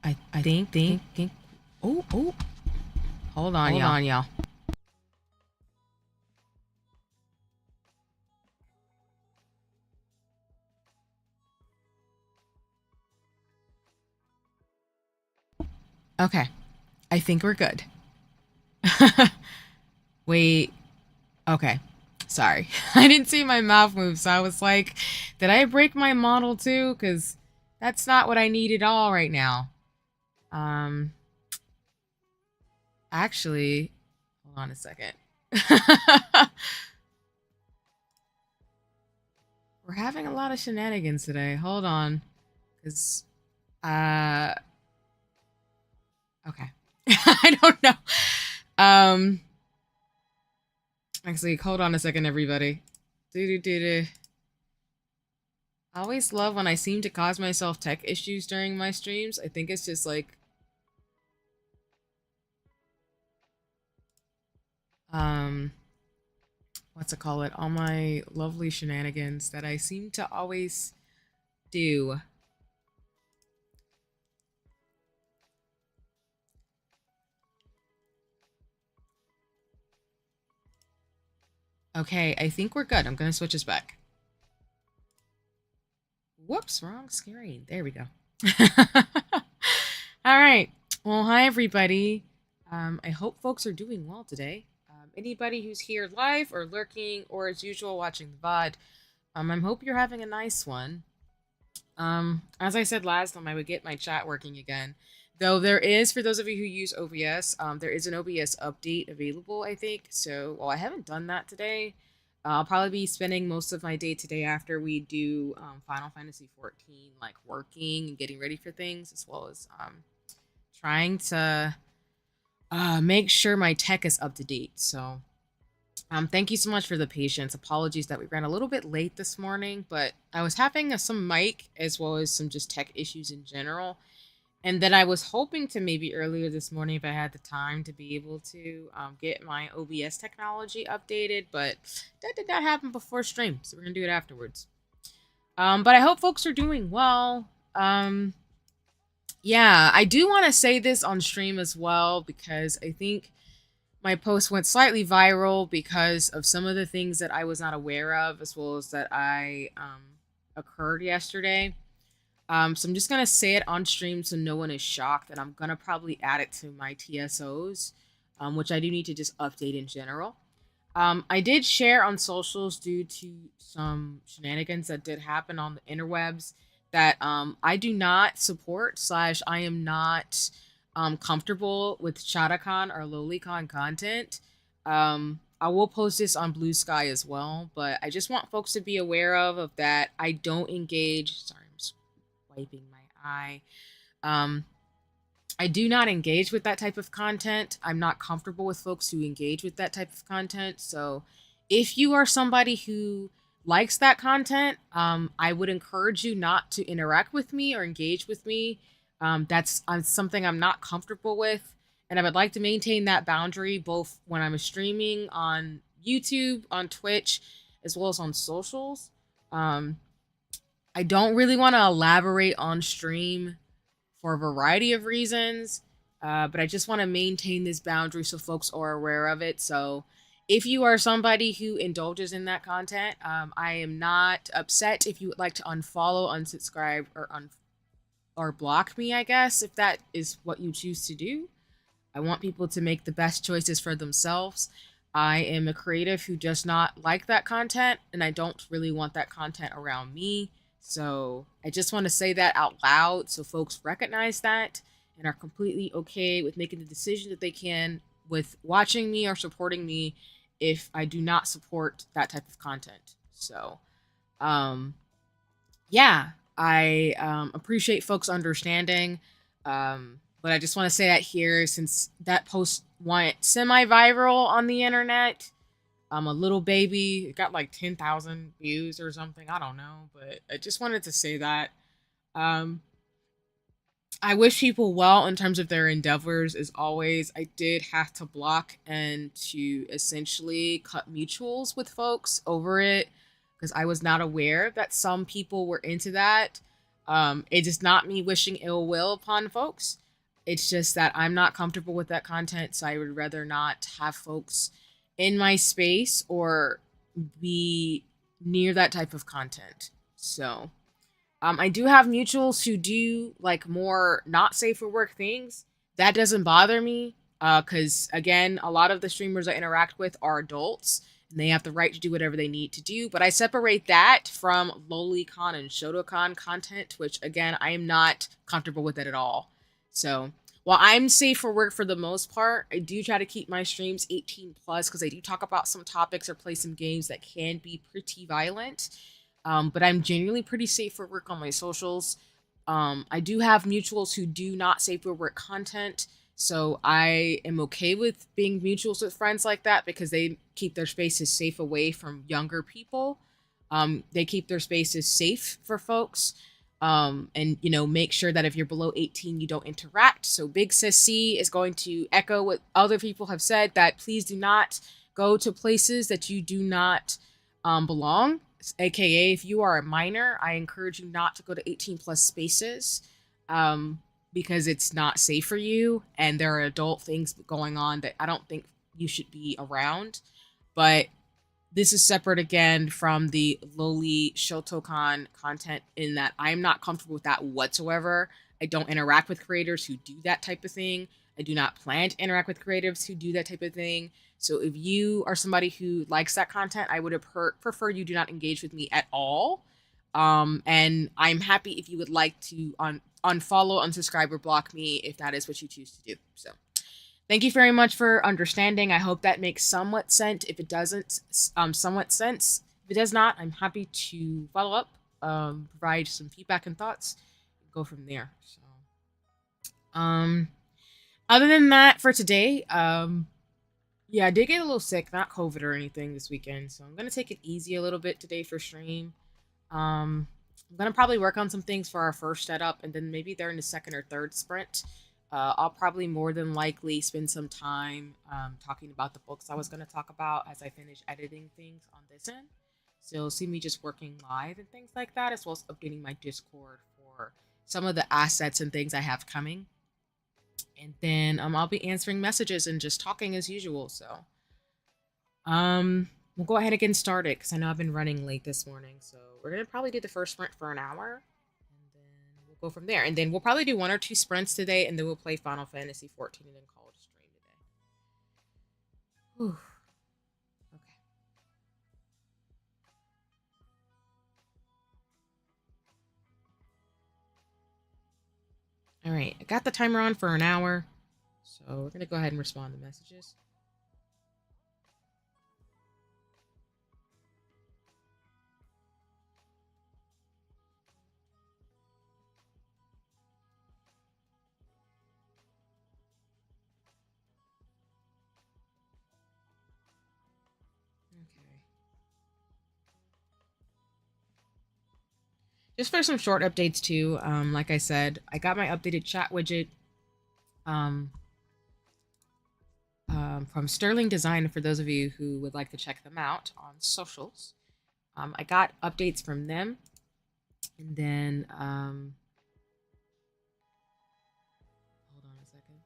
I think. Oh, hold on, y'all. Okay, I think we're good. Wait. Okay. Sorry. I didn't see my mouth move, so I was like, did I break my model too? Because that's not what I need at all right now. Actually, hold on a second. We're having a lot of shenanigans today. Hold on. Because, okay. I don't know. Actually, hold on a second, everybody. I always love when I seem to cause myself tech issues during my streams. I think it's just like, what's it call it? All my lovely shenanigans that I seem to always do. Okay, I think we're good. I'm gonna switch us back. Whoops, wrong screen. There we go. All right. Well, hi everybody. I hope folks are doing well today. Anybody who's here live or lurking or as usual watching the VOD, I hope you're having a nice one. As I said last time, I would get my chat working again. Though there is, for those of you who use OBS, there is an OBS update available, I think. So, well, I haven't done that today. I'll probably be spending most of my day today after we do Final Fantasy 14, like working and getting ready for things, as well as trying to make sure my tech is up to date. So, thank you so much for the patience. Apologies that we ran a little bit late this morning, but I was having some mic as well as some just tech issues in general. And then I was hoping to maybe earlier this morning, if I had the time, to be able to get my OBS technology updated, but that did not happen before stream, so we're gonna do it afterwards. But I hope folks are doing well. Yeah, I do want to say this on stream as well because I think my post went slightly viral because of some of the things that I was not aware of, as well as that I occurred yesterday. So I'm just gonna say it on stream so no one is shocked, and I'm gonna probably add it to my TSOs, which I do need to just update in general. I did share on socials due to some shenanigans that did happen on the interwebs that I do not support slash I am not comfortable with Shadowcon or Lolicon content. I will post this on Blue Sky as well, but I just want folks to be aware of that I don't engage. Sorry, I'm just wiping my eye. I do not engage with that type of content. I'm not comfortable with folks who engage with that type of content. So if you are somebody who likes that content, I would encourage you not to interact with me or engage with me. That's something I'm not comfortable with. And I would like to maintain that boundary both when I'm streaming on YouTube, on Twitch, as well as on socials. I don't really want to elaborate on stream for a variety of reasons, but I just want to maintain this boundary so folks are aware of it. So if you are somebody who indulges in that content, I am not upset if you would like to unfollow, unsubscribe, or block me, I guess, if that is what you choose to do. I want people to make the best choices for themselves. I am a creative who does not like that content, and I don't really want that content around me. So I just want to say that out loud so folks recognize that and are completely okay with making the decision that they can with watching me or supporting me if I do not support that type of content. So, yeah, I appreciate folks understanding. But I just want to say that here since that post went semi-viral on the internet. A little baby. It got like 10,000 views or something. I don't know, but I just wanted to say that. I wish people well in terms of their endeavors. As always, I did have to block and to essentially cut mutuals with folks over it because I was not aware that some people were into that. It is not me wishing ill will upon folks. It's just that I'm not comfortable with that content, so I would rather not have folks in my space or be near that type of content. So, I do have mutuals who do like more not safe for work things. That doesn't bother me because, again, a lot of the streamers I interact with are adults and they have the right to do whatever they need to do. But I separate that from lolicon and shotokan content, which, again, I am not comfortable with it at all. So while I'm safe for work for the most part, I do try to keep my streams 18 plus because I do talk about some topics or play some games that can be pretty violent. But I'm genuinely pretty safe for work on my socials. I do have mutuals who do not safe for work content, so I am okay with being mutuals with friends like that because they keep their spaces safe away from younger people. They keep their spaces safe for folks. And make sure that if you're below 18, you don't interact. So Big Sis C is going to echo what other people have said, that please do not go to places that you do not belong. AKA, if you are a minor, I encourage you not to go to 18 plus spaces because it's not safe for you and there are adult things going on that I don't think you should be around. But this is separate again from the lowly Shotokan content in that I'm not comfortable with that whatsoever. I don't interact with creators who do that type of thing. I do not plan to interact with creatives who do that type of thing. So if you are somebody who likes that content, I would prefer you do not engage with me at all. And I'm happy if you would like to unfollow, unsubscribe, or block me if that is what you choose to do. So thank you very much for understanding. I hope that makes somewhat sense. If it doesn't, somewhat sense. If it does not, I'm happy to follow up, provide some feedback and thoughts, and go from there. So, other than that, for today, yeah, I did get a little sick, not COVID or anything this weekend, so I'm gonna take it easy a little bit today for stream. I'm gonna probably work on some things for our first setup, and then maybe during the second or third sprint, I'll probably more than likely spend some time talking about the books I was gonna talk about as I finish editing things on this end. So you'll see me just working live and things like that, as well as updating my Discord for some of the assets and things I have coming. And then I'll be answering messages and just talking as usual. So we'll go ahead and get started because I know I've been running late this morning. So we're gonna probably do the first sprint for an hour, and then we'll go from there. And then we'll probably do 1 or 2 sprints today, and then we'll play Final Fantasy 14 and then call it a stream today. Whew. Okay. All right, I got the timer on for an hour, so we're gonna go ahead and respond to messages. Okay. Just for some short updates too, like I said, I got my updated chat widget um, from Sterling Design for those of you who would like to check them out on socials. I got updates from them, and then hold on a second.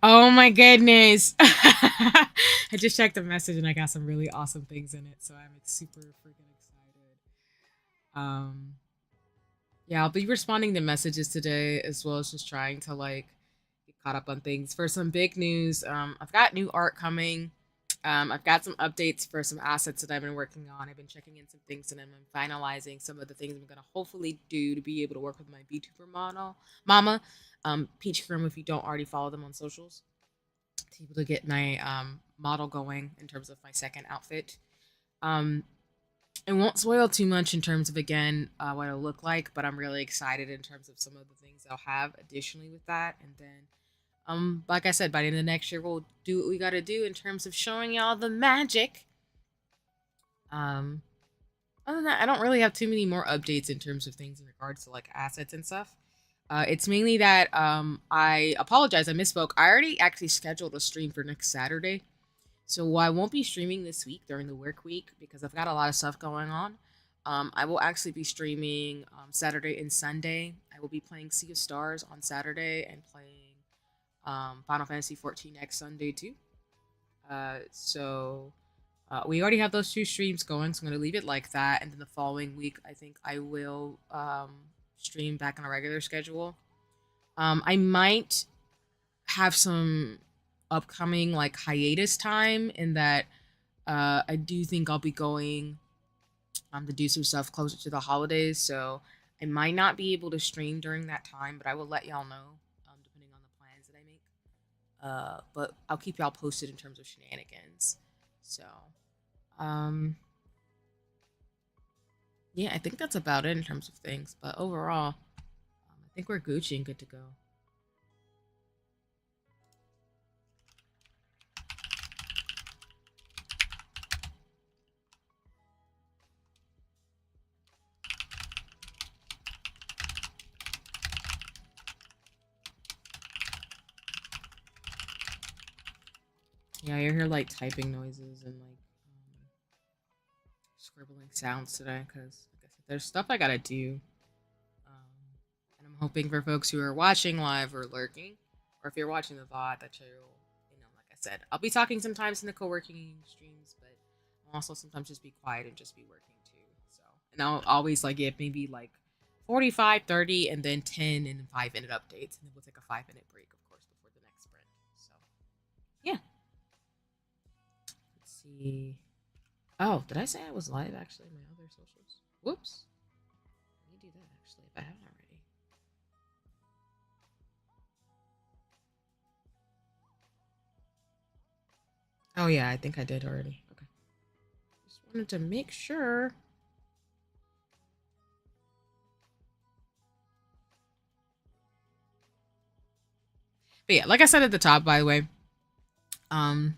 Oh my goodness. I just checked the message and I got some really awesome things in it, so I'm super freaking excited. Um yeah, I'll be responding to messages today as well as just trying to like get caught up on things. For some big news, I've got new art coming. I've got some updates for some assets that I've been working on. I've been checking in some things and I'm finalizing some of the things I'm gonna hopefully do to be able to work with my VTuber model, Mama, Peach Cream. If you don't already follow them on socials, to be able to get my model going in terms of my second outfit. Um, it won't spoil too much in terms of again what it'll look like, but I'm really excited in terms of some of the things I'll have additionally with that, and then like I said, by the end of next year, we'll do what we got to do in terms of showing y'all the magic. Um, Other than that, I don't really have too many more updates in terms of things in regards to like assets and stuff. It's mainly that I apologize, I misspoke. I already actually scheduled a stream for next Saturday. So I won't be streaming this week during the work week because I've got a lot of stuff going on. I will actually be streaming Saturday and Sunday. I will be playing Sea of Stars on Saturday and playing Final Fantasy 14 next Sunday too. We already have those two streams going, so I'm going to leave it like that. And then the following week, I think I will stream back on a regular schedule. I might have some upcoming like hiatus time in that I do think I'll be going to do some stuff closer to the holidays, so I might not be able to stream during that time, but I will let y'all know depending on the plans that I make. But I'll keep y'all posted in terms of shenanigans. So, um, yeah, I think that's about it in terms of things. But overall, I think we're Gucci and good to go. Yeah, you hear like typing noises and like scribbling sounds today because, like I said, there's stuff I gotta do. And I'm hoping for folks who are watching live or lurking, or if you're watching the VOD, that you'll, like I said, I'll be talking sometimes in the co-working streams, but I'll also sometimes just be quiet and just be working too. So, and I'll always like give maybe like 45, 30, and then 10 and 5-minute updates, and then we'll take a 5-minute break, of course, before the next sprint. So, yeah. Let's see. Oh, did I say I was live actually? My other socials. Whoops. Let me do that actually if I haven't already. Oh yeah, I think I did already. Okay. Just wanted to make sure. But yeah, like I said at the top, by the way, I'm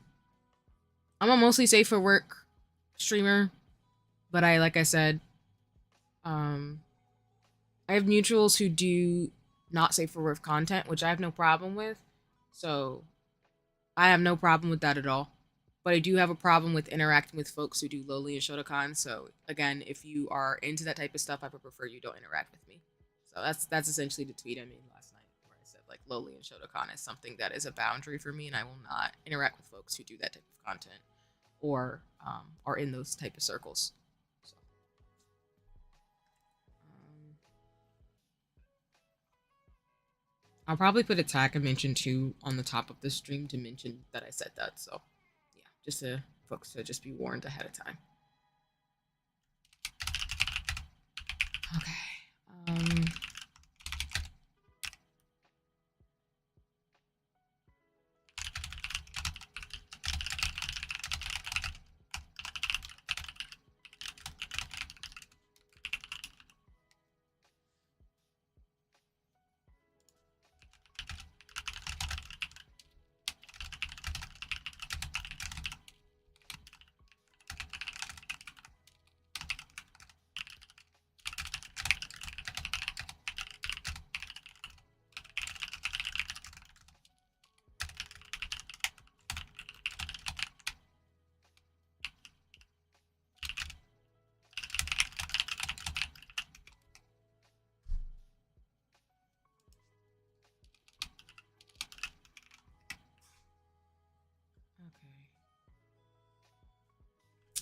a mostly safe for work streamer, but like I said, um, I have mutuals who do not safe for work content, which I have no problem with. So I have no problem with that at all. But I do have a problem with interacting with folks who do Loli and Shotokan. So again, if you are into that type of stuff, I would prefer you don't interact with me. So that's essentially the tweet I made last night, where I said like Loli and Shotokan is something that is a boundary for me, and I will not interact with folks who do that type of content or are in those type of circles. So, I'll probably put a tag I mentioned too on the top of the stream to mention that I said that. So yeah, just to folks to just be warned ahead of time. Okay. Okay.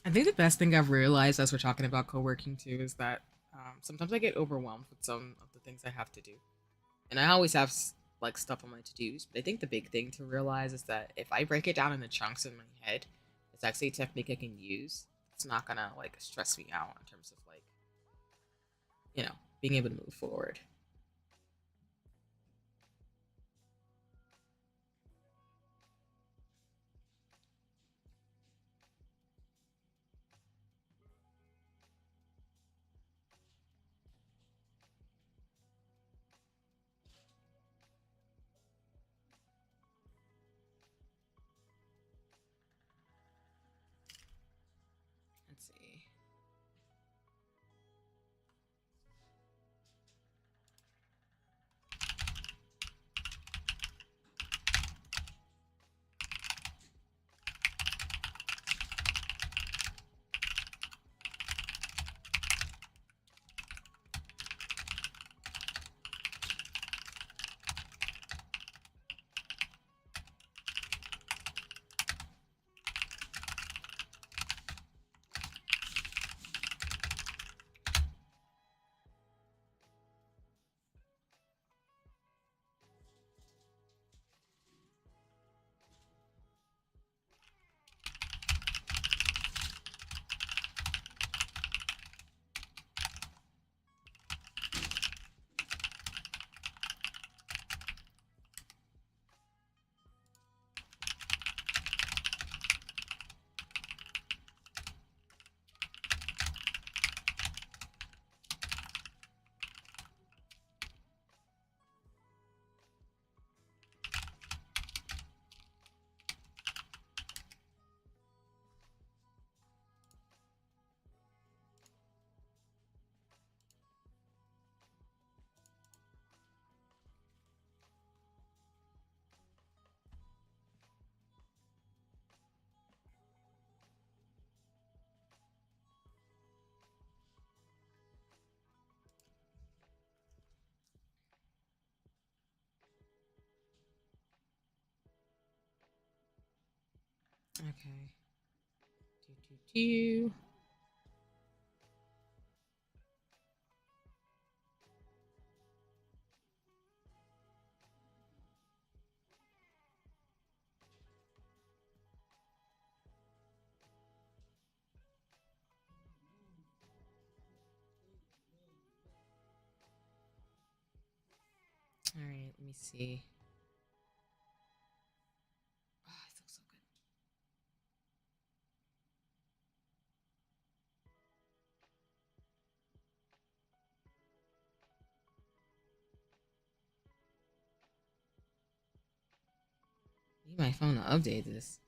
I think the best thing I've realized as we're talking about co-working too is that sometimes I get overwhelmed with some of the things I have to do, and I always have like stuff on my to-dos. But I think the big thing to realize is that if I break it down into chunks in my head, it's actually a technique I can use. It's not gonna like stress me out in terms of like being able to move forward. Let's see. Okay. Do. All right, let me see. Oh, it looks so good. Need my phone to update this.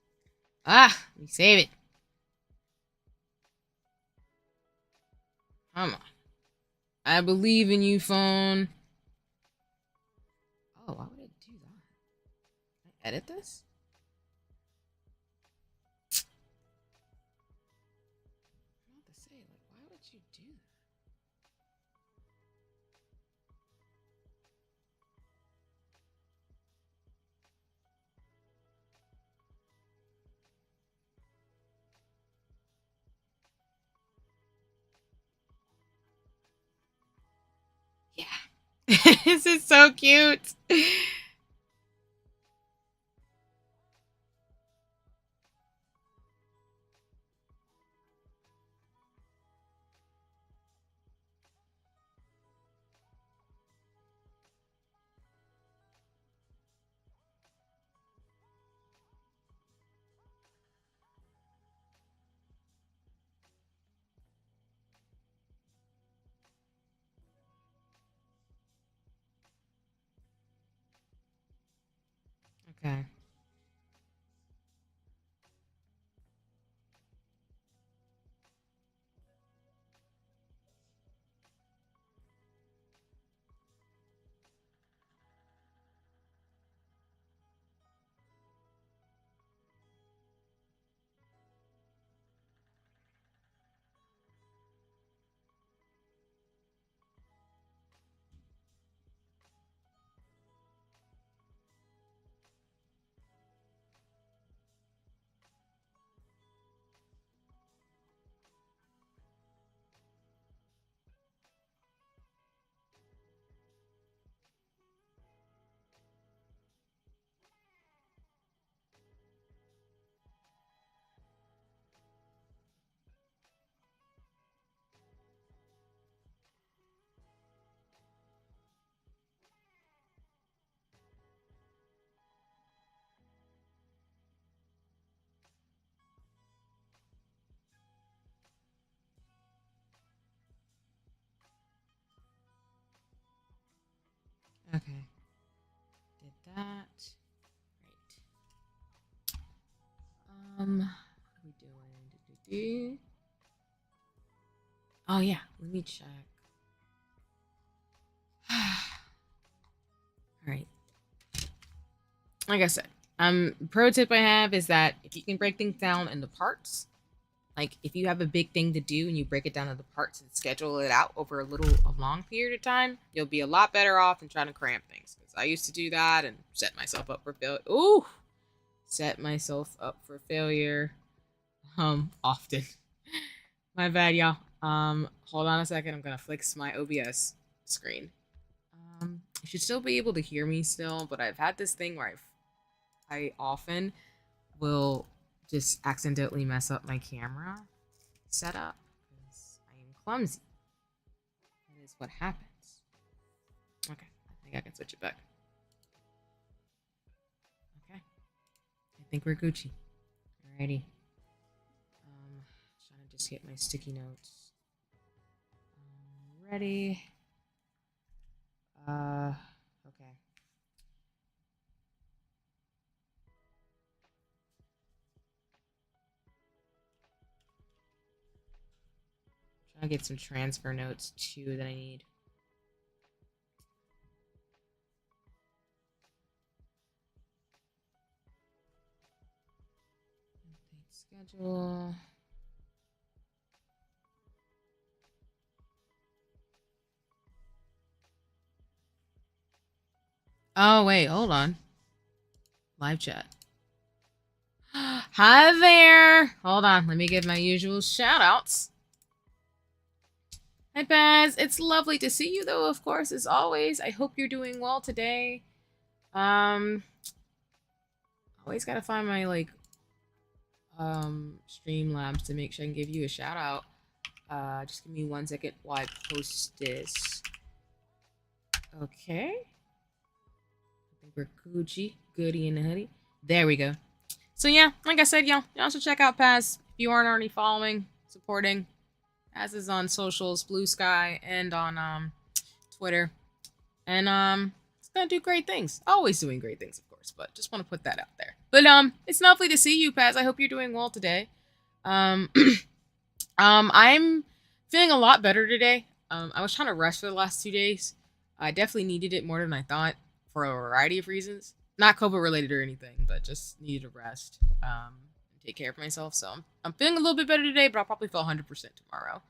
Ah, let me save it. Come on. I believe in you, phone. Oh, why would it do that? Can I edit this? I don't know what to say. Like, why would you do that? Yeah. This is so cute. Okay. Okay. Did that. Great. What are we doing? Oh yeah, let me check. All right. Like I said, pro tip I have is that if you can break things down into parts, like if you have a big thing to do and you break it down into parts and schedule it out over a long period of time, you'll be a lot better off than trying to cram things. Because I used to do that and set myself up for failure. Ooh, set myself up for failure. Often. My bad, y'all. Hold on a second. I'm gonna fix my OBS screen. You should still be able to hear me still, but I've had this thing where I often will just accidentally mess up my camera setup because I am clumsy. That is what happens. Okay, I think I can switch it back. Okay, I think we're Gucci. Alrighty. Trying to just get my sticky notes ready. Okay. Trying to get some transfer notes too that I need. Schedule. Oh wait, hold on. Live chat. Hi there. Hold on. Let me give my usual shout outs. Hi, Baz. It's lovely to see you, though, of course, as always. I hope you're doing well today. Um, always gotta find my, like, Streamlabs to make sure I can give you a shout out. Just give me 1 second while I post this. Okay. I think we're Gucci, goody and hoodie. There we go. So yeah, like I said, y'all should check out Paz if you aren't already following, supporting. Paz is on socials, Blue Sky, and on Twitter, and it's gonna do great things. Always doing great things, of course, but just want to put that out there. But it's lovely to see you, Paz. I hope you're doing well today. Um, I'm feeling a lot better today. I was trying to rest for the last 2 days. I definitely needed it more than I thought for a variety of reasons. Not COVID related or anything, but just needed to rest. And take care of myself. So I'm feeling a little bit better today, but I'll probably feel 100% tomorrow.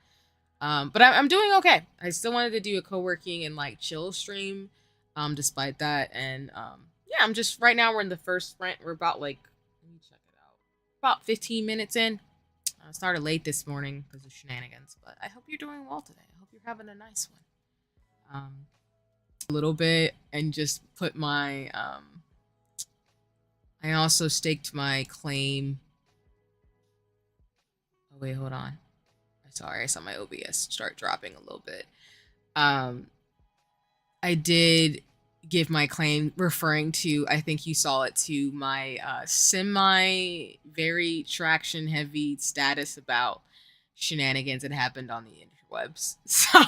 But I'm doing okay. I still wanted to do a co-working and like chill stream, despite that. And yeah, I'm just right now we're in the first sprint. We're about like let me check it out. About 15 minutes in. I started late this morning because of shenanigans, but I hope you're doing well today. I hope you're having a nice one. A little bit and just put my I also staked my claim. Oh wait, hold on. Sorry, I saw my OBS start dropping a little bit. I did give my claim referring to, I think you saw it, to my semi very traction heavy status about shenanigans that happened on the interwebs. So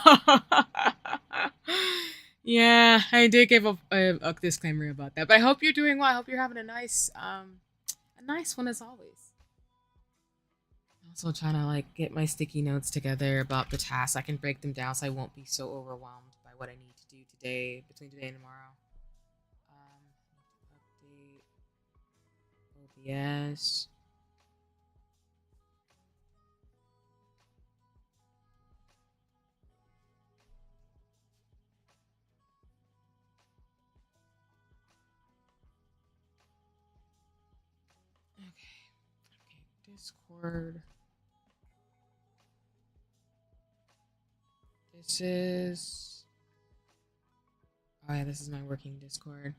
yeah, I did give a disclaimer about that. But I hope you're doing well. I hope you're having a nice one as always. Also trying to like get my sticky notes together about the tasks. I can break them down so I won't be so overwhelmed by what I need to do today, between today and tomorrow. Update OBS. Okay, Discord. This is. Oh yeah, this is my working Discord.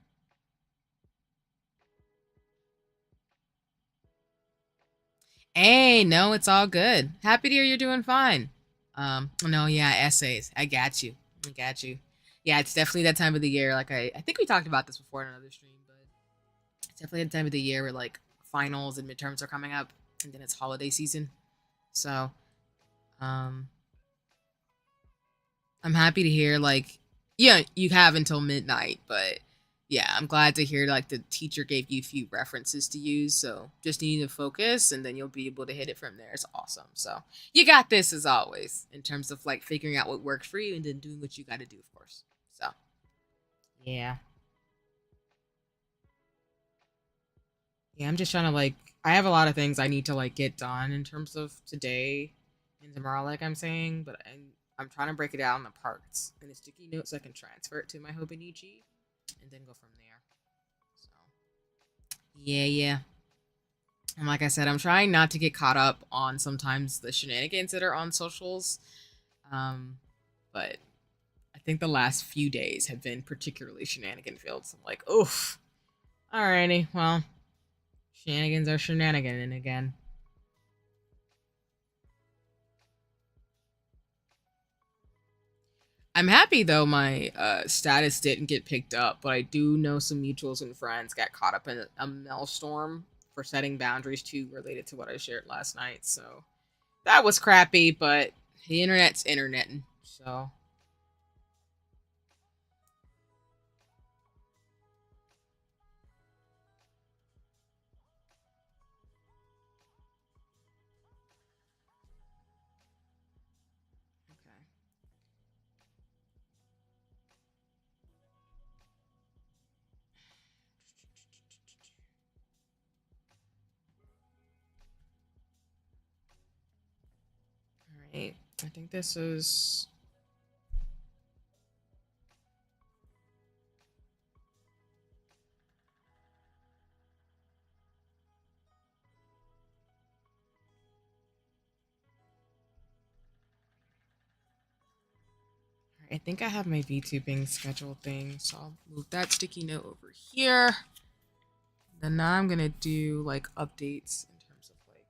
Hey, no, it's all good. Happy to hear you're doing fine. No, yeah, essays. I got you. I got you. Yeah, it's definitely that time of the year. Like I think we talked about this before in another stream, but it's definitely the time of the year where like finals and midterms are coming up, and then it's holiday season. So, um, I'm happy to hear like, yeah, you have until midnight, but yeah, I'm glad to hear like the teacher gave you a few references to use. So just need to focus and then you'll be able to hit it from there. It's awesome. So you got this as always in terms of like figuring out what works for you and then doing what you got to do, of course. So yeah. Yeah, I'm just trying to like I have a lot of things I need to like get done in terms of today and tomorrow, like I'm saying, but I'm trying to break it down into parts in a sticky note so I can transfer it to my Hobonichi and then go from there. So yeah. And like I said, I'm trying not to get caught up on sometimes the shenanigans that are on socials. But I think the last few days have been particularly shenanigan filled. So I'm like, oof. Alrighty, well, shenanigans are shenanigan again. I'm happy though my status didn't get picked up, but I do know some mutuals and friends got caught up in a maelstrom for setting boundaries too related to what I shared last night. So that was crappy, but the internet's interneting. So okay. All right. I think this is I think I have my VTubing schedule thing, so I'll move that sticky note over here. Then now I'm gonna do like updates in terms of like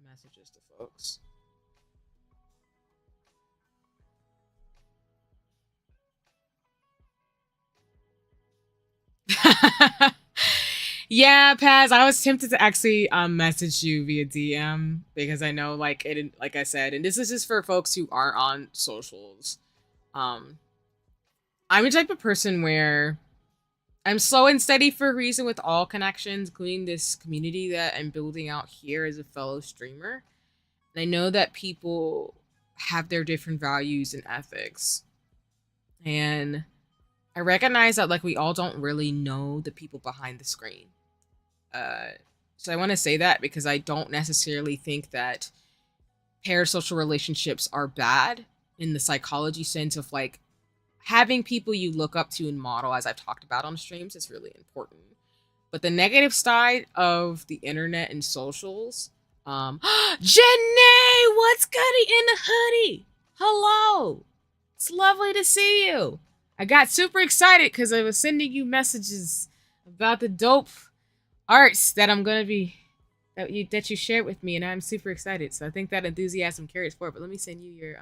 messages to folks. Yeah, Paz, I was tempted to actually message you via DM because I know like it, like I said, and this is just for folks who aren't on socials. Um I'm a type of person where I'm slow and steady for a reason with all connections, including this community that I'm building out here as a fellow streamer. And I know that people have their different values and ethics. And I recognize that like we all don't really know the people behind the screen. Uh, so I want to say that because I don't necessarily think that parasocial relationships are bad in the psychology sense of like having people you look up to and model, as I've talked about on streams, is really important. But the negative side of the internet and socials, Janae, what's good in the hoodie? Hello, it's lovely to see you. I got super excited because I was sending you messages about the dope arts that I'm gonna be that you shared with me, and I'm super excited. So I think that enthusiasm carries forward. But let me send you your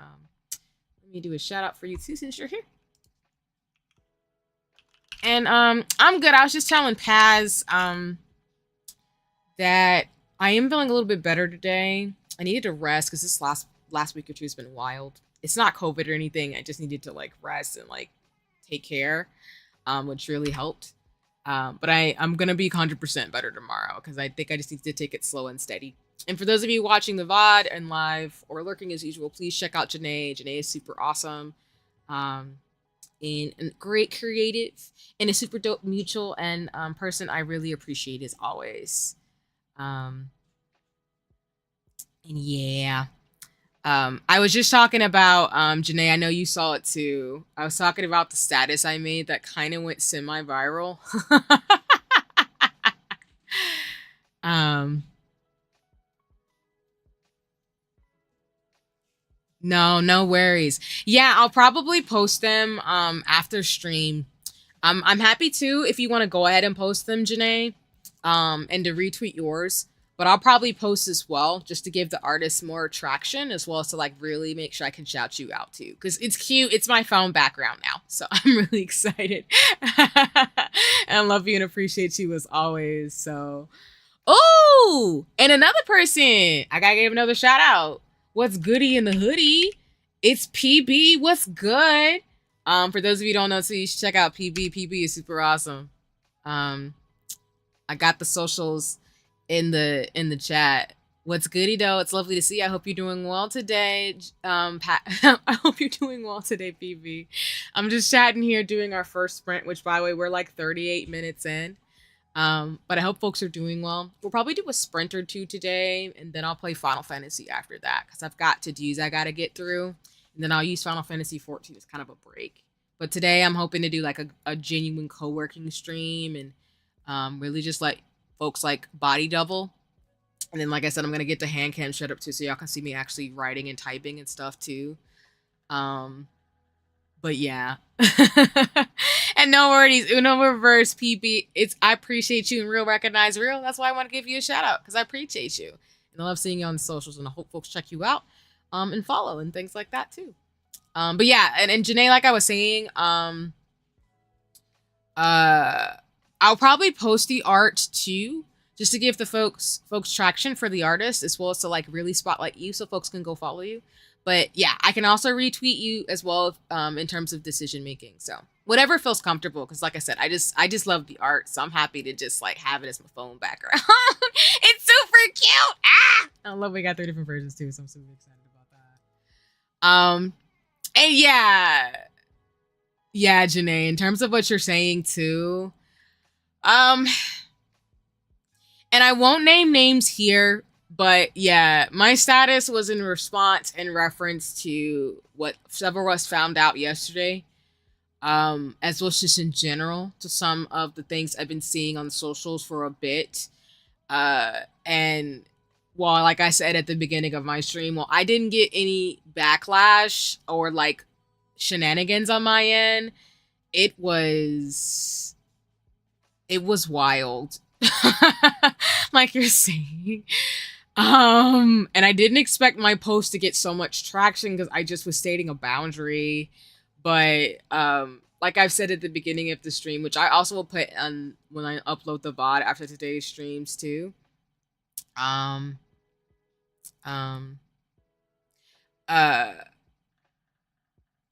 let me do a shout out for you too since you're here. And I'm good. I was just telling Paz that I am feeling a little bit better today. I needed to rest because this last week or two has been wild. It's not COVID or anything. I just needed to like rest and like take care, which really helped. But I'm gonna be 100% better tomorrow because I think I just need to take it slow and steady. And for those of you watching the VOD and live or lurking as usual, please check out Janae. Janae is super awesome. And a great creative and a super dope mutual and person I really appreciate as always. And yeah. I was just talking about Janae, I know you saw it too. I was talking about the status I made that kind of went semi-viral. No worries. Yeah, I'll probably post them after stream. I'm happy to if you want to go ahead and post them, Janae, and to retweet yours. But I'll probably post as well just to give the artist more traction as well as to like really make sure I can shout you out too. Because it's cute. It's my phone background now. So I'm really excited. And I love you and appreciate you as always. So, oh, and another person. I gotta give another shout out. What's goody in the hoodie? It's PB. What's good? For those of you who don't know, so you should check out PB. PB is super awesome. I got the socials in the chat. What's goody though? It's lovely to see you. I hope you're doing well today. Pat, I hope you're doing well today, PB. I'm just chatting here doing our first sprint, which by the way, we're like 38 minutes in. But I hope folks are doing well. We'll probably do a sprint or two today, and then I'll play Final Fantasy after that because I've got to-dos I gotta get through, and then I'll use Final Fantasy 14 as kind of a break. But today I'm hoping to do like a genuine co-working stream and really just like folks like body double. And then, like I said, I'm gonna get the hand cam shut up too, so y'all can see me actually writing and typing and stuff too. But yeah. And no worries, Uno Reverse PB. I appreciate you and real recognize real. That's why I want to give you a shout out because I appreciate you. And I love seeing you on the socials, and I hope folks check you out and follow and things like that too. But yeah, and Janae, like I was saying, I'll probably post the art too, just to give the folks traction for the artist as well as to like really spotlight you so folks can go follow you. But yeah, I can also retweet you as well in terms of decision making. So whatever feels comfortable, because like I said, I just love the art, so I'm happy to just like have it as my phone background. It's super cute. I love we got 3 different versions too, so I'm super excited about that. And yeah, Janae, in terms of what you're saying too, and I won't name names here, but yeah, my status was in reference to what several of us found out yesterday, as well as just in general to some of the things I've been seeing on socials for a bit. And while, like I said at the beginning of my stream, well, I didn't get any backlash or like shenanigans on my end, it was wild. Like you're saying. And I didn't expect my post to get so much traction because I just was stating a boundary. But like I've said at the beginning of the stream, which I also will put on when I upload the VOD after today's streams too. Um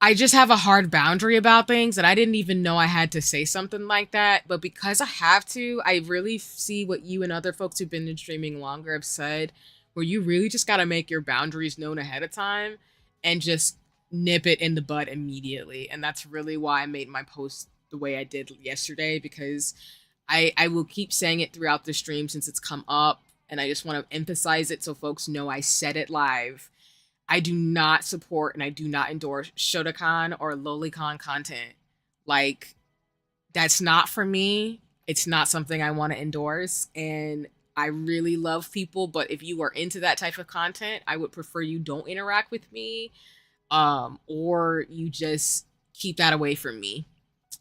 I just have a hard boundary about things, and I didn't even know I had to say something like that. But because I have to, I really see what you and other folks who've been in streaming longer have said, where you really just got to make your boundaries known ahead of time and just nip it in the bud immediately. And that's really why I made my post the way I did yesterday, because I will keep saying it throughout the stream since it's come up, and I just want to emphasize it so folks know I said it live. I do not support and I do not endorse Shotokan or lolicon content. Like, that's not for me. It's not something I want to endorse. And I really love people, but if you are into that type of content, I would prefer you don't interact with me, or you just keep that away from me.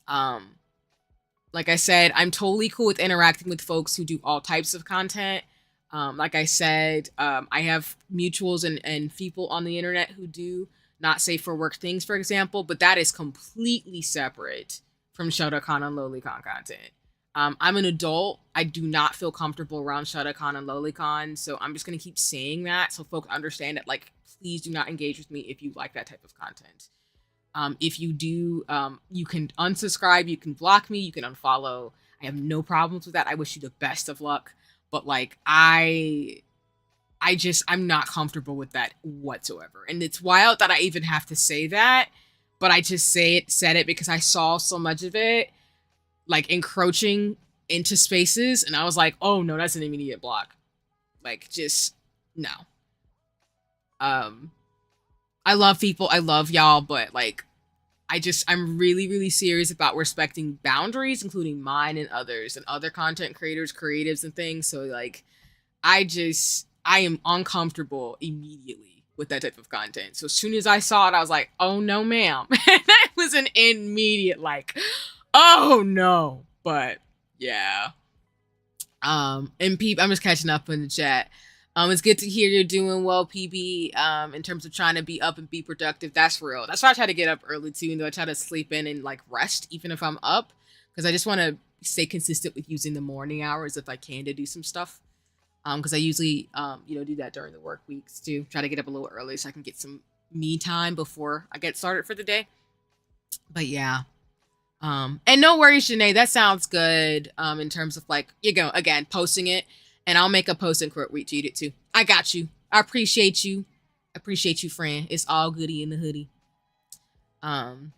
Like I said, I'm totally cool with interacting with folks who do all types of content. Like I said, I have mutuals and people on the internet who do not safe for work things, for example, but that is completely separate from Shotokan and lolicon content. I'm an adult. I do not feel comfortable around Shotokan and lolicon, so I'm just going to keep saying that so folks understand that, like, please do not engage with me if you like that type of content. If you do, you can unsubscribe, you can block me, you can unfollow. I have no problems with that. I wish you the best of luck. But like, I'm not comfortable with that whatsoever. And it's wild that I even have to say that, but I just said it because I saw so much of it, like, encroaching into spaces. And I was like, oh no, that's an immediate block. Like, just no. I love people. I love y'all, but like, I'm really, really serious about respecting boundaries, including mine and others and other content creators, creatives and things. So like, I am uncomfortable immediately with that type of content. So as soon as I saw it, I was like, oh no, ma'am. That was an immediate, like, oh no. But yeah. And Peep, I'm just catching up in the chat. It's good to hear you're doing well, PB, in terms of trying to be up and be productive. That's real. That's why I try to get up early too, even though I try to sleep in and like rest, even if I'm up, because I just want to stay consistent with using the morning hours if I can to do some stuff. Because I usually, do that during the work weeks too. Try to get up a little early so I can get some me time before I get started for the day. But yeah. And no worries, Janae. That sounds good. In terms of like, again, posting it. And I'll make a post and retweet it too. I got you. I appreciate you. Appreciate you, friend. It's all goody in the hoodie. And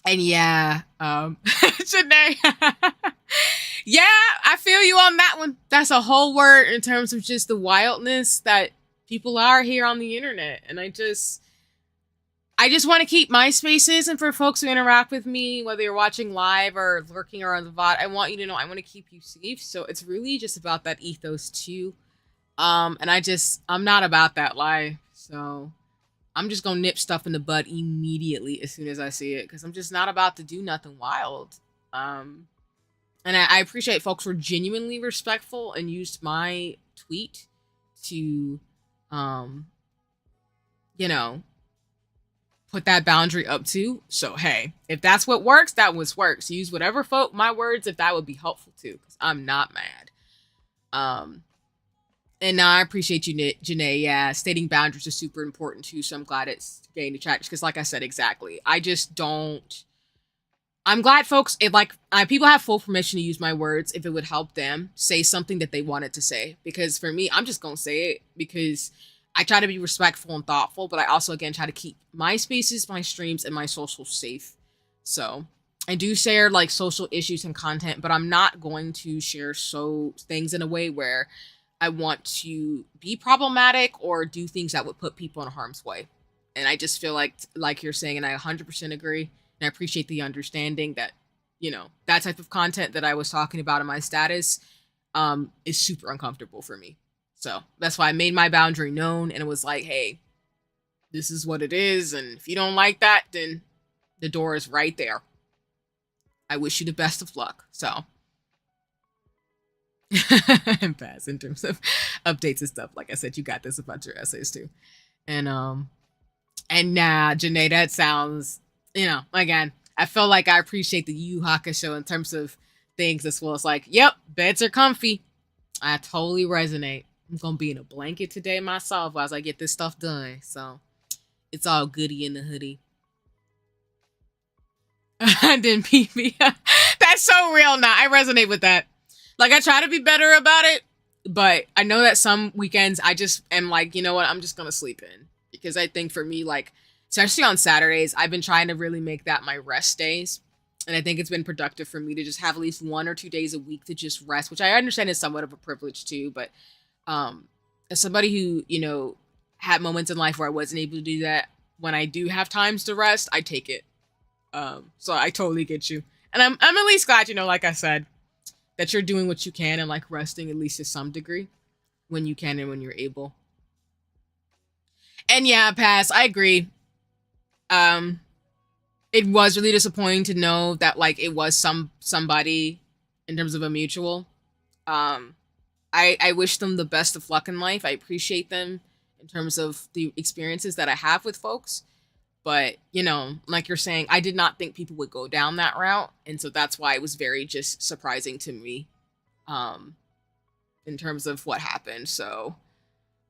yeah, Janae. Yeah, I feel you on that one. That's a whole word in terms of just the wildness that people are here on the internet. And I just want to keep my spaces, and for folks who interact with me, whether you're watching live or lurking or on the VOD, I want you to know I want to keep you safe. So it's really just about that ethos too. And I'm not about that life. So I'm just gonna nip stuff in the bud immediately as soon as I see it, because I'm just not about to do nothing wild. And I appreciate folks were genuinely respectful and used my tweet to, put that boundary up too. So hey, if that's what works, that works. Use whatever my words if that would be helpful too, because I'm not mad. And now I appreciate you, Janae. Yeah, stating boundaries is super important too. So I'm glad it's getting traction, because like I said, exactly. I'm glad folks, people have full permission to use my words if it would help them say something that they wanted to say. Because for me, I'm just gonna say it because I try to be respectful and thoughtful, but I also, again, try to keep my spaces, my streams, and my socials safe. So I do share like social issues and content, but I'm not going to share things in a way where I want to be problematic or do things that would put people in harm's way. And I just feel like you're saying, and I 100% agree, and I appreciate the understanding that, that type of content that I was talking about in my status is super uncomfortable for me. So that's why I made my boundary known, and it was like, hey, this is what it is. And if you don't like that, then The door is right there. I wish you the best of luck. So, and pass in terms of updates and stuff. Like I said, you got this about your essays too. And nah, Janae, that sounds, again, I feel like I appreciate the Yu Hakusho in terms of things as well. It's like, yep, beds are comfy. I totally resonate. I'm gonna be in a blanket today myself as I get this stuff done. So it's all goody in the hoodie. And then PB, that's so real now. I resonate with that. Like, I try to be better about it, but I know that some weekends I just am like, you know what, I'm just gonna sleep in. Because I think for me, like, especially on Saturdays, I've been trying to really make that my rest days. And I think it's been productive for me to just have at least 1 or 2 days a week to just rest, which I understand is somewhat of a privilege too. But as somebody who, had moments in life where I wasn't able to do that, when I do have times to rest, I take it. So I totally get you. And I'm at least glad, like I said, that you're doing what you can and like resting at least to some degree when you can and when you're able. And yeah, pass. I agree. It was really disappointing to know that like it was somebody in terms of a mutual. I wish them the best of luck in life. I appreciate them in terms of the experiences that I have with folks. But, like you're saying, I did not think people would go down that route. And so that's why it was very just surprising to me in terms of what happened. So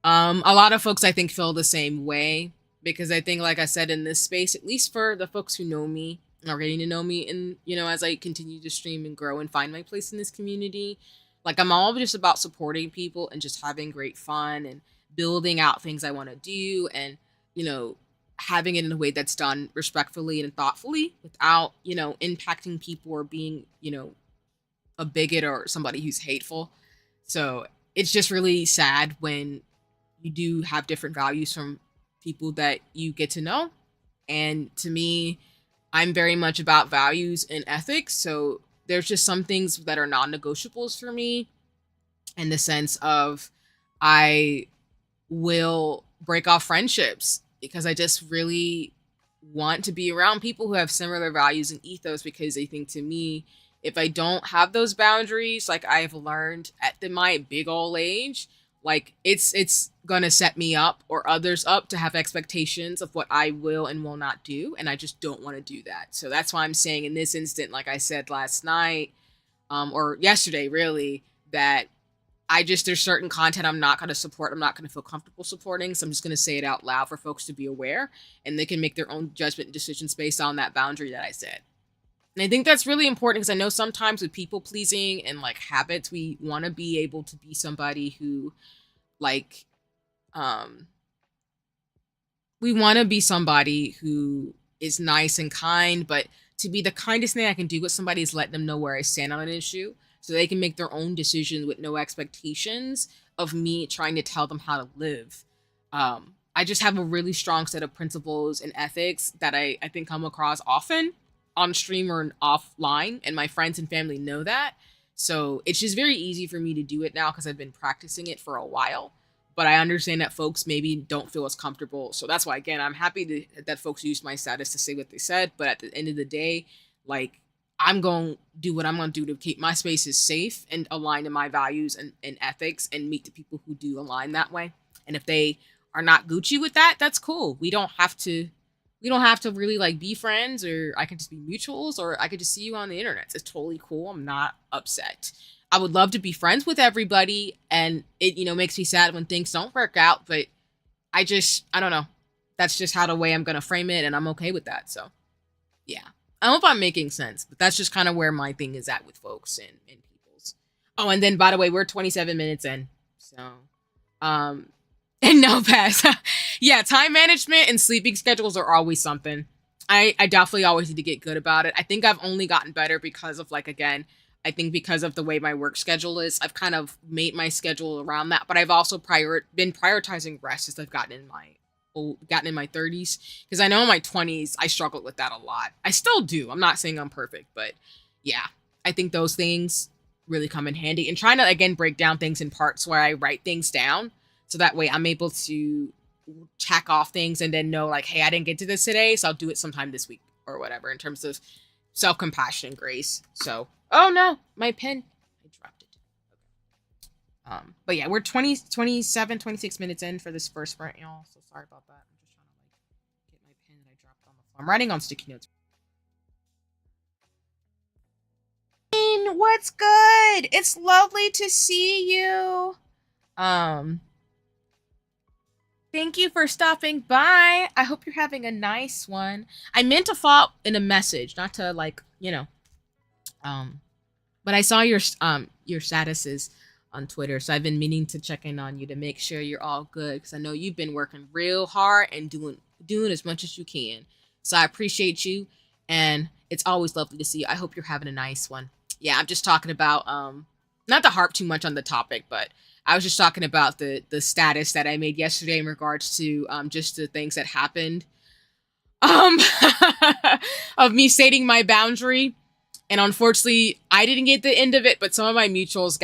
a lot of folks, I think, feel the same way. Because I think, like I said, in this space, at least for the folks who know me, are getting to know me, and, as I continue to stream and grow and find my place in this community, like, I'm all just about supporting people and just having great fun and building out things I want to do and, having it in a way that's done respectfully and thoughtfully without, impacting people or being, a bigot or somebody who's hateful. So it's just really sad when you do have different values from people that you get to know. And to me, I'm very much about values and ethics. So there's just some things that are non-negotiables for me in the sense of I will break off friendships because I just really want to be around people who have similar values and ethos, because I think to me, if I don't have those boundaries, like I've learned at my big old age, like it's gonna set me up or others up to have expectations of what I will and will not do, and I just don't want to do that. So that's why I'm saying in this instant, like I said last night, or yesterday really, that there's certain content I'm not gonna support, I'm not gonna feel comfortable supporting, so I'm just gonna say it out loud for folks to be aware, and they can make their own judgment and decisions based on that boundary that I said. And I think that's really important because I know sometimes with people pleasing and like habits, we want to be able to be somebody who like, we want to be somebody who is nice and kind, but to be the kindest thing I can do with somebody is let them know where I stand on an issue so they can make their own decisions with no expectations of me trying to tell them how to live. I just have a really strong set of principles and ethics that I think come across often on stream or offline, and my friends and family know that. So it's just very easy for me to do it now because I've been practicing it for a while. But I understand that folks maybe don't feel as comfortable. So that's why, again, I'm happy that folks used my status to say what they said. But at the end of the day, like, I'm going to do what I'm going to do to keep my spaces safe and aligned to my values and ethics and meet the people who do align that way. And if they are not Gucci with that, that's cool. We don't have to really like be friends, or I can just be mutuals, or I could just see you on the internet. It's totally cool. I'm not upset. I would love to be friends with everybody, and it, makes me sad when things don't work out, but I don't know. That's just how the way I'm going to frame it, and I'm okay with that. So yeah, I don't know if I'm making sense, but that's just kind of where my thing is at with folks and people's. Oh, and then by the way, we're 27 minutes in. So, and no pass. Yeah, time management and sleeping schedules are always something. I definitely always need to get good about it. I think I've only gotten better because of I think because of the way my work schedule is, I've kind of made my schedule around that. But I've also been prioritizing rest as I've gotten in my 30s. Because I know in my 20s, I struggled with that a lot. I still do. I'm not saying I'm perfect, but yeah, I think those things really come in handy. And trying to, again, break down things in parts where I write things down. So that way I'm able to check off things and then know like, hey, I didn't get to this today, so I'll do it sometime this week or whatever in terms of self-compassion and grace. So, oh no, my pen, I dropped it. But yeah, we're 26 minutes in for this first sprint, y'all. So sorry about that. I'm just trying to like get my pen that I dropped on the floor. I'm writing on sticky notes. What's good? It's lovely to see you. Thank you for stopping by. I hope you're having a nice one. I meant to follow in a message, not to like, you know, but I saw your statuses on Twitter, so I've been meaning to check in on you to make sure you're all good, because I know you've been working real hard and doing as much as you can. So I appreciate you, and it's always lovely to see you. I hope you're having a nice one. Yeah, I'm just talking about not to harp too much on the topic, but I was just talking about the status that I made yesterday in regards to just the things that happened of me stating my boundary. And unfortunately, I didn't get the end of it, but some of my mutuals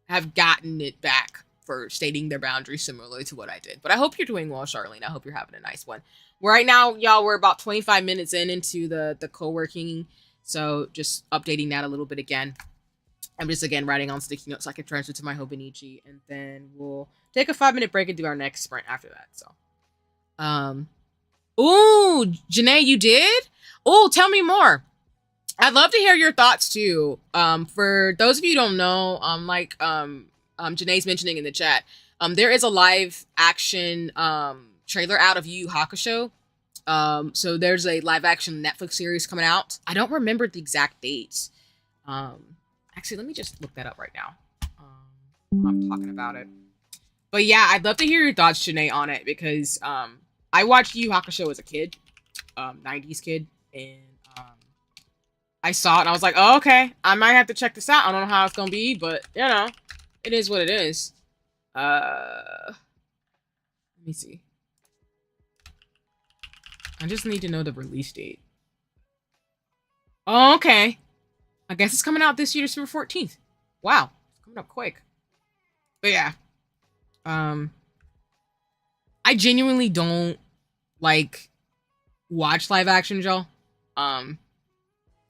have gotten it back for stating their boundaries similarly to what I did. But I hope you're doing well, Charlene. I hope you're having a nice one. Right now, y'all, we're about 25 minutes into the co-working. So just updating that a little bit again. I'm just, again, writing on sticky notes so I can transfer to my Hobonichi. And then we'll take a 5-minute break and do our next sprint after that. So, ooh, Janae, you did? Oh, tell me more. I'd love to hear your thoughts too. For those of you who don't know, Janae's mentioning in the chat, there is a live action trailer out of Yu Yu Hakusho. So there's a live action Netflix series coming out. I don't remember the exact dates. Actually, let me just look that up right now. I'm talking about it. But yeah, I'd love to hear your thoughts, Janae, on it, because I watched Yu Yu Hakusho as a kid, 90s kid, and I saw it and I was like, oh, okay, I might have to check this out. I don't know how it's gonna be, but you know, it is what it is. Let me see. I just need to know the release date. Oh, okay. I guess it's coming out this year, December 14th. Wow, it's coming up quick. But yeah, I genuinely don't like watch live action, y'all.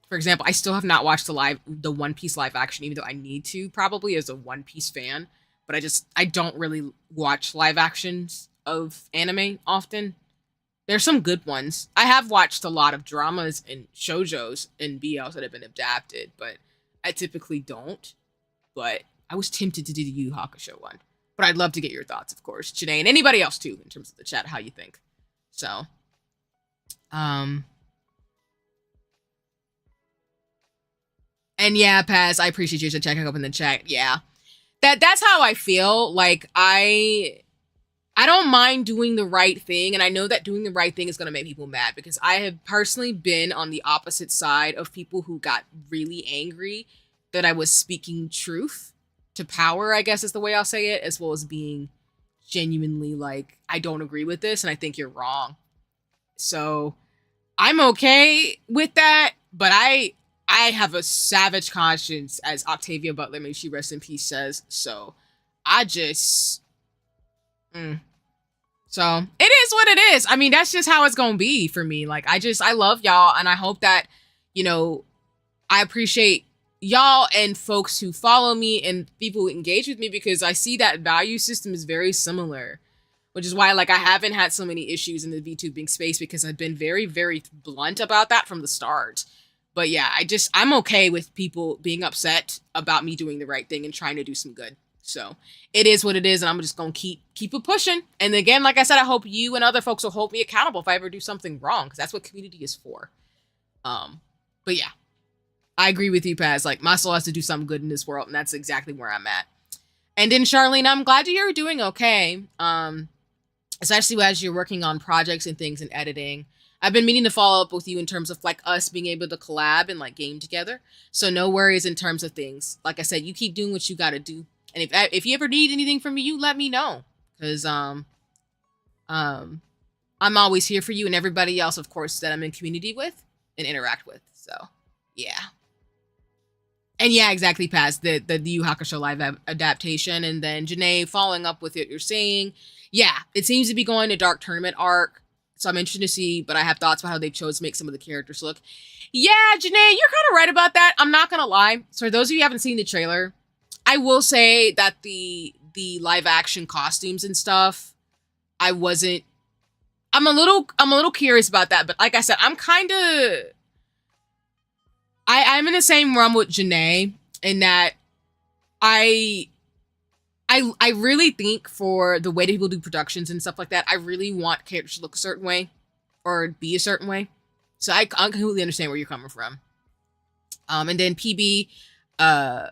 For example, I still have not watched the One Piece live action, even though I need to probably as a One Piece fan. But I don't really watch live actions of anime often. There's some good ones. I have watched a lot of dramas and shoujos and BLs that have been adapted, but I typically don't. But I was tempted to do the Yu Yu Hakusho one. But I'd love to get your thoughts, of course, Janae, and anybody else too, in terms of the chat, how you think. So, and yeah, Paz, I appreciate you checking up in the chat. Yeah, that's how I feel. Like I don't mind doing the right thing, and I know that doing the right thing is going to make people mad, because I have personally been on the opposite side of people who got really angry that I was speaking truth to power, I guess is the way I'll say it, as well as being genuinely like, I don't agree with this and I think you're wrong. So I'm okay with that, but I have a savage conscience, as Octavia Butler, may she rest in peace, says. So I just so it is what it is. I mean, that's just how it's gonna be for me. Like, I love y'all, and I hope that, you know, I appreciate y'all and folks who follow me and people who engage with me, because I see that value system is very similar, which is why, like, I haven't had so many issues in the VTubing space, because I've been very, very blunt about that from the start. But yeah, I'm okay with people being upset about me doing the right thing and trying to do some good. So it is what it is, and I'm just gonna keep it pushing. And again, like I said, I hope you and other folks will hold me accountable if I ever do something wrong, because that's what community is for. But yeah, I agree with you, Paz. Like, my soul has to do something good in this world, and that's exactly where I'm at. And then Charlene, I'm glad you're doing okay. Especially as you're working on projects and things and editing. I've been meaning to follow up with you in terms of like us being able to collab and like game together. So no worries in terms of things. Like I said, you keep doing what you got to do. And if you ever need anything from me, you let me know, because I'm always here for you and everybody else, of course, that I'm in community with and interact with. So yeah. And yeah, exactly, Paz, the Yu Yu Hakusho live adaptation. And then Janae, following up with what you're saying, yeah, it seems to be going to Dark Tournament arc. So I'm interested to see, but I have thoughts about how they chose to make some of the characters look. Yeah, Janae, you're kind of right about that. I'm not gonna lie. So for those of you who haven't seen the trailer, I will say that the live action costumes and stuff, I wasn't. I'm a little curious about that, but like I said, I'm in the same realm with Janae in that I I really think for the way that people do productions and stuff like that, I really want characters to look a certain way or be a certain way. So I completely understand where you're coming from. And then PB, uh,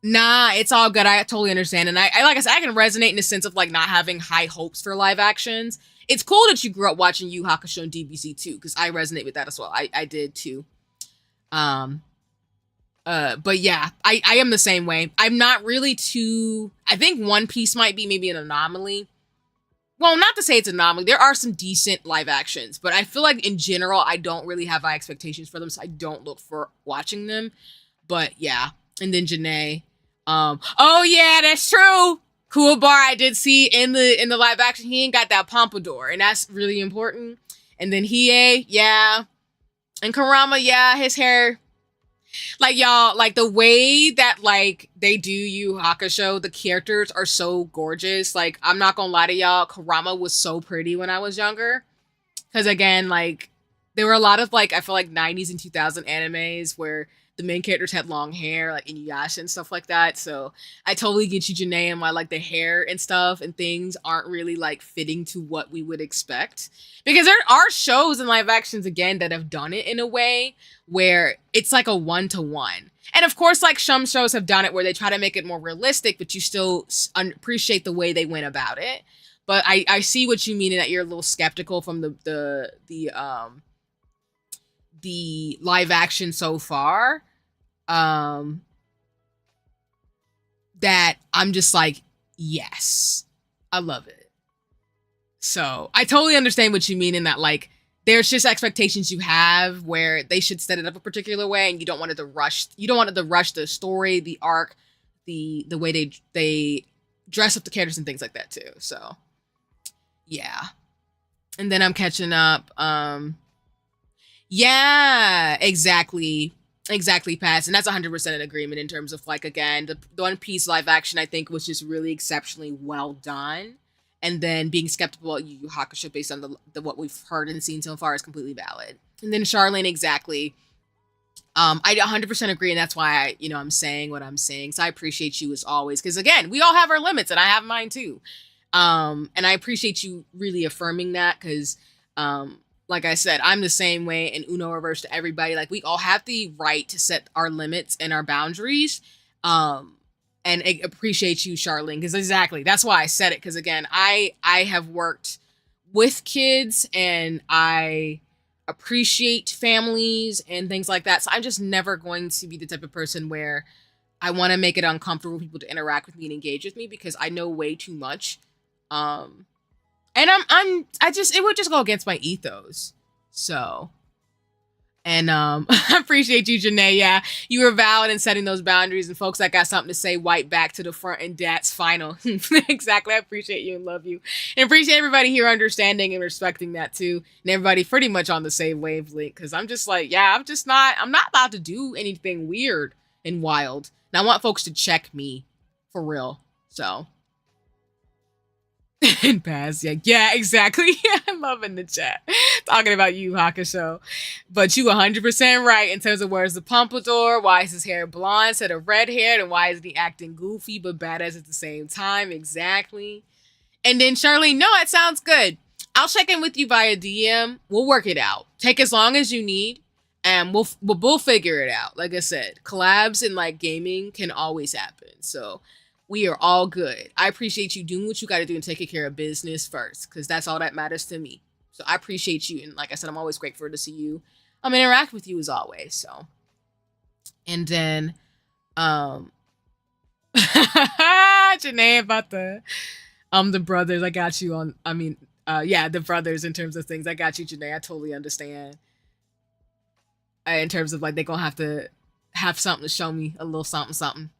nah, it's all good. I totally understand. And I like I said, I can resonate in the sense of like not having high hopes for live actions. It's cool that you grew up watching Yu Hakusho and DBZ too, because I resonate with that as well. I did too. Um, but yeah, I am the same way. I'm not really too. I think One Piece might be maybe an anomaly. Well, not to say it's an anomaly. There are some decent live actions, but I feel like in general, I don't really have high expectations for them, so I don't look for watching them. But yeah, and then Janae. Oh yeah, that's true. Kuwabara, I did see in the live action, he ain't got that pompadour, and that's really important. And then Hiei, yeah, and Karama, yeah, his hair. Like y'all, like the way that like they do Yu Hakusho, the characters are so gorgeous. Like I'm not gonna lie to y'all, Karama was so pretty when I was younger. Because again, like there were a lot of like I feel like 90s and 2000 animes where the main characters had long hair, like Inuyasha and stuff like that. So I totally get you, Janae, and why like the hair and stuff and things aren't really like fitting to what we would expect. Because there are shows and live actions again that have done it in a way where it's like a 1-to-1. And of course, like some shows have done it where they try to make it more realistic, but you still appreciate the way they went about it. But I see what you mean in that you're a little skeptical from the live action so far. That I'm just like, yes, I love it. So I totally understand what you mean in that, like, there's just expectations you have where they should set it up a particular way, and you don't want it to rush. You don't want it to rush the story, the arc, the way they dress up the characters and things like that too. So yeah, and then I'm catching up. Yeah, exactly. Exactly, Pass. And that's 100% an agreement in terms of, like, again, the One Piece live action, I think, was just really exceptionally well done. And then being skeptical about Yu Yu Hakusho based on the what we've heard and seen so far is completely valid. And then Charlene, exactly. I 100% agree, and that's why I'm saying what I'm saying. So I appreciate you as always, because again, we all have our limits, and I have mine too. And I appreciate you really affirming that, because like I said, I'm the same way, and Uno reverse to everybody. Like, we all have the right to set our limits and our boundaries. And I appreciate you, Charlene, because exactly, that's why I said it. Because again, I have worked with kids, and I appreciate families and things like that. So I'm just never going to be the type of person where I want to make it uncomfortable for people to interact with me and engage with me, because I know way too much. And it would just go against my ethos. So, and I appreciate you, Janae. Yeah, you were valid in setting those boundaries, and folks that got something to say, white back to the front, and that's final. Exactly. I appreciate you and love you, and appreciate everybody here understanding and respecting that too, and everybody pretty much on the same wavelength. Because I'm just like, yeah, I'm not allowed to do anything weird and wild, and I want folks to check me for real. So. And Pass, yeah, exactly. Yeah, I'm loving the chat talking about Yu Hakusho, but you 100% right in terms of where's the pompadour, why is his hair blonde instead of red hair, and why is he acting goofy but badass at the same time? Exactly. And then Charlene, no, it sounds good. I'll check in with you via DM. We'll work it out. Take as long as you need, and we'll figure it out. Like I said, collabs in like gaming can always happen. So. We are all good. I appreciate you doing what you got to do and taking care of business first, because that's all that matters to me. So I appreciate you. And like I said, I'm always grateful to see you. Interact with you as always. So, and then, Janae, about the brothers, I got you on, the brothers in terms of things. I got you, Janae. I totally understand. In terms of like, they're going to have something to show me, a little something, something.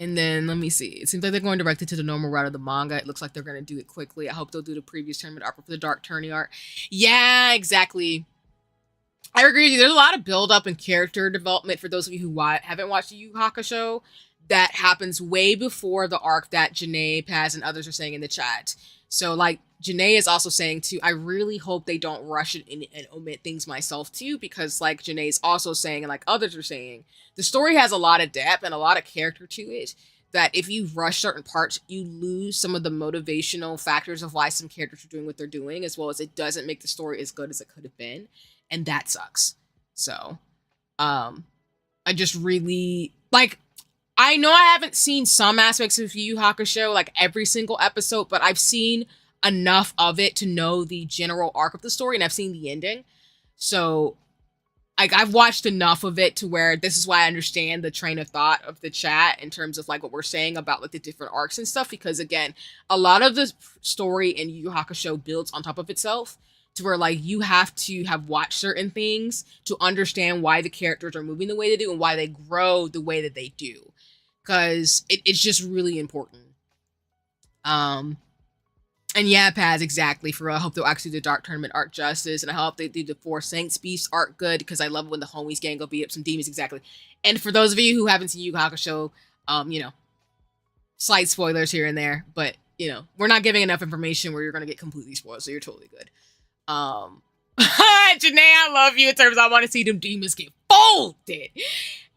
And then let me see. It seems like they're going directed to the normal route of the manga. It looks like they're going to do it quickly. I hope they'll do the previous tournament arc for the Dark Tourney art. Yeah, exactly. I agree with you. There's a lot of build up and character development for those of you who haven't watched the Yu Yu Hakusho that happens way before the arc that Janae, Paz, and others are saying in the chat. So, like, Janae is also saying, too, I really hope they don't rush it and omit things myself, too, because, like Janae is also saying, and like others are saying, the story has a lot of depth and a lot of character to it, that if you rush certain parts, you lose some of the motivational factors of why some characters are doing what they're doing, as well as it doesn't make the story as good as it could have been, and that sucks. So, I just really, like, I know I haven't seen some aspects of Yu Yu Hakusho, like every single episode, but I've seen enough of it to know the general arc of the story, and I've seen the ending. So, like, I've watched enough of it to where this is why I understand the train of thought of the chat in terms of, like, what we're saying about, like, the different arcs and stuff, because, again, a lot of the story in Yu Yu Hakusho builds on top of itself, to where, like, you have to have watched certain things to understand why the characters are moving the way they do and why they grow the way that they do. Because it's just really important. And yeah, Paz, exactly. For real, I hope they'll actually do the Dark Tournament art justice, and I hope they do the Four Saints Beast art good, because I love when the homies gang go beat up some demons, exactly. And for those of you who haven't seen Yu Yu Hakusho, you know, slight spoilers here and there, but, you know, we're not giving enough information where you're going to get completely spoiled, so you're totally good. Janae, I love you in terms of I want to see them demons get folded.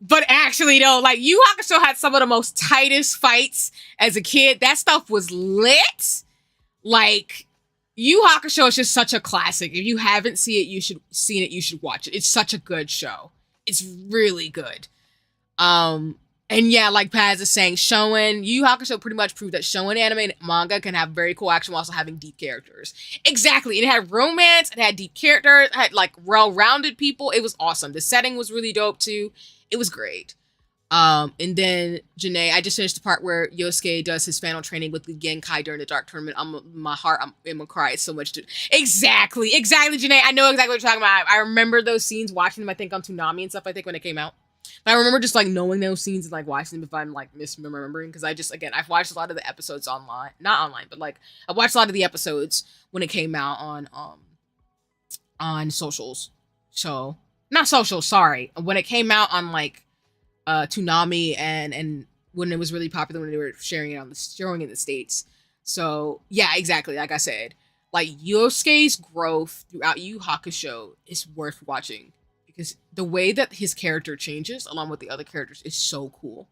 But actually, though, like, Yu Yu Hakusho had some of the most tightest fights as a kid. That stuff was lit. Like, Yu Yu Hakusho is just such a classic. If you haven't seen it, you should watch it. It's such a good show. It's really good. And yeah, like Paz is saying, Yu Yu Hakusho pretty much proved that Shonen anime and manga can have very cool action while also having deep characters. Exactly. It had romance, it had deep characters, it had, like, well-rounded people. It was awesome. The setting was really dope, too. It was great. And then Janae, I just finished the part where Yosuke does his final training with the Genkai during the Dark Tournament. I'm gonna cry. It's so much. Exactly, Janae. I know exactly what you're talking about. I remember those scenes, watching them, I think, on Toonami and stuff, I think, when it came out. But I remember just, like, knowing those scenes and, like, watching them if I'm, like, misremembering. Because I just, again, I've watched a lot of the episodes online. Not online, but, like, I watched a lot of the episodes when it came out on socials. So, not socials, sorry. When it came out on, like, Toonami and when it was really popular, when they were showing it in the States. So yeah, exactly. Like I said, like, Yosuke's growth throughout Yu Yu Hakusho is worth watching, because the way that his character changes along with the other characters is so cool.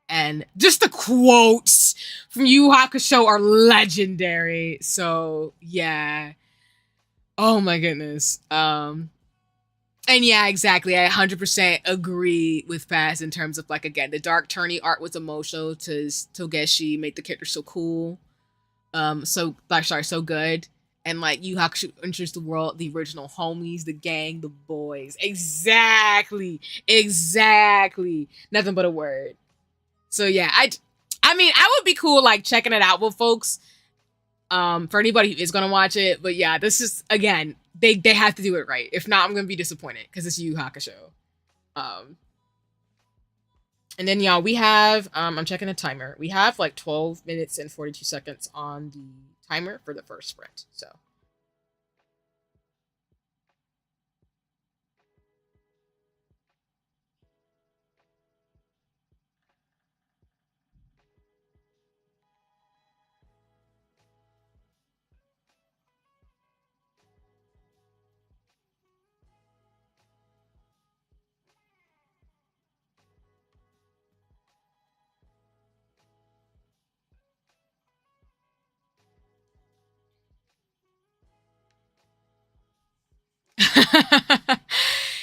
And just the quotes from Yu Yu Hakusho are legendary. So yeah. Oh my goodness. And yeah, exactly. I 100% agree with Paz in terms of, like, again, the Dark Tourney art was emotional to Togeshi, made the character so cool. So good. And, like, Yu Yu Hakusho enters the world, the original homies, the gang, the boys. Exactly. Nothing but a word. So yeah, I mean, I would be cool, like, checking it out with folks. For anybody who is gonna watch it. But yeah, this is, again, they have to do it right. If not, I'm gonna be disappointed, because it's Yu Yu Hakusho. And then, y'all, we have, I'm checking the timer. We have, like, 12 minutes and 42 seconds on the timer for the first sprint. So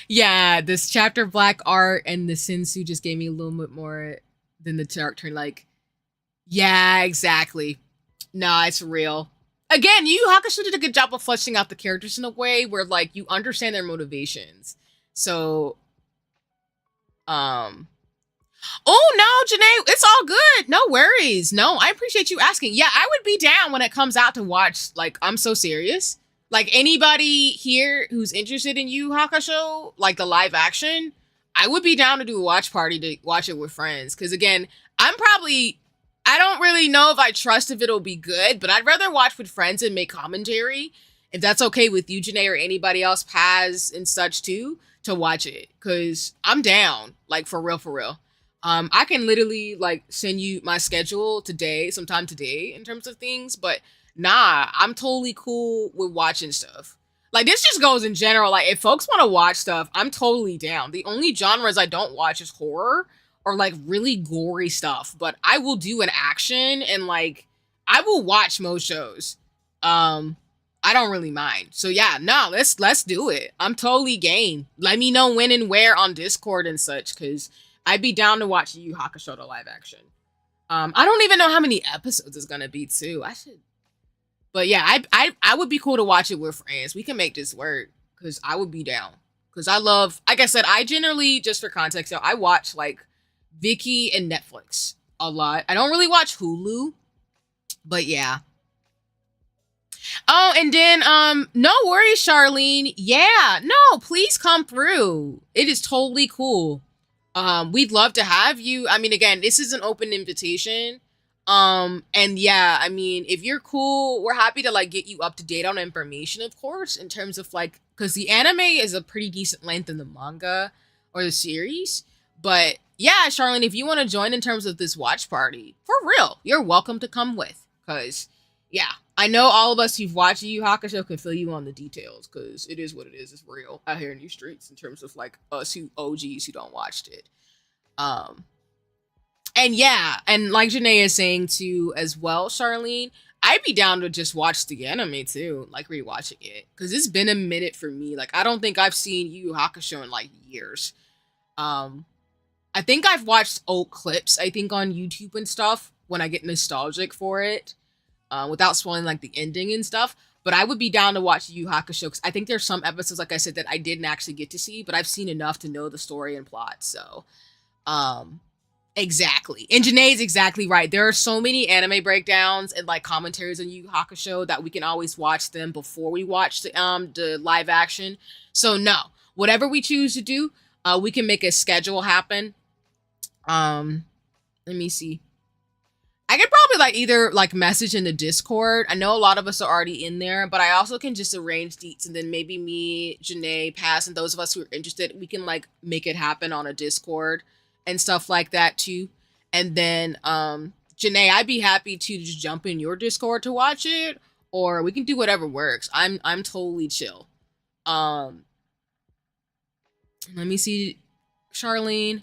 yeah, this chapter black art and the Sensu just gave me a little bit more than the Dark Turn. Like, yeah, exactly. Nah, it's real. Again, Yu Yu Hakusho did a good job of fleshing out the characters in a way where, like, you understand their motivations. So, um, oh no, Janae, it's all good. No worries. No, I appreciate you asking. Yeah, I would be down when it comes out to watch. Like, I'm so serious. Like, anybody here who's interested in Yu Yu Hakusho, like the live action, I would be down to do a watch party to watch it with friends. Because again, I don't really know if I trust if it'll be good, but I'd rather watch with friends and make commentary. If that's okay with you, Janae, or anybody else, Paz and such too, to watch it. Because I'm down, like for real, for real. I can literally like send you my schedule today, sometime today in terms of things, but nah, I'm totally cool with watching stuff. Like this just goes in general. Like if folks want to watch stuff, I'm totally down. The only genres I don't watch is horror or like really gory stuff, but I will do an action and like I will watch most shows. Um I don't really mind. So yeah, no, let's do it. I'm totally game. Let me know when and where on Discord and such, cause I'd be down to watch Yu Yu Hakusho the live action. I don't even know how many episodes it's gonna be too. I should, but yeah, I would be cool to watch it with friends. We can make this work because I would be down. Because I love, like I said, I generally, just for context, so I watch like Viki and Netflix a lot. I don't really watch Hulu, but yeah. Oh, and then no worries, Charlene. Yeah, no, please come through. It is totally cool. We'd love to have you. I mean, again, this is an open invitation. And yeah, I mean, if you're cool, we're happy to like get you up to date on information, of course, in terms of like, because the anime is a pretty decent length in the manga or the series. But yeah, Charlene, if you want to join in terms of this watch party, for real, you're welcome to come with. Because yeah, I know all of us who've watched Yu Yu Hakusho can fill you on the details, because it is what it is. It's real out here in these streets in terms of like us who OGs who don't watched it. And yeah, and like Janae is saying too as well, Charlene, I'd be down to just watch the anime too, like rewatching it, because it's been a minute for me. Like I don't think I've seen Yu Yu Hakusho in like years. I think I've watched old clips, I think on YouTube and stuff when I get nostalgic for it, without spoiling like the ending and stuff. But I would be down to watch Yu Yu Hakusho because I think there's some episodes, like I said, that I didn't actually get to see, but I've seen enough to know the story and plot. So, exactly. And Janae's exactly right. There are so many anime breakdowns and like commentaries on Yu Yu Hakusho that we can always watch them before we watch the live action. So no, whatever we choose to do, we can make a schedule happen. Let me see. I could probably like either like message in the Discord. I know a lot of us are already in there, but I also can just arrange deets, and then maybe me, Janae, Pass, and those of us who are interested, we can like make it happen on a Discord and stuff like that too. And then Janae, I'd be happy to just jump in your Discord to watch it, or we can do whatever works. I'm totally chill. Let me see, Charlene.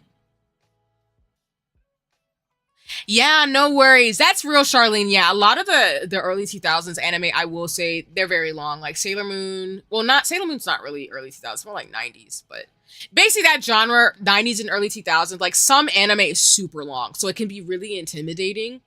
Yeah, no worries. That's real, Charlene. Yeah, a lot of the early 2000s anime, I will say, they're very long. Like Sailor Moon. Well, not Sailor Moon's not really early 2000s, more like 90s, but basically that genre, 90s and early 2000s, like some anime is super long, so it can be really intimidating.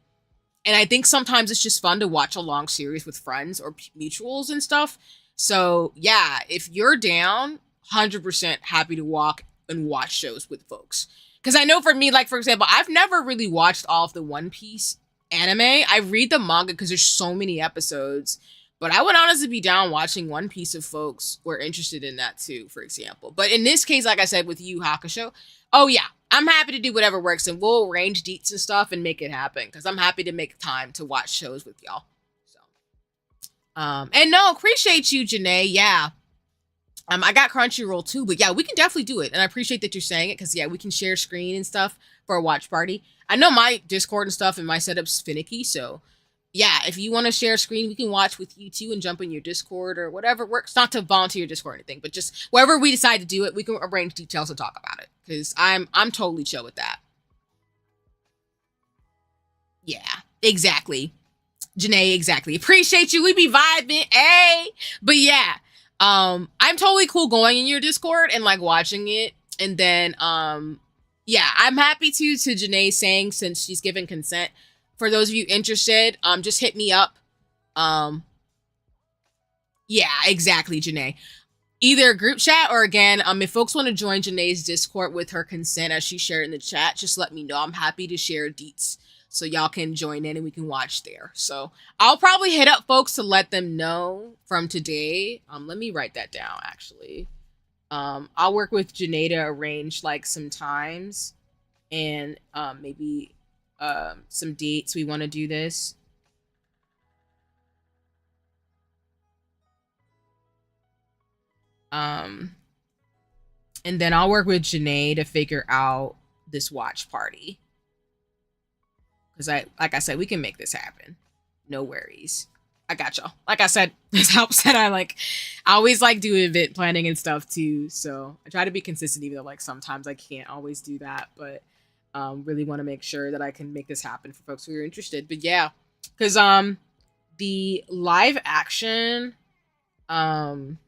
And I think sometimes it's just fun to watch a long series with friends or mutuals and stuff. So, yeah, if you're down, 100% happy to walk and watch shows with folks. Because I know for me, like, for example, I've never really watched all of the One Piece anime. I read the manga because there's so many episodes. But I would honestly be down watching One Piece if folks were interested in that too, for example. But in this case, like I said, with Yu Yu Hakusho, oh yeah, I'm happy to do whatever works. And we'll arrange deets and stuff and make it happen. Because I'm happy to make time to watch shows with y'all. So, and no, appreciate you, Janae. Yeah. I got Crunchyroll too, but yeah, we can definitely do it. And I appreciate that you're saying it because yeah, we can share screen and stuff for a watch party. I know my Discord and stuff and my setup's finicky, so yeah, if you want to share screen, we can watch with you too and jump in your Discord or whatever works. Not to volunteer your Discord or anything, but just wherever we decide to do it, we can arrange details and talk about it because I'm totally chill with that. Yeah, exactly. Janae, exactly. Appreciate you. We be vibing. Hey. But yeah. I'm totally cool going in your Discord and like watching it. And then yeah, I'm happy to Janae saying since she's given consent. For those of you interested, just hit me up. Yeah, exactly, Janae. Either group chat or again, if folks want to join Janae's Discord with her consent as she shared in the chat, just let me know. I'm happy to share deets so y'all can join in and we can watch there. So I'll probably hit up folks to let them know from today. Let me write that down actually. I'll work with Janae to arrange like some times and maybe some dates we want to do this. Um, and then I'll work with Janae to figure out this watch party. Because like I said, we can make this happen. No worries. I got y'all. Like I said, this helps that I always like do event planning and stuff too. So I try to be consistent, even though like sometimes I can't always do that. But really want to make sure that I can make this happen for folks who are interested. But yeah, because the live action, um,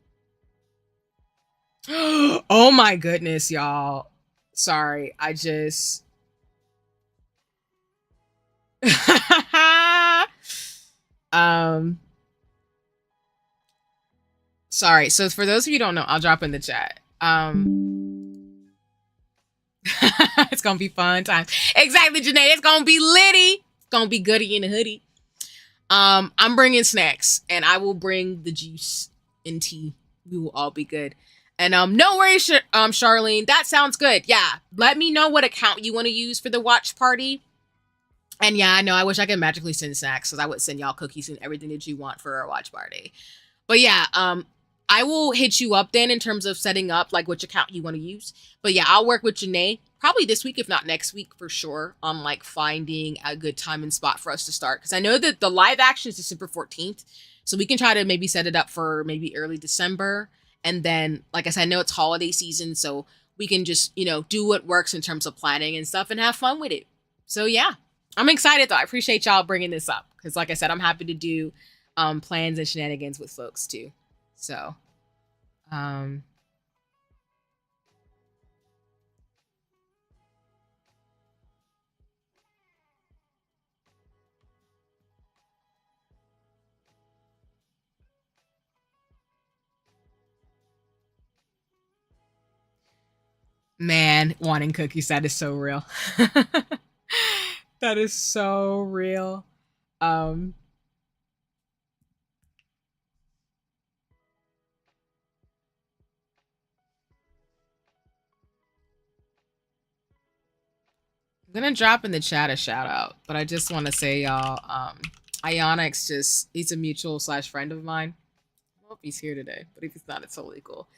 oh my goodness, y'all. Sorry, I just um sorry. So for those of you who don't know, I'll drop in the chat. It's gonna be fun times. Exactly, Janae. It's gonna be litty. It's gonna be goody in the hoodie. I'm bringing snacks, and I will bring the juice and tea. We will all be good. And no worries, Charlene. That sounds good. Yeah, let me know what account you want to use for the watch party. And yeah, I know I wish I could magically send snacks, because I would send y'all cookies and everything that you want for our watch party. But yeah, I will hit you up then in terms of setting up like which account you want to use. But yeah, I'll work with Janae probably this week, if not next week for sure, on like finding a good time and spot for us to start. Because I know that the live action is December 14th. So we can try to maybe set it up for maybe early December. And then, like I said, I know it's holiday season, so we can just, do what works in terms of planning and stuff and have fun with it. So yeah, I'm excited though. I appreciate y'all bringing this up. Because like I said, I'm happy to do plans and shenanigans with folks too. So, I'm man, wanting cookies, that is so real. That is so real. Um, I'm gonna drop in the chat a shout out, but I just want to say, y'all, Ionix he's a mutual slash friend of mine. I don't know if he's here today, but if he's not, it's totally cool.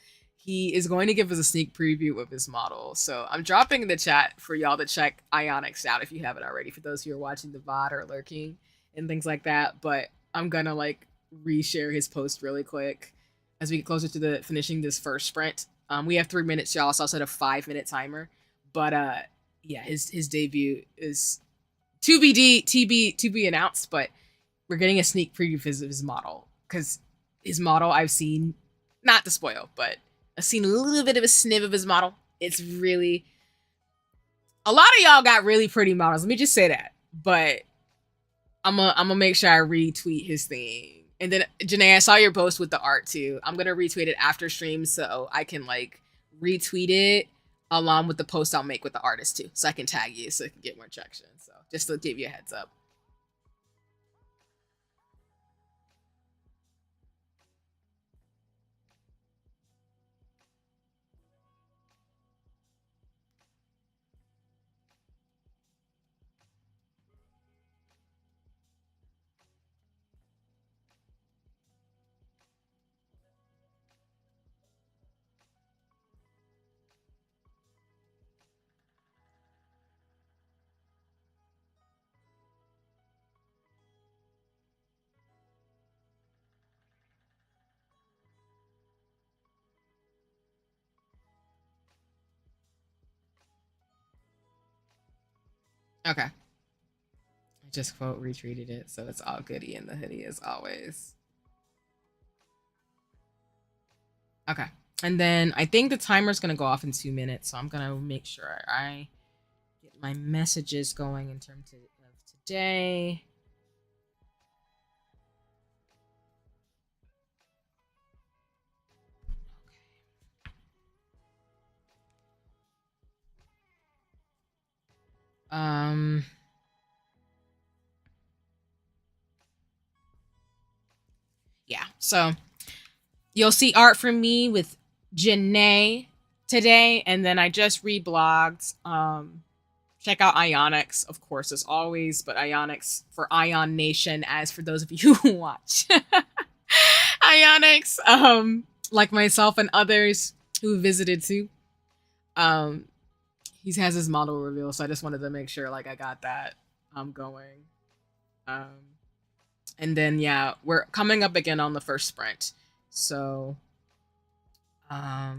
He is going to give us a sneak preview of his model. So I'm dropping in the chat for y'all to check Ionix out if you haven't already, for those who are watching the VOD or lurking and things like that. But I'm gonna like reshare his post really quick as we get closer to the finishing this first sprint. We have 3 minutes, y'all, so I'll set a 5-minute timer. But yeah, his debut is to be announced, but we're getting a sneak preview of his model, because his model I've seen, not to spoil, but I've seen a little bit of a sniff of his model. It's really, a lot of y'all got really pretty models. Let me just say that. But I'm gonna make sure I retweet his thing. And then Janae, I saw your post with the art too. I'm gonna retweet it after stream so I can like retweet it along with the post I'll make with the artist too, so I can tag you so it can get more traction. So just to give you a heads up. Okay. I just quote retweeted it, so it's all goody in the hoodie as always. Okay. And then I think the timer's gonna go off in 2 minutes, so I'm gonna make sure I get my messages going in terms of today. Um yeah, so you'll see art from me with Janae today, and then I just reblogged. Check out Ionics, of course, as always, but Ionics for Ion Nation, as for those of you who watch. Ionics, like myself and others who visited too. He has his model reveal, so I just wanted to make sure like I got that going. Um, and then yeah, we're coming up again on the first sprint. So I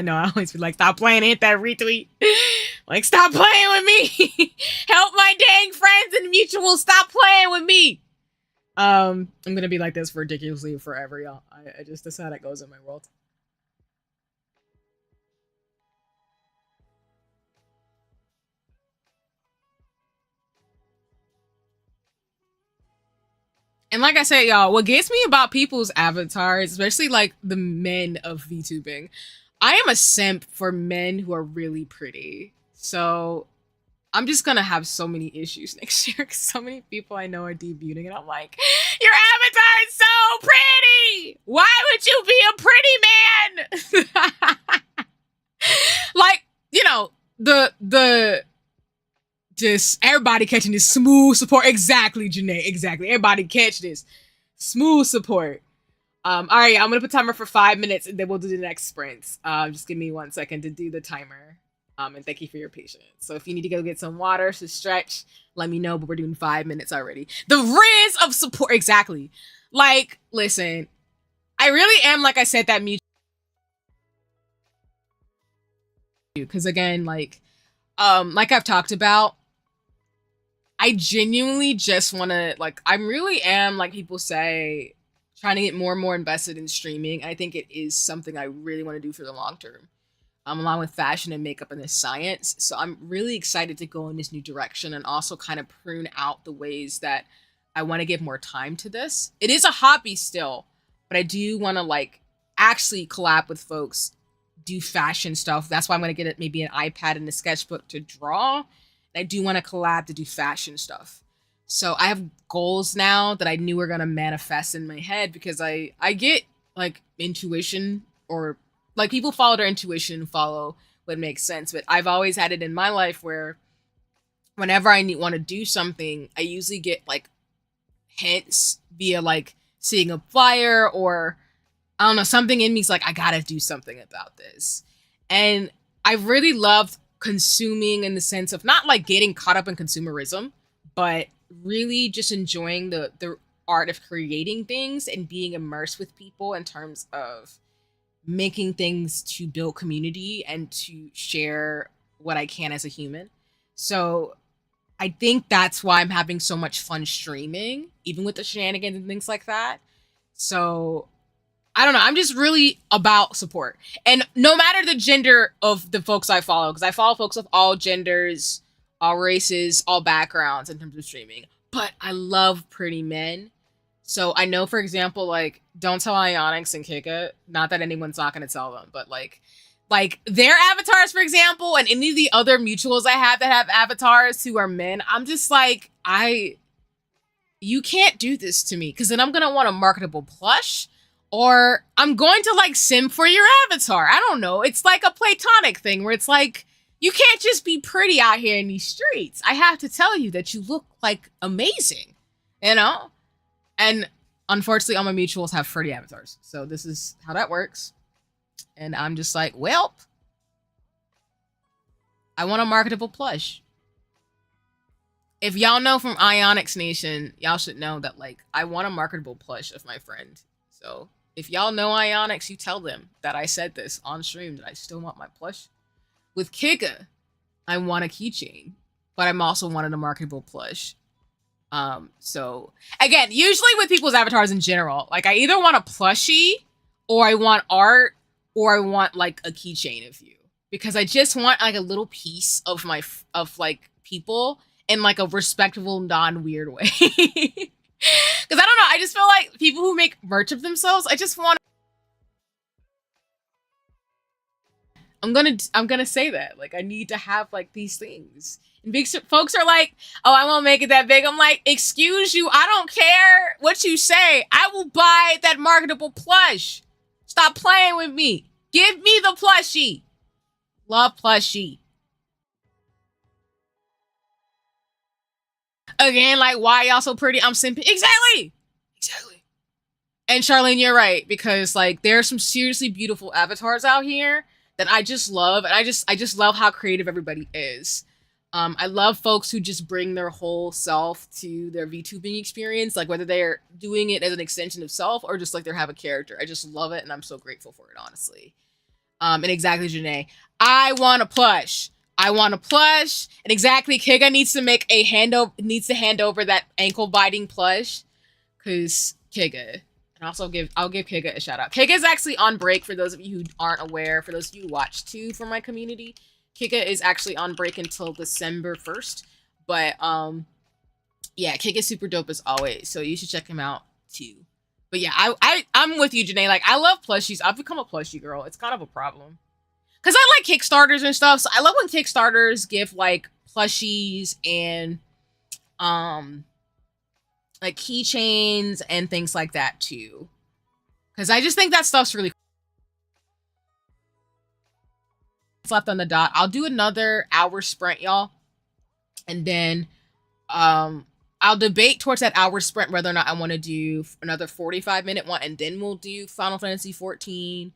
know I always be like, stop playing, hit that retweet. Like, stop playing with me. Help my dang friends and mutuals stop playing with me. I'm gonna be like this for ridiculously forever, y'all. I just that's how that goes in my world. And like I said, y'all, what gets me about people's avatars, especially like the men of VTubing, I am a simp for men who are really pretty. So I'm just gonna have so many issues next year because so many people I know are debuting, and I'm like, your avatar is so pretty. Why would you be a pretty man? Like, you know, the just everybody catching this smooth support. Exactly, Janae. Exactly. Everybody catch this smooth support. All right, I'm gonna put timer for 5 minutes, and then we'll do the next sprints. Just give me 1 second to do the timer. And thank you for your patience. So if you need to go get some water to stretch, let me know. But we're doing 5 minutes already. The riz of support, exactly. Like, listen, I really am, like I said, that mutual. Because again, like I've talked about, I genuinely just want to, like, I really am, like people say, trying to get more and more invested in streaming. I think it is something I really want to do for the long term, along with fashion and makeup and the science. So I'm really excited to go in this new direction and also kind of prune out the ways that I want to give more time to this. It is a hobby still, but I do want to like actually collab with folks, do fashion stuff. That's why I'm going to get it, maybe an iPad and a sketchbook to draw. I do want to collab to do fashion stuff. So I have goals now that I knew were going to manifest in my head because I get like intuition, or like people follow their intuition and follow what makes sense. But I've always had it in my life where whenever I want to do something, I usually get like hints via like seeing a flyer, or I don't know, something in me is like, I gotta do something about this. And I've really loved consuming in the sense of not like getting caught up in consumerism, but really just enjoying the art of creating things and being immersed with people in terms of making things to build community and to share what I can as a human. So I think that's why I'm having so much fun streaming, even with the shenanigans and things like that. So I don't know. I'm just really about support. And no matter the gender of the folks I follow, because I follow folks of all genders, all races, all backgrounds in terms of streaming. But I love pretty men. So I know, for example, like, don't tell Ionics and Kika, not that anyone's not going to tell them, but like their avatars, for example, and any of the other mutuals I have that have avatars who are men, I'm just like, you can't do this to me, because then I'm going to want a marketable plush, or I'm going to like sim for your avatar. I don't know. It's like a platonic thing where it's like, you can't just be pretty out here in these streets. I have to tell you that you look like amazing, you know? And unfortunately, all my mutuals have pretty avatars. So this is how that works. And I'm just like, well, I want a marketable plush. If y'all know from Ionics Nation, y'all should know that like I want a marketable plush of my friend. So if y'all know Ionics, you tell them that I said this on stream, that I still want my plush. With Kika, I want a keychain, but I'm also wanting a marketable plush. So again, usually with people's avatars in general, like I either want a plushie, or I want art, or I want like a keychain of you, because I just want like a little piece of of like people in like a respectable, non-weird way. Because I don't know, I just feel like people who make merch of themselves, I just want I'm gonna say that. Like, I need to have like these things. And big folks are like, oh, I won't make it that big. I'm like, excuse you, I don't care what you say. I will buy that marketable plush. Stop playing with me. Give me the plushie. Love plushie. Again, like, why y'all so pretty? I'm simping. Exactly. Exactly. And Charlene, you're right, because like there are some seriously beautiful avatars out here that I just love, and I just love how creative everybody is. I love folks who just bring their whole self to their VTubing experience, like whether they're doing it as an extension of self or just like they have a character. I just love it, and I'm so grateful for it, honestly. And exactly, Janae, I want a plush. I want a plush, and exactly, Kiga needs to make a hand over that ankle biting plush, because Kiga. And also I'll give Kiga a shout out. Kiga is actually on break for those of you who aren't aware. For those of you who watch too from my community, Kiga is actually on break until December 1st. But yeah, Kiga's super dope as always. So you should check him out too. But yeah, I'm with you, Janae. Like, I love plushies. I've become a plushie girl. It's kind of a problem. Because I like Kickstarters and stuff. So I love when Kickstarters give like plushies and like keychains and things like that too. Because I just think that stuff's really cool. It's left on the dot. I'll do another hour sprint, y'all. And then I'll debate towards that hour sprint whether or not I want to do another 45-minute one, and then we'll do Final Fantasy 14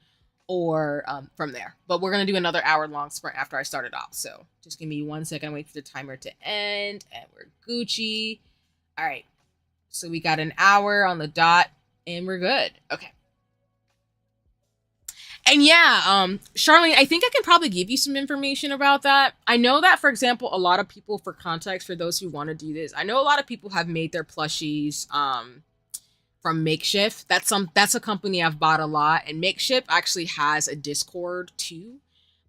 or from there. But we're going to do another hour-long sprint after I start it off. So just give me 1 second. Wait for the timer to end, and we're Gucci. All right. So we got an hour on the dot, and we're good. Okay. And yeah, Charlene, I think I can probably give you some information about that. I know that, for example, a lot of people, for context, for those who want to do this, I know a lot of people have made their plushies from Makeshift. That's a company I've bought a lot, and Makeshift actually has a Discord too.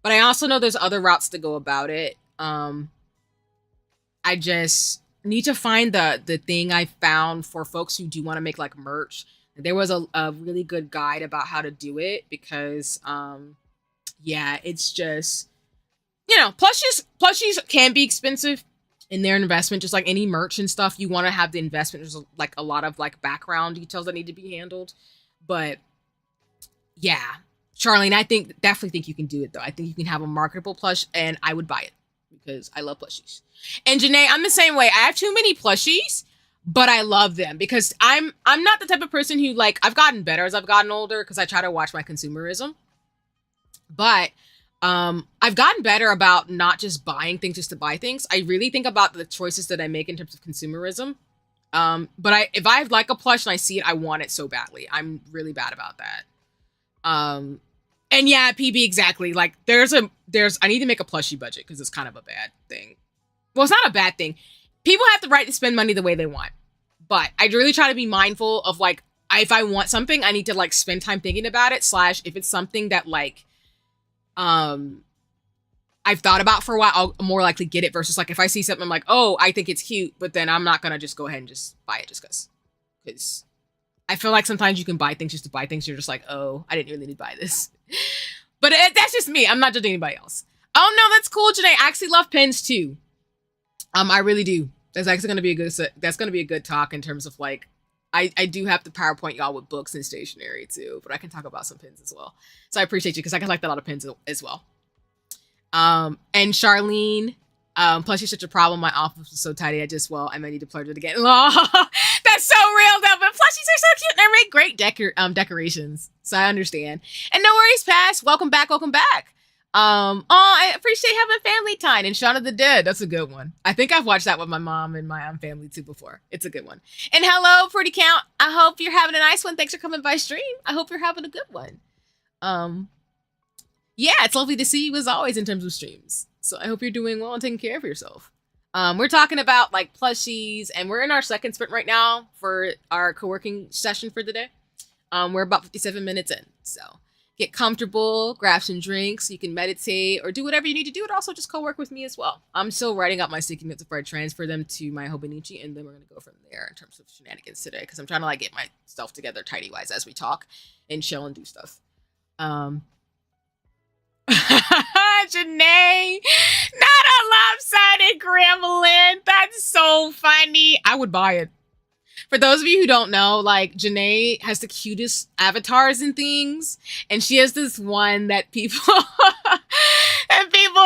But I also know there's other routes to go about it. I just need to find the thing I found for folks who do want to make like merch. There was a really good guide about how to do it, because yeah, it's just, you know, plushies can be expensive in their investment, just like any merch and stuff. You want to have the investment. There's like a lot of like background details that need to be handled. But yeah, Charlene, I definitely think you can do it though. I think you can have a marketable plush, and I would buy it because I love plushies. And Janae, I'm the same way. I have too many plushies, but I love them because I'm not the type of person who, like, I've gotten better as I've gotten older because I try to watch my consumerism. But I've gotten better about not just buying things just to buy things. I really think about the choices that I make in terms of consumerism. But if I like a plush and I see it, I want it so badly. I'm really bad about that. And yeah, PB, exactly. Like I need to make a plushie budget because it's kind of a bad thing. Well, it's not a bad thing. People have the right to spend money the way they want. But I really try to be mindful of, like, if I want something, I need to, like, spend time thinking about it, / if it's something that, like, I've thought about for a while, I'll more likely get it, versus, like, if I see something, I'm like, oh, I think it's cute, but then I'm not going to just go ahead and just buy it just because. Because I feel like sometimes you can buy things just to buy things. You're just like, oh, I didn't really need to buy this. But that's just me. I'm not judging anybody else. Oh, no, that's cool, Janae. I actually love pens, too. I really do. That's actually going to be a good talk in terms of, like, I do have to PowerPoint y'all with books and stationery too, but I can talk about some pins as well. So I appreciate you because I collect a lot of pins as well. And Charlene, plus you're such a problem. My office was so tidy. I might need to plurge it again. Oh, that's so real though. But plushies are so cute. They make great decorations. So I understand. And no worries, Pass. Welcome back. Welcome back. I appreciate having family time. And Shaun of the Dead, that's a good one. I think I've watched that with my mom and my family too before. It's a good one. And hello, Pretty Count. I hope you're having a nice one. Thanks for coming by stream. I hope you're having a good one. Yeah, it's lovely to see you as always in terms of streams. So I hope you're doing well and taking care of yourself. We're talking about like plushies, and we're in our second sprint right now for our co-working session for the day. We're about 57 minutes in, so get comfortable, grab some drinks. You can meditate or do whatever you need to do. And also just co-work with me as well. I'm still writing out my sticky notes before I transfer them to my Hobonichi. And then we're going to go from there in terms of shenanigans today. Because I'm trying to like get myself together tidy-wise as we talk and chill and do stuff. Janae, not a lopsided gremlin. That's so funny. I would buy it. For those of you who don't know, like Janae has the cutest avatars and things, and she has this one that people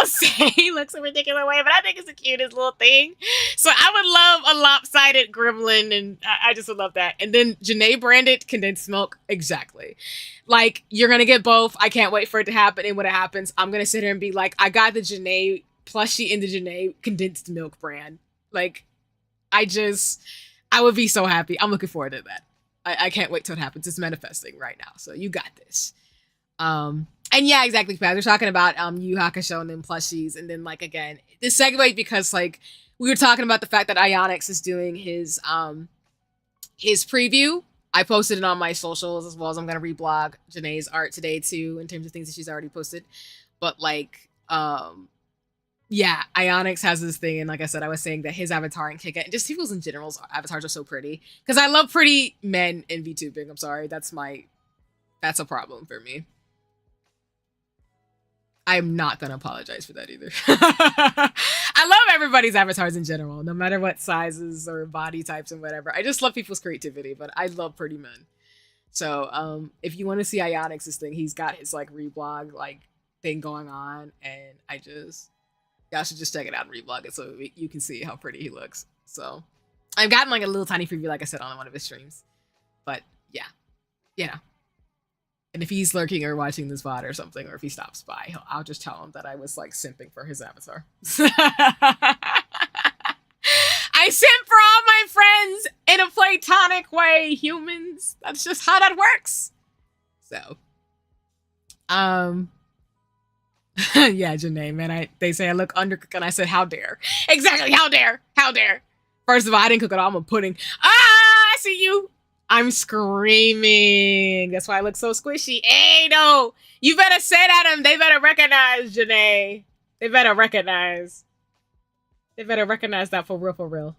say looks a ridiculous way, but I think it's the cutest little thing. So I would love a lopsided gremlin, and I just would love that. And then Janae branded condensed milk, exactly. Like you're gonna get both. I can't wait for it to happen. And when it happens, I'm gonna sit here and be like, I got the Janae plushie in the Janae condensed milk brand. Like, I would be so happy. I'm looking forward to that. I can't wait till it happens. It's manifesting right now. So you got this. And yeah, exactly, Pat. We're talking about Yu Hakusho and then plushies. And then like again, this segue because like we were talking about the fact that Ionix is doing his preview. I posted it on my socials as well as I'm gonna reblog Janae's art today too, in terms of things that she's already posted. But like yeah, Ionix has this thing, and like I said, I was saying that his avatar and Kick It, and just people's in general's avatars are so pretty. Because I love pretty men in VTubing. I'm sorry, that's a problem for me. I'm not gonna apologize for that either. I love everybody's avatars in general, no matter what sizes or body types and whatever. I just love people's creativity, but I love pretty men. So if you want to see Ionix's thing, he's got his like reblog like thing going on, and y'all should just check it out and reblog it so you can see how pretty he looks. So I've gotten like a little tiny preview, like I said, on one of his streams. But yeah, you know. And if he's lurking or watching this VOD or something, or if he stops by, I'll just tell him that I was like simping for his avatar. I simp for all my friends in a platonic way, humans. That's just how that works. So, yeah, Janae, man, they say I look undercooked, and I said, how dare? Exactly, how dare? How dare? First of all, I didn't cook it all. I'm putting. I see you. I'm screaming. That's why I look so squishy. Hey, no. You better say that to them. They better recognize, Janae. They better recognize. They better recognize that for real, for real.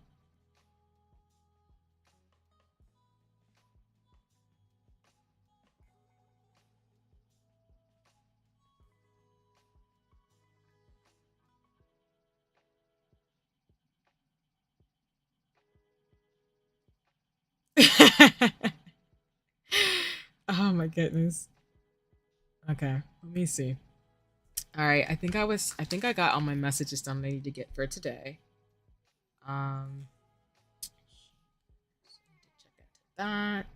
Oh my goodness. Okay, let me see. All right, I think I got all my messages done I need to get for today. Check into that.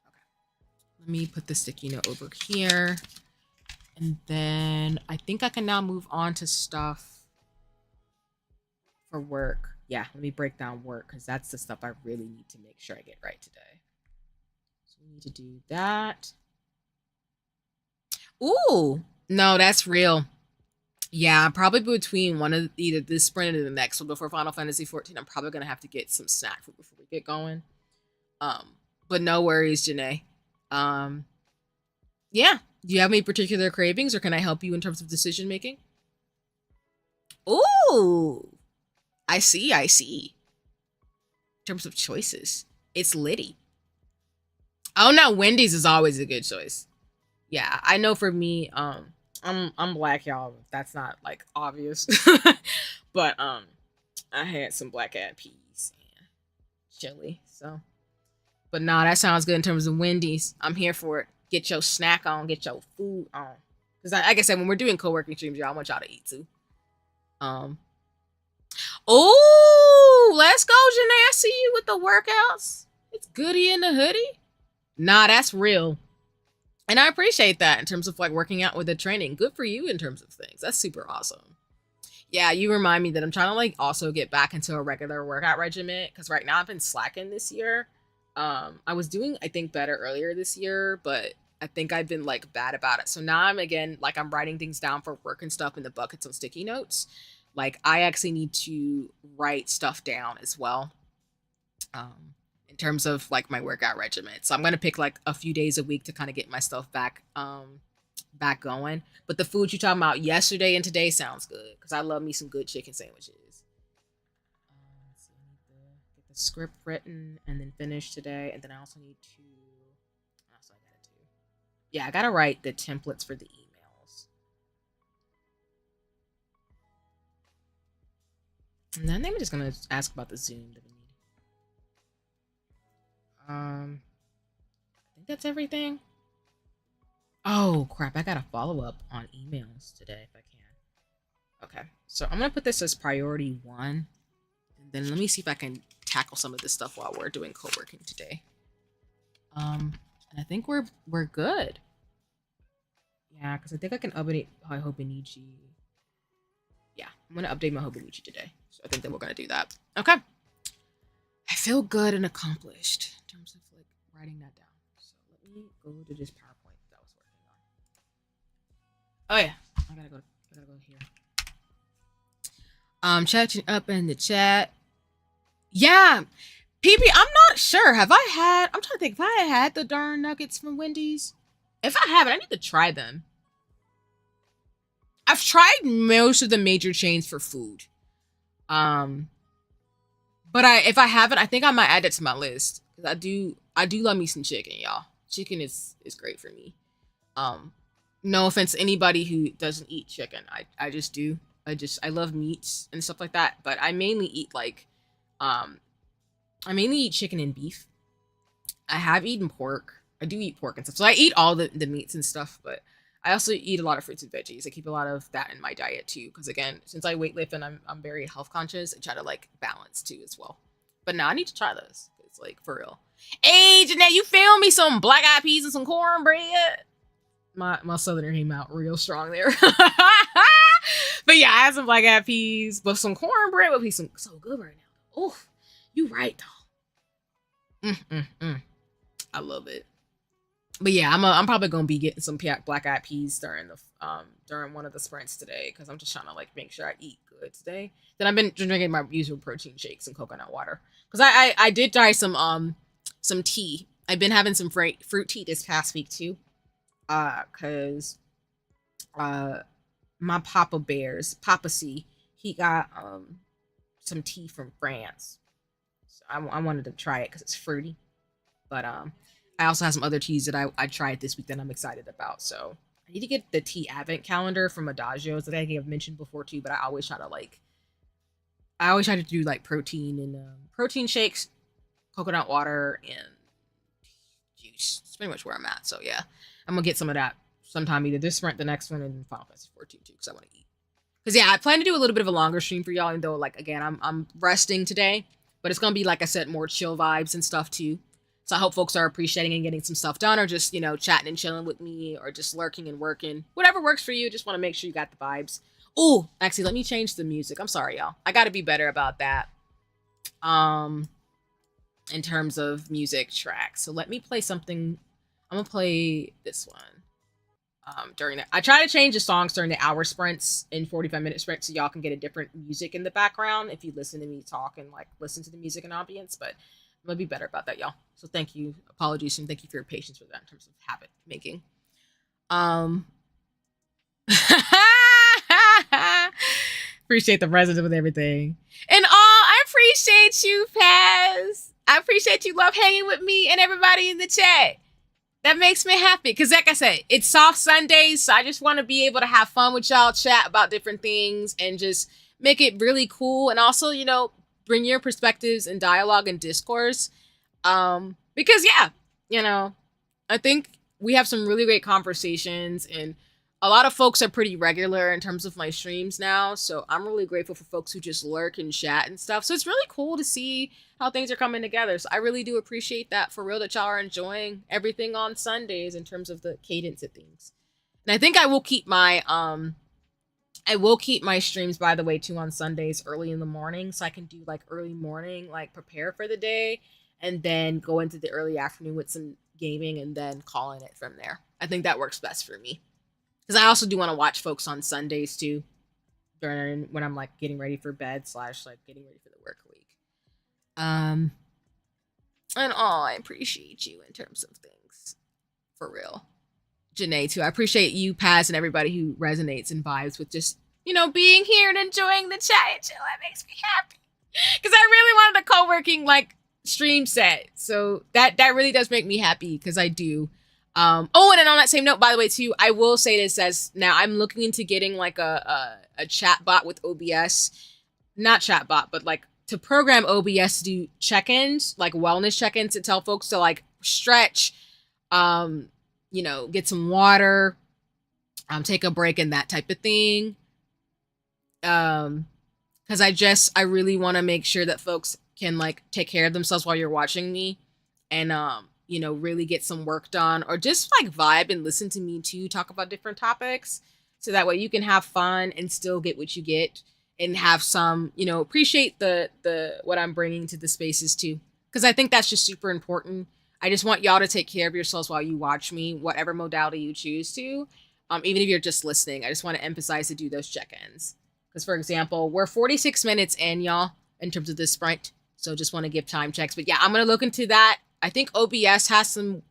Okay, let me put the sticky note over here, and then I think I can now move on to stuff for work. Yeah, let me break down work because that's the stuff I really need to make sure I get right today. So we need to do that. Ooh, no, that's real. Yeah, probably between one of either this sprint or the next one before Final Fantasy 14. I'm probably gonna have to get some snack food before we get going. But no worries, Janae. Um, yeah. Do you have any particular cravings, or can I help you in terms of decision making? Ooh, I see. I see. In terms of choices, it's Liddy. Oh no, Wendy's is always a good choice. Yeah, I know for me, I'm black, y'all. That's not like obvious. But I had some black eyed peas and chili. So but nah, that sounds good in terms of Wendy's. I'm here for it. Get your snack on, get your food on. Cause like I said, when we're doing co-working streams, y'all, I want y'all to eat too. Oh, let's go, Janae. I see you with the workouts. It's goody in the hoodie. Nah, that's real. And I appreciate that in terms of like working out with the training. Good for you in terms of things. That's super awesome. Yeah, you remind me that I'm trying to like also get back into a regular workout regimen because right now I've been slacking this year. I was doing I think better earlier this year, but I think I've been like bad about it. So now I'm again like I'm writing things down for work and stuff in the buckets on sticky notes. Like I actually need to write stuff down as well. In terms of like my workout regimen. So I'm gonna pick like a few days a week to kind of get my stuff back going. But the food you talking about yesterday and today sounds good because I love me some good chicken sandwiches. So I need to get the script written and then finish today, and then I also need to. What else I gotta do? Yeah, I gotta write the templates for the emails. And then I'm just gonna ask about the Zoom that we need. I think that's everything. Oh crap, I gotta follow up on emails today if I can. Okay, so I'm gonna put this as priority 1. And then let me see if I can tackle some of this stuff while we're doing co-working today. And I think we're good. Yeah, because I think I can update my Hobonichi. Yeah, I'm gonna update my Hobonichi today. So I think that we're gonna do that. Okay. I feel good and accomplished in terms of like writing that down. So let me go to this PowerPoint that I was working on. Oh yeah, I gotta go here. Chatting up in the chat. Yeah, PB, I'm not sure. I'm trying to think if I had the darn nuggets from Wendy's. If I haven't, I need to try them. I've tried most of the major chains for food. But if I haven't, I think I might add it to my list. Because I do love me some chicken, y'all. Chicken is great for me. No offense to anybody who doesn't eat chicken. I just do. I love meats and stuff like that. But I mainly eat chicken and beef. I have eaten pork. I do eat pork and stuff. So I eat all the meats and stuff, but I also eat a lot of fruits and veggies. I keep a lot of that in my diet too. Because again, since I weightlift and I'm very health conscious, I try to like balance too as well. But now I need to try those. It's like for real. Hey, Jeanette, you feel me? Some black-eyed peas and some cornbread. My southerner came out real strong there. But yeah, I had some black-eyed peas, but some cornbread would be so good right now. Oh, you right though. I love it. But yeah, I'm probably gonna be getting some black-eyed peas during one of the sprints today because I'm just trying to like make sure I eat good today. Then I've been drinking my usual protein shakes and coconut water because I did try some tea. I've been having some fruit tea this past week too, because my Papa C, he got some tea from France, so I wanted to try it because it's fruity, but I also have some other teas that I tried this week that I'm excited about. So I need to get the tea advent calendar from Adagio that I think I've mentioned before too, but I always try to do like protein and protein shakes, coconut water, and juice. It's pretty much where I'm at. So yeah, I'm gonna get some of that sometime, either this sprint, the next one, and Final Fantasy 14 too, because I want to eat. Because yeah, I plan to do a little bit of a longer stream for y'all, even though like again I'm resting today, but it's gonna be like I said, more chill vibes and stuff too. So I hope folks are appreciating and getting some stuff done, or just, chatting and chilling with me, or just lurking and working. Whatever works for you. Just want to make sure you got the vibes. Oh, actually, let me change the music. I'm sorry, y'all. I got to be better about that. In terms of music tracks. So let me play something. I'm going to play this one. I try to change the songs during the hour sprints and 45-minute sprints so y'all can get a different music in the background if you listen to me talk and like listen to the music and ambience, but I'm gonna be better about that, y'all. So thank you. Apologies, and thank you for your patience with that in terms of habit making. Appreciate the resident with everything. And I appreciate you, Paz. I appreciate you love hanging with me and everybody in the chat. That makes me happy. Because like I said, it's soft Sundays, so I just want to be able to have fun with y'all, chat about different things, and just make it really cool. And also, bring your perspectives and dialogue and discourse. Because yeah, I think we have some really great conversations, and a lot of folks are pretty regular in terms of my streams now. So I'm really grateful for folks who just lurk and chat and stuff. So it's really cool to see how things are coming together. So I really do appreciate that, for real, that y'all are enjoying everything on Sundays in terms of the cadence of things. And I think I will keep my streams, by the way, too, on Sundays early in the morning, so I can do like early morning, like prepare for the day, and then go into the early afternoon with some gaming and then calling it from there. I think that works best for me. Because I also do want to watch folks on Sundays too, during when I'm like getting ready for bed / like getting ready for the work week. And I appreciate you in terms of things, for real. Janae too. I appreciate you, Paz, and everybody who resonates and vibes with just, being here and enjoying the chat and chill. That makes me happy. Because I really wanted a co-working like stream set. So that really does make me happy, because I do. And then on that same note, by the way, too, I will say this as now I'm looking into getting like a chat bot with OBS. not chatbot, but like to program OBS to do check-ins, like wellness check-ins, to tell folks to like stretch, you know, get some water, take a break and that type of thing. Because I really want to make sure that folks can like take care of themselves while you're watching me, and you know, really get some work done, or just like vibe and listen to me too, talk about different topics, so that way you can have fun and still get what you get, and have some, you know, appreciate the what I'm bringing to the spaces too, because I think that's just super important. I just want y'all to take care of yourselves while you watch me, whatever modality you choose to. Even if you're just listening, I just want to emphasize to do those check-ins. Because, for example, we're 46 minutes in, y'all, in terms of this sprint. So just want to give time checks. But yeah, I'm going to look into that. I think OBS has some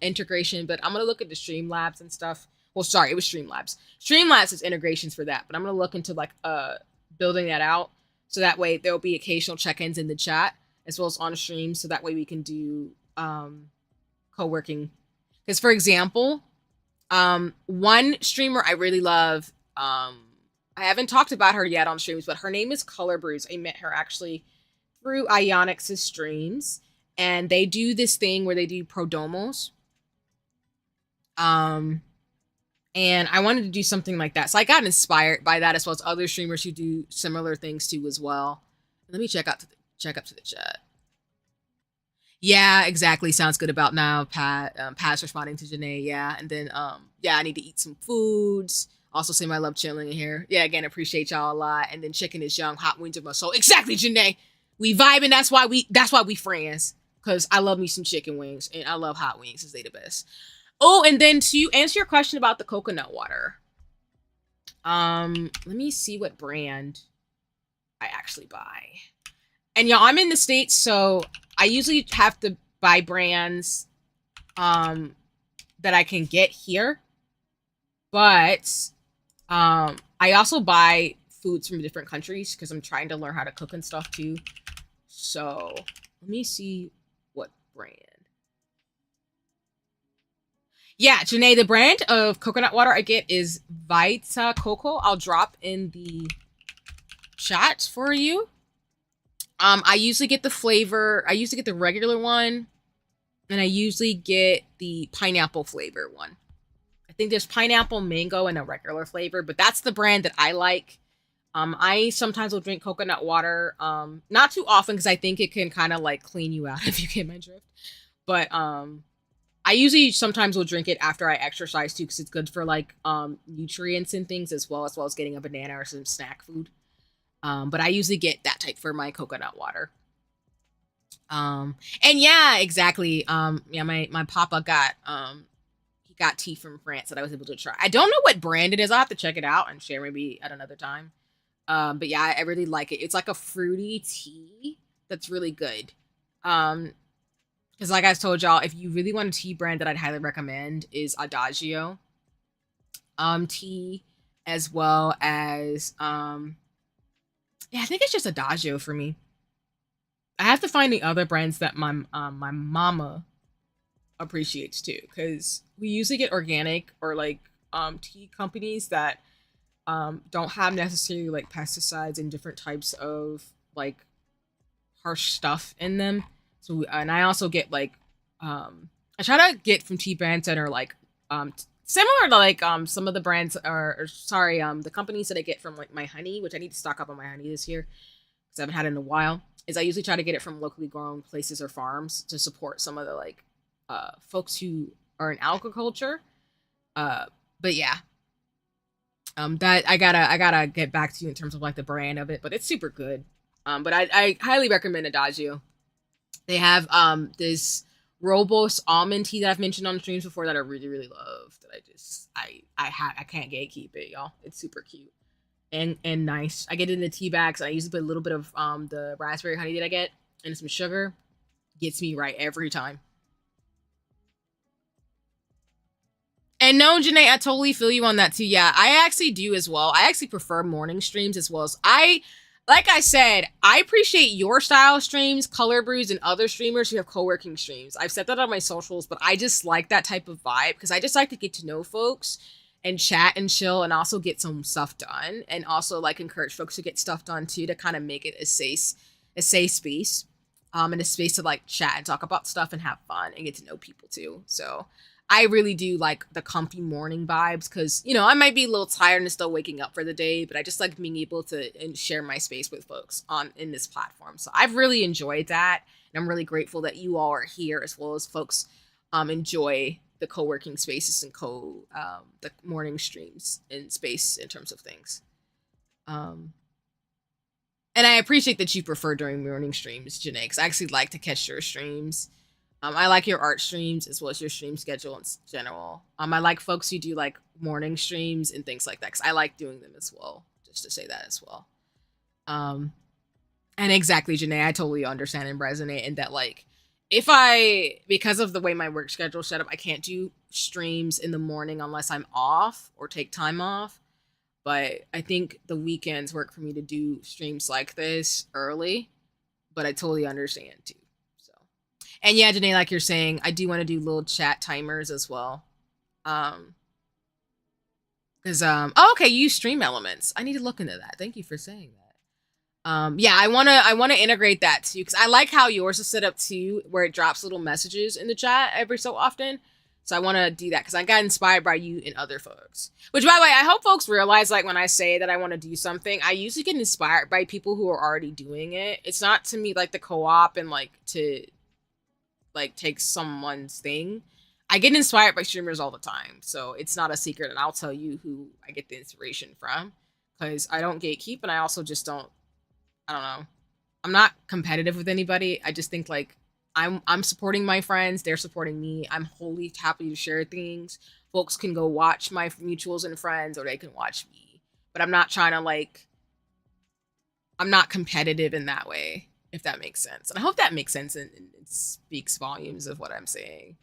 integration, but I'm going to look at the Streamlabs and stuff. Well, sorry, it was Streamlabs. Streamlabs is integrations for that. But I'm going to look into like building that out. So that way there'll be occasional check-ins in the chat as well as on stream. So that way we can do co-working. Because, for example, one streamer I really love, I haven't talked about her yet on streams, but her name is Color Brews. I met her actually through Ionix's streams, and they do this thing where they do prodomos. And I wanted to do something like that. So I got inspired by that, as well as other streamers who do similar things too as well. Let me check up to the chat. Yeah, exactly. Sounds good about now. Pat's responding to Janae. Yeah. And then, yeah, I need to eat some foods. Also say I love chilling in here. Yeah, again, appreciate y'all a lot. And then chicken is young, hot wings of my soul. Exactly, Janae. We vibing. That's why we friends. Because I love me some chicken wings. And I love hot wings, because they the best. Oh, and then to answer your question about the coconut water. Let me see what brand I actually buy. And y'all, I'm in the States, so I usually have to buy brands that I can get here. But I also buy foods from different countries because I'm trying to learn how to cook and stuff too. So let me see what brand. Yeah, Janae, the brand of coconut water I get is Vita Coco. I'll drop in the chat for you. I usually get the flavor. I usually get the regular one, and I usually get the pineapple flavor one. I think there's pineapple, mango, and a regular flavor, but that's the brand that I like. I sometimes will drink coconut water, not too often because I think it can kind of like clean you out, if you get my drift. But I usually sometimes will drink it after I exercise too, because it's good for like nutrients and things, as well as getting a banana or some snack food. But I usually get that type for my coconut water. And yeah, exactly. Yeah, my papa got he got tea from France that I was able to try. I don't know what brand it is. I'll have to check it out and share maybe at another time. But yeah, I really like it. It's like a fruity tea that's really good. Because like I told y'all, if you really want a tea brand that I'd highly recommend is Adagio tea, as well as yeah, I think it's just Adagio for me. I have to find the other brands that my mama appreciates too, because we usually get organic or like tea companies that don't have necessarily like pesticides and different types of like harsh stuff in them. So and I also get like I try to get from tea brands that are like similar to like some of the brands are, sorry, the companies that I get from like my honey, which I need to stock up on my honey this year because I haven't had it in a while, is I usually try to get it from locally grown places or farms to support some of the like folks who are in agriculture. But yeah. That I gotta get back to you in terms of like the brand of it, but it's super good. But I highly recommend Adagio. They have this Robos almond tea that I've mentioned on streams before that I really, really love. That I can't gatekeep it, y'all. It's super cute and nice. I get it in the tea bags. I usually put a little bit of the raspberry honey that I get and some sugar. Gets me right every time. And no, Janae, I totally feel you on that too. Yeah, I actually do as well. I actually prefer morning streams as well as like I said, I appreciate your style streams, Color Brews, and other streamers who have co-working streams. I've said that on my socials, but I just like that type of vibe because I just like to get to know folks and chat and chill and also get some stuff done, and also like encourage folks to get stuff done too, to kind of make it a safe space, and a space to like chat and talk about stuff and have fun and get to know people too. So I really do like the comfy morning vibes, because you know I might be a little tired and still waking up for the day, but I just like being able to share my space with folks on in this platform. So I've really enjoyed that, and I'm really grateful that you all are here, as well as folks enjoy the co-working spaces and the morning streams in space in terms of things. Um, and I appreciate that you prefer during morning streams, Janae, because I actually like to catch your streams. I like your art streams as well as your stream schedule in general. I like folks who do like morning streams and things like that, because I like doing them as well. Just to say that as well. Um, and exactly, Janae, I totally understand and resonate in that, like, because of the way my work schedule is set up, I can't do streams in the morning unless I'm off or take time off. But I think the weekends work for me to do streams like this early. But I totally understand too. So, and yeah, Janae, like you're saying, I do want to do little chat timers as well. Because oh, okay, you use stream elements. I need to look into that. Thank you for saying that. Yeah, I wanna integrate that too, because I like how yours is set up too, where it drops little messages in the chat every so often. So I want to do that because I got inspired by you and other folks. Which, by the way, I hope folks realize, like, when I say that I want to do something, I usually get inspired by people who are already doing it. It's not to me like the co-op and like to like take someone's thing. I get inspired by streamers all the time, so it's not a secret, and I'll tell you who I get the inspiration from, because I don't gatekeep, and I also just don't. I don't know. I'm not competitive with anybody. I just think like I'm supporting my friends, they're supporting me. I'm wholly happy to share things. Folks can go watch my mutuals and friends, or they can watch me. But I'm not trying to like I'm not competitive in that way, if that makes sense. And I hope that makes sense, and it speaks volumes of what I'm saying.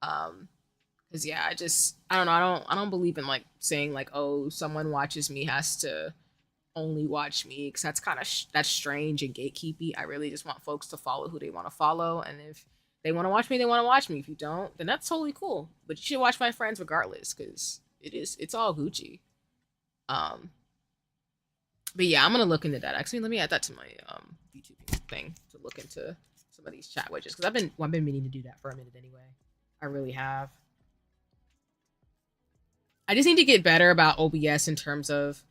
Because yeah, I don't know, I don't believe in like saying like, oh, someone watches me has to only watch me, because that's kind of that's strange and gatekeepy. I really just want folks to follow who they want to follow, and if they want to watch me, they want to watch me. If you don't, then that's totally cool. But you should watch my friends regardless, because it's all Gucci. Um, but yeah, I'm gonna look into that. Actually, let me add that to my YouTube thing to look into some of these chat widgets, because I've been meaning to do that for a minute anyway. I really have. I just need to get better about OBS in terms of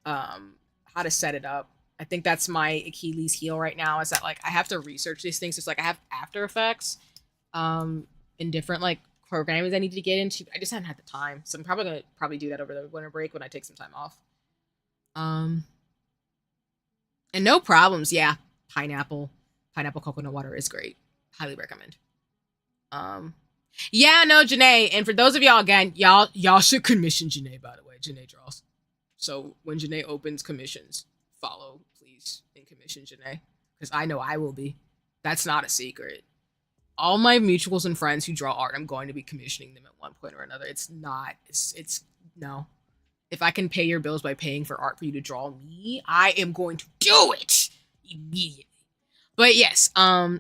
how to set it up. I think that's my Achilles heel right now, is that like I have to research these things. It's like I have After Effects in different like programs I need to get into. I just haven't had the time. So I'm probably gonna do that over the winter break when I take some time off. And no problems. Yeah, pineapple coconut water is great. Highly recommend. Yeah, no, Janae. And for those of y'all, again, y'all should commission Janae, by the way. Janae draws. So when Janae opens commissions, follow, please, and commission Janae. Because I know I will be. That's not a secret. All my mutuals and friends who draw art, I'm going to be commissioning them at one point or another. It's no. If I can pay your bills by paying for art for you to draw me, I am going to do it immediately. But yes, no,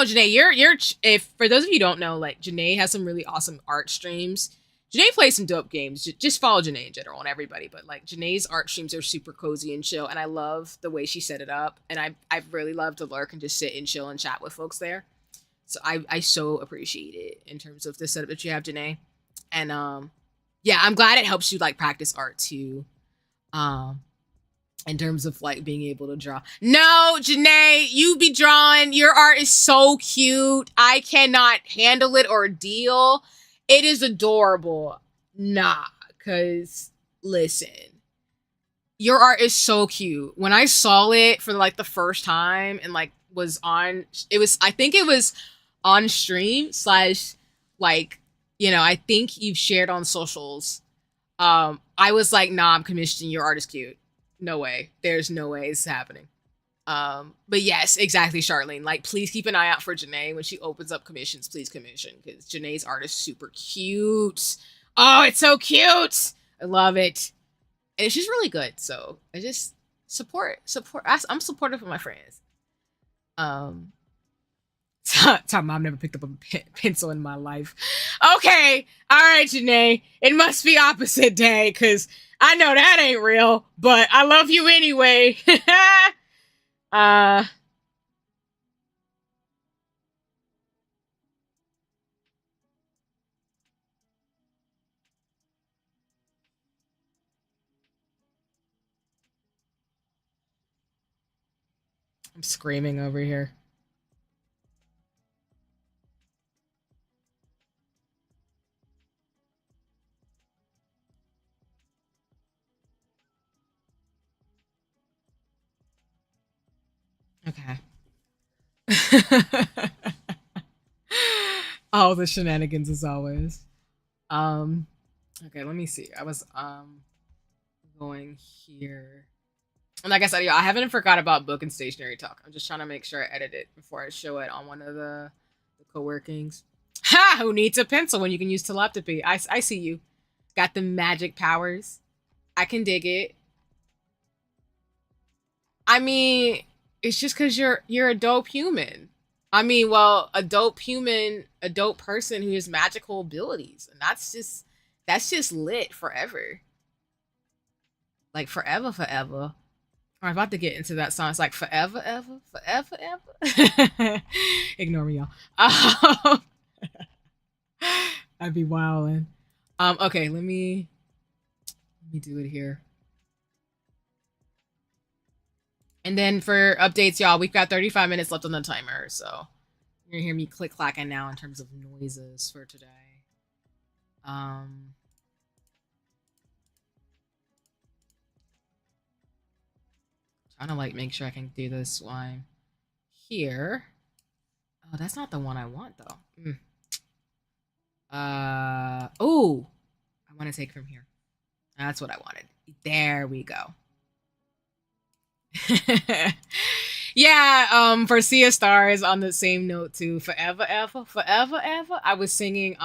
Janae, if for those of you who don't know, like Janae has some really awesome art streams. Janae plays some dope games. Just follow Janae in general and everybody. But like Janae's art streams are super cozy and chill, and I love the way she set it up. And I really love to lurk and just sit and chill and chat with folks there. So I so appreciate it in terms of the setup that you have, Janae. And yeah, I'm glad it helps you like practice art too. In terms of like being able to draw. No, Janae, you be drawing. Your art is so cute. I cannot handle it or deal. It is adorable. Nah, because listen, your art is so cute. When I saw it for like the first time and like I think it was on stream / like, you know, I think you've shared on socials. I was like, nah, I'm commissioning. Your art is cute. No way. There's no way it's happening. But yes, exactly, Charlene. Like, please keep an eye out for Janae when she opens up commissions. Please commission, because Janae's art is super cute. Oh, it's so cute. I love it, and she's really good. So I just support. I'm supportive of my friends. Time I've never picked up a pencil in my life. Okay, all right, Janae. It must be opposite day, because I know that ain't real, but I love you anyway. uh, I'm screaming over here. Okay. All the shenanigans as always. Um, okay, let me see. I was going here. And like I said, yeah, I haven't forgot about book and stationery talk. I'm just trying to make sure I edit it before I show it on one of the co-workings. Ha! Who needs a pencil when you can use telepathy? I see you. Got the magic powers. I can dig it. I mean, it's just because you're a dope human. I mean, well, a dope human, a dope person who has magical abilities, and that's just lit forever, like forever, forever. I'm about to get into that song. It's like forever, ever, forever, ever. Ignore me, y'all. I'd be wilding. Okay, let me do it here. And then for updates, y'all, we've got 35 minutes left on the timer, so you're gonna hear me click clacking now in terms of noises for today. Um, Trying to like make sure I can do this one here. Oh, that's not the one I want though. Oh, I want to take from here. That's what I wanted. There we go. Yeah, for Sea of Stars on the same note too. Forever ever, forever ever. I was singing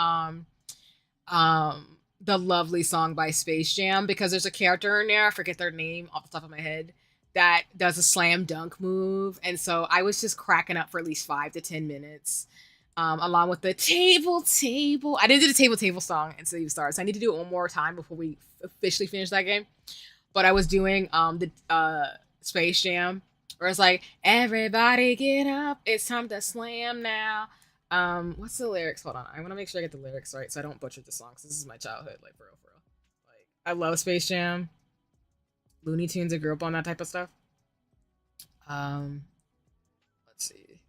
the lovely song by Space Jam because there's a character in there, I forget their name off the top of my head, that does a slam dunk move. And so I was just cracking up for at least 5 to 10 minutes. Along with the table. I didn't do the table song in City of Stars. I need to do it one more time before we officially finish that game. But I was doing the Space Jam, where it's like, everybody get up, it's time to slam now. What's the lyrics? Hold on, I want to make sure I get the lyrics right so I don't butcher the song. Cause this is my childhood, like for real, for real. Like I love Space Jam, Looney Tunes. I grew up on that type of stuff. Um, let's see.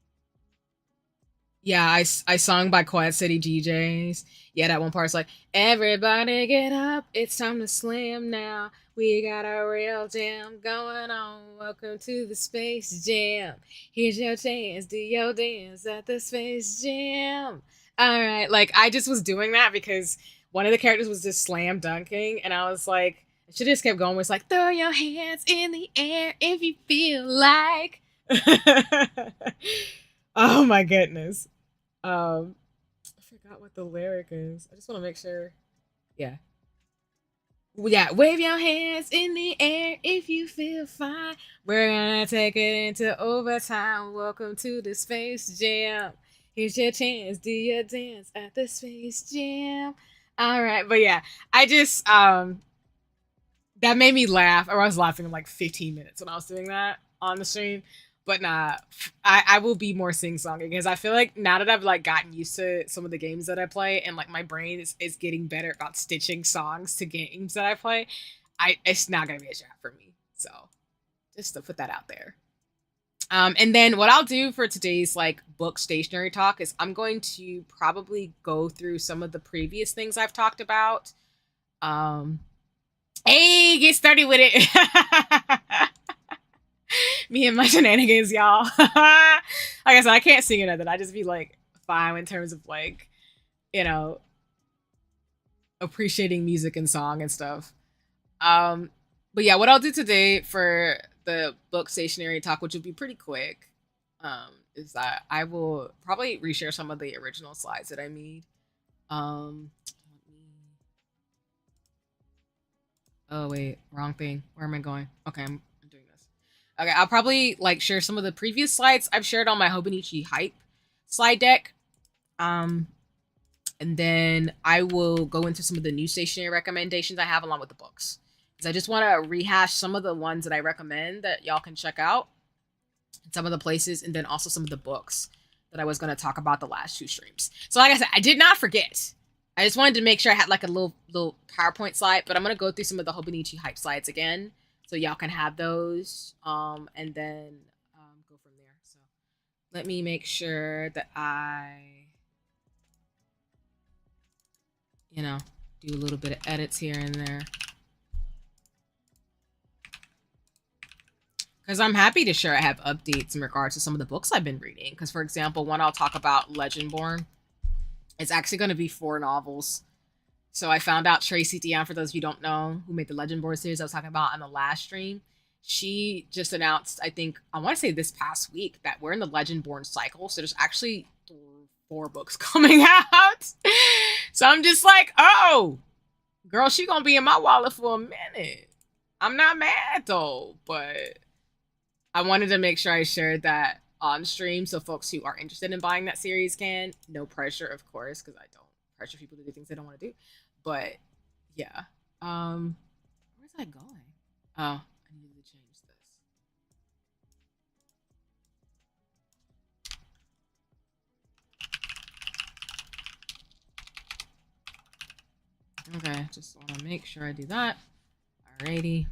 Yeah, I sung by Quad City DJs. Yeah, that one part's like, everybody get up, it's time to slam now. We got a real jam going on. Welcome to the Space Jam. Here's your chance, do your dance at the Space Jam. All right, like I just was doing that because one of the characters was just slam dunking, and I was like, I should have just kept going. It's like, throw your hands in the air if you feel like. Oh my goodness. I forgot what the lyric is. I just want to make sure. Yeah. Yeah, wave your hands in the air if you feel fine. We're gonna take it into overtime. Welcome to the Space Jam. Here's your chance, do your dance at the Space Jam. All right, but yeah, I just that made me laugh. Or I was laughing in like 15 minutes when I was doing that on the stream. But nah, I will be more sing songy because I feel like now that I've like gotten used to some of the games that I play and like my brain is getting better about stitching songs to games that I play, it's not gonna be a trap for me. So just to put that out there. And then what I'll do for today's like book stationery talk is I'm going to probably go through some of the previous things I've talked about. Hey, get started with it. Me and my shenanigans, y'all. Like I said, I can't sing another. I just be like fine in terms of like, you know, appreciating music and song and stuff. Um, but yeah, what I'll do today for the book stationery talk, which will be pretty quick, is that I will probably reshare some of the original slides that I made. Um, oh wait, wrong thing. Where am I going? Okay, I'm doing this. Okay, I'll probably like share some of the previous slides I've shared on my Hobonichi hype. slide deck. And then I will go into some of the new stationery recommendations I have along with the books. Because I just want to rehash some of the ones that I recommend that y'all can check out. Some of the places, and then also some of the books that I was going to talk about the last 2 streams. So like I said, I did not forget. I just wanted to make sure I had like a little PowerPoint slide, but I'm going to go through some of the Hobonichi hype slides again. So y'all can have those. And then go from there. So let me make sure that I, you know, do a little bit of edits here and there. Because I'm happy to share I have updates in regards to some of the books I've been reading. Because, for example, one I'll talk about, Legendborn. It's actually going to be 4 novels. So I found out Tracy Deonn, for those of you who don't know, who made the Legendborn series I was talking about on the last stream. She just announced, I think, I want to say this past week, that we're in the Legendborn cycle. So there's actually 4 books coming out. So I'm just like, oh, girl, she going to be in my wallet for a minute. I'm not mad, though, but I wanted to make sure I shared that on stream so folks who are interested in buying that series can. No pressure, of course, because I don't pressure people to do things they don't want to do. But yeah. Where's that going? Oh, I need to change this. Okay, just want to make sure I do that. Alrighty.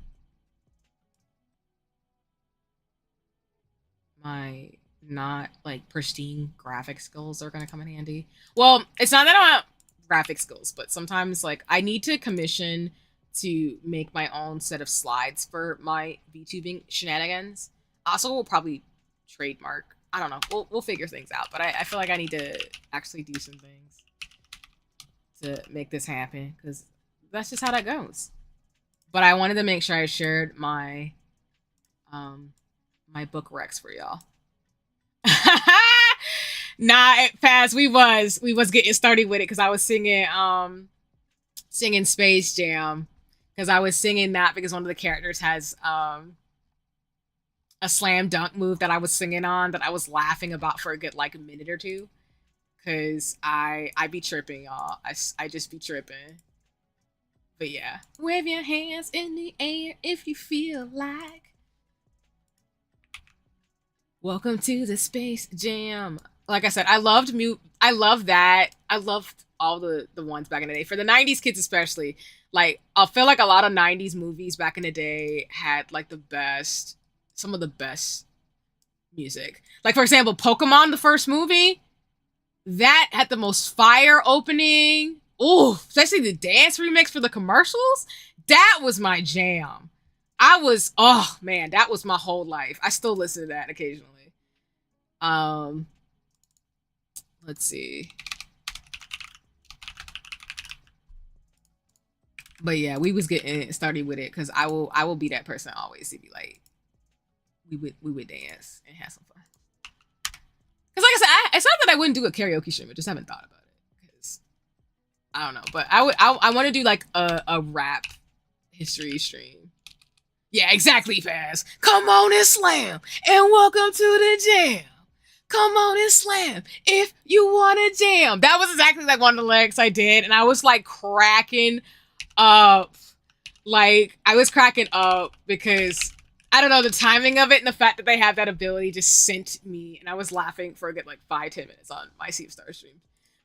My not like pristine graphic skills are gonna come in handy. Well, it's not that I want graphic skills, but sometimes like I need to commission to make my own set of slides for my VTubing shenanigans. Also, we'll probably trademark. I don't know. We'll figure things out. But I feel like I need to actually do some things to make this happen because that's just how that goes. But I wanted to make sure I shared my my book recs for y'all. Nah, Paz, we was getting started with it because I was singing Space Jam. Because I was singing that because one of the characters has a slam dunk move that I was singing on that I was laughing about for a good like a minute or two. Cause I be tripping, y'all. I just be tripping. But yeah. Wave your hands in the air if you feel like. Welcome to the Space Jam. Like I said, I love that. I loved all the ones back in the day. For the 90s kids especially, like I feel like a lot of 90s movies back in the day had like some of the best music. Like for example, Pokemon, the first movie, that had the most fire opening. Ooh, especially the dance remix for the commercials. That was my jam. Oh man, that was my whole life. I still listen to that occasionally. Let's see. But yeah, we was getting started with it because I will be that person always to be like, we would dance and have some fun. Because like I said, it's not that I wouldn't do a karaoke stream. I just haven't thought about it because I don't know. But I want to do like a rap history stream. Yeah, exactly, Faz. Come on and slam, and welcome to the jam. Come on and slam if you want to jam. That was exactly like one of the lyrics I did, and I was like cracking up. Like, I was cracking up because, I don't know, the timing of it and the fact that they have that ability just sent me, and I was laughing for a good like 5-10 minutes on my Sea of Stars stream.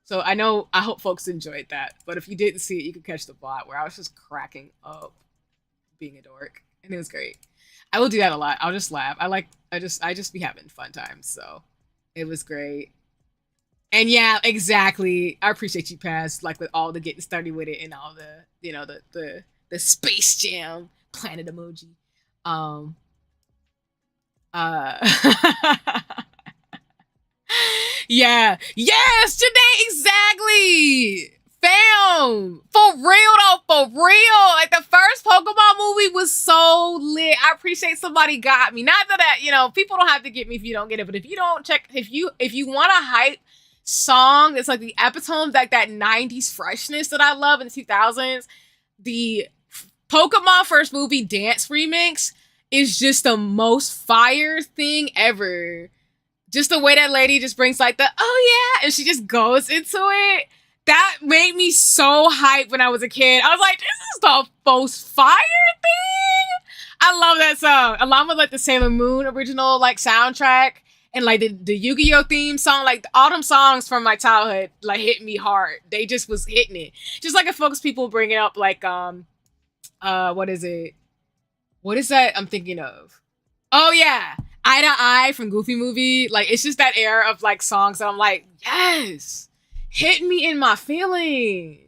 So I hope folks enjoyed that, but if you didn't see it, you could catch the bot where I was just cracking up being a dork. And it was great. I will do that a lot. I'll just laugh. I just be having fun times. So it was great. And yeah, exactly. I appreciate you, Paz, like with all the getting started with it and all the, you know, the Space Jam planet emoji. Yeah. Yes, Janae, exactly. Fam, for real though, for real. Like the first Pokemon movie was so lit. I appreciate somebody got me. Not that you know, people don't have to get me if you don't get it, but if you don't check, if you want a hype song, it's like the epitome, like that 90s freshness that I love in the 2000s. The Pokemon first movie dance remix is just the most fire thing ever. just the way that lady just brings like the oh yeah, and she just goes into it. That made me so hyped when I was a kid. I was like, this is the most fire thing. I love that song. Along with like the Sailor Moon original like soundtrack and like the Yu-Gi-Oh theme song, like all them songs from my childhood like hit me hard. They just was hitting it. Just like if folks people bring it up like what is it? What is that I'm thinking of? Oh yeah. Eye to Eye from Goofy Movie. Like it's just that era of like songs that I'm like, yes, hit me in my feelings.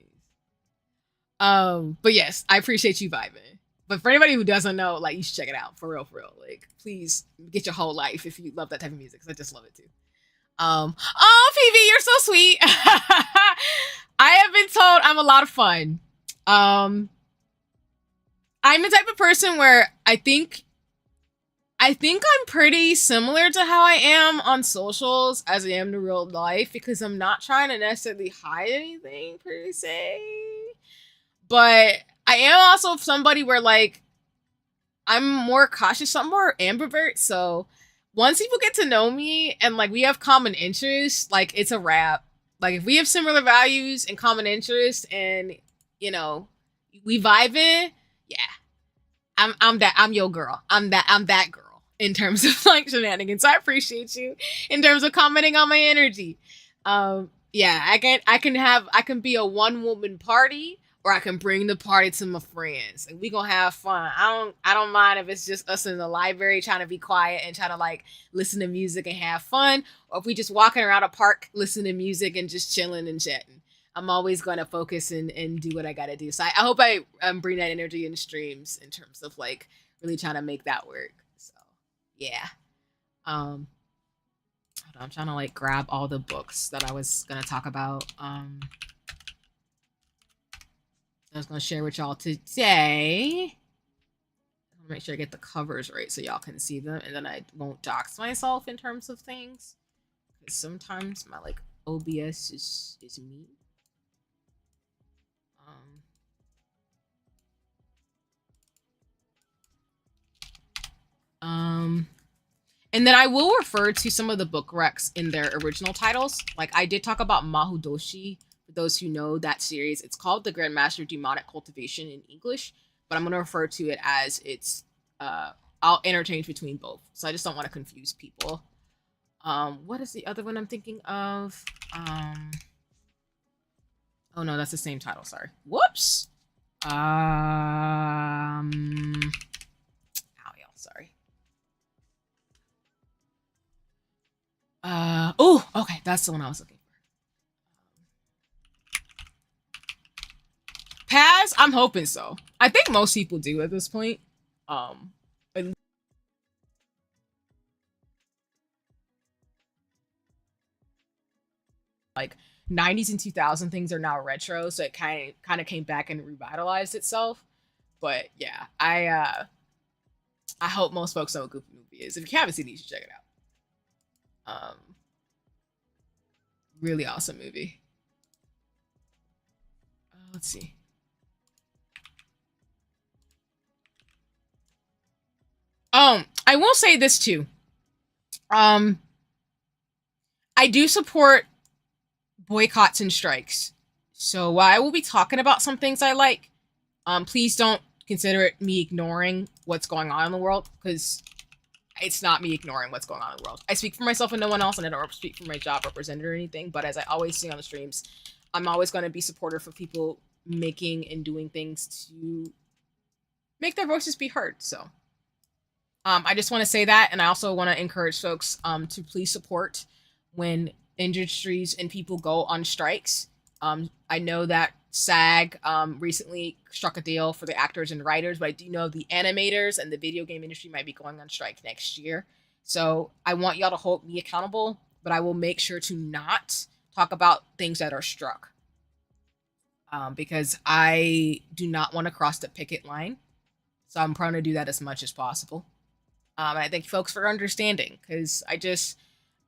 But yes, I appreciate you vibing. But for anybody who doesn't know, like you should check it out for real, for real. Like please get your whole life if you love that type of music, because I just love it too. Oh PV, you're so sweet. I have been told I'm a lot of fun. I'm the type of person where I think I'm pretty similar to how I am on socials as I am in real life, because I'm not trying to necessarily hide anything per se. But I am also somebody where like I'm more cautious, I'm more ambivert. So once people get to know me and like we have common interests, like it's a wrap. Like if we have similar values and common interests and you know, we vibing, yeah. I'm your girl. I'm that girl in terms of like shenanigans. So I appreciate you in terms of commenting on my energy. Yeah, I can be a one woman party, or I can bring the party to my friends and we gonna have fun. I don't mind if it's just us in the library trying to be quiet and trying to like listen to music and have fun, or if we just walking around a park listening to music and just chilling and chatting. I'm always going to focus and do what I got to do. So I hope I bring that energy in streams in terms of like really trying to make that work. So yeah. Hold on, I'm trying to like grab all the books that I was going to talk about. I was going to share with y'all today. I'll make sure I get the covers right so y'all can see them, and then I won't dox myself in terms of things, because sometimes my like OBS is mean. And then I will refer to some of the book recs in their original titles. Like I did talk about Mahudoshi. For those who know that series, it's called The Grandmaster of Demonic Cultivation in English, but I'm going to refer to it as it's, I'll interchange between both. So I just don't want to confuse people. What is the other one I'm thinking of? Oh no, that's the same title. Sorry. Whoops. Ow, y'all. Sorry. Oh, okay, that's the one I was looking for. Paz, I'm hoping so. I think most people do at this point. Like 90s and 2000 things are now retro, so it kind of came back and revitalized itself. But yeah, I hope most folks know what Goofy Movie is. If you haven't seen it, you should check it out. Really awesome movie. Let's see. I will say this too. I do support boycotts and strikes. So while I will be talking about some things I like, please don't consider it me ignoring what's going on in the world, because it's not me ignoring what's going on in the world. I speak for myself and no one else, and I don't speak for my job representative or anything, but as I always say on the streams, I'm always going to be supportive of people making and doing things to make their voices be heard. So I just want to say that, and I also want to encourage folks to please support when industries and people go on strikes. I know that SAG recently struck a deal for the actors and writers, but I do know the animators and the video game industry might be going on strike next year. So I want y'all to hold me accountable, but I will make sure to not talk about things that are struck, because I do not want to cross the picket line. So I'm trying to do that as much as possible. And I thank folks for understanding, because I just,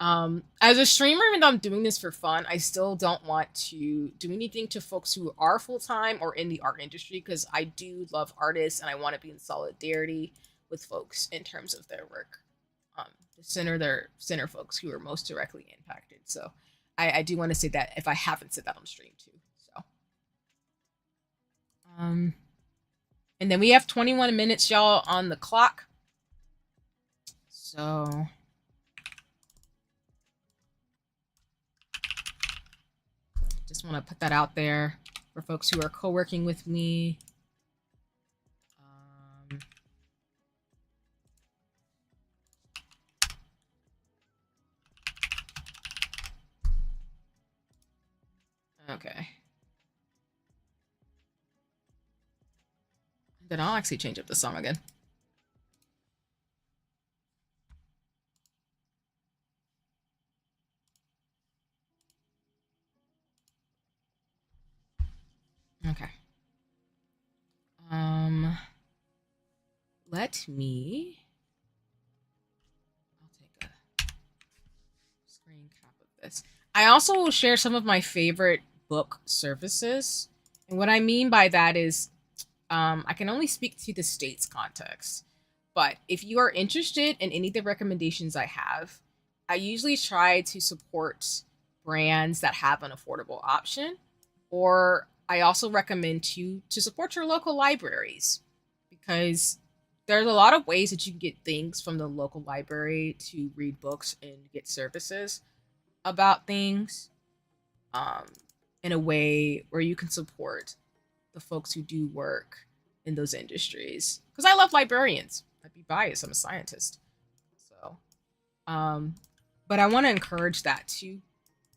as a streamer, even though I'm doing this for fun, I still don't want to do anything to folks who are full-time or in the art industry, because I do love artists and I want to be in solidarity with folks in terms of their work. center folks who are most directly impacted. So I do want to say that if I haven't said that on stream too. So and then we have 21 minutes, y'all, on the clock. So just want to put that out there for folks who are co-working with me. Okay. Then I'll actually change up the song again. Okay. Let me. I'll take a screen cap of this. I also will share some of my favorite book services. And what I mean by that is I can only speak to the States context. But if you are interested in any of the recommendations I have, I usually try to support brands that have an affordable option. Or I also recommend to support your local libraries, because there's a lot of ways that you can get things from the local library to read books and get services about things in a way where you can support the folks who do work in those industries. Because I love librarians. I'd be biased. I'm a scientist. So, but I want to encourage that too,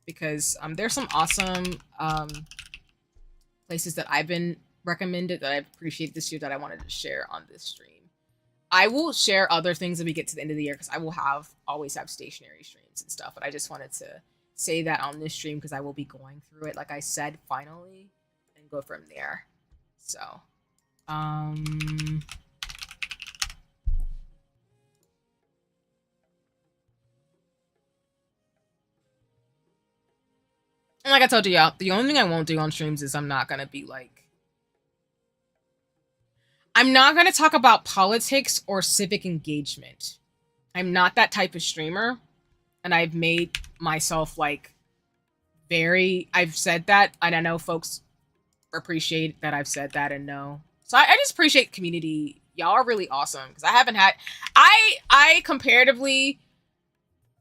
because there's some awesome places that I've been recommended that I've appreciated this year that I wanted to share on this stream. I will share other things as we get to the end of the year, because I will always have stationary streams and stuff. But I just wanted to say that on this stream because I will be going through it, like I said, finally, and go from there. So, and like I told you, y'all, the only thing I won't do on streams is I'm not going to talk about politics or civic engagement. I'm not that type of streamer. And I've made myself I've said that. And I know folks appreciate that I've said that and know. So I just appreciate community. Y'all are really awesome. Because I comparatively,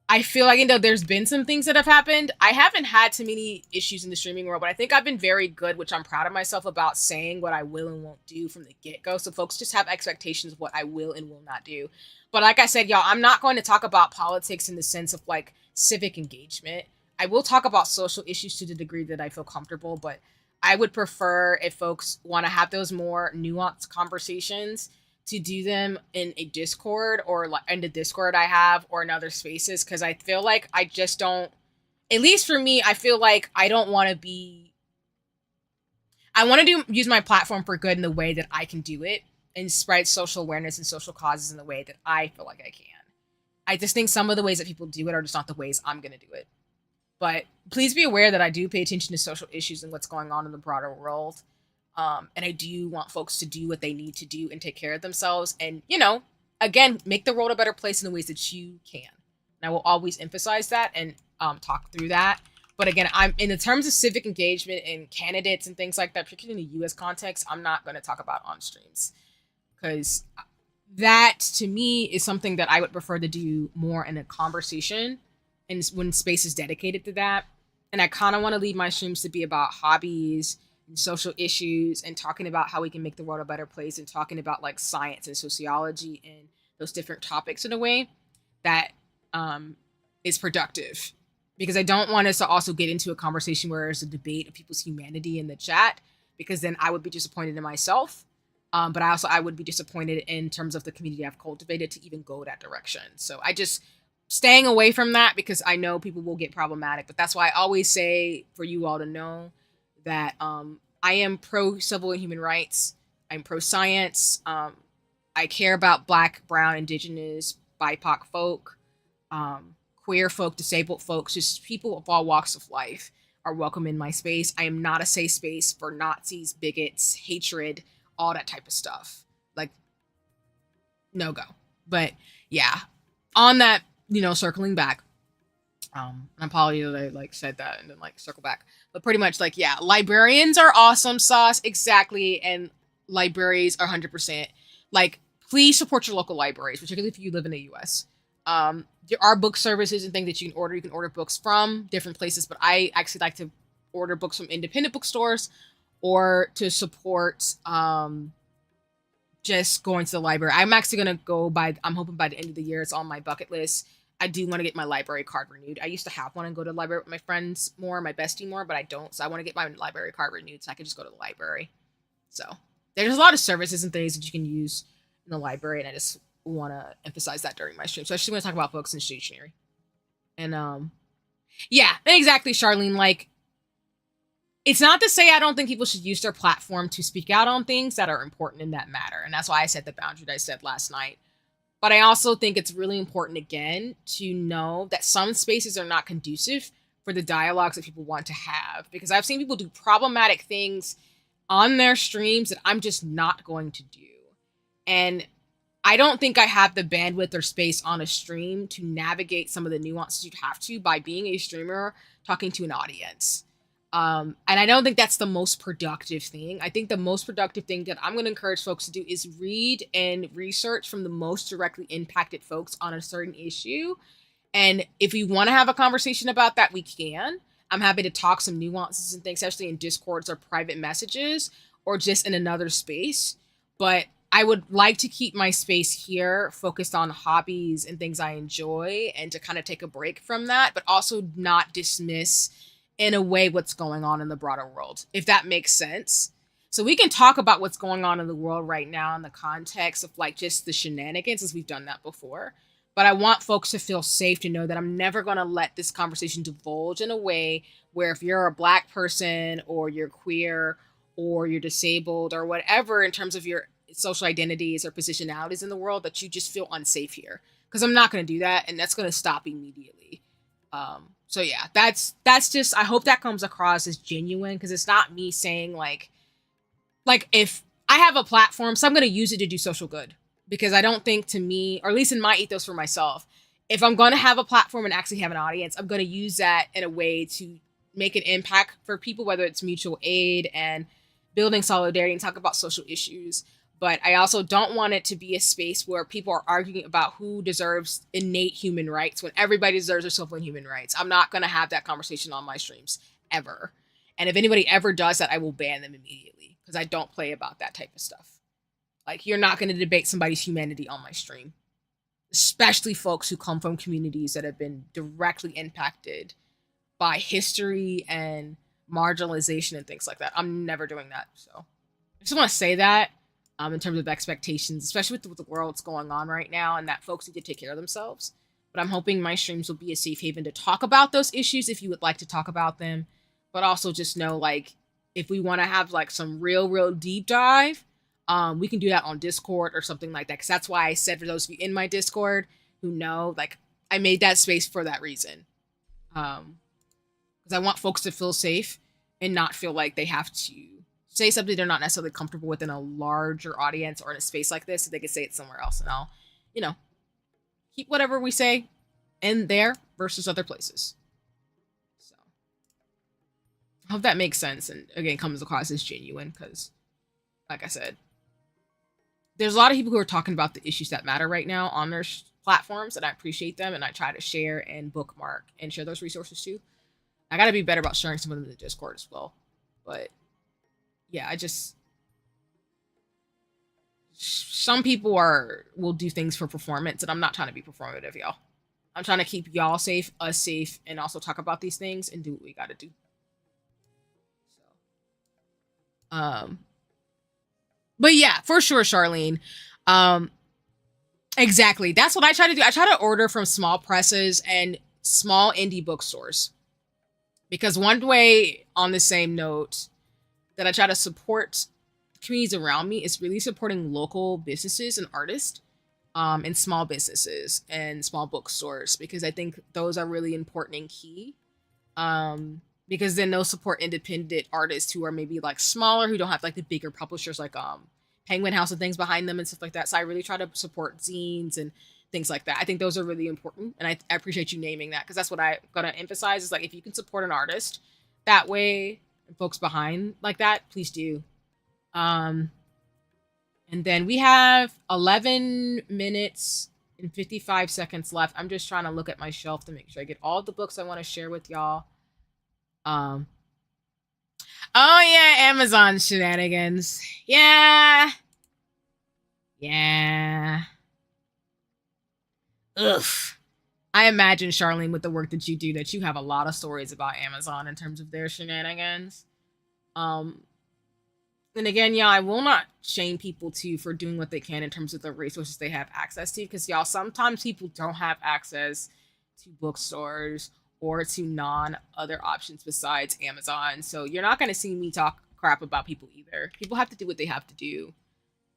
I feel like, there's been some things that have happened. I haven't had too many issues in the streaming world, but I think I've been very good, which I'm proud of myself about, saying what I will and won't do from the get-go. So folks just have expectations of what I will and will not do. But like I said, y'all, I'm not going to talk about politics in the sense of civic engagement. I will talk about social issues to the degree that I feel comfortable, but I would prefer, if folks want to have those more nuanced conversations, to do them in a Discord, or in the Discord I have, or in other spaces, because I feel like I just don't, at least for me, I feel like I don't want to be, I want to use my platform for good in the way that I can do it, and spread social awareness and social causes in the way that I feel like I can. I just think some of the ways that people do it are just not the ways I'm going to do it. But please be aware that I do pay attention to social issues and what's going on in the broader world. And I do want folks to do what they need to do and take care of themselves. And, again, make the world a better place in the ways that you can. And I will always emphasize that and talk through that. But again, I'm in the terms of civic engagement and candidates and things like that, particularly in the U.S. context, I'm not going to talk about on streams. Because that, to me, is something that I would prefer to do more in a conversation, and when space is dedicated to that. And I kind of want to leave my streams to be about hobbies and social issues, and talking about how we can make the world a better place, and talking about science and sociology and those different topics in a way that is productive. Because I don't want us to also get into a conversation where there's a debate of people's humanity in the chat, because then I would be disappointed in myself. But I would be disappointed in terms of the community I've cultivated to even go that direction. So I just staying away from that, because I know people will get problematic. But that's why I always say, for you all to know, that I am pro civil and human rights. I'm pro science. I care about Black, Brown, Indigenous, BIPOC folk, queer folk, disabled folks, just people of all walks of life are welcome in my space. I am not a safe space for Nazis, bigots, hatred, all that type of stuff. No go. But yeah, on that, circling back. I'm probably that I like said that and then like circle back. But pretty much like, yeah, librarians are awesome sauce. Exactly. And libraries are 100%. Like, please support your local libraries, particularly if you live in the US. There are book services and things that you can order. You can order books from different places, but I actually like to order books from independent bookstores or to support just going to the library. I'm actually gonna I'm hoping by the end of the year, it's on my bucket list. I do want to get my library card renewed. I used to have one and go to the library with my friends more, my bestie more, but I don't. So I want to get my library card renewed so I can just go to the library. So there's a lot of services and things that you can use in the library, and I just want to emphasize that during my stream. So I just want to talk about books and stationery. And yeah, exactly, Charlene. Like, it's not to say I don't think people should use their platform to speak out on things that are important in that matter. And that's why I set the boundary that I said last night. But I also think it's really important, again, to know that some spaces are not conducive for the dialogues that people want to have. Because I've seen people do problematic things on their streams that I'm just not going to do. And I don't think I have the bandwidth or space on a stream to navigate some of the nuances you'd have to by being a streamer talking to an audience. And I don't think that's the most productive thing. I think the most productive thing that I'm going to encourage folks to do is read and research from the most directly impacted folks on a certain issue. And if we want to have a conversation about that, we can. I'm happy to talk some nuances and things, especially in Discords or private messages or just in another space. But I would like to keep my space here focused on hobbies and things I enjoy and to kind of take a break from that, but also not dismiss in a way what's going on in the broader world, if that makes sense. So we can talk about what's going on in the world right now in the context of like just the shenanigans, as we've done that before. But I want folks to feel safe to know that I'm never going to let this conversation divulge in a way where if you're a Black person or you're queer or you're disabled or whatever in terms of your social identities or positionalities in the world, that you just feel unsafe here. Because I'm not going to do that, and that's going to stop immediately. So yeah, that's just, I hope that comes across as genuine, because it's not me saying like if I have a platform, so I'm going to use it to do social good, because I don't think, to me, or at least in my ethos for myself, if I'm going to have a platform and actually have an audience, I'm going to use that in a way to make an impact for people, whether it's mutual aid and building solidarity and talk about social issues. But I also don't want it to be a space where people are arguing about who deserves innate human rights when everybody deserves their civil and human rights. I'm not going to have that conversation on my streams ever. And if anybody ever does that, I will ban them immediately, because I don't play about that type of stuff. Like, you're not going to debate somebody's humanity on my stream, especially folks who come from communities that have been directly impacted by history and marginalization and things like that. I'm never doing that. So I just want to say that. In terms of expectations, especially with the world's going on right now, and that folks need to take care of themselves. But I'm hoping my streams will be a safe haven to talk about those issues if you would like to talk about them. But also just know, like, if we want to have like some real deep dive, we can do that on Discord or something like that. Because that's why I said, for those of you in my Discord who know, like, I made that space for that reason. Because I want folks to feel safe and not feel like they have to say something they're not necessarily comfortable with in a larger audience or in a space like this, so they can say it somewhere else. And I'll, keep whatever we say in there versus other places. So I hope that makes sense. And again, comes across as genuine, because like I said, there's a lot of people who are talking about the issues that matter right now on their platforms, and I appreciate them. And I try to share and bookmark and share those resources too. I got to be better about sharing some of them in the Discord as well. But yeah, some people will do things for performance, and I'm not trying to be performative, y'all. I'm trying to keep y'all safe, us safe, and also talk about these things and do what we got to do. So, but yeah, for sure, Charlene. Exactly. That's what I try to do. I try to order from small presses and small indie bookstores, because one way, on the same note, that I try to support communities around me is really supporting local businesses and artists, and small businesses and small bookstores, because I think those are really important and key. Because then they'll support independent artists who are maybe like smaller, who don't have like the bigger publishers like Penguin House and things behind them and stuff like that. So I really try to support zines and things like that. I think those are really important, and I appreciate you naming that, because that's what I'm gonna emphasize is like, if you can support an artist that way and folks behind like that, please do. Um, and then we have 11 minutes and 55 seconds left. I'm just trying to look at my shelf to make sure I get all the books I want to share with y'all. Oh yeah, Amazon shenanigans. Yeah. Yeah. Ugh. I imagine, Charlene, with the work that you have a lot of stories about Amazon in terms of their shenanigans. And again, yeah, I will not shame people too for doing what they can in terms of the resources they have access to, because y'all, sometimes people don't have access to bookstores or to non other options besides Amazon. So you're not going to see me talk crap about people either. People have to do what they have to do.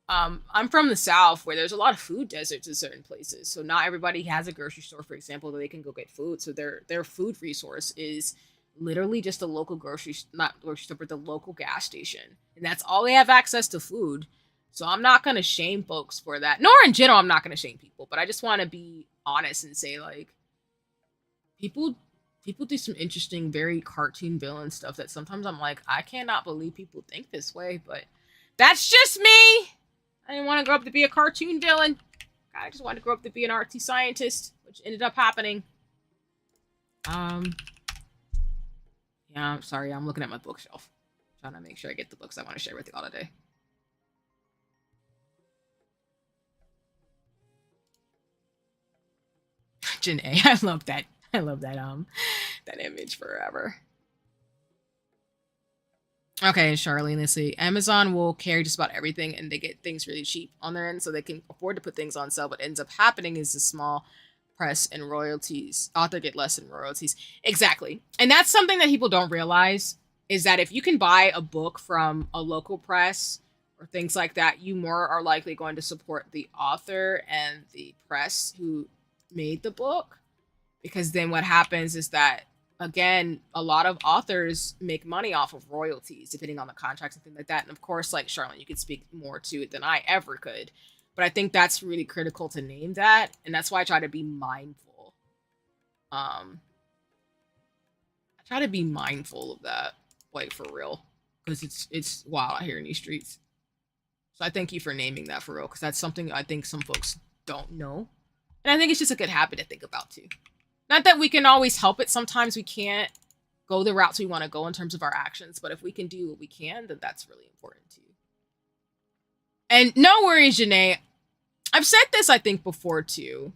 I'm from the South, where there's a lot of food deserts in certain places. So not everybody has a grocery store, for example, that they can go get food. So their food resource is literally just a local not grocery store, but the local gas station. And that's all they have access to food. So I'm not going to shame folks for that. Nor in general, I'm not going to shame people. But I just want to be honest and say, like, people do some interesting, very cartoon villain stuff that sometimes I'm like, I cannot believe people think this way. But that's just me. I didn't want to grow up to be a cartoon villain. I just wanted to grow up to be an artsy scientist, which ended up happening. Yeah, I'm sorry. I'm looking at my bookshelf, trying to make sure I get the books I want to share with you all today. Janae, I love that. I love that that image forever. Okay, Charlene, let's see. Amazon will carry just about everything, and they get things really cheap on their end, so they can afford to put things on sale. What ends up happening is the small press and royalties. Author get less in royalties. Exactly. And that's something that people don't realize, is that if you can buy a book from a local press or things like that, you more are likely going to support the author and the press who made the book. Because then what happens is that, again, a lot of authors make money off of royalties, depending on the contracts and things like that. And of course, like Charlotte, you could speak more to it than I ever could. But I think that's really critical to name that. And that's why I try to be mindful. I try to be mindful of that, like, for real. Because it's wild out here in these streets. So I thank you for naming that, for real. Because that's something I think some folks don't know. And I think it's just a good habit to think about, too. Not that we can always help it. Sometimes we can't go the routes we want to go in terms of our actions. But if we can do what we can, then that's really important too. And no worries, Janae. I've said this, I think, before too.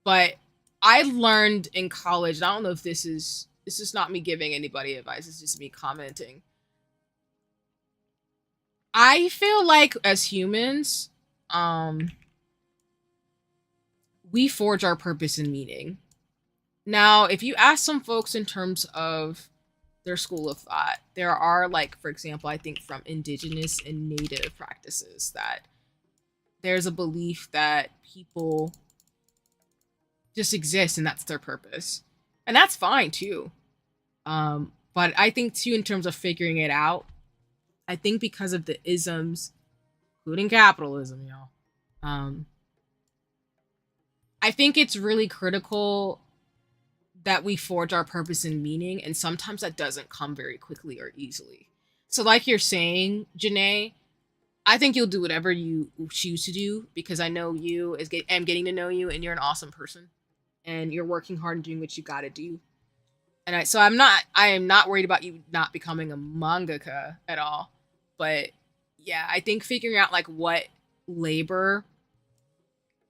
But I learned in college, and I don't know if this is not me giving anybody advice. It's just me commenting. I feel like as humans, we forge our purpose and meaning. Now, if you ask some folks in terms of their school of thought, there are, like, for example, I think from indigenous and native practices, that there's a belief that people just exist and that's their purpose. And that's fine too. But I think too, in terms of figuring it out, I think because of the isms, including capitalism, y'all, I think it's really critical that we forge our purpose and meaning, and sometimes that doesn't come very quickly or easily. So like you're saying, Janae, I think you'll do whatever you choose to do, because I know you am getting to know you, and you're an awesome person, and you're working hard and doing what you got to do. And I am not worried about you not becoming a mangaka at all. But yeah, I think figuring out like what labor,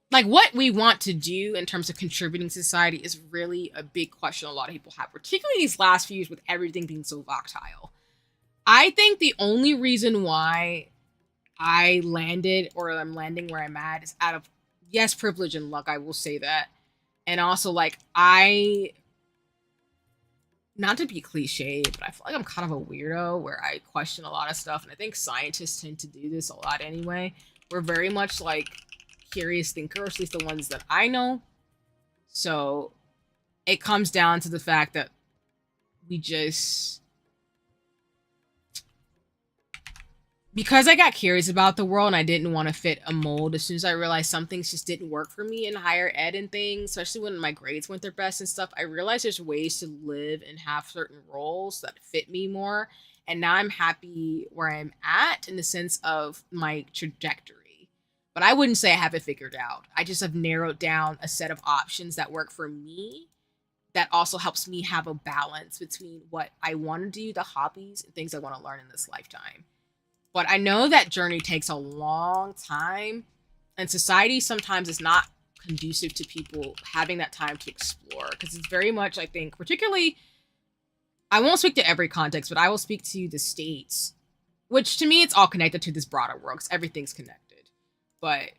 like what we want to do in terms of contributing to society, is really a big question a lot of people have, particularly these last few years with everything being so volatile. I think the only reason why I landed, or I'm landing where I'm at, is out of, yes, privilege and luck, I will say that. And also, like, not to be cliche, but I feel like I'm kind of a weirdo where I question a lot of stuff. And I think scientists tend to do this a lot anyway. We're very much like curious thinkers, at least the ones that I know. So it comes down to the fact that we just, because I got curious about the world and I didn't want to fit a mold, as soon as I realized some things just didn't work for me in higher ed and things, especially when my grades weren't their best and stuff, I realized there's ways to live and have certain roles that fit me more. And now I'm happy where I'm at in the sense of my trajectory. But I wouldn't say I have it figured out. I just have narrowed down a set of options that work for me that also helps me have a balance between what I want to do, the hobbies, and things I want to learn in this lifetime. But I know that journey takes a long time, and society sometimes is not conducive to people having that time to explore, because it's very much, I think, particularly, I won't speak to every context, but I will speak to the States, which to me, it's all connected to this broader world, because everything's connected. But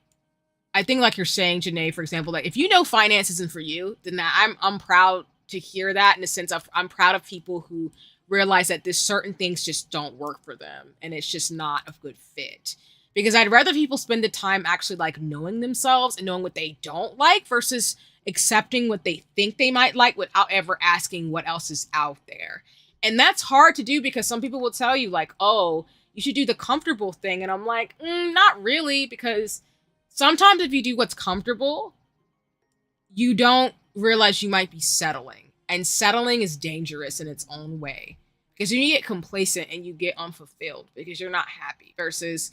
I think, like you're saying, Janae, for example, like if you know finance isn't for you, then I'm proud to hear that, in the sense of I'm proud of people who realize that there's certain things just don't work for them and it's just not a good fit. Because I'd rather people spend the time actually like knowing themselves and knowing what they don't like versus accepting what they think they might like without ever asking what else is out there. And that's hard to do, because some people will tell you like, oh, you should do the comfortable thing. And I'm like, not really, because sometimes if you do what's comfortable, you don't realize you might be settling. And settling is dangerous in its own way, because you get complacent and you get unfulfilled because you're not happy. Versus,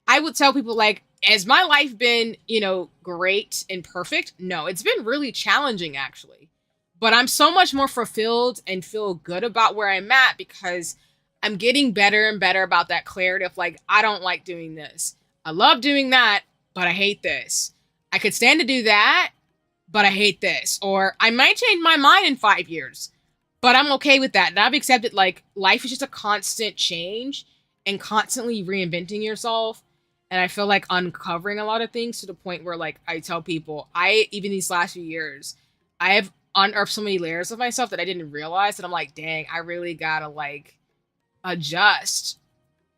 I would tell people like, has my life been, great and perfect? No, it's been really challenging actually. But I'm so much more fulfilled and feel good about where I'm at, because I'm getting better and better about that clarity of like, I don't like doing this. I love doing that, but I hate this. I could stand to do that, but I hate this. Or I might change my mind in 5 years, but I'm okay with that. And I've accepted like life is just a constant change and constantly reinventing yourself. And I feel like uncovering a lot of things, to the point where like I tell people, even these last few years, I have unearthed so many layers of myself that I didn't realize, that I'm like, dang, I really gotta like adjust.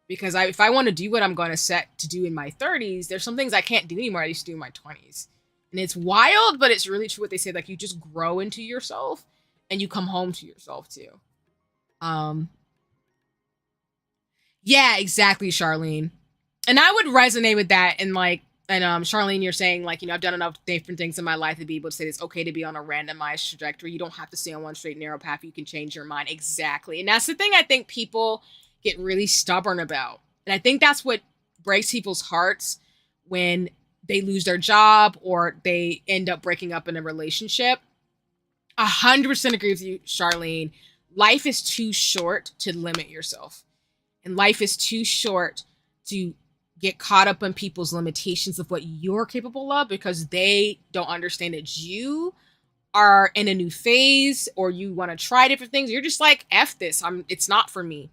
Because if I want to do what I'm going to set to do in my 30s, there's some things I can't do anymore I used to do in my 20s. And it's wild, but it's really true what they say. Like, you just grow into yourself and you come home to yourself too. Yeah, exactly, Charlene. And I would resonate with that. And like, and Charlene, you're saying like, I've done enough different things in my life to be able to say it's okay to be on a randomized trajectory. You don't have to stay on one straight narrow path. You can change your mind. Exactly. And that's the thing I think people get really stubborn about. And I think that's what breaks people's hearts when they lose their job or they end up breaking up in a relationship. 100% agree with you, Charlene. Life is too short to limit yourself. And life is too short to get caught up in people's limitations of what you're capable of, because they don't understand that you are in a new phase or you want to try different things. You're just like, F this. It's not for me.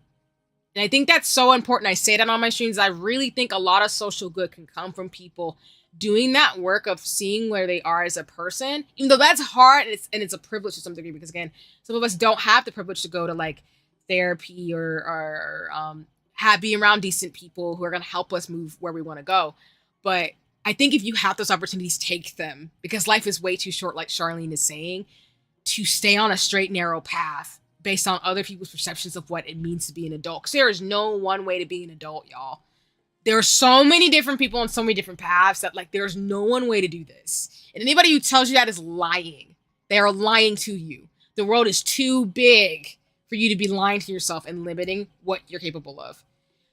And I think that's so important. I say that on my streams. I really think a lot of social good can come from people doing that work of seeing where they are as a person, even though that's hard, and it's a privilege to some degree, because again, some of us don't have the privilege to go to like therapy or be around decent people who are going to help us move where we want to go. But I think if you have those opportunities, take them, because life is way too short, like Charlene is saying, to stay on a straight, narrow path based on other people's perceptions of what it means to be an adult. Because there is no one way to be an adult, y'all. There are so many different people on so many different paths that like there's no one way to do this. And anybody who tells you that is lying. They are lying to you. The world is too big for you to be lying to yourself and limiting what you're capable of.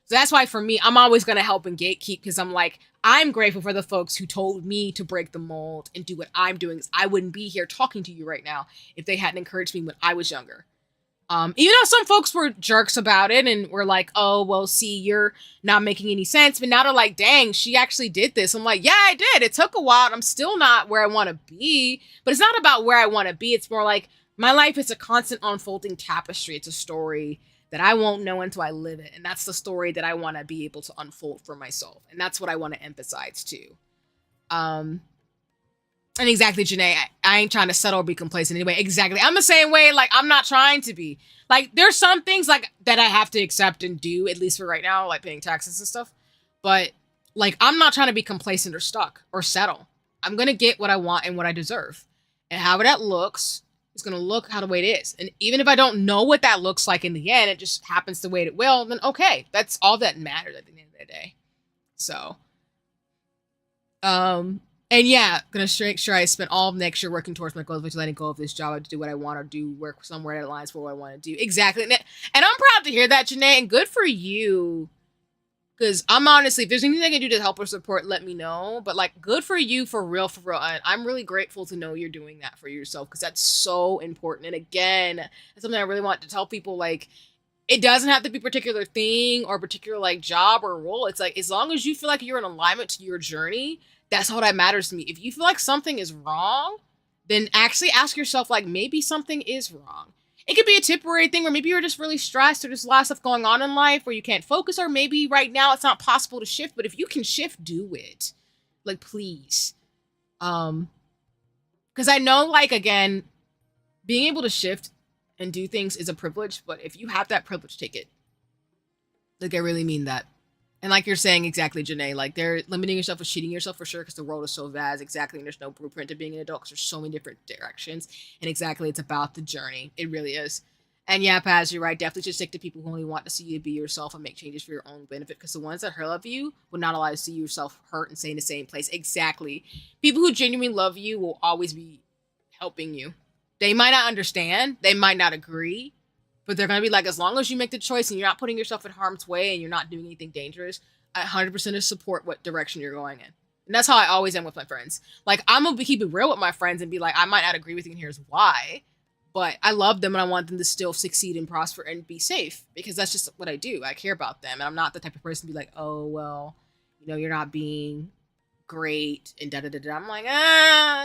So that's why for me, I'm always going to help and gatekeep, because I'm like, I'm grateful for the folks who told me to break the mold and do what I'm doing. I wouldn't be here talking to you right now if they hadn't encouraged me when I was younger. Even though some folks were jerks about it and were like, oh, well, see, you're not making any sense. But now they're like, dang, she actually did this. I'm like, yeah, I did. It took a while. I'm still not where I want to be. But it's not about where I want to be. It's more like my life is a constant unfolding tapestry. It's a story that I won't know until I live it. And that's the story that I want to be able to unfold for myself. And that's what I want to emphasize too. And exactly, Janae, I ain't trying to settle or be complacent anyway. Exactly. I'm the same way. Like, I'm not trying to be. Like, there's some things like that I have to accept and do, at least for right now, like paying taxes and stuff. But like, I'm not trying to be complacent or stuck or settle. I'm going to get what I want and what I deserve. And however that looks, it's going to look how the way it is. And even if I don't know what that looks like in the end, it just happens the way it will, then okay. That's all that matters at the end of the a day. So, and yeah, gonna make sure I spend all of next year working towards my goals, which is letting go of this job to do what I want to do, work somewhere that aligns for what I want to do. Exactly. And I'm proud to hear that, Janae, and good for you. Because I'm honestly, if there's anything I can do to help or support, let me know. But like, good for you, for real, for real. And I'm really grateful to know you're doing that for yourself, because that's so important. And again, that's something I really want to tell people. Like, it doesn't have to be a particular thing or a particular like job or role. It's like, as long as you feel like you're in alignment to your journey, that's all that matters to me. If you feel like something is wrong, then actually ask yourself, like, maybe something is wrong. It could be a temporary thing where maybe you're just really stressed or there's a lot of stuff going on in life where you can't focus, or maybe right now it's not possible to shift. But if you can shift, do it. Like, please. Because I know, like, again, being able to shift and do things is a privilege, but if you have that privilege, take it. Like, I really mean that. And like you're saying, exactly, Janae, like, they're limiting yourself or cheating yourself for sure, because the world is so vast. Exactly. And there's no blueprint to being an adult, because there's so many different directions. And exactly, it's about the journey. It really is. And yeah, Paz, you're right. Definitely should stick to people who only want to see you be yourself and make changes for your own benefit, because the ones that love you will not allow you to see yourself hurt and stay in the same place. Exactly. People who genuinely love you will always be helping you. They might not understand. They might not agree. But they're going to be like, as long as you make the choice and you're not putting yourself in harm's way and you're not doing anything dangerous, I 100% support what direction you're going in. And that's how I always am with my friends. Like, I'm going to keep it real with my friends and be like, I might not agree with you, and here's why. But I love them and I want them to still succeed and prosper and be safe, because that's just what I do. I care about them. And I'm not the type of person to be like, oh, well, you know, you're not being great and da-da-da-da. I'm like,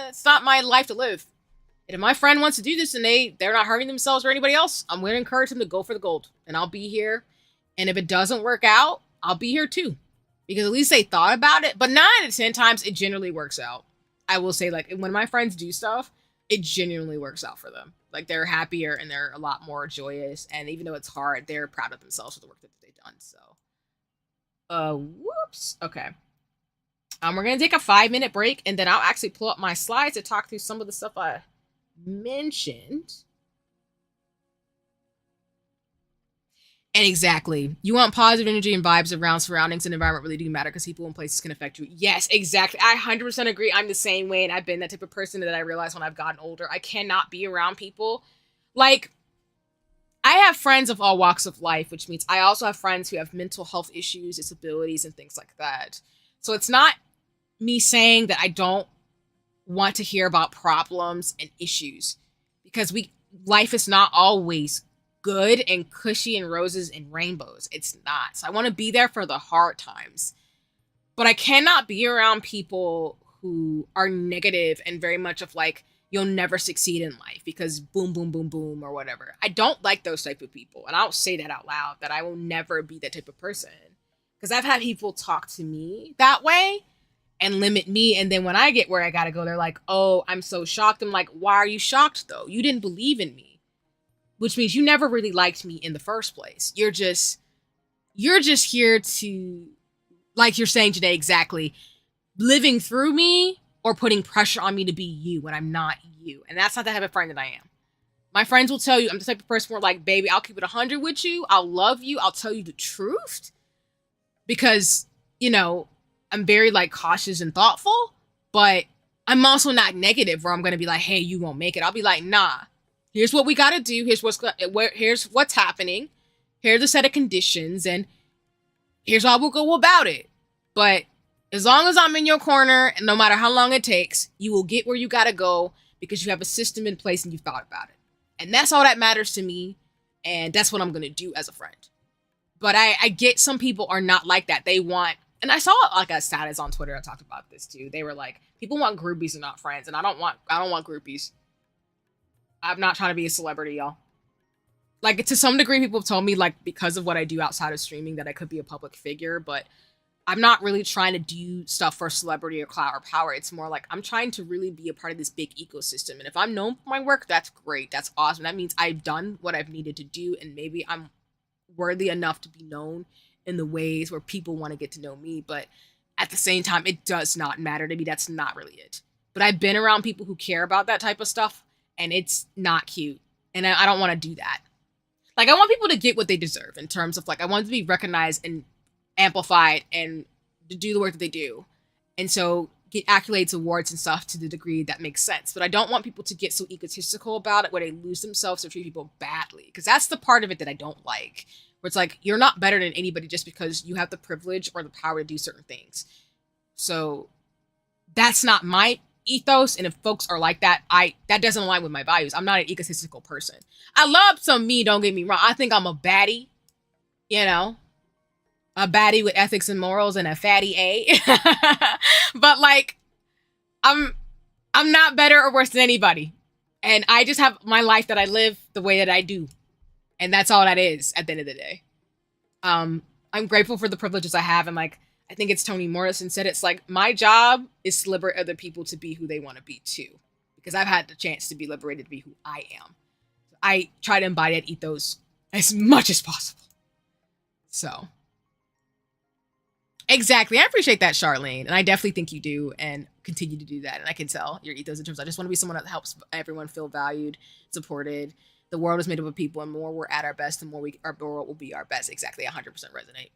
it's not my life to live. And if my friend wants to do this and they're not hurting themselves or anybody else, I'm going to encourage them to go for the gold. And I'll be here. And if it doesn't work out, I'll be here too. Because at least they thought about it. But 9 out of 10 times, it generally works out. I will say, like, when my friends do stuff, it genuinely works out for them. Like, they're happier and they're a lot more joyous. And even though it's hard, they're proud of themselves for the work that they've done. So, whoops. Okay. We're going to take a 5-minute break. And then I'll actually pull up my slides to talk through some of the stuff I mentioned. And exactly, you want positive energy and vibes around surroundings and environment really do matter, because people and places can affect you. Yes, exactly. I 100% agree. I'm the same way, and I've been that type of person that I realized when I've gotten older. I cannot be around people. Like, I have friends of all walks of life, which means I also have friends who have mental health issues, disabilities, and things like that. So it's not me saying that I don't want to hear about problems and issues, because life is not always good and cushy and roses and rainbows. It's not. So I want to be there for the hard times, but I cannot be around people who are negative and very much of like, you'll never succeed in life because boom, boom, boom, boom, or whatever. I don't like those type of people. And I don't say that out loud, that I will never be that type of person, because I've had people talk to me that way and limit me. And then when I get where I got to go, they're like, oh, I'm so shocked. I'm like, why are you shocked though? You didn't believe in me, which means you never really liked me in the first place. You're just here to, like you're saying today, exactly, living through me or putting pressure on me to be you when I'm not you. And that's not the type of friend that I am. My friends will tell you I'm the type of person where, like, baby, I'll keep it 100 with you. I'll love you. I'll tell you the truth, because, you know, I'm very, like, cautious and thoughtful, but I'm also not negative where I'm going to be like, hey, you won't make it. I'll be like, nah, here's what we got to do. Here's what's happening. Here's a set of conditions, and here's how we'll go about it. But as long as I'm in your corner, and no matter how long it takes, you will get where you got to go, because you have a system in place and you've thought about it. And that's all that matters to me. And that's what I'm going to do as a friend. But I get some people are not like that. They want, and I saw like a status on Twitter. I talked about this too. They were like, people want groupies and not friends. And I don't want groupies. I'm not trying to be a celebrity, y'all. Like, to some degree, people have told me, like, because of what I do outside of streaming, that I could be a public figure, but I'm not really trying to do stuff for celebrity or clout or power. It's more like I'm trying to really be a part of this big ecosystem. And if I'm known for my work, that's great. That's awesome. That means I've done what I've needed to do, and maybe I'm worthy enough to be known in the ways where people want to get to know me. But at the same time, it does not matter to me. That's not really it. But I've been around people who care about that type of stuff, and it's not cute. And I don't want to do that. Like, I want people to get what they deserve in terms of, like, I want to be recognized and amplified and to do the work that they do. And so get accolades, awards, and stuff to the degree that makes sense. But I don't want people to get so egotistical about it where they lose themselves or treat people badly. Because that's the part of it that I don't like. Where it's like, you're not better than anybody just because you have the privilege or the power to do certain things. So that's not my ethos. And if folks are like that, that doesn't align with my values. I'm not an egotistical person. I love some me, don't get me wrong. I think I'm a baddie, you know, a baddie with ethics and morals and a fatty A. But like, I'm not better or worse than anybody. And I just have my life that I live the way that I do. And that's all that is at the end of the day. I'm grateful for the privileges I have. And like, I think it's Toni Morrison said, it's like, my job is to liberate other people to be who they want to be too. Because I've had the chance to be liberated to be who I am. I try to embody that ethos as much as possible. So, exactly. I appreciate that, Charlene. And I definitely think you do and continue to do that. And I can tell your ethos in terms of, I just want to be someone that helps everyone feel valued, supported. The world is made up of people, and more we're at our best, the more our world will be our best. Exactly. 100% resonate.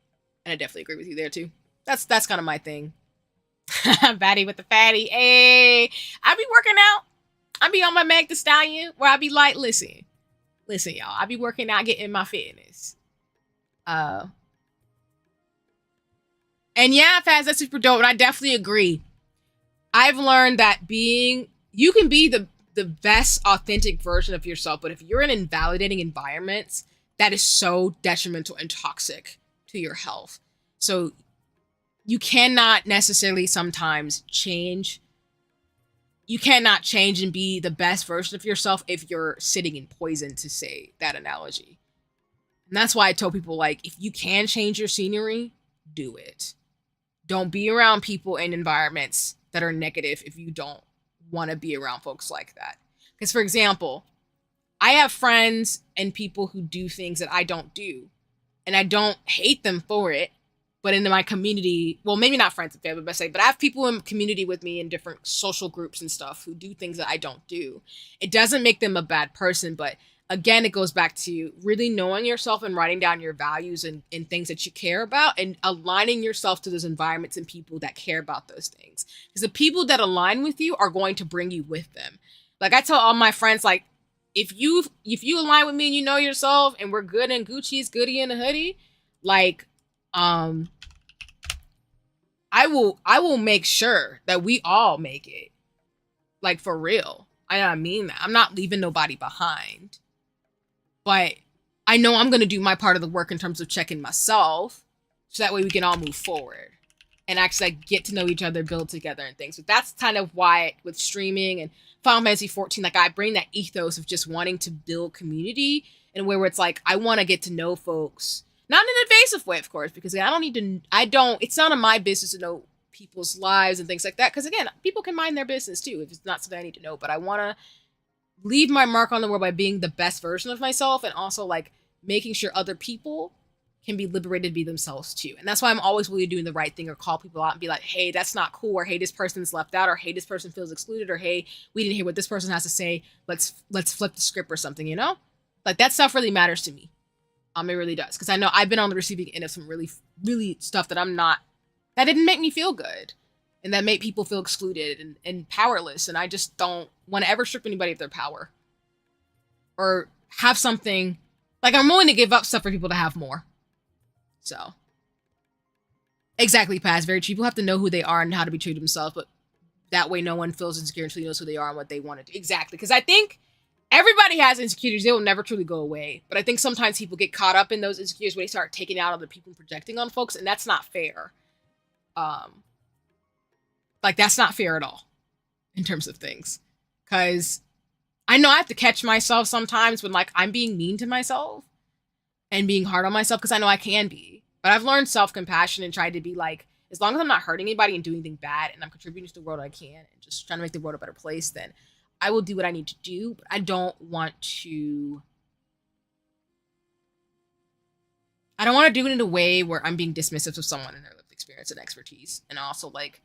And I definitely agree with you there too. That's kind of my thing. Batty with the fatty. Hey, I be working out. I be on my Meg Thee Stallion where I be like, listen, y'all. I be working out, getting my fitness. And yeah, Faz, that's super dope. And I definitely agree. I've learned that you can be the best authentic version of yourself, but if you're in invalidating environments, that is so detrimental and toxic to your health. So you cannot necessarily sometimes change. You cannot change and be the best version of yourself if you're sitting in poison, to say that analogy. And that's why I tell people, like, if you can change your scenery, do it. Don't be around people and environments that are negative if you don't want to be around folks like that. Because, for example, I have friends and people who do things that I don't do, and I don't hate them for it. But in my community, well, maybe not friends and family, but I have people in community with me in different social groups and stuff who do things that I don't do. It doesn't make them a bad person, but again, it goes back to really knowing yourself and writing down your values and things that you care about and aligning yourself to those environments and people that care about those things. Because the people that align with you are going to bring you with them. Like I tell all my friends, like, if you align with me and you know yourself and we're good and Gucci's goody in a hoodie, like, I will make sure that we all make it. Like, for real. I mean that. I'm not leaving nobody behind. But I know I'm going to do my part of the work in terms of checking myself, so that way we can all move forward and actually like get to know each other, build together and things. But that's kind of why with streaming and Final Fantasy 14, like I bring that ethos of just wanting to build community in a way where it's like, I want to get to know folks, not in an invasive way, of course, because it's none of my business to know people's lives and things like that. Because again, people can mind their business too, if it's not something I need to know, but I want to leave my mark on the world by being the best version of myself and also like making sure other people can be liberated to be themselves too. And that's why I'm always really doing the right thing or call people out and be like, hey, that's not cool, or hey, this person's left out, or hey, this person feels excluded, or hey, we didn't hear what this person has to say. Let's flip the script or something, you know? Like that stuff really matters to me. It really does. Because I know I've been on the receiving end of some really, really stuff that that didn't make me feel good. And that made people feel excluded and powerless. And I just don't want to ever strip anybody of their power. Or have something, like I'm willing to give up stuff for people to have more. So. Exactly, Paz. Very true. People have to know who they are and how to be true to themselves. But that way no one feels insecure until he knows who they are and what they want to do. Exactly. Because I think everybody has insecurities. They will never truly go away. But I think sometimes people get caught up in those insecurities where they start taking out other people and projecting on folks. And that's not fair. Like, that's not fair at all in terms of things. Because I know I have to catch myself sometimes when, like, I'm being mean to myself and being hard on myself because I know I can be. But I've learned self-compassion and tried to be like, as long as I'm not hurting anybody and doing anything bad and I'm contributing to the world I can and just trying to make the world a better place, then I will do what I need to do. But I don't want to do it in a way where I'm being dismissive of someone and their lived experience and expertise. And also, like,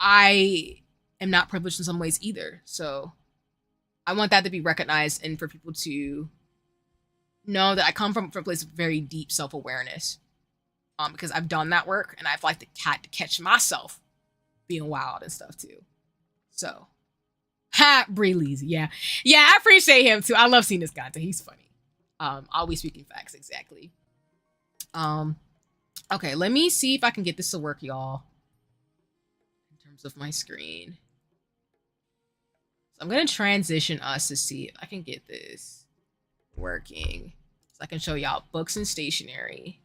I am not privileged in some ways either. So I want that to be recognized and for people to know that I come from a place of very deep self-awareness. because I've done that work and I've like had to catch myself being wild and stuff too. So, ha, Bree Leezy, yeah, I appreciate him too. I love seeing this content. He's funny. Always speaking facts, exactly. Okay, let me see if I can get this to work, y'all. In terms of my screen, so I'm gonna transition us to see if I can get this working, so I can show y'all books and stationery.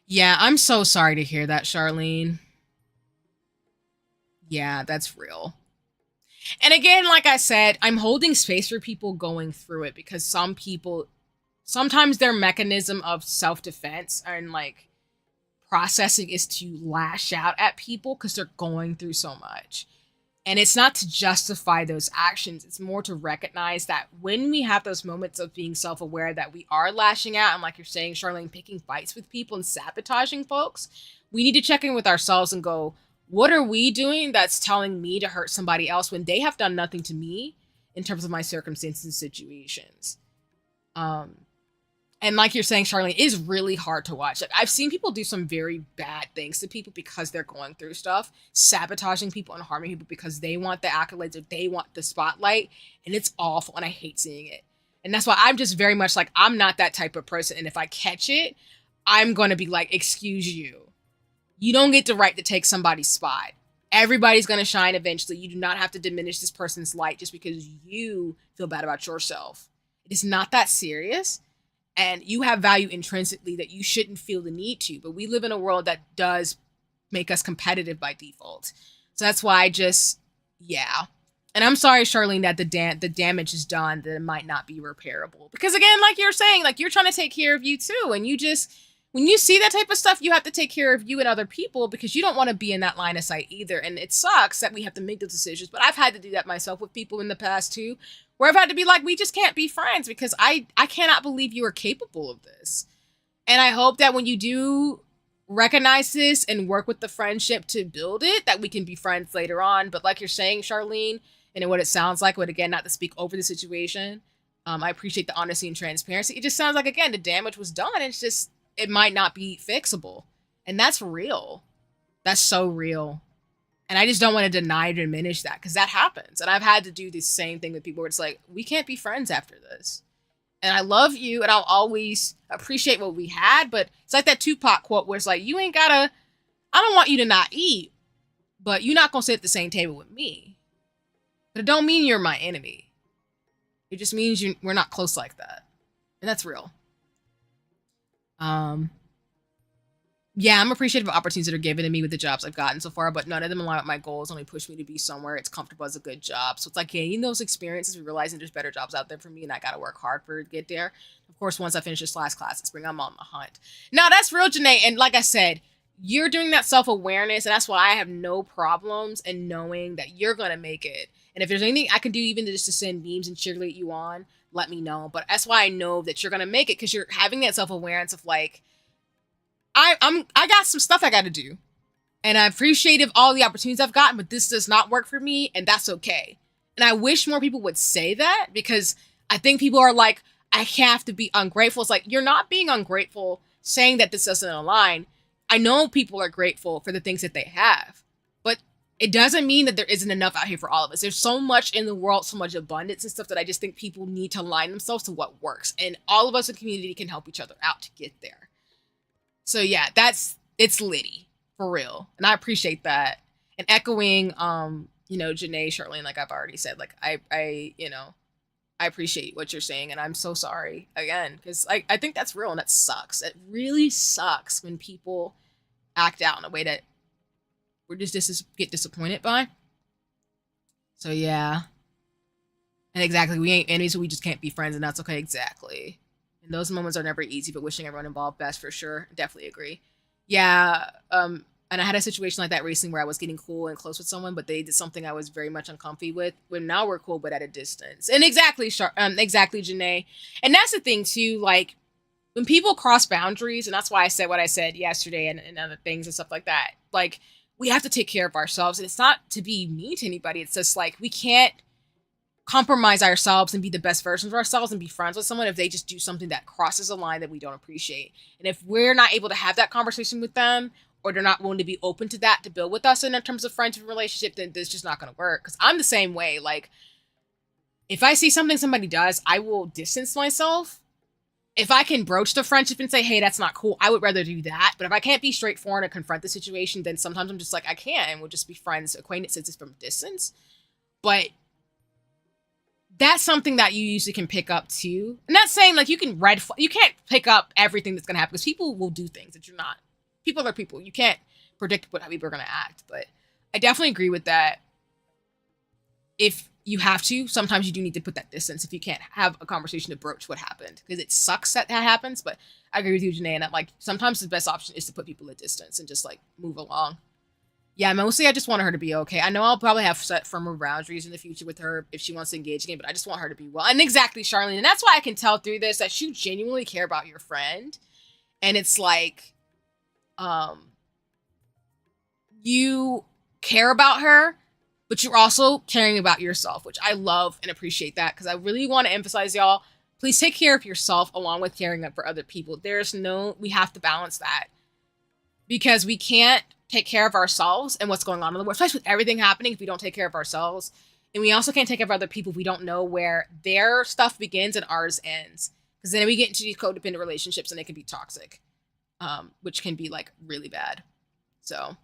Yeah, I'm so sorry to hear that, Charlene. Yeah, that's real. And again, like I said, I'm holding space for people going through it because some people, sometimes their mechanism of self-defense and like processing is to lash out at people because they're going through so much. And it's not to justify those actions. It's more to recognize that when we have those moments of being self-aware that we are lashing out, and like you're saying, Charlene, picking fights with people and sabotaging folks, we need to check in with ourselves and go, what are we doing that's telling me to hurt somebody else when they have done nothing to me in terms of my circumstances and situations? And like you're saying, Charlene, it is really hard to watch. Like, I've seen people do some very bad things to people because they're going through stuff, sabotaging people and harming people because they want the accolades or they want the spotlight. And it's awful. And I hate seeing it. And that's why I'm just very much like, I'm not that type of person. And if I catch it, I'm going to be like, excuse you. You don't get the right to take somebody's spot. Everybody's going to shine eventually. You do not have to diminish this person's light just because you feel bad about yourself. It is not that serious. And you have value intrinsically that you shouldn't feel the need to. But we live in a world that does make us competitive by default. So that's why I just, yeah. And I'm sorry, Charlene, that the damage is done, that it might not be repairable. Because again, like you're saying, like you're trying to take care of you too. And you just, when you see that type of stuff, you have to take care of you and other people because you don't want to be in that line of sight either. And it sucks that we have to make those decisions. But I've had to do that myself with people in the past too, where I've had to be like, we just can't be friends because I cannot believe you are capable of this. And I hope that when you do recognize this and work with the friendship to build it, that we can be friends later on. But like you're saying, Charlene, and what it sounds like, but again, not to speak over the situation, I appreciate the honesty and transparency. It just sounds like, again, the damage was done. It's just, it might not be fixable. And that's real. That's so real. And I just don't want to deny or diminish that because that happens. And I've had to do the same thing with people where it's like, we can't be friends after this. And I love you and I'll always appreciate what we had. But it's like that Tupac quote where it's like, you ain't gotta, I don't want you to not eat, but you're not going to sit at the same table with me. But it don't mean you're my enemy. It just means we're not close like that. And that's real. Yeah, I'm appreciative of opportunities that are given to me with the jobs I've gotten so far, but none of them align with my goals, only push me to be somewhere it's comfortable as a good job. So it's like gaining those experiences, realizing there's better jobs out there for me and I got to work hard for it to get there. Of course, once I finish this last class this spring, I'm on the hunt. Now, that's real, Janae. And like I said, you're doing that self-awareness, and that's why I have no problems in knowing that you're going to make it. And if there's anything I can do even just to send memes and cheerlead you on, let me know. But that's why I know that you're going to make it because you're having that self-awareness of like, I got some stuff I got to do, and I appreciate all the opportunities I've gotten, but this does not work for me, and that's okay. And I wish more people would say that because I think people are like, I have to be ungrateful. It's like, you're not being ungrateful saying that this doesn't align. I know people are grateful for the things that they have, but it doesn't mean that there isn't enough out here for all of us. There's so much in the world, so much abundance and stuff that I just think people need to align themselves to what works. And all of us in the community can help each other out to get there. So yeah, it's litty for real. And I appreciate that. And echoing, Janae, Charlene, like I've already said, like I appreciate what you're saying. And I'm so sorry again, because I think that's real and that sucks. It really sucks when people act out in a way that we're just get disappointed by. So yeah. And exactly, we ain't enemies, so we just can't be friends, and that's okay. Exactly. And those moments are never easy, but wishing everyone involved best for sure. Definitely agree. Yeah. And I had a situation like that recently where I was getting cool and close with someone, but they did something I was very much uncomfy with. When now we're cool, but at a distance. And exactly, Janae. And that's the thing too. Like when people cross boundaries, and that's why I said what I said yesterday and other things and stuff like that. Like we have to take care of ourselves, and it's not to be mean to anybody. It's just like we can't compromise ourselves and be the best versions of ourselves and be friends with someone if they just do something that crosses a line that we don't appreciate. And if we're not able to have that conversation with them, or they're not willing to be open to that to build with us in terms of friendship and relationship, then it's just not going to work. Because I'm the same way. Like, if I see something somebody does, I will distance myself. If I can broach the friendship and say, hey, that's not cool, I would rather do that. But if I can't be straightforward and confront the situation, then sometimes I'm just like, I can't, and we'll just be friends, acquaintances from a distance. But that's something that you usually can pick up too. I'm not saying like you can't pick up everything that's going to happen, because people will do things that you're not. People are people. You can't predict how people are going to act. But I definitely agree with that. If you have to, sometimes you do need to put that distance if you can't have a conversation to broach what happened, because it sucks that happens. But I agree with you, Janae, and that like sometimes the best option is to put people at distance and just like move along. Yeah, mostly I just want her to be okay. I know I'll probably have set firmer boundaries in the future with her if she wants to engage again, but I just want her to be well. And exactly, Charlene. And that's why I can tell through this that you genuinely care about your friend. And it's like, you care about her, but you're also caring about yourself, which I love and appreciate that, because I really want to emphasize, y'all, please take care of yourself along with caring for other people. We have to balance that, because we can't take care of ourselves and what's going on in the world, especially with everything happening, if we don't take care of ourselves. And we also can't take care of other people if we don't know where their stuff begins and ours ends, because then we get into these codependent relationships and they can be toxic, which can be like really bad. So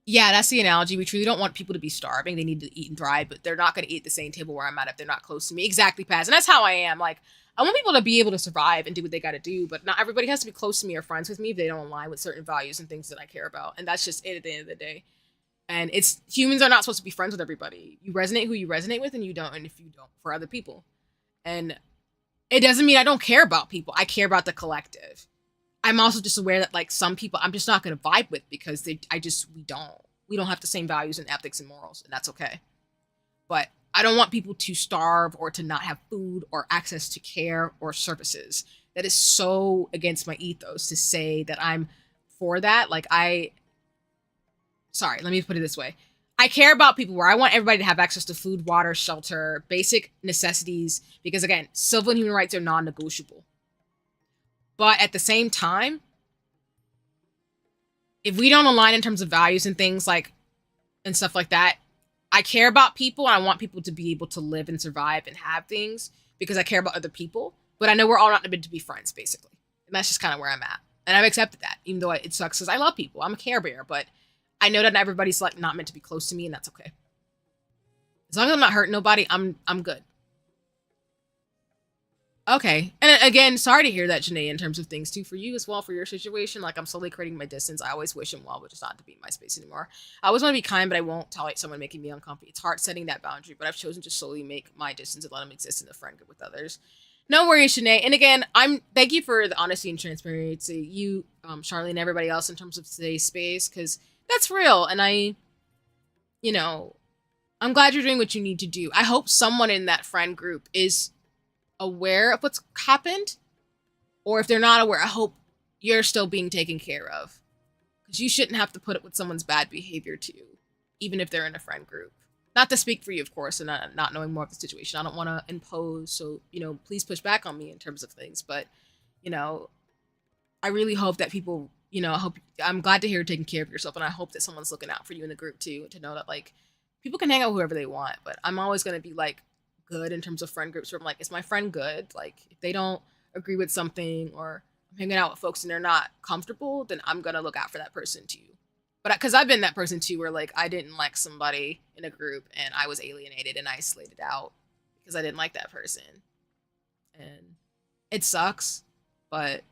yeah, that's the analogy. We truly don't want people to be starving. They need to eat and thrive, but they're not going to eat at the same table where I'm at if they're not close to me. Exactly, Paz. And that's how I am. Like, I want people to be able to survive and do what they got to do, but not everybody has to be close to me or friends with me if they don't align with certain values and things that I care about. And that's just it at the end of the day. And humans are not supposed to be friends with everybody. You resonate who you resonate with, and you don't, and if you don't, for other people. And it doesn't mean I don't care about people. I care about the collective. I'm also just aware that like some people I'm just not going to vibe with, because we don't have the same values and ethics and morals, and that's okay. But I don't want people to starve or to not have food or access to care or services. That is so against my ethos to say that I'm for that. Like let me put it this way. I care about people where I want everybody to have access to food, water, shelter, basic necessities, because again, civil and human rights are non-negotiable. But at the same time, if we don't align in terms of values and things like, and stuff like that, I care about people and I want people to be able to live and survive and have things because I care about other people. But I know we're all not meant to be friends, basically. And that's just kind of where I'm at. And I've accepted that, even though it sucks, because I love people. I'm a care bear, but I know that everybody's like not meant to be close to me, and that's okay. As long as I'm not hurting nobody, I'm good. Okay. And again, sorry to hear that, Janae, in terms of things too for you as well, for your situation. Like, I'm slowly creating my distance. I always wish him well, but just not to be in my space anymore. I always want to be kind, but I won't tolerate someone making me uncomfortable. It's hard setting that boundary, but I've chosen to slowly make my distance and let him exist in a friend group with others. No worries, Janae. And again, thank you for the honesty and transparency, you, Charlene, and everybody else in terms of today's space, because that's real. And I'm glad you're doing what you need to do. I hope someone in that friend group is aware of what's happened, or if they're not aware, I hope you're still being taken care of, because you shouldn't have to put up with someone's bad behavior too, even if they're in a friend group. Not to speak for you, of course, and not knowing more of the situation. I don't want to impose, so please push back on me in terms of things. But I really hope that people, I'm glad to hear you're taking care of yourself, and I hope that someone's looking out for you in the group too, to know that like people can hang out with whoever they want, but I'm always going to be like good in terms of friend groups where I'm like, is my friend good? Like, if they don't agree with something, or I'm hanging out with folks and they're not comfortable, then I'm gonna look out for that person too. But because I've been that person too, where like I didn't like somebody in a group and I was alienated and isolated out because I didn't like that person, and it sucks. But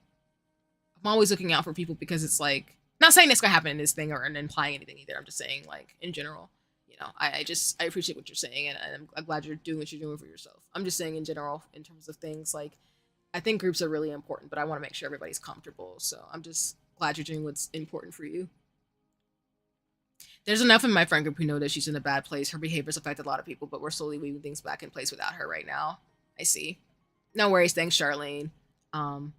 I'm always looking out for people, because it's like, not saying this gonna happen in this thing or implying anything either. I'm just saying, like, in general. I appreciate what you're saying, and I'm glad you're doing what you're doing for yourself. I'm just saying in general, in terms of things, like, I think groups are really important, but I want to make sure everybody's comfortable. So I'm just glad you're doing what's important for you. There's enough in my friend group who know that she's in a bad place. Her behaviors affect a lot of people, but we're slowly weaving things back in place without her right now. I see. No worries. Thanks, Charlene. No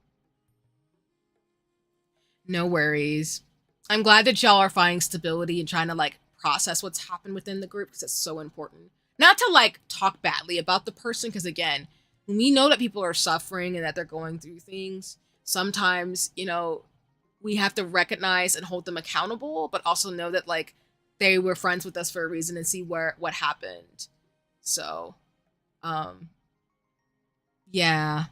worries. I'm glad that y'all are finding stability and trying to like process what's happened within the group, because it's so important. not to like talk badly about the person, because again, when we know that people are suffering and that they're going through things, sometimes, you know, we have to recognize and hold them accountable, but also know that like they were friends with us for a reason and see what happened. So, yeah.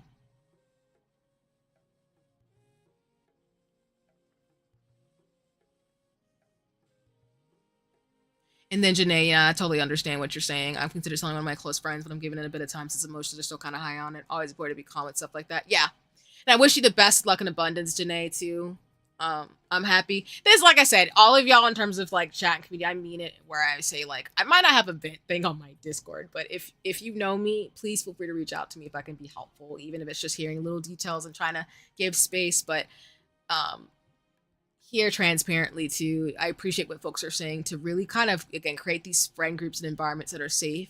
And then Janae, yeah, I totally understand what you're saying. I'm considered someone one of my close friends, but I'm giving it a bit of time since emotions are still kind of high on it. Always important to be calm and stuff like that. Yeah. And I wish you the best luck and abundance, Janae, too. I'm happy. This, like I said, all of y'all in terms of like chat and community, I mean it where I say like I might not have a thing on my Discord, but if you know me, please feel free to reach out to me if I can be helpful, even if it's just hearing little details and trying to give space. But um here transparently too, I appreciate what folks are saying to really kind of again create these friend groups and environments that are safe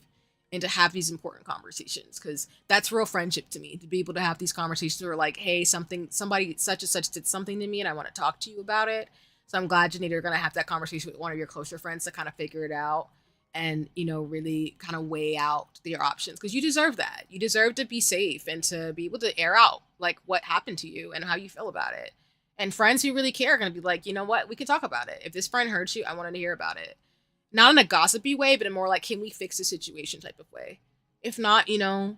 and to have these important conversations, because that's real friendship to me, to be able to have these conversations where like, hey, somebody such and such did something to me and I want to talk to you about it. So I'm glad, Janita, you're going to have that conversation with one of your closer friends to kind of figure it out and, you know, really kind of weigh out your options, because you deserve that. You deserve to be safe and to be able to air out like what happened to you and how you feel about it. And friends who really care are going to be like, you know what, we can talk about it. If this friend hurts you, I wanted to hear about it. Not in a gossipy way, but in more like, can we fix the situation type of way? If not, you know,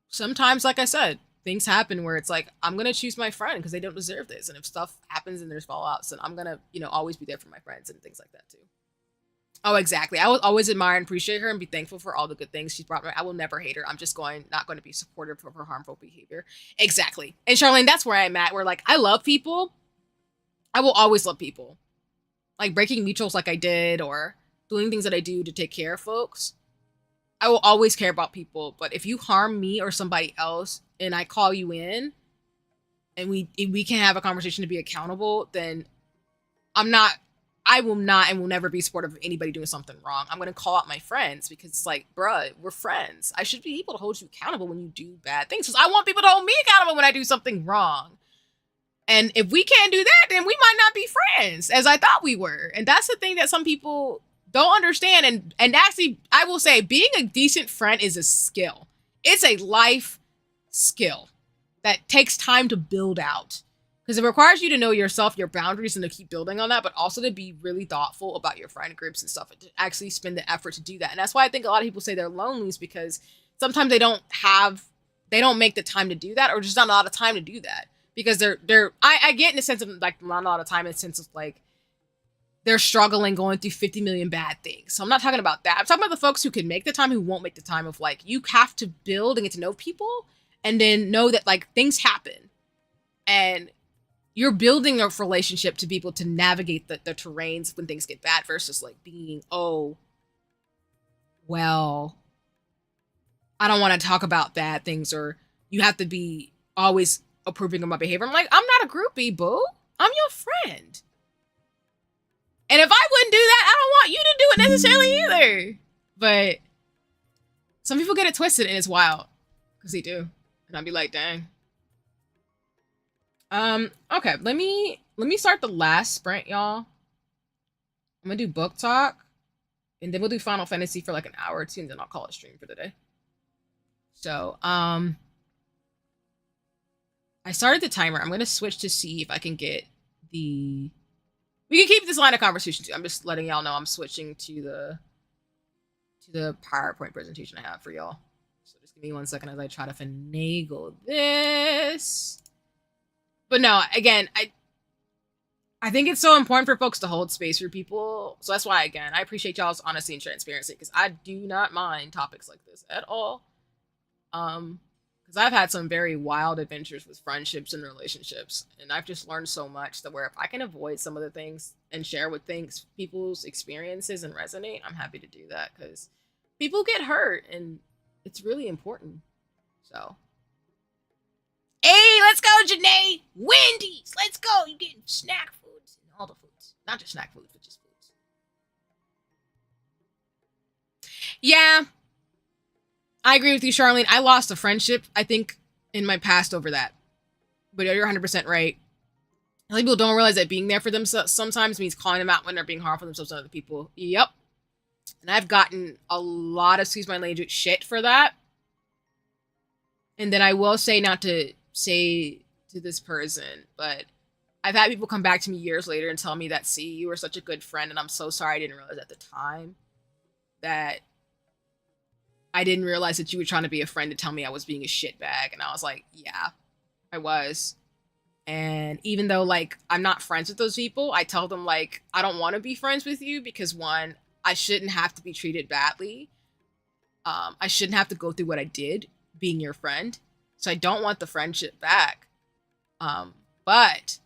sometimes, like I said, things happen where it's like, I'm going to choose my friend because they don't deserve this. And if stuff happens and there's fallouts, then I'm going to, you know, always be there for my friends and things like that too. Oh, exactly. I will always admire and appreciate her and be thankful for all the good things she's brought me. I will never hate her. I'm just not going to be supportive of her harmful behavior. Exactly. And Charlene, that's where I'm at. Where like, I love people. I will always love people. Like breaking mutuals like I did or doing things that I do to take care of folks. I will always care about people. But if you harm me or somebody else and I call you in and we can have a conversation to be accountable, then I will not and will never be supportive of anybody doing something wrong. I'm going to call out my friends because it's like, bruh, we're friends. I should be able to hold you accountable when you do bad things, because I want people to hold me accountable when I do something wrong. And if we can't do that, then we might not be friends as I thought we were. And that's the thing that some people don't understand. And actually, I will say being a decent friend is a skill. It's a life skill that takes time to build out. Because it requires you to know yourself, your boundaries, and to keep building on that, but also to be really thoughtful about your friend groups and stuff, and to actually spend the effort to do that. And that's why I think a lot of people say they're lonely, is because sometimes they don't make the time to do that, or just not a lot of time to do that. Because I get in the sense of like not a lot of time in the sense of like they're struggling, going through 50 million bad things. So I'm not talking about that. I'm talking about the folks who can make the time, who won't make the time, of like, you have to build and get to know people and then know that like things happen. And you're building a relationship to be able to navigate the terrains when things get bad, versus like being, oh, well, I don't want to talk about bad things, or you have to be always approving of my behavior. I'm like, I'm not a groupie, boo. I'm your friend. And if I wouldn't do that, I don't want you to do it necessarily either. But some people get it twisted and it's wild. Because they do. And I'd be like, dang. Okay, let me start the last sprint, y'all. I'm gonna do book talk, and then we'll do Final Fantasy for like an hour or two, and then I'll call it stream for the day. So, I started the timer. I'm gonna switch to see if I can get the. We can keep this line of conversation too. I'm just letting y'all know I'm switching to the PowerPoint presentation I have for y'all. So just give me 1 second as I try to finagle this. But no, again, I think it's so important for folks to hold space for people. So that's why, again, I appreciate y'all's honesty and transparency, because I do not mind topics like this at all. Because I've had some very wild adventures with friendships and relationships, and I've just learned so much that where if I can avoid some of the things and share with people's experiences and resonate, I'm happy to do that, because people get hurt and it's really important. So. Hey, let's go, Janae! Wendy's! Let's go! You're getting snack foods and all the foods. Not just snack foods, but just foods. Yeah. I agree with you, Charlene. I lost a friendship, I think, in my past over that. But you're 100% right. I think people don't realize that being there for them sometimes means calling them out when they're being harmful to themselves and other people. Yep. And I've gotten a lot of, excuse my language, shit for that. And then I will say, not to say to this person, but I've had people come back to me years later and tell me that, see, you were such a good friend, and I'm so sorry I didn't realize at the time that I didn't realize that you were trying to be a friend to tell me I was being a shitbag. And I was like, yeah, I was. And even though, like, I'm not friends with those people, I tell them, like, I don't want to be friends with you because, one, I shouldn't have to be treated badly. I shouldn't have to go through what I did being your friend. So I don't want the friendship back. But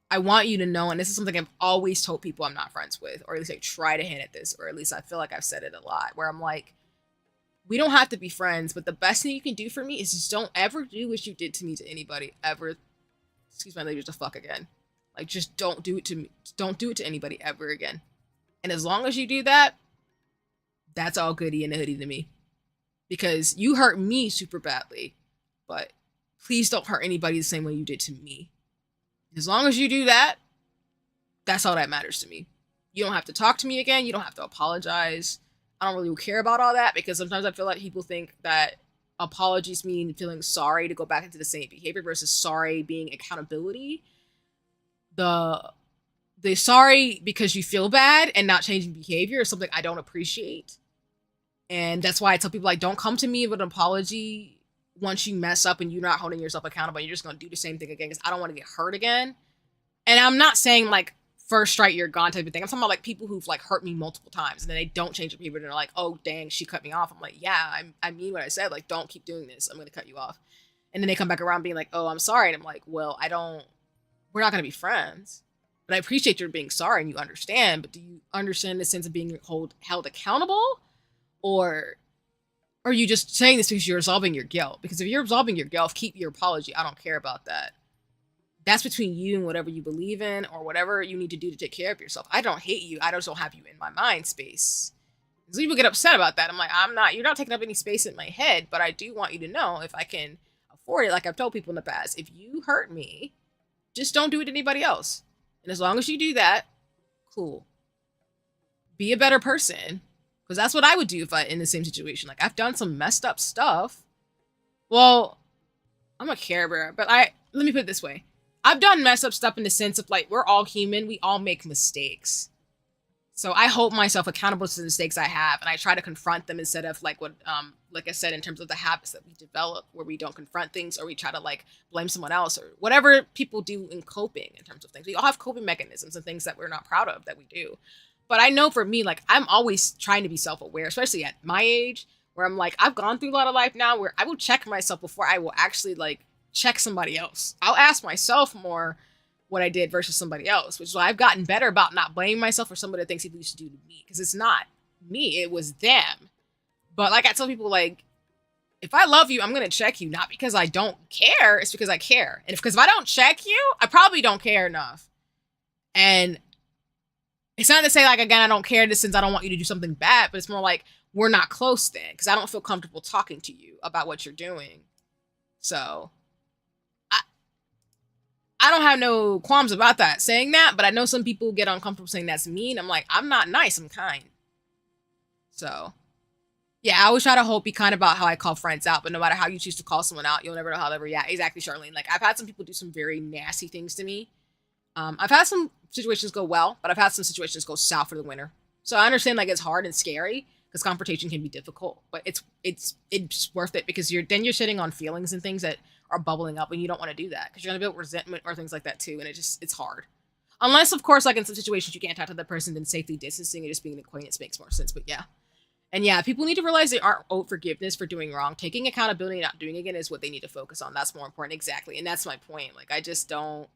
I want you to know, and this is something I've always told people I'm not friends with, or at least I try to hint at this, or at least I feel like I've said it a lot, where I'm like, we don't have to be friends, but the best thing you can do for me is just don't ever do what you did to me to anybody ever. Excuse my language, the fuck again. Like, just don't do it to me. Don't do it to anybody ever again. And as long as you do that, that's all goody in the hoodie to me. Because you hurt me super badly, but please don't hurt anybody the same way you did to me. As long as you do that, that's all that matters to me. You don't have to talk to me again. You don't have to apologize. I don't really care about all that, because sometimes I feel like people think that apologies mean feeling sorry to go back into the same behavior versus sorry being accountability. The sorry because you feel bad and not changing behavior is something I don't appreciate. And that's why I tell people, like, don't come to me with an apology once you mess up and you're not holding yourself accountable. You're just going to do the same thing again, because I don't want to get hurt again. And I'm not saying, like, first strike, you're gone type of thing. I'm talking about, like, people who've, like, hurt me multiple times and then they don't change their behavior and they're like, oh, dang, she cut me off. I'm like, yeah, I mean what I said. Like, don't keep doing this. I'm going to cut you off. And then they come back around being like, oh, I'm sorry. And I'm like, well, we're not going to be friends. But I appreciate your being sorry and you understand. But do you understand the sense of being held accountable? Or are you just saying this because you're absolving your guilt? Because if you're absolving your guilt, keep your apology. I don't care about that. That's between you and whatever you believe in or whatever you need to do to take care of yourself. I don't hate you. I just don't have you in my mind space. So people get upset about that. I'm like, you're not taking up any space in my head, but I do want you to know, if I can afford it, like I've told people in the past, if you hurt me, just don't do it to anybody else. And as long as you do that, cool. Be a better person. Because that's what I would do if I in the same situation. Like, I've done some messed up stuff. Well, I'm a Care Bear, but let me put it this way. I've done messed up stuff in the sense of, like, we're all human. We all make mistakes. So I hold myself accountable to the mistakes I have, and I try to confront them instead of, like, what, like I said, in terms of the habits that we develop, where we don't confront things or we try to, like, blame someone else or whatever people do in coping in terms of things. We all have coping mechanisms and things that we're not proud of that we do. But I know for me, like, I'm always trying to be self-aware, especially at my age, where I'm like, I've gone through a lot of life now where I will check myself before I will actually, like, check somebody else. I'll ask myself more what I did versus somebody else, which is why I've gotten better about not blaming myself for some of the things people used to do to me, because it's not me, it was them. But like I tell people, like, if I love you, I'm going to check you, not because I don't care, it's because I care. And because if I don't check you, I probably don't care enough. And it's not to say, like, again, I don't care in the sense I don't want you to do something bad, but it's more like we're not close then, because I don't feel comfortable talking to you about what you're doing. So I don't have no qualms about that, saying that, but I know some people get uncomfortable saying that's mean. I'm like, I'm not nice, I'm kind. So, yeah, I always try to be kind about how I call friends out, but no matter how you choose to call someone out, you'll never know how they'll react. Exactly, Charlene. Like, I've had some people do some very nasty things to me. I've had some situations go well, but I've had some situations go south for the winter. So I understand, like, it's hard and scary because confrontation can be difficult, but it's worth it, because you're sitting on feelings and things that are bubbling up, and you don't want to do that because you're gonna build resentment or things like that too, and it's hard. Unless, of course, like in some situations you can't talk to the person, then safely distancing and just being an acquaintance makes more sense. But yeah. And yeah, people need to realize they aren't owed forgiveness for doing wrong. Taking accountability and not doing it again is what they need to focus on. That's more important. Exactly. And that's my point. Like, I just don't,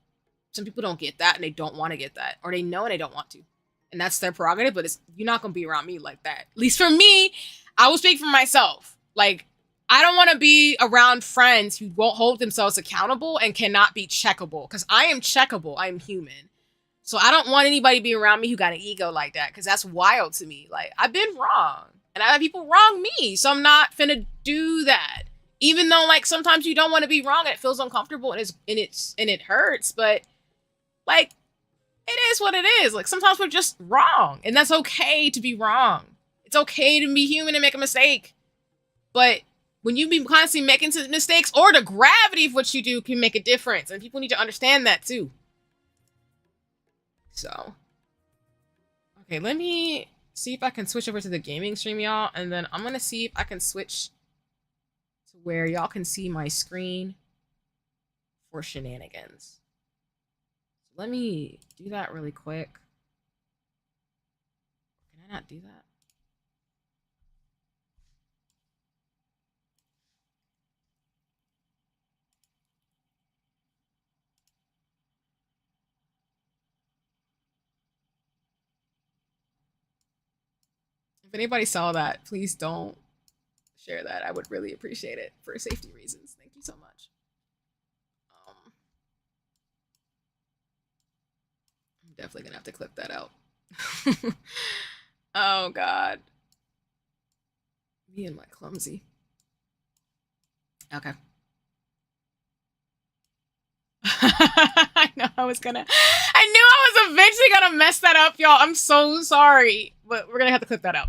some people don't get that, and they don't want to get that, or they know and they don't want to. And that's their prerogative, but you're not going to be around me like that. At least for me, I will speak for myself. Like, I don't want to be around friends who won't hold themselves accountable and cannot be checkable, because I am checkable. I am human. So I don't want anybody to be around me who got an ego like that, because that's wild to me. Like, I've been wrong, and I have people wrong me, so I'm not finna do that. Even though, like, sometimes you don't want to be wrong and it feels uncomfortable and it hurts, but, like, it is what it is. Like, sometimes we're just wrong, and that's okay to be wrong. It's okay to be human and make a mistake. But when you be constantly making mistakes, or the gravity of what you do can make a difference, and people need to understand that too. So, okay, let me see if I can switch over to the gaming stream, y'all, and then I'm gonna see if I can switch to where y'all can see my screen for shenanigans. Let me do that really quick. Can I not do that? If anybody saw that, please don't share that. I would really appreciate it for safety reasons. Thank you so much. I'm definitely gonna have to clip that out. Oh God. Me and my clumsy. Okay. I knew I was eventually gonna mess that up, y'all. I'm so sorry, but we're gonna have to clip that out.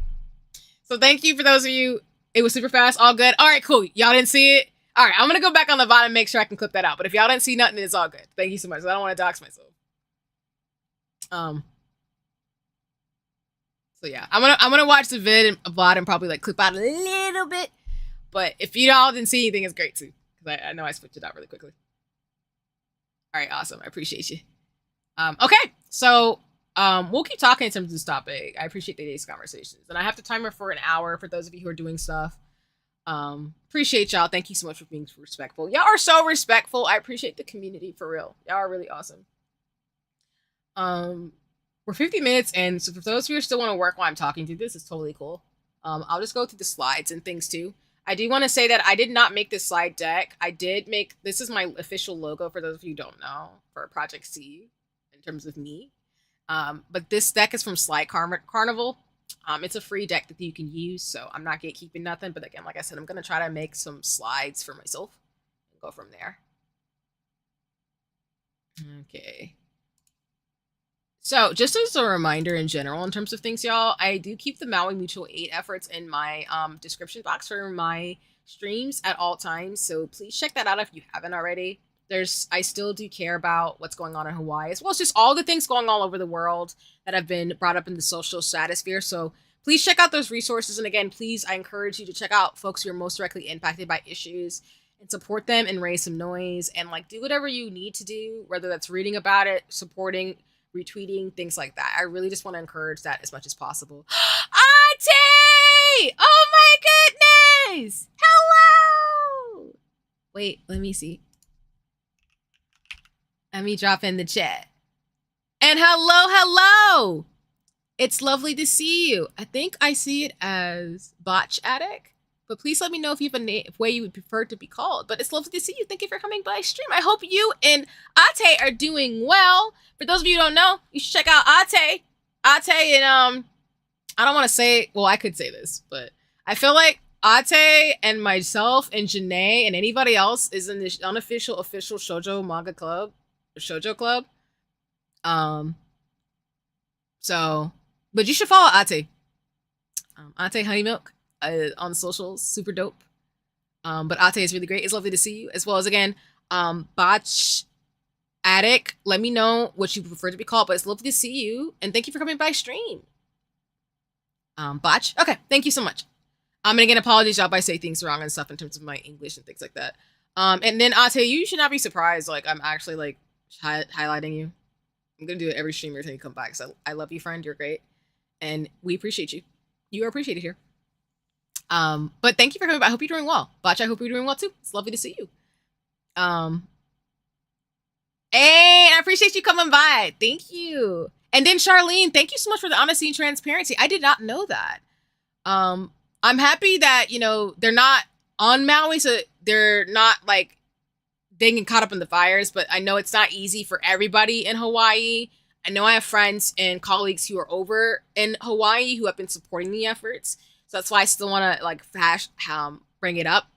So thank you for those of you. It was super fast, all good. All right, cool. Y'all didn't see it. All right, I'm gonna go back on the bottom and make sure I can clip that out. But if y'all didn't see nothing, it's all good. Thank you so much. I don't want to dox myself. So yeah, I'm gonna watch the VOD and probably like clip out a little bit. But if you all didn't see anything, it's great too, because I know I switched it out really quickly. All right, awesome. I appreciate you. Okay, so we'll keep talking in terms of this topic. I appreciate today's conversations, and I have the timer for an hour for those of you who are doing stuff. Appreciate y'all. Thank you so much for being respectful. Y'all are so respectful. I appreciate the community for real. Y'all are really awesome. We're 50 minutes, and so for those of you who still want to work while I'm talking to you, this is totally cool. I'll just go through the slides and things too. I do want to say that I did not make this slide deck. I did make, this is my official logo for those of you who don't know, for Project C in terms of me. But this deck is from Slide Carnival. It's a free deck that you can use, so I'm not gatekeeping nothing. But again, like I said, I'm going to try to make some slides for myself and go from there. Okay. So just as a reminder in general, in terms of things, y'all, I do keep the Maui Mutual Aid efforts in my description box for my streams at all times. So please check that out if you haven't already. I still do care about what's going on in Hawaii, as well as just all the things going all over the world that have been brought up in the social stratosphere. So please check out those resources. And again, please, I encourage you to check out folks who are most directly impacted by issues and support them and raise some noise and like do whatever you need to do, whether that's reading about it, supporting, retweeting, things like that. I really just want to encourage that as much as possible. Auntie! Oh my goodness! Hello! Wait, let me see. Let me drop in the chat. And hello! It's lovely to see you. I think I see it as Botch Addict. But please let me know if you have a way you would prefer to be called. But it's lovely to see you. Thank you for coming by stream. I hope you and Ate are doing well. For those of you who don't know, you should check out Ate. Ate and I don't want to say, well, I could say this, but I feel like Ate and myself and Janae and anybody else is in this unofficial official shoujo manga club, shoujo club. So, but you should follow Ate. Ate Honey Milk. On socials, super dope. But Ate is really great. It's lovely to see you, as well as again, Botch Addict. Let me know what you prefer to be called, but it's lovely to see you, and thank you for coming by stream. Botch. Okay, thank you so much. And again, apologies y'all if I say things wrong and stuff in terms of my English and things like that. And then Ate, you should not be surprised. Like I'm actually like highlighting you. I'm gonna do it every stream until you come back. Because I love you, friend. You're great, and we appreciate you. You are appreciated here. But thank you for coming by. I hope you're doing well. Botch, I hope you're doing well too. It's lovely to see you. And I appreciate you coming by. Thank you. And then Charlene, thank you so much for the honesty and transparency. I did not know that. I'm happy that, you know, they're not on Maui, so they're not like they get caught up in the fires, but I know it's not easy for everybody in Hawaii. I know I have friends and colleagues who are over in Hawaii who have been supporting the efforts. So that's why I still want to like bring it up.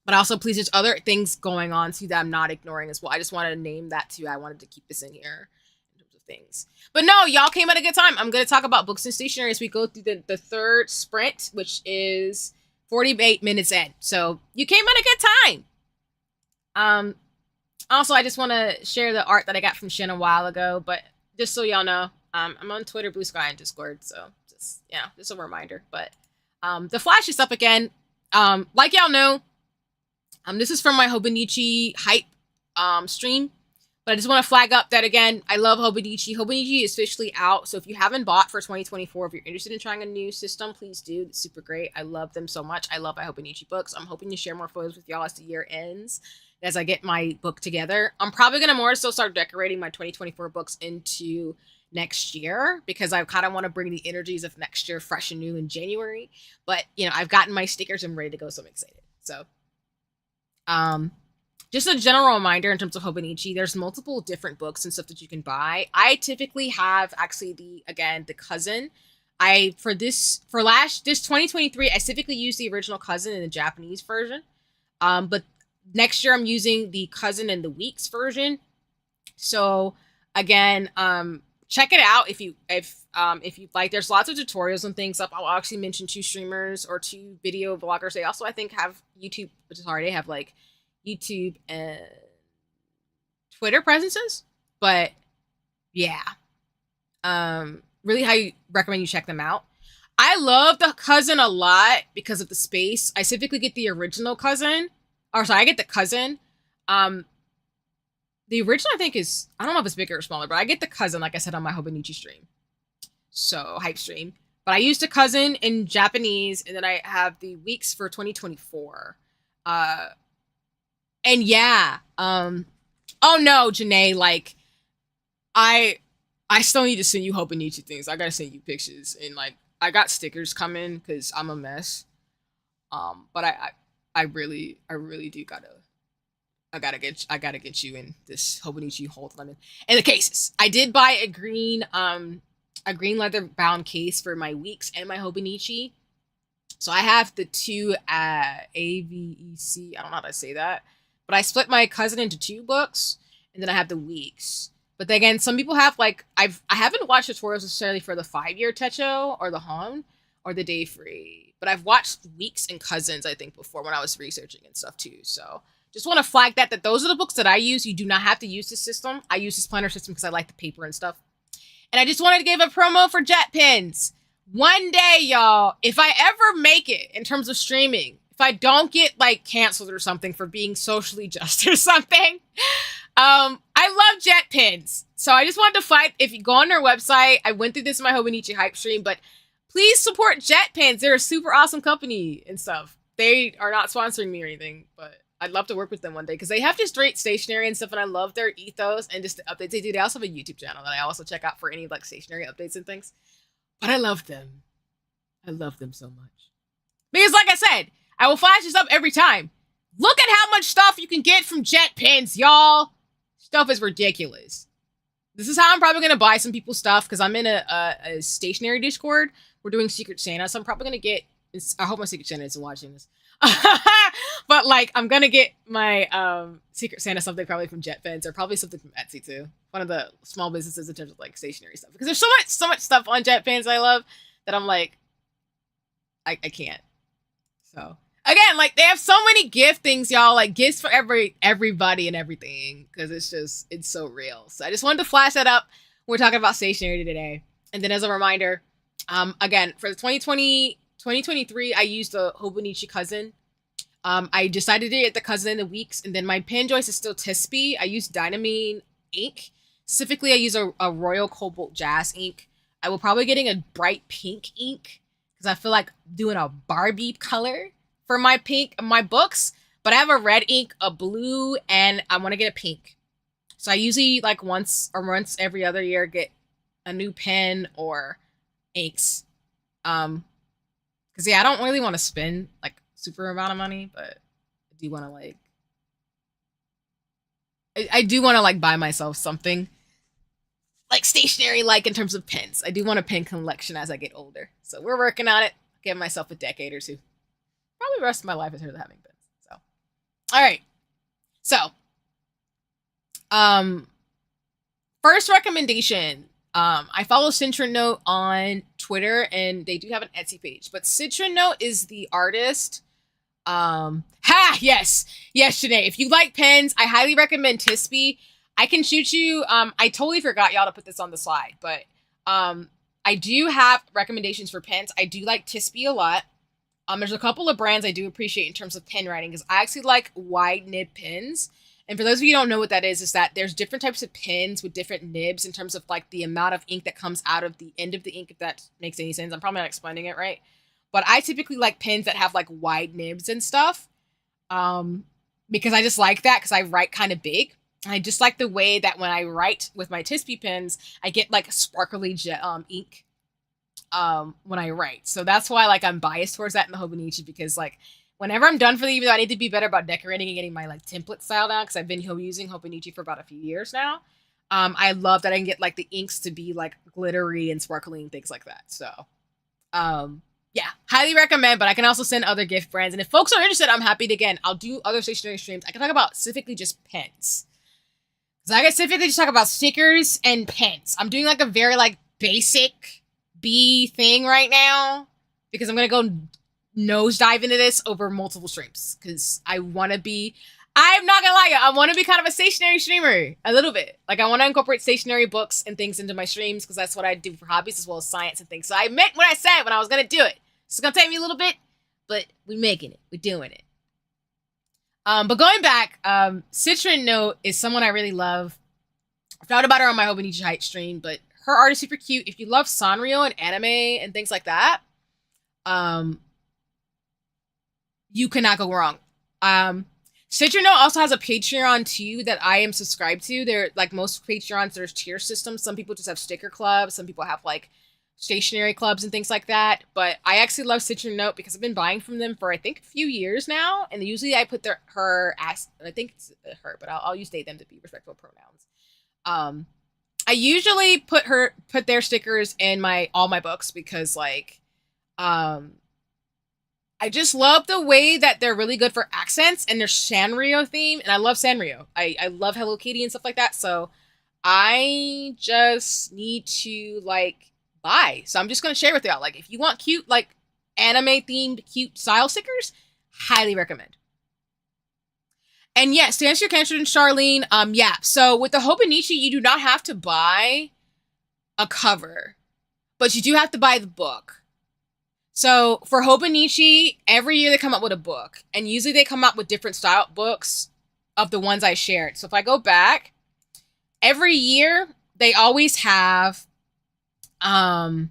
But also, please, there's other things going on too that I'm not ignoring as well. I just wanted to name that too. I wanted to keep this in here in terms of things. But no, y'all came at a good time. I'm going to talk about books and stationery as we go through the third sprint, which is 48 minutes in. So you came at a good time. Also, I just want to share the art that I got from Shin a while ago, but just so y'all know, I'm on Twitter, Blue Sky, and Discord, so just a reminder. But the Flash is up again. Like y'all know, this is from my Hobonichi hype stream, but I just want to flag up that again, I love Hobonichi. Hobonichi is officially out, so if you haven't bought for 2024, if you're interested in trying a new system, please do. It's super great. I love them so much. I love my Hobonichi books. I'm hoping to share more photos with y'all as the year ends, as I get my book together. I'm probably going to more so start decorating my 2024 books into next year, because I kind of want to bring the energies of next year fresh and new in January. But, I've gotten my stickers and I'm ready to go, so I'm excited. So, just a general reminder in terms of Hobonichi, there's multiple different books and stuff that you can buy. I typically have actually the cousin. This 2023, I typically use the original cousin in the Japanese version. But next year I'm using the cousin and the weeks version. So again, check it out if you like. There's lots of tutorials and things up. I'll actually mention 2 streamers or 2 video vloggers. They also, I think, have YouTube, which is hard. They have like YouTube and Twitter presences. But yeah, really highly recommend you check them out. I love the cousin a lot because of the space. I typically get the original cousin. I get the cousin. The original, I think, is, I don't know if it's bigger or smaller, but I get the cousin, like I said, on my Hobonichi stream. So, hype stream. But I used the cousin in Japanese, and then I have the weeks for 2024. And yeah, oh no, Janae, like, I still need to send you Hobonichi things. I gotta send you pictures, and like, I got stickers coming, because I'm a mess. But I really do I gotta get you in this Hobonichi hold lemon. And the cases. I did buy a green leather bound case for my weeks and my Hobonichi. So I have the 2 AVEC. I don't know how to say that. But I split my cousin into 2 books, and then I have the weeks. But then again, some people have like, I haven't watched tutorials necessarily for the 5-year Techo or the Hon or the Day Free. But I've watched weeks and cousins, I think, before when I was researching and stuff too. So just want to flag that those are the books that I use. You do not have to use this system. I use this planner system because I like the paper and stuff. And I just wanted to give a promo for jet pens. One day, y'all, if I ever make it in terms of streaming, if I don't get like canceled or something for being socially just or something, I love jet pens. So I just wanted to fight. If you go on their website, I went through this in my Hobonichi hype stream, but please support jet pens. They're a super awesome company and stuff. They are not sponsoring me or anything, but I'd love to work with them one day because they have just great stationery and stuff, and I love their ethos and just the updates they do. They also have a YouTube channel that I also check out for any like stationery updates and things. But I love them. I love them so much. Because like I said, I will flash this up every time. Look at how much stuff you can get from jet pens, y'all. Stuff is ridiculous. This is how I'm probably going to buy some people's stuff because I'm in a stationery Discord. We're doing Secret Santa, so I'm probably going to get... I hope my Secret Santa isn't watching this. But like, I'm gonna get my Secret Santa something probably from Jet Pens or probably something from Etsy too. One of the small businesses in terms of like stationery stuff. Because there's so much stuff on Jet Pens I love that I'm like, I can't. So again, like they have so many gift things, y'all. Like gifts for everybody and everything. Because it's so real. So I just wanted to flash that up. We're talking about stationery today. And then as a reminder, again, for the 2023, I used the Hobonichi cousin. I decided to get the cousin in the weeks, and then my pen choice is still Tispy. I use Dynamine ink. Specifically, I use a Royal Cobalt Jazz ink. I will probably getting a bright pink ink because I feel like doing a Barbie color for my books. But I have a red ink, a blue, and I want to get a pink. So I usually like once every other year get a new pen or inks. Because yeah, I don't really want to spend like super amount of money, but I do want to like I do want to like buy myself something like stationary, like in terms of pens. I do want a pen collection as I get older. So we're working on it. Give myself a decade or two. Probably the rest of my life is here having pens. So all right. So First recommendation. I follow Citron Note on Twitter, and they do have an Etsy page. But Citron Note is the artist. Yes, Janae. If you like pens, I highly recommend Tispy. I can shoot you. I totally forgot y'all to put this on the slide, but I do have recommendations for pens. I do like Tispy a lot. There's a couple of brands I do appreciate in terms of pen writing because I actually like wide nib pens. And for those of you who don't know what that is that there's different types of pens with different nibs in terms of like the amount of ink that comes out of the end of the ink, if that makes any sense. I'm probably not explaining it right. But I typically like pens that have like wide nibs and stuff. Because I just like that because I write kind of big. I just like the way that when I write with my Tispy pens, I get like sparkly ink when I write. So that's why like I'm biased towards that in the Hobonichi because like whenever I'm done for the evening, I need to be better about decorating and getting my like template style down because I've been using Hobonichi for about a few years now. I love that I can get like the inks to be like glittery and sparkly and things like that. So yeah, highly recommend, but I can also send other gift brands. And if folks are interested, I'm happy to, again, I'll do other stationery streams. I can talk about specifically just pens. Because I can specifically just talk about stickers and pens. I'm doing like a very like basic B thing right now. Because I'm going to go nosedive into this over multiple streams. Because I want to be, I'm not going to lie, I want to be kind of a stationery streamer. A little bit. Like I want to incorporate stationery books and things into my streams. Because that's what I do for hobbies as well as science and things. So I meant what I said when I was going to do it. It's going to take me a little bit, but we're making it. We're doing it. But going back, Citron Note is someone I really love. I've thought about her on my Hobonichi Heights stream, but her art is super cute. If you love Sanrio and anime and things like that, you cannot go wrong. Citron Note also has a Patreon too that I am subscribed to. They're like most Patreons, there's tier systems. Some people just have sticker clubs. Some people have like stationery clubs and things like that, but I actually love Citron Note because I've been buying from them for I think a few years now, and usually I put I think it's her, but I'll use they them to be respectful pronouns. I usually put their stickers in all my books because like I just love the way that they're really good for accents and they're Sanrio theme, and I love Sanrio. I love Hello Kitty and stuff like that, so I just need to like buy. So I'm just going to share with y'all. Like, if you want cute, like, anime-themed cute style stickers, highly recommend. And yes, to answer your question, Charlene, yeah. So with the Hobonichi, you do not have to buy a cover, but you do have to buy the book. So for Hobonichi, every year they come out with a book, and usually they come out with different style books of the ones I shared. So if I go back, every year they always have the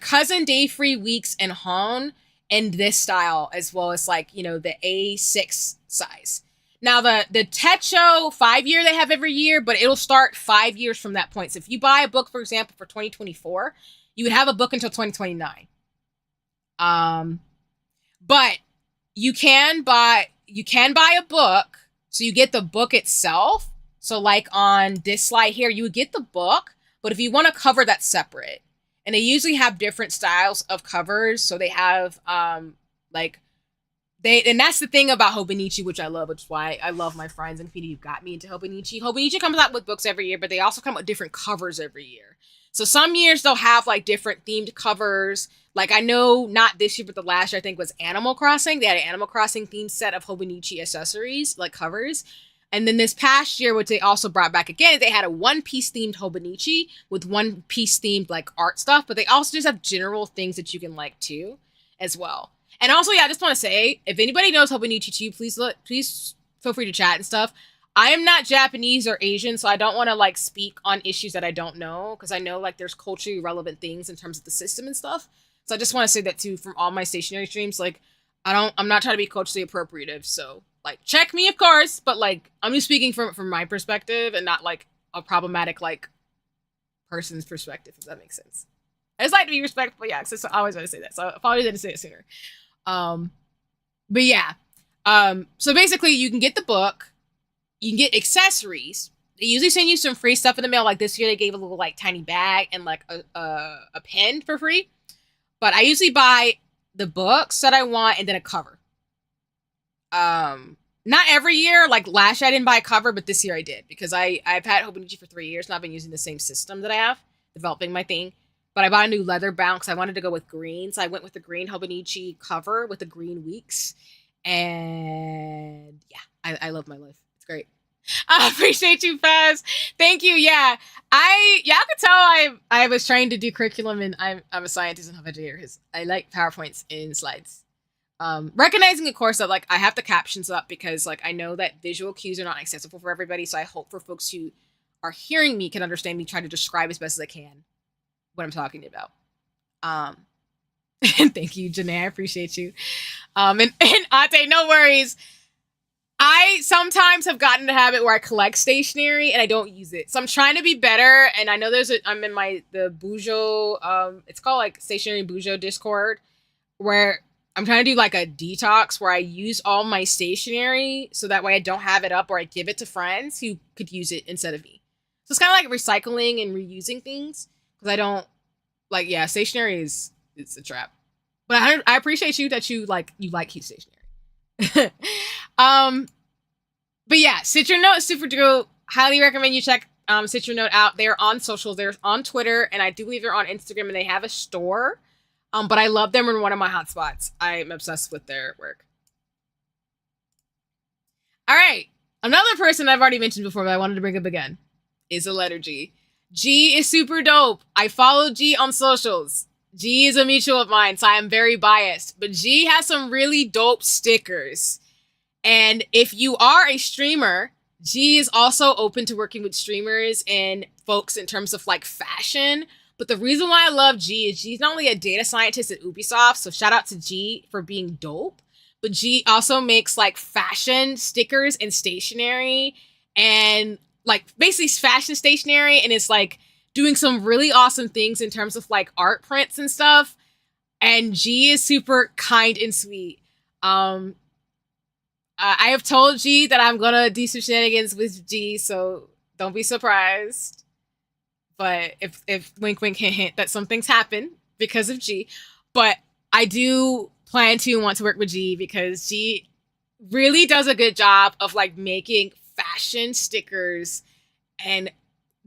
Cousin Day Free Weeks and Hon in this style, as well as like, you know, the A6 size. Now the Techo 5-year they have every year, but it'll start 5 years from that point. So if you buy a book, for example, for 2024, you would have a book until 2029. But you can buy a book, so you get the book itself. So like on this slide here, you would get the book, but if you want a cover, that's separate. And they usually have different styles of covers. So they have, and that's the thing about Hobonichi, which I love, which is why I love my friends and Fidi who got me into Hobonichi. Hobonichi comes out with books every year, but they also come out with different covers every year. So some years they'll have like different themed covers. Like I know not this year, but the last year I think was Animal Crossing. They had an Animal Crossing themed set of Hobonichi accessories, like covers. And then this past year, which they also brought back again, they had a One Piece themed Hobonichi with One Piece themed like art stuff, but they also just have general things that you can like too, as well. And also, yeah, I just want to say, if anybody knows Hobonichi too, please feel free to chat and stuff. I am not Japanese or Asian, so I don't want to like speak on issues that I don't know, because I know like there's culturally relevant things in terms of the system and stuff. So I just want to say that too from all my stationary streams. Like, I'm not trying to be culturally appropriative, so like check me of course, but like I'm just speaking from my perspective and not like a problematic like person's perspective, if that makes sense. I just like to be respectful, yeah, so I always want to say that. So I probably didn't say it sooner. But yeah. So basically you can get the book, you can get accessories. They usually send you some free stuff in the mail. Like this year they gave a little like tiny bag and like a pen for free. But I usually buy the books that I want and then a cover. not every year. Like last year I didn't buy a cover, but this year I did because I've had Hobonichi for 3 years and I've been using the same system that I have, developing my thing. But I bought a new leather bound because I wanted to go with green. So I went with the green Hobonichi cover with the green weeks. And yeah, I love my life. It's great. I appreciate you, Faz. Thank you. Yeah, y'all could tell I was trying to do curriculum, and I'm a scientist and have a because I like PowerPoints and slides. Recognizing, of course, that like I have the captions up because like I know that visual cues are not accessible for everybody, so I hope for folks who are hearing me can understand me try to describe as best as I can what I'm talking about. And thank you, Janae. I appreciate you. And Ate, no worries. I sometimes have gotten the habit where I collect stationery and I don't use it. So I'm trying to be better. And I know I'm in the Bujo, it's called like Stationery Bujo Discord, where I'm trying to do like a detox where I use all my stationery so that way I don't have it up or I give it to friends who could use it instead of me. So it's kind of like recycling and reusing things because I don't like, yeah, stationery it's a trap. But I appreciate you that you like cute stationery. But yeah, Citra Note is super dope. Highly recommend you check Citra Note out. They're on socials. They're on Twitter, and I do believe they're on Instagram, and they have a store. But I love them in one of my hotspots. I'm obsessed with their work. All right. Another person I've already mentioned before, but I wanted to bring up again, is the letter G. G is super dope. I follow G on socials. G is a mutual of mine, so I am very biased. But G has some really dope stickers. And if you are a streamer, G is also open to working with streamers and folks in terms of like fashion. But the reason why I love G is G's not only a data scientist at Ubisoft, so shout out to G for being dope, but G also makes like fashion stickers and stationery and like basically fashion stationery, and it's like doing some really awesome things in terms of like art prints and stuff. And G is super kind and sweet. I have told G that I'm gonna do some shenanigans with G, so don't be surprised. But if wink wink hint hint that some things happen because of G, but I do plan to want to work with G because G really does a good job of like making fashion stickers and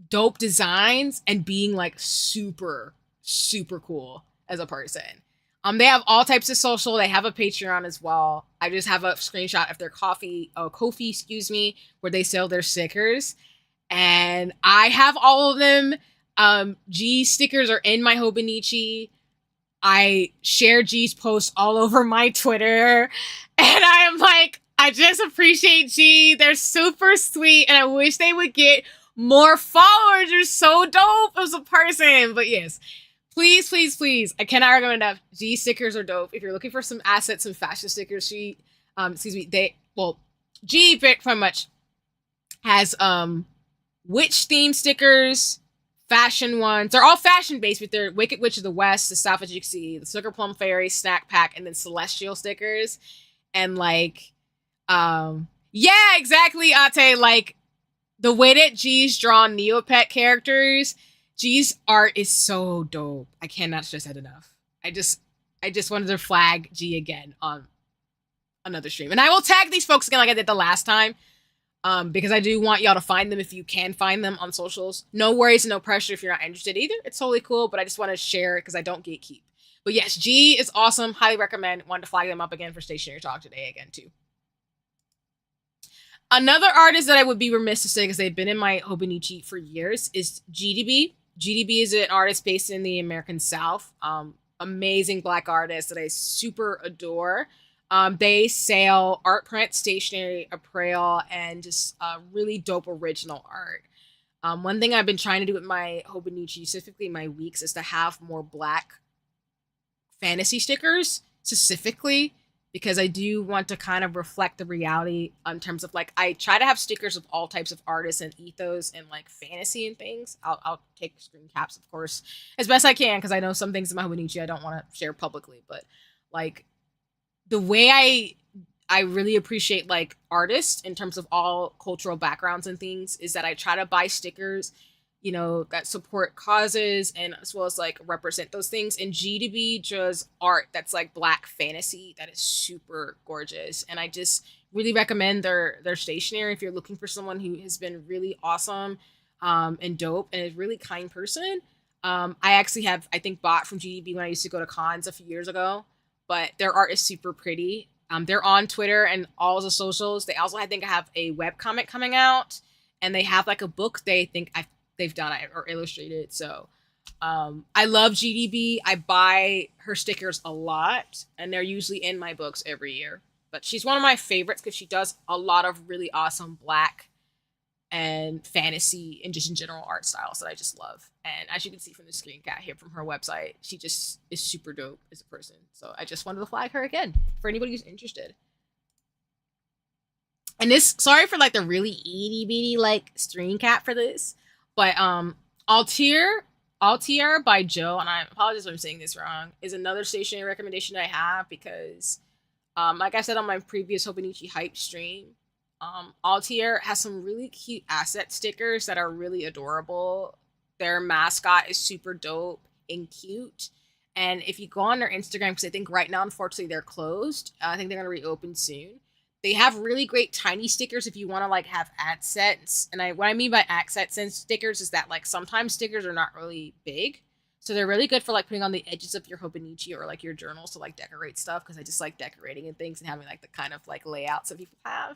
dope designs and being like super cool as a person. They have all types of social. They have a Patreon as well. I just have a screenshot of their Ko-fi, excuse me, where they sell their stickers. And I have all of them. G stickers are in my Hobonichi. I share G's posts all over my Twitter. And I am like, I just appreciate G. They're super sweet. And I wish they would get more followers. You're so dope as a person. But yes, please, please, please. I cannot recommend enough. G stickers are dope. If you're looking for some assets, some fashion stickers, G pretty much has witch theme stickers, fashion ones. They're all fashion based, but they're Wicked Witch of the West, the South Ajixi, the Sugar Plum Fairy, Snack Pack, and then Celestial stickers. And like, yeah, exactly, Ate. Like the way that G's drawn Neopet characters, G's art is so dope. I cannot stress that enough. I just wanted to flag G again on another stream. And I will tag these folks again like I did the last time. Because I do want y'all to find them if you can find them on socials. No worries and no pressure if you're not interested either. It's totally cool, but I just want to share it because I don't gatekeep. But yes, G is awesome. Highly recommend. Wanted to flag them up again for Stationery Talk today again too. Another artist that I would be remiss to say because they've been in my Hobonichi for years is GDB. GDB is an artist based in the American South. Amazing black artist that I super adore. They sell art print, stationery, apparel, and just really dope original art. One thing I've been trying to do with my Hobonichi, specifically my weeks, is to have more black fantasy stickers, specifically, because I do want to kind of reflect the reality in terms of like, I try to have stickers of all types of artists and ethos and like fantasy and things. I'll take screen caps, of course, as best I can, because I know some things in my Hobonichi I don't want to share publicly, but like, the way I really appreciate like artists in terms of all cultural backgrounds and things is that I try to buy stickers, you know, that support causes and as well as like represent those things. And G2B does art that's like black fantasy that is super gorgeous. And I just really recommend their stationery if you're looking for someone who has been really awesome and dope and is a really kind person. I actually have, I think, bought from GDB when I used to go to cons a few years ago, but their art is super pretty. They're on Twitter and all the socials. They also, I think, have a web comic coming out, and they have like a book they've done or illustrated. So I love GDB. I buy her stickers a lot, and they're usually in my books every year. But she's one of my favorites because she does a lot of really awesome black and fantasy and just in general art styles that I just love. And as you can see from the screen cap here from her website, she just is super dope as a person. So I just wanted to flag her again for anybody who's interested. And this, sorry for like the really itty bitty like screen cap for this, but Altair by Joe, and I apologize if I'm saying this wrong, is another stationery recommendation I have because like I said on my previous Hobonichi hype stream, Altair has some really cute asset stickers that are really adorable. Their mascot is super dope and cute. And if you go on their Instagram, because I think right now, unfortunately, they're closed. I think they're going to reopen soon. They have really great tiny stickers if you want to like have accents. And what I mean by accents and stickers is that like sometimes stickers are not really big. So they're really good for like putting on the edges of your Hobonichi or like your journals to like decorate stuff, because I just like decorating and things and having like the kind of like layouts that people have.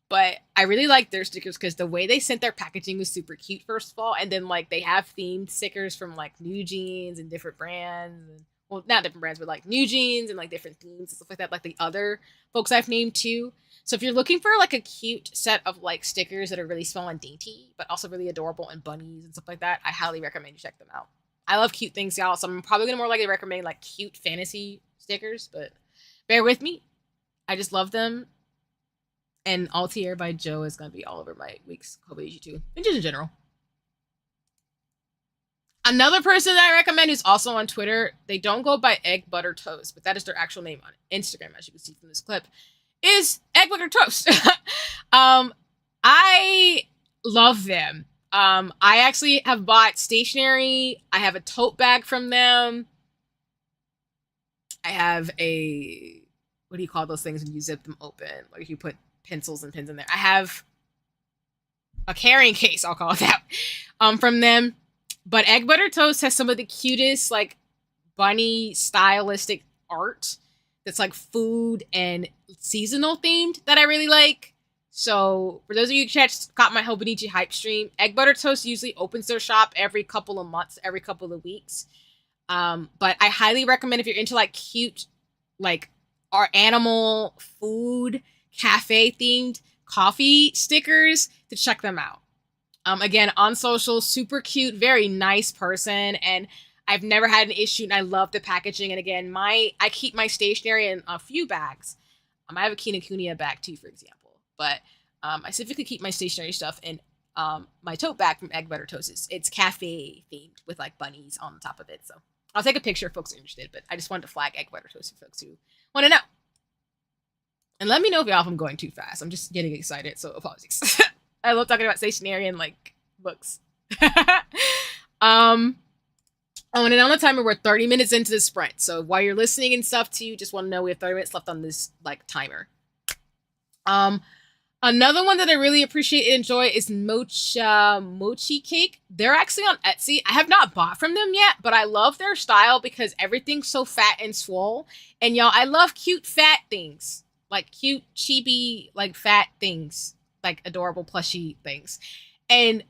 But I really like their stickers because the way they sent their packaging was super cute, first of all. And then like they have themed stickers from like New Jeans and different brands. And, well, not different brands, but like New Jeans and like different themes and stuff like that. Like the other folks I've named too. So if you're looking for like a cute set of like stickers that are really small and dainty, but also really adorable and bunnies and stuff like that, I highly recommend you check them out. I love cute things, y'all. So I'm probably going to more likely recommend like cute fantasy stickers, but bear with me. I just love them. And Altair by Joe is going to be all over my week's Hobonichi too, and just in general. Another person that I recommend who's also on Twitter, they don't go by Egg Butter Toast, but that is their actual name on Instagram, as you can see from this clip, is Egg Butter Toast. I love them. I actually have bought stationery. I have a tote bag from them. I have a, what do you call those things when you zip them open? Like if you put pencils and pins in there. I have a carrying case, I'll call it that, from them. But Egg Butter Toast has some of the cutest, like, bunny stylistic art that's like food and seasonal themed that I really like. So for those of you who caught my Hobonichi hype stream, Egg Butter Toast usually opens their shop every couple of months, every couple of weeks. But I highly recommend if you're into like cute, like our animal food, cafe themed coffee stickers, to check them out. Again, on social, super cute, very nice person, and I've never had an issue, and I love the packaging. And again, I keep my stationery in a few bags. I have a Kinokuniya bag too, for example, but I specifically keep my stationery stuff in my tote bag from Egg Butter Toast. It's cafe themed with like bunnies on the top of it. So I'll take a picture if folks are interested, but I just wanted to flag Egg Butter Toast for folks who want to know. And let me know if I'm going too fast. I'm just getting excited, so apologies. I love talking about stationery and like books. Oh, and then on the timer, we're 30 minutes into the sprint. So while you're listening and stuff too, just want to know we have 30 minutes left on this like timer. Another one that I really appreciate and enjoy is Mochi Cake. They're actually on Etsy. I have not bought from them yet, but I love their style because everything's so fat and swole. And y'all, I love cute fat things. Like cute, chibi, like fat things. Like adorable plushy things. And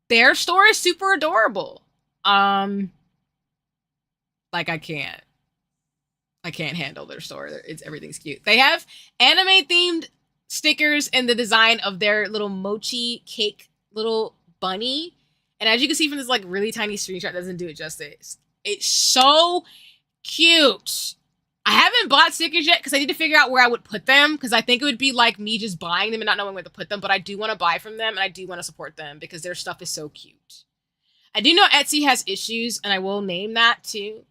their store is super adorable. Like I can't handle their store. Everything's cute. They have anime themed stickers in the design of their little mochi cake little bunny. And as you can see from this like really tiny screenshot, doesn't do it justice. It's so cute. I haven't bought stickers yet because I need to figure out where I would put them, because I think it would be like me just buying them and not knowing where to put them. But I do want to buy from them and I do want to support them because their stuff is so cute. I do know Etsy has issues, and I will name that too.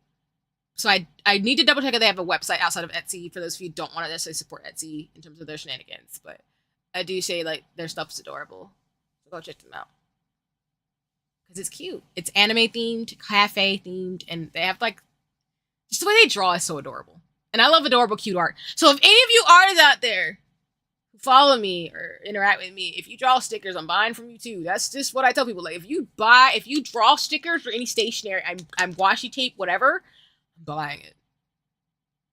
So I need to double check if they have a website outside of Etsy for those of you who don't want to necessarily support Etsy in terms of their shenanigans. But I do say like their stuff's adorable. So go check them out. Because it's cute. It's anime themed, cafe themed, and they have like, just the way they draw is so adorable. And I love adorable, cute art. So if any of you artists out there follow me or interact with me, if you draw stickers, I'm buying from you too. That's just what I tell people. Like, if you draw stickers or any stationery, I'm washi tape, whatever, I'm buying it.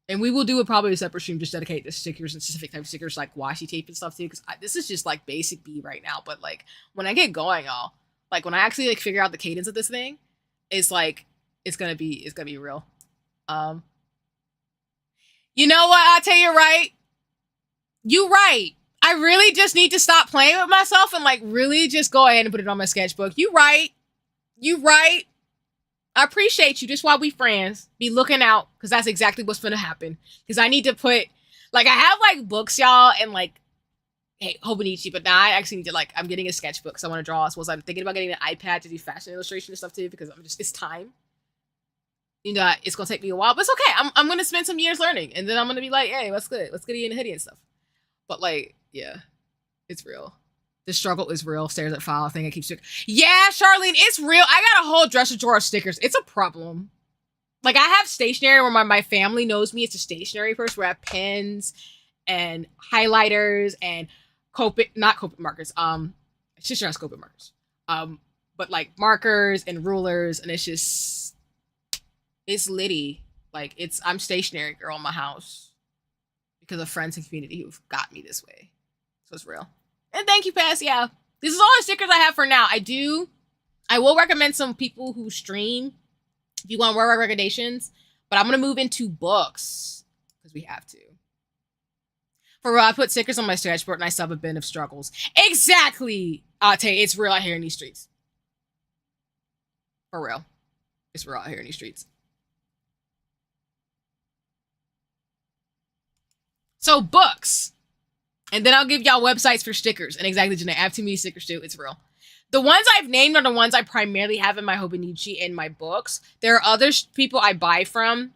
And we will do probably a separate stream just dedicated to stickers and specific type of stickers like washi tape and stuff too. Because this is just like basic B right now. But like when I get going, y'all, like when I actually like figure out the cadence of this thing, it's like it's gonna be real. You know what? I'll tell you right. You right. I really just need to stop playing with myself and like really just go ahead and put it on my sketchbook. You right. You right. I appreciate you. Just while we friends, be looking out, because that's exactly what's gonna happen. Because I need to put, like, I have like books, y'all, and like, hey, Hobonichi, but now I actually need to like, I'm getting a sketchbook because I want to draw. So I'm thinking about getting an iPad to do fashion illustration and stuff too, because it's time. You know, it's gonna take me a while, but it's okay. I'm gonna spend some years learning, and then I'm gonna be like, hey, what's good? Let's get you in a hoodie and stuff. But like, yeah, it's real. The struggle is real. Stares at file. I think I keep stick. Yeah, Charlene, it's real. I got a whole dresser drawer of stickers. It's a problem. Like, I have stationery where my family knows me as a stationery person, where I have pens and highlighters and not Copic markers. Sister has Copic markers. But like markers and rulers, and it's litty. Like, I'm stationary girl in my house because of friends and community who've got me this way. So it's real. And thank you, Pass. Yeah. This is all the stickers I have for now. I will recommend some people who stream if you want more recommendations, but I'm going to move into books because we have to. For real, I put stickers on my sketchboard and I still have a bin of struggles. Exactly. I'll tell you, it's real out here in these streets. For real. It's real out here in these streets. So books. And then I'll give y'all websites for stickers. And exactly, Janae, I have too many stickers too. It's real. The ones I've named are the ones I primarily have in my Hobonichi and my books. There are other people I buy from.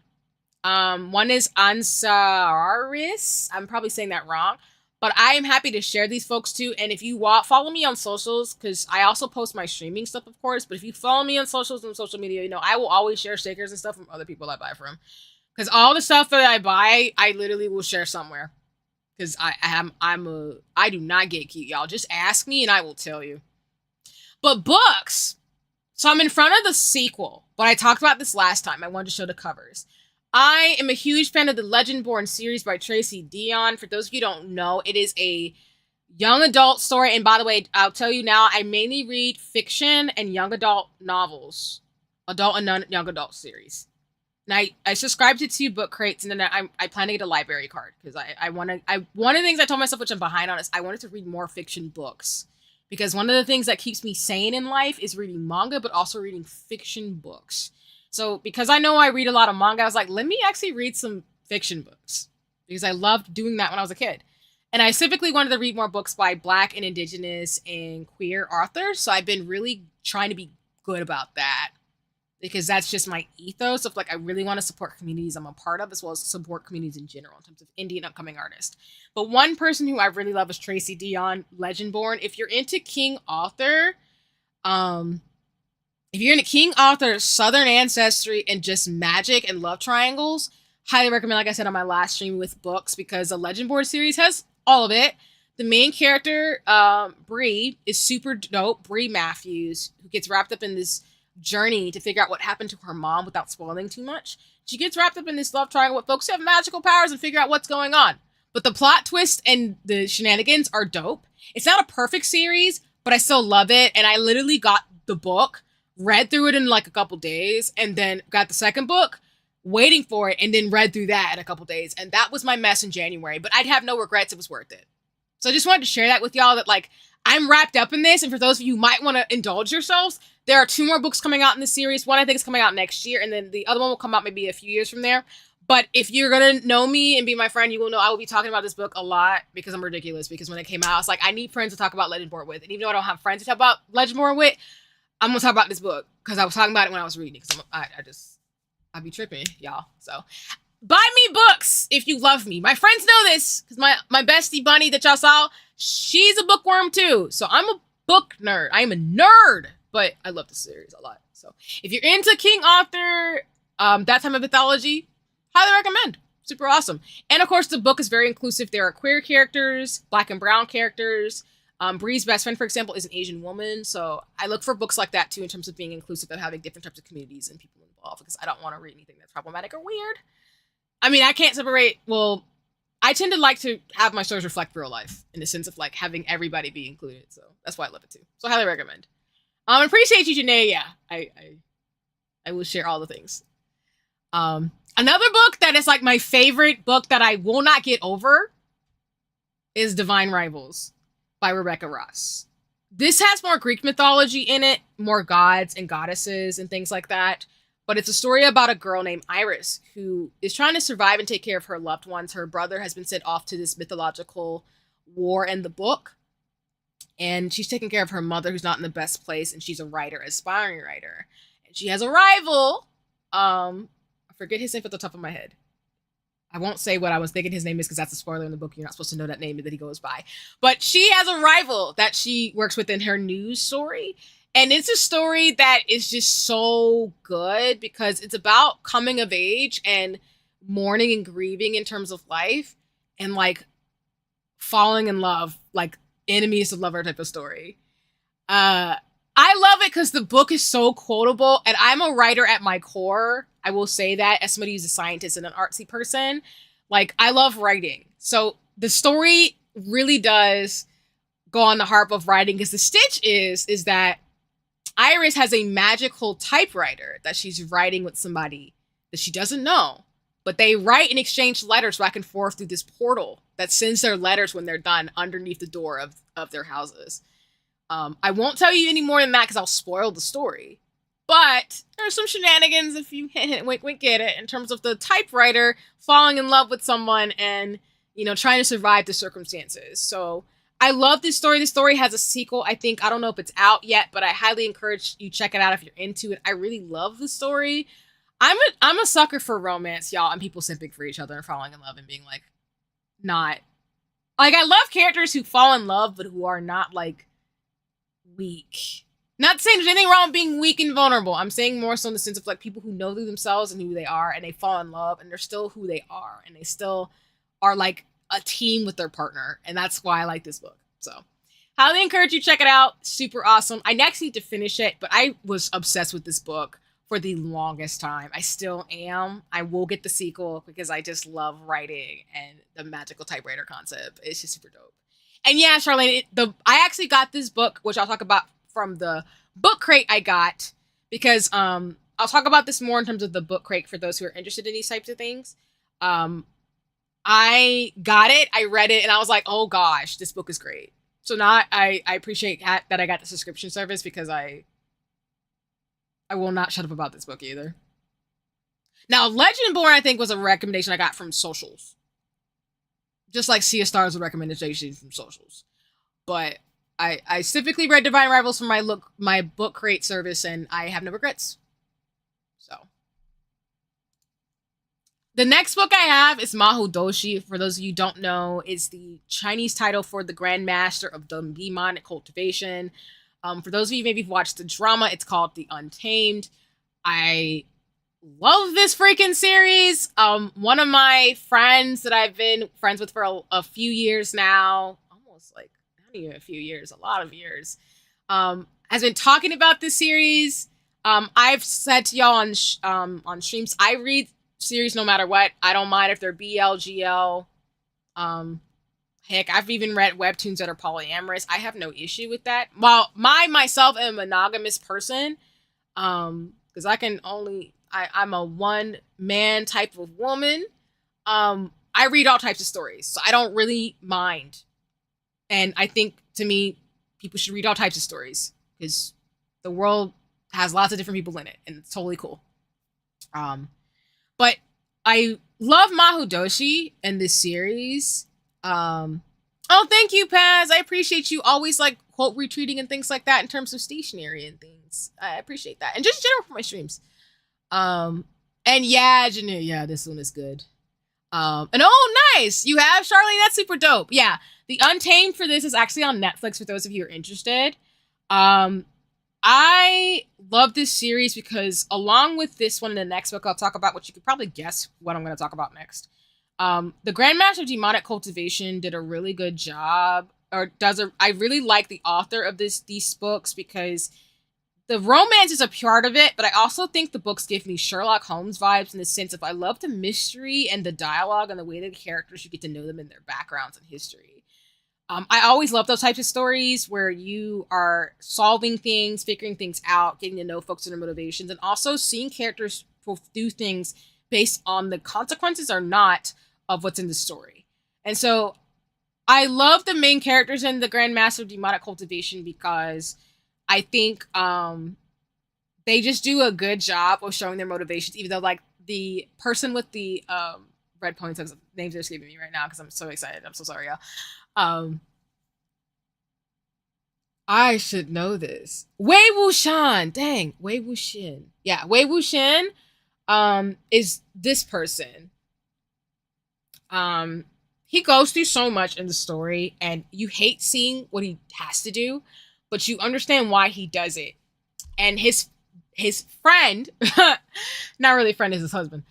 One is Ansaris. I'm probably saying that wrong. But I am happy to share these folks too. And if you follow me on socials, because I also post my streaming stuff, of course. But if you follow me on socials and social media, you know, I will always share stickers and stuff from other people I buy from. Because all the stuff that I buy, I literally will share somewhere. Because I do not gatekeep, y'all. Just ask me and I will tell you. But books. So I'm in front of the sequel. But I talked about this last time. I wanted to show the covers. I am a huge fan of the Legendborn series by Tracy Deonn. For those of you who don't know, it is a young adult story. And by the way, I'll tell you now, I mainly read fiction and young adult novels. Adult and young adult series. And I subscribe to 2 book crates, and then I plan to get a library card because one of the things I told myself, which I'm behind on, is I wanted to read more fiction books, because one of the things that keeps me sane in life is reading manga, but also reading fiction books. So because I know I read a lot of manga, I was like, let me actually read some fiction books, because I loved doing that when I was a kid. And I specifically wanted to read more books by Black and Indigenous and queer authors. So I've been really trying to be good about that, because that's just my ethos of like, I really want to support communities I'm a part of, as well as support communities in general in terms of indie and upcoming artists. But one person who I really love is Tracy Deonn, Legendborn. If you're into King Arthur, Southern ancestry, and just magic and love triangles, highly recommend, like I said on my last stream with books, because the Legendborn series has all of it. The main character, Bree, is super dope. Bree Matthews, who gets wrapped up in this journey to figure out what happened to her mom without spoiling too much. She gets wrapped up in this love triangle with folks who have magical powers and figure out what's going on. But the plot twist and the shenanigans are dope. It's not a perfect series, but I still love it. And I literally got the book, read through it in like a couple days, and then got the second book, waiting for it, and then read through that in a couple days. And that was my mess in January, but I'd have no regrets. It was worth it. So I just wanted to share that with y'all, that like, I'm wrapped up in this. And for those of you who might want to indulge yourselves, there are 2 more books coming out in this series. One I think is coming out next year, and then the other one will come out maybe a few years from there. But if you're going to know me and be my friend, you will know I will be talking about this book a lot, because I'm ridiculous. Because when it came out, I was like, I need friends to talk about Legendborn with. And even though I don't have friends to talk about Legendborn with, I'm going to talk about this book, because I was talking about it when I was reading it. Because I be tripping, y'all. So buy me books if you love me. My friends know this, because my bestie Bunny that y'all saw, she's a bookworm too. So I'm a book nerd. I am a nerd, but I love the series a lot. So if you're into King Arthur, that type of mythology, highly recommend. super awesome. And of course, the book is very inclusive. There are queer characters, black and brown characters. Bree's best friend, for example, is an Asian woman. So I look for books like that too in terms of being inclusive and having different types of communities and people involved, because I don't want to read anything that's problematic or weird. I mean, I can't separate. Well, I tend to like to have my stories reflect real life in the sense of like having everybody be included. So that's why I love it too. So I highly recommend. Appreciate you, Janae. Yeah, I will share all the things. Another book that is like my favorite book that I will not get over is Divine Rivals by Rebecca Ross. This has more Greek mythology in it, more gods and goddesses and things like that. But it's a story about a girl named Iris who is trying to survive and take care of her loved ones. Her brother has been sent off to this mythological war in the book. And she's taking care of her mother, who's not in the best place. And she's a writer, aspiring writer. And she has a rival. I forget his name at the top of my head. I won't say what I was thinking his name is because that's a spoiler in the book. You're not supposed to know that name that he goes by. But she has a rival that she works with in her news story. And it's a story that is just so good because it's about coming of age and mourning and grieving in terms of life and like falling in love, like enemies to lover type of story. I love it because the book is so quotable, and I'm a writer at my core. I will say that as somebody who's a scientist and an artsy person, like I love writing. So the story really does go on the harp of writing because the stitch is that Iris has a magical typewriter that she's writing with somebody that she doesn't know, but they write and exchange letters back and forth through this portal that sends their letters when they're done underneath the door of their houses. I won't tell you any more than that because I'll spoil the story. But there's some shenanigans, if you hint, wink, wink, get it, in terms of the typewriter falling in love with someone and, you know, trying to survive the circumstances. So I love this story. This story has a sequel, I think. I don't know if it's out yet, but I highly encourage you check it out if you're into it. I really love the story. I'm a sucker for romance, y'all, and people simping for each other and falling in love and being like, not. Like, I love characters who fall in love, but who are not, like, weak. Not saying there's anything wrong with being weak and vulnerable. I'm saying more so in the sense of, like, people who know themselves and who they are, and they fall in love, and they're still who they are, and they still are, like, a team with their partner, and that's why I like this book. So, highly encourage you, check it out. Super awesome. I next need to finish it, but I was obsessed with this book for the longest time. I still am. I will get the sequel because I just love writing and the magical typewriter concept. It's just super dope. And yeah, Charlene, I actually got this book, which I'll talk about from the book crate I got, because I'll talk about this more in terms of the book crate for those who are interested in these types of things. I got it, I read it, and I was like, oh gosh, this book is great. So now I appreciate that I got the subscription service because I will not shut up about this book either. Now, Legendborn, I think, was a recommendation I got from socials. Just like Sea of Stars was a recommendation from socials. But I specifically read Divine Rivals from my book crate service, and I have no regrets. So. The next book I have is Mahudoshi. For those of you who don't know, is the Chinese title for the Grand Master of the Demonic Cultivation. For those of you maybe who've watched the drama, it's called The Untamed. I love this freaking series. One of my friends that I've been friends with for a few years now, almost like, not even a few years, a lot of years, has been talking about this series. I've said to y'all on streams, I read series no matter what. I don't mind if they're BL, GL. Heck, I've even read webtoons that are polyamorous. I have no issue with that. While myself am a monogamous person, because I'm a one man type of woman. I read all types of stories, so I don't really mind. And I think, to me, people should read all types of stories because the world has lots of different people in it, and it's totally cool. But I love Mahudoshi in this series. Oh, thank you, Paz. I appreciate you always like quote retweeting and things like that in terms of stationery and things. I appreciate that. And just general for my streams. And yeah, Janine, yeah, this one is good. And oh, nice. You have Charlene. That's super dope. Yeah. The Untamed for this is actually on Netflix for those of you who are interested. I love this series because along with this one and the next book I'll talk about, which you could probably guess what I'm going to talk about next. The Grandmaster of Demonic Cultivation did a really good job, I really like the author of these books because the romance is a part of it, but I also think the books give me Sherlock Holmes vibes in the sense of I love the mystery and the dialogue and the way that the characters, you get to know them and their backgrounds and history. I always love those types of stories where you are solving things, figuring things out, getting to know folks and their motivations, and also seeing characters do things based on the consequences or not of what's in the story. And so I love the main characters in the Grandmaster of Demonic Cultivation because I think they just do a good job of showing their motivations, even though like the person with the red ponytails, names are escaping me right now because I'm so excited. I'm so sorry, y'all. I should know this. Wei Wuxian. Dang, Wei Wuxian. Yeah, Wei Wuxian is this person. He goes through so much in the story and you hate seeing what he has to do, but you understand why he does it. And his friend, not really friend, is his husband,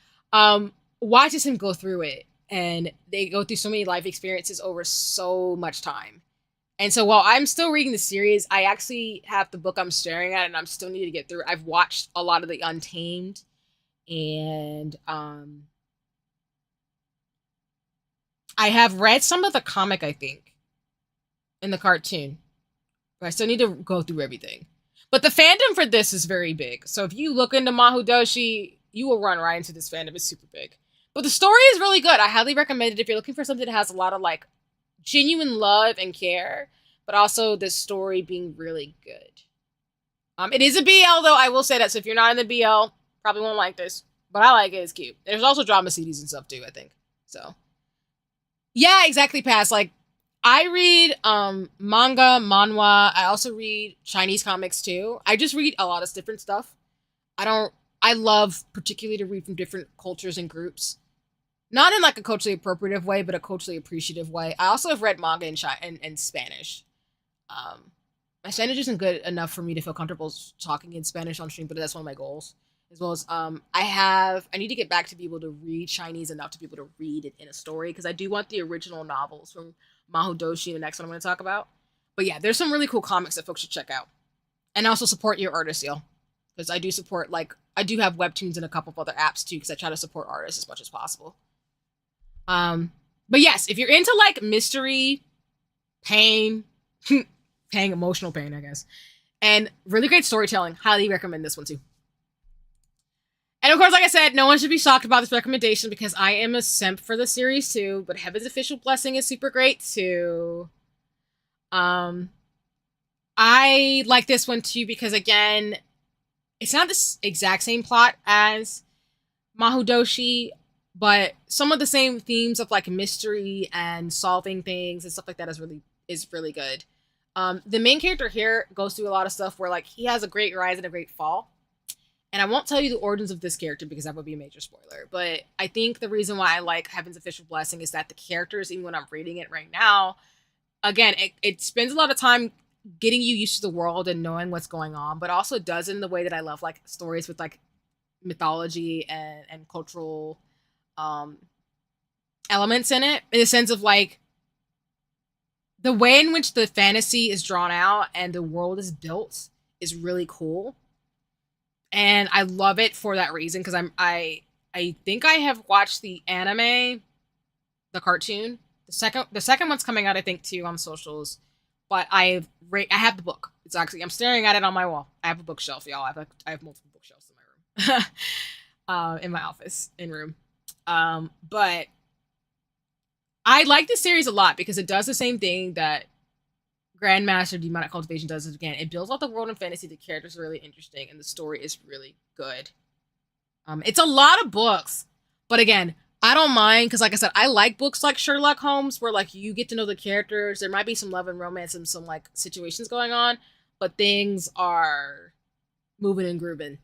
watches him go through it. And they go through so many life experiences over so much time. And so while I'm still reading the series, I actually have the book I'm staring at and I'm still need to get through. I've watched a lot of the Untamed and I have read some of the comic, I think, in the cartoon. But I still need to go through everything. But the fandom for this is very big. So if you look into Mahou-doshi, you will run right into this fandom. It's super big. But the story is really good. I highly recommend it if you're looking for something that has a lot of like genuine love and care, but also the story being really good. It is a BL though, I will say that. So if you're not in the BL, probably won't like this. But I like it. It's cute. There's also drama CDs and stuff too, I think. So yeah, exactly, Pass. Like I read manga, manhwa. I also read Chinese comics too. I just read a lot of different stuff. I love particularly to read from different cultures and groups. Not in like a culturally appropriative way, but a culturally appreciative way. I also have read manga in Spanish. My Spanish isn't good enough for me to feel comfortable talking in Spanish on stream, but that's one of my goals. As well as I need to get back to be able to read Chinese enough to be able to read it in a story, because I do want the original novels from Mahou-doshi, the next one I'm going to talk about. But yeah, there's some really cool comics that folks should check out. And also support your artists, y'all. Because I do support, like, I do have webtoons and a couple of other apps too, because I try to support artists as much as possible. But yes, if you're into like mystery, pain, emotional pain, I guess, and really great storytelling, highly recommend this one too. And of course, like I said, no one should be shocked about this recommendation because I am a simp for the series too, but Heaven's Official Blessing is super great too. I like this one too because again, it's not the exact same plot as Mahou-doshi, but some of the same themes of like mystery and solving things and stuff like that is really good. The main character here goes through a lot of stuff where like he has a great rise and a great fall. And I won't tell you the origins of this character because that would be a major spoiler. But I think the reason why I like Heaven's Official Blessing is that the characters, even when I'm reading it right now, again, it spends a lot of time getting you used to the world and knowing what's going on, but also does it in the way that I love like stories with like mythology and cultural elements in it, in the sense of like the way in which the fantasy is drawn out and the world is built is really cool. And I love it for that reason, because I think I have watched the anime, the cartoon. The second one's coming out, I think, too, on socials. But I have the book. It's actually, I'm staring at it on my wall. I have a bookshelf, y'all. I have multiple bookshelves in my room, in my office, in room. But I like this series a lot because it does the same thing that Grandmaster Demonic Cultivation does. It again. It builds out the world in fantasy. The characters are really interesting, and the story is really good. It's a lot of books, but again, I don't mind because, like I said, I like books like Sherlock Holmes where like you get to know the characters. There might be some love and romance and some like situations going on, but things are moving and grooving.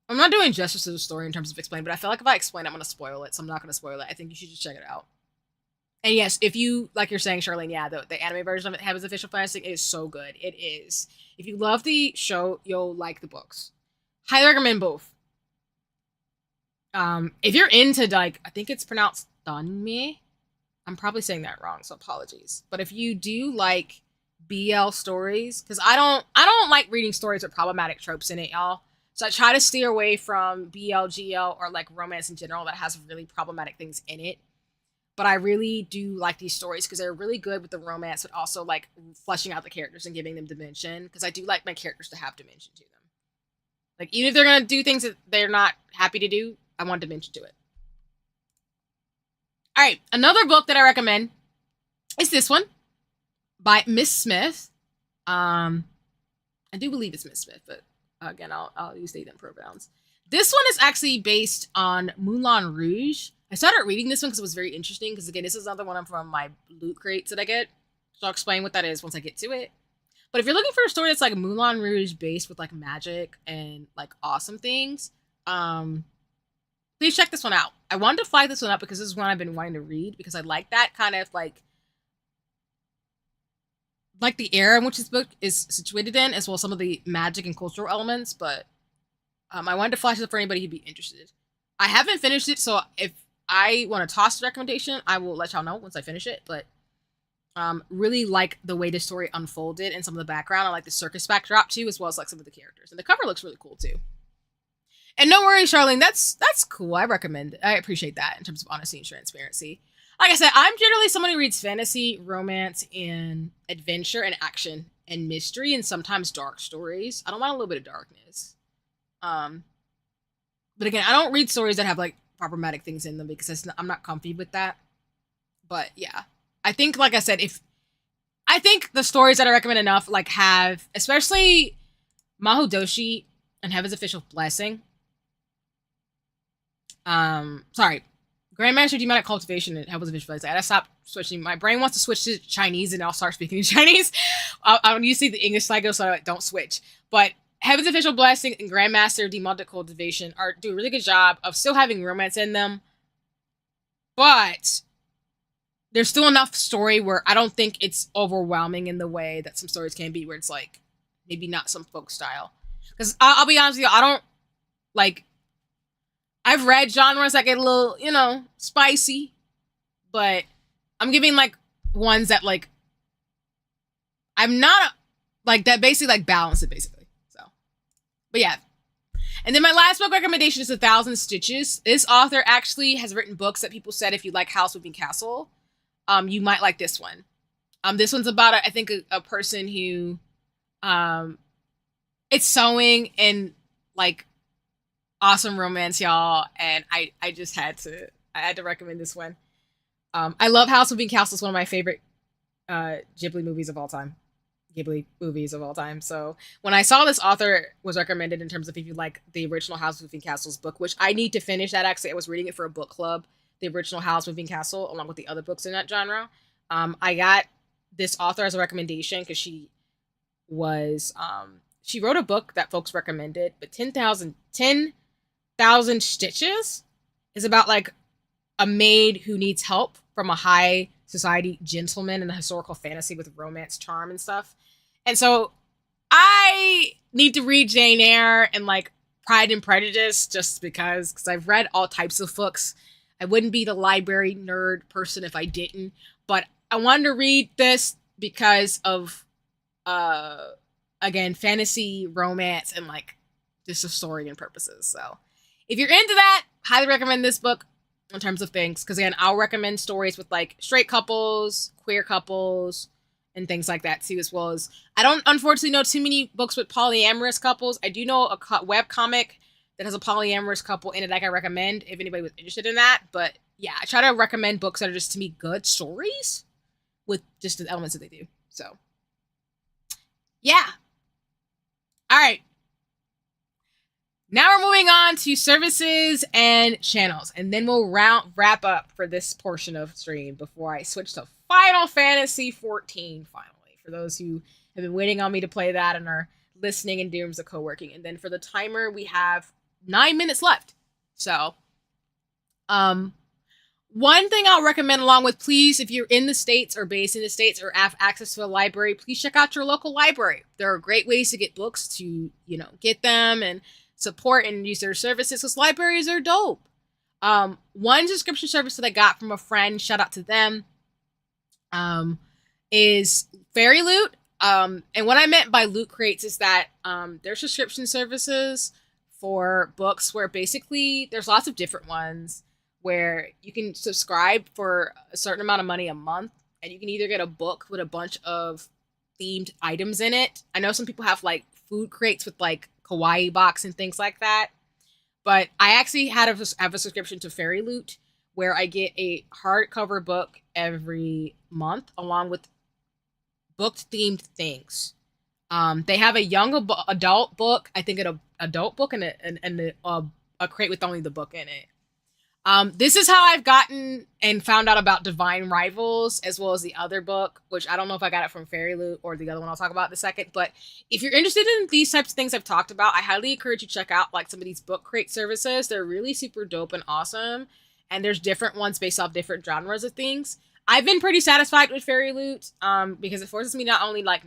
I'm not doing justice to the story in terms of explaining, but I feel like if I explain, I'm going to spoil it, so I'm not going to spoil it. I think you should just check it out. And yes, if you, like you're saying, Charlene, yeah, the anime version of it, Heaven's Official Blessing, is so good. It is. If you love the show, you'll like the books. Highly recommend both. If you're into, like, I think it's pronounced Danme. I'm probably saying that wrong, so apologies. But if you do like BL stories, because I don't like reading stories with problematic tropes in it, y'all. So I try to steer away from BL, GL, or like romance in general that has really problematic things in it. But I really do like these stories because they're really good with the romance, but also like fleshing out the characters and giving them dimension. Because I do like my characters to have dimension to them. Like, even if they're gonna do things that they're not happy to do, I want dimension to it. All right, another book that I recommend is this one by Miss Smith. I do believe it's Miss Smith, but again, I'll use they them pronouns. This one is actually based on Moulin Rouge. I started reading this one because it was very interesting. Because again, this is another one from my loot crates that I get. So I'll explain what that is once I get to it. But if you're looking for a story that's like Moulin Rouge based with like magic and like awesome things, please check this one out. I wanted to flag this one up because this is one I've been wanting to read because I like that kind of like the era in which this book is situated in, as well as some of the magic and cultural elements. But I wanted to flash it up for anybody who'd be interested. I haven't finished it, so if I want to toss the recommendation, I will let y'all know once I finish it. But really like the way the story unfolded and some of the background. I like the circus backdrop too, as well as like some of the characters. And the cover looks really cool too. And no worries, Charlene, that's cool. I recommend it. I appreciate that in terms of honesty and transparency. Like I said, I'm generally someone who reads fantasy, romance, and adventure, and action, and mystery, and sometimes dark stories. I don't mind a little bit of darkness. But again, I don't read stories that have like problematic things in them because I'm not comfy with that. But yeah, I think, like I said, I think the stories that I recommend enough like have, especially Mahodoshi and Heaven's Official Blessing. Grandmaster Demonic Cultivation and Heaven's Official Blessing. I gotta stop switching. My brain wants to switch to Chinese and I'll start speaking in Chinese. I'm used to the English cycle, so I don't switch. But Heaven's Official Blessing and Grandmaster Demonic Cultivation do a really good job of still having romance in them. But there's still enough story where I don't think it's overwhelming in the way that some stories can be, where it's like maybe not some folk style. Because I'll be honest with you, I don't like. I've read genres that get a little, spicy, but I'm giving like ones that like I'm not like that basically like balance it basically. So, but yeah. And then my last book recommendation is 1,000 Stitches. This author actually has written books that people said if you like House Moving Castle, you might like this one. This one's about I think a person who, it's sewing and like awesome romance, y'all, and I just had to recommend this one. I love House Moving Castle. It's one of my favorite Ghibli movies of all time. So when I saw this author was recommended in terms of if you like the original House Moving Castle's book, which I need to finish that actually. I was reading it for a book club, the original House Moving Castle, along with the other books in that genre. I got this author as a recommendation because she wrote a book that folks recommended, but 10,000 Stitches is about like a maid who needs help from a high society gentleman in a historical fantasy with romance charm and stuff. And so I need to read Jane Eyre and like Pride and Prejudice just because I've read all types of books. I wouldn't be the library nerd person if I didn't, but I wanted to read this because of again, fantasy, romance, and like just the story and purposes. So if you're into that, highly recommend this book in terms of things. Because again, I'll recommend stories with like straight couples, queer couples, and things like that too, as well as I don't unfortunately know too many books with polyamorous couples. I do know a web comic that has a polyamorous couple in it that I can recommend if anybody was interested in that. But yeah, I try to recommend books that are just to me good stories with just the elements that they do. So yeah. All right. Now we're moving on to services and channels, and then we'll wrap up for this portion of stream before I switch to Final Fantasy XIV finally, for those who have been waiting on me to play that and are listening in terms of co-working. And then for the timer, we have 9 minutes left. So, one thing I'll recommend along with, please, if you're in the States or based in the States or have access to a library, please check out your local library. There are great ways to get books to, get them and support and use their services because libraries are dope. One subscription service that I got from a friend, shout out to them, is Fairy Loot. And what I meant by Loot Crates is that there's subscription services for books where basically there's lots of different ones where you can subscribe for a certain amount of money a month, and you can either get a book with a bunch of themed items in it. I know some people have like food crates with like kawaii box and things like that, but I actually have a subscription to Fairy Loot where I get a hardcover book every month along with booked themed things. They have a young adult book, I think an adult book, and a crate with only the book in it. This is how I've gotten and found out about Divine Rivals, as well as the other book, which I don't know if I got it from Fairy Loot or the other one I'll talk about in a second. But if you're interested in these types of things I've talked about, I highly encourage you to check out like some of these book crate services. They're really super dope and awesome. And there's different ones based off different genres of things. I've been pretty satisfied with Fairy Loot because it forces me not only not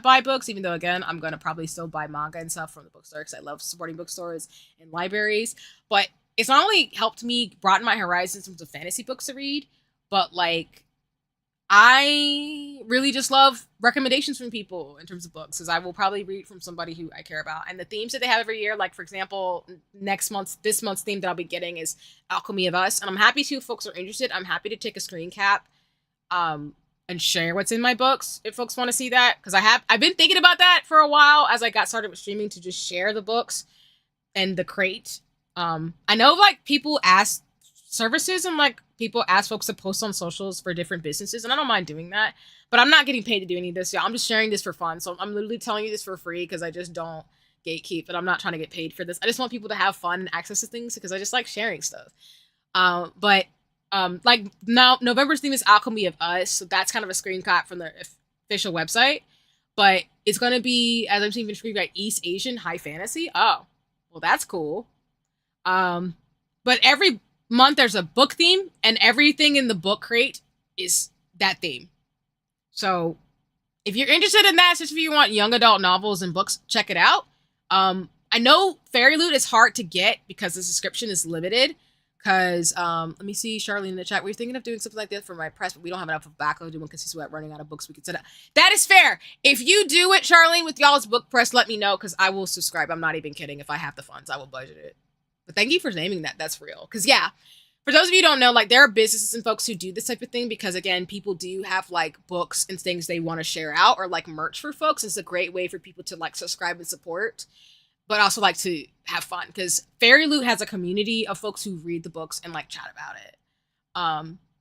buy books, even though again I'm gonna probably still buy manga and stuff from the bookstore because I love supporting bookstores and libraries, but it's not only helped me broaden my horizons in terms of fantasy books to read, but like I really just love recommendations from people in terms of books, because I will probably read from somebody who I care about. And the themes that they have every year, like for example, this month's theme that I'll be getting is Alchemy of Us, and I'm happy to, if folks are interested, I'm happy to take a screen cap and share what's in my books if folks want to see that, because I've been thinking about that for a while as I got started with streaming, to just share the books and the crate. I know like people ask services and like people ask folks to post on socials for different businesses, and I don't mind doing that, but I'm not getting paid to do any of this, y'all. I'm just sharing this for fun, so I'm literally telling you this for free because I just don't gatekeep, and I'm not trying to get paid for this. I just want people to have fun and access to things because I just like sharing stuff. Like now November's theme is Alchemy of Us, so that's kind of a screen cap from the official website, but it's going to be, as I'm seeing the screen, right, East Asian high fantasy. Oh, well, that's cool. But every month there's a book theme, and everything in the book crate is that theme. So if you're interested in that, especially if you want young adult novels and books, check it out. I know Fairy Loot is hard to get because the subscription is limited. Because, let me see, Charlene in the chat, we're thinking of doing something like this for my press, but we don't have enough of backlog to do one because we're running out of books we could set up. That is fair. If you do it, Charlene, with y'all's book press, let me know, because I will subscribe. I'm not even kidding. If I have the funds, I will budget it. But thank you for naming that. That's real. Because, yeah, for those of you who don't know, like, there are businesses and folks who do this type of thing because, again, people do have, like, books and things they want to share out, or, like, merch for folks. It's a great way for people to, like, subscribe and support, but also like to have fun, because Fairy Loot has a community of folks who read the books and like chat about it.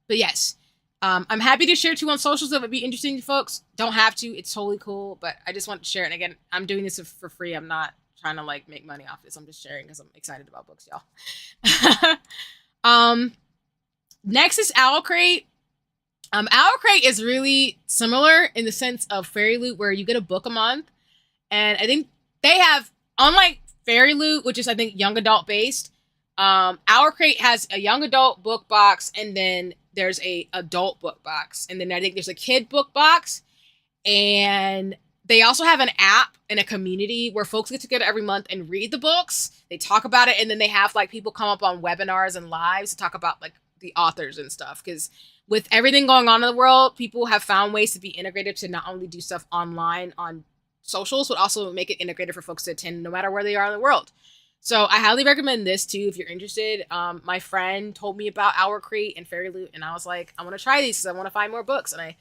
But yes, I'm happy to share too on socials if it would be interesting to folks. Don't have to, it's totally cool, but I just want to share it. And again, I'm doing this for free. I'm not trying to like make money off this. I'm just sharing because I'm excited about books, y'all. Next is Owl Crate. Owl Crate is really similar in the sense of Fairy Loot, where you get a book a month, and I think they have, unlike Fairy Loot, which is, I think, young adult based, Our Crate has a young adult book box, and then there's a adult book box, and then I think there's a kid book box, and they also have an app and a community where folks get together every month and read the books. They talk about it, and then they have like people come up on webinars and lives to talk about like the authors and stuff, because with everything going on in the world, people have found ways to be integrated to not only do stuff online on socials, but also make it integrated for folks to attend no matter where they are in the world. So I highly recommend this too if you're interested. My friend told me about Our Crate and Fairy Loot, and I was like, I want to try these because I want to find more books, and I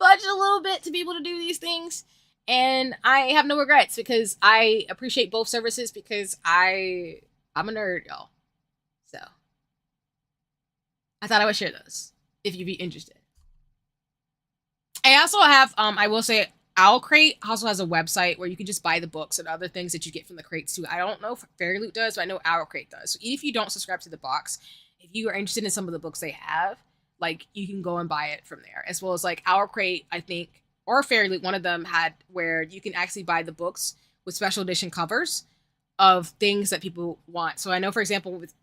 budget a little bit to be able to do these things, and I have no regrets because I appreciate both services, because I'm a nerd, y'all. So I thought I would share those if you'd be interested. I also have, I will say, Owl Crate also has a website where you can just buy the books and other things that you get from the crates too. I don't know if Fairy Loot does, but I know Owl Crate does. So if you don't subscribe to the box, if you are interested in some of the books they have, like, you can go and buy it from there. As well as like Owl Crate, I think, or Fairy Loot, one of them had where you can actually buy the books with special edition covers of things that people want. So I know, for example, with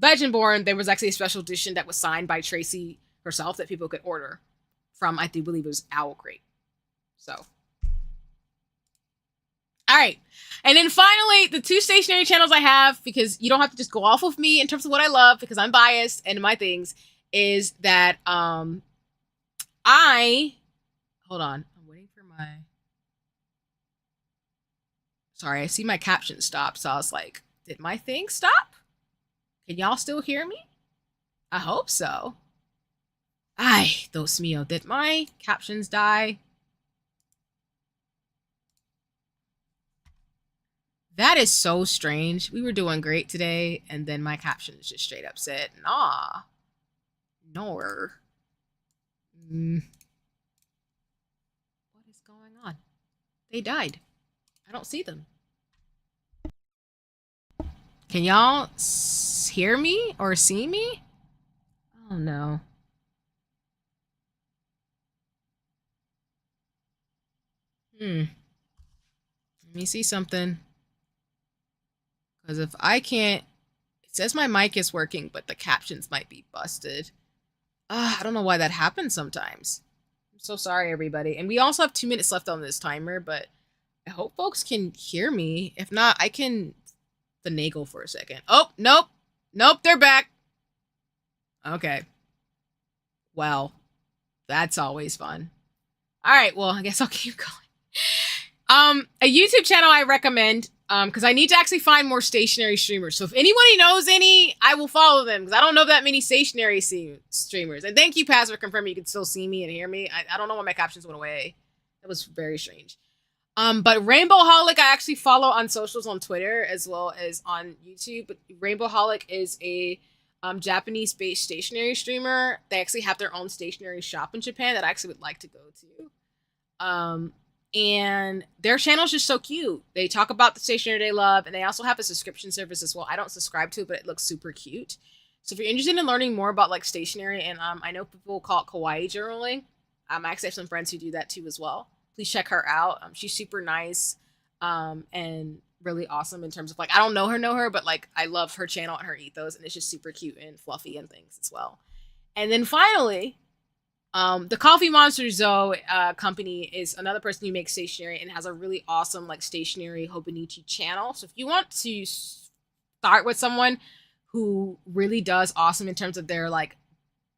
Legendborn, there was actually a special edition that was signed by Tracy herself that people could order from, I do believe it was Owl Crate. So All right. And then finally, the 2 stationary channels I have, because you don't have to just go off of me in terms of what I love, because I'm biased and my things, is that hold on. I'm waiting for my... Sorry, I see my caption stop, so I was like, did my thing stop? Can y'all still hear me? I hope so. Ay, Dios mío, did my captions die? That is so strange. We were doing great today, and then my captions just straight up said, nah. Nor. What is going on? They died. I don't see them. Can y'all hear me or see me? Oh no. Let me see something. Because if I can't... It says my mic is working, but the captions might be busted. I don't know why that happens sometimes. I'm so sorry, everybody. And we also have 2 minutes left on this timer, but I hope folks can hear me. If not, I can finagle for a second. Oh, nope. Nope, they're back. Okay. Well, that's always fun. All right, well, I guess I'll keep going. A YouTube channel I recommend, because I need to actually find more stationary streamers. So if anybody knows any, I will follow them, because I don't know that many stationary streamers. And thank you, Paz, for confirming you can still see me and hear me. I don't know why my captions went away. That was very strange. But Rainbow Holic, I actually follow on socials on Twitter as well as on YouTube. But Rainbow Holic is a Japanese-based stationary streamer. They actually have their own stationary shop in Japan that I actually would like to go to. And their channel is just so cute. They talk about the stationery they love, and they also have a subscription service as well. I don't subscribe to it, but it looks super cute. So if you're interested in learning more about like stationery, and I know people call it kawaii journaling. I actually have some friends who do that too as well. Please check her out. She's super nice and really awesome in terms of like, I don't know her, but like I love her channel and her ethos, and it's just super cute and fluffy and things as well. And then finally, the Coffee Monster Zoe company is another person who makes stationery and has a really awesome like stationery Hobonichi channel. So if you want to start with someone who really does awesome in terms of their like,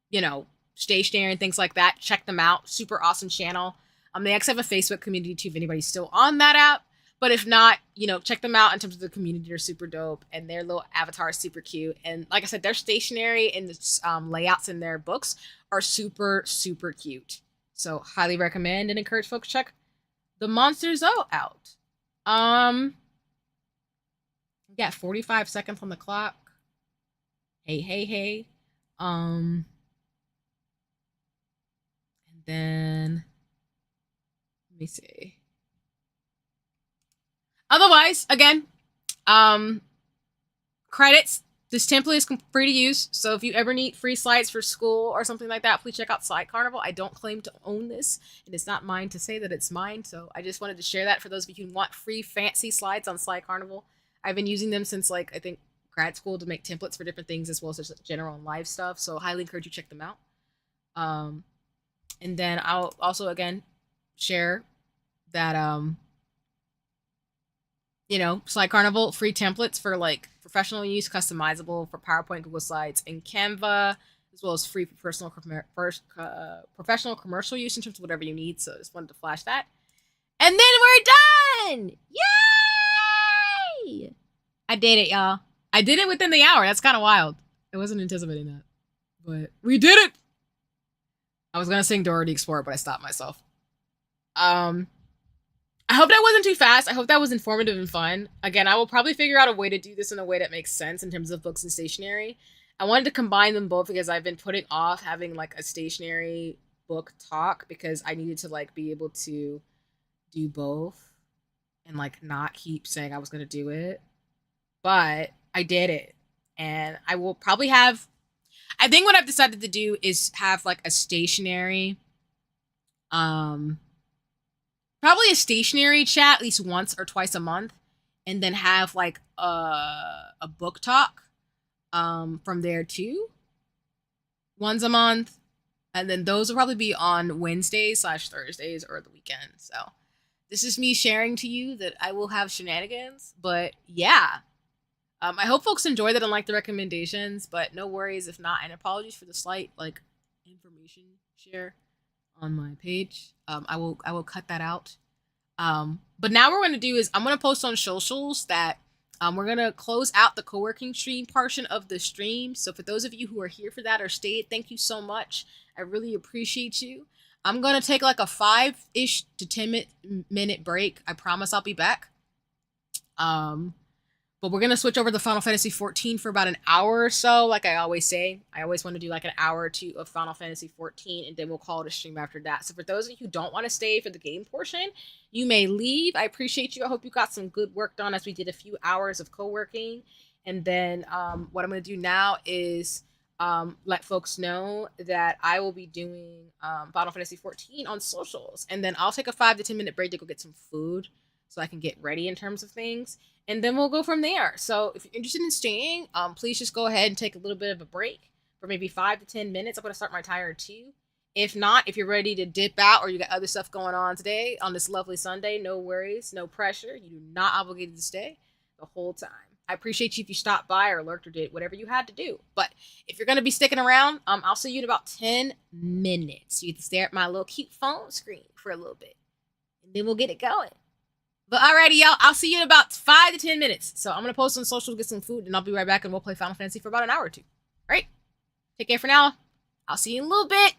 you know, stationery and things like that, check them out. Super awesome channel. They actually have a Facebook community too if anybody's still on that app. But if not, you know, check them out in terms of the community. They're super dope, and their little avatar is super cute. And like I said, their stationery and the layouts in their books are super, super cute. So highly recommend and encourage folks to check the Monster Zoe out. We got 45 seconds on the clock. Hey. And then let me see. Otherwise, again, credits. This template is free to use, so if you ever need free slides for school or something like that, please check out Slide Carnival. I don't claim to own this, and it's not mine to say that it's mine, so I just wanted to share that for those of you who want free fancy slides on Slide Carnival. I've been using them since, like, I think grad school to make templates for different things as well as just general and live stuff, so highly encourage you to check them out. And then I'll also, again, share that, you know, Slide Carnival, free templates for like professional use, customizable for PowerPoint, Google Slides, and Canva, as well as free for professional commercial use in terms of whatever you need. So I just wanted to flash that. And then we're done! Yay! I did it, y'all. I did it within the hour. That's kind of wild. I wasn't anticipating that. But we did it! I was going to sing Dora the Explorer, but I stopped myself. I hope that wasn't too fast. I hope that was informative and fun. Again, I will probably figure out a way to do this in a way that makes sense in terms of books and stationery. I wanted to combine them both because I've been putting off having like a stationery book talk because I needed to like be able to do both and like not keep saying I was going to do it. But I did it. And I will probably have, I think what I've decided to do is have like a stationery, probably a stationery chat at least once or twice a month, and then have like a book talk from there too, once a month, and then those will probably be on Wednesdays/Thursdays or the weekend. So this is me sharing to you that I will have shenanigans. But yeah, I hope folks enjoy that and like the recommendations. But no worries if not, and apologies for the slight like information share on my page. I will cut that out. But now what we're gonna do is I'm gonna post on socials that we're gonna close out the co-working stream portion of the stream. So for those of you who are here for that or stayed, thank you so much. I really appreciate you. I'm gonna take like a 5-ish to 10-minute break. I promise I'll be back. But we're gonna switch over to Final Fantasy 14 for about an hour or so. Like I always say, I always want to do like an hour or two of Final Fantasy 14, and then we'll call it a stream after that. So for those of you who don't want to stay for the game portion, you may leave. I appreciate you. I hope you got some good work done as we did a few hours of co-working. And then what I'm gonna do now is let folks know that I will be doing Final Fantasy 14 on socials, and then I'll take a 5 to 10 minute break to go get some food so I can get ready in terms of things. And then we'll go from there. So if you're interested in staying, please just go ahead and take a little bit of a break for maybe 5 to 10 minutes. I'm going to start my timer too. If not, if you're ready to dip out or you got other stuff going on today on this lovely Sunday, no worries, no pressure. You do not obligated to stay the whole time. I appreciate you if you stopped by or lurked or did whatever you had to do. But if you're going to be sticking around, I'll see you in about 10 minutes. You get to stare at my little cute phone screen for a little bit. And then we'll get it going. But alrighty, y'all. I'll see you in about 5 to 10 minutes. So I'm gonna post on social, get some food, and I'll be right back, and we'll play Final Fantasy for about an hour or two. All right? Take care for now. I'll see you in a little bit.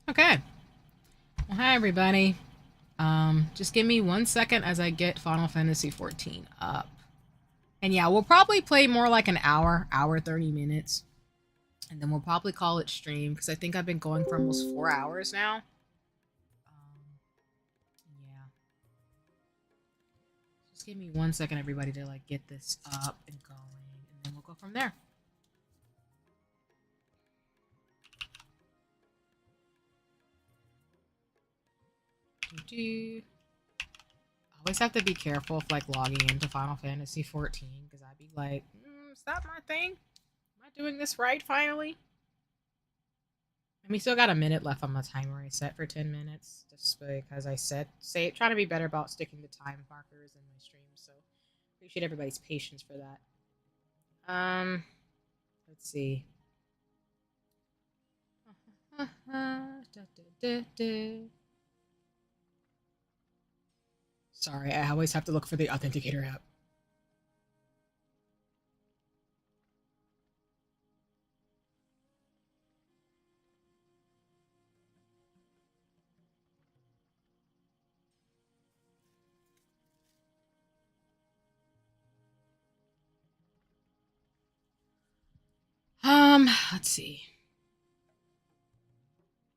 Okay. Well, hi everybody. Just give me 1 second as I get Final Fantasy 14 up. And yeah, we'll probably play more like an hour, 30 minutes. And then we'll probably call it stream because I think I've been going for almost 4 hours now. Yeah. Just give me 1 second, everybody, to like get this up and going, and then we'll go from there. I always have to be careful of like logging into Final Fantasy 14 because I'd be like, is that my thing? Am I doing this right finally? And we still got a minute left on the timer I set for 10 minutes, just because I trying to be better about sticking to time markers in my streams. So appreciate everybody's patience for that. Let's see. Sorry, I always have to look for the authenticator app. Let's see.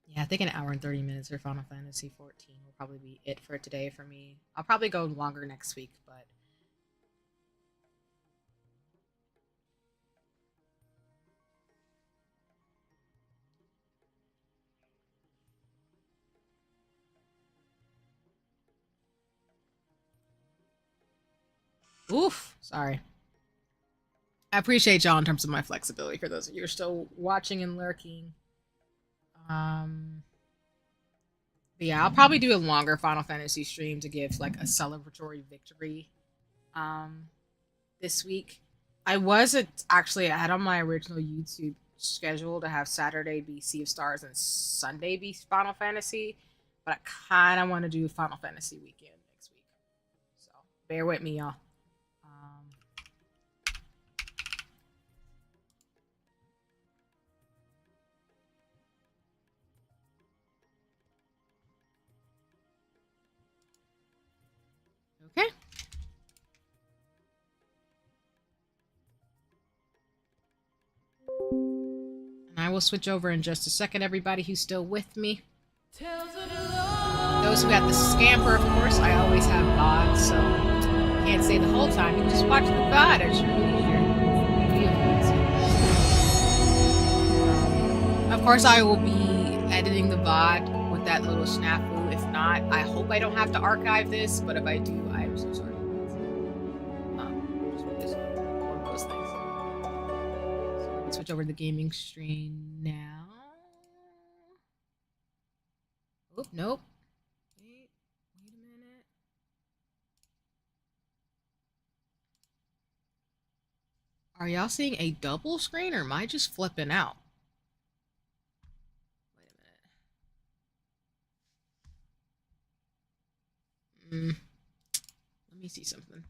Yeah, I think an hour and 30 minutes for Final Fantasy 14 will probably be it for today for me. I'll probably go longer next week, but oof, sorry. I appreciate y'all in terms of my flexibility for those of you who are still watching and lurking. But yeah, I'll probably do a longer Final Fantasy stream to give like a celebratory victory this week. I was actually I had on my original YouTube schedule to have Saturday be Sea of Stars and Sunday be Final Fantasy, but I kind of want to do Final Fantasy weekend next week. So bear with me, y'all. Okay. And I will switch over in just a second, everybody who's still with me. Those who have the scamper, of course, I always have VOD, so can't say the whole time. You can just watch the VOD at your leisure. Of course, I will be editing the VOD with that little snafu. If not, I hope I don't have to archive this, but if I do, I'm so sorry. Just one of those things. So let's switch over to the gaming stream now. Oh, nope. Wait a minute. Are y'all seeing a double screen or am I just flipping out? Wait a minute. Let me see something.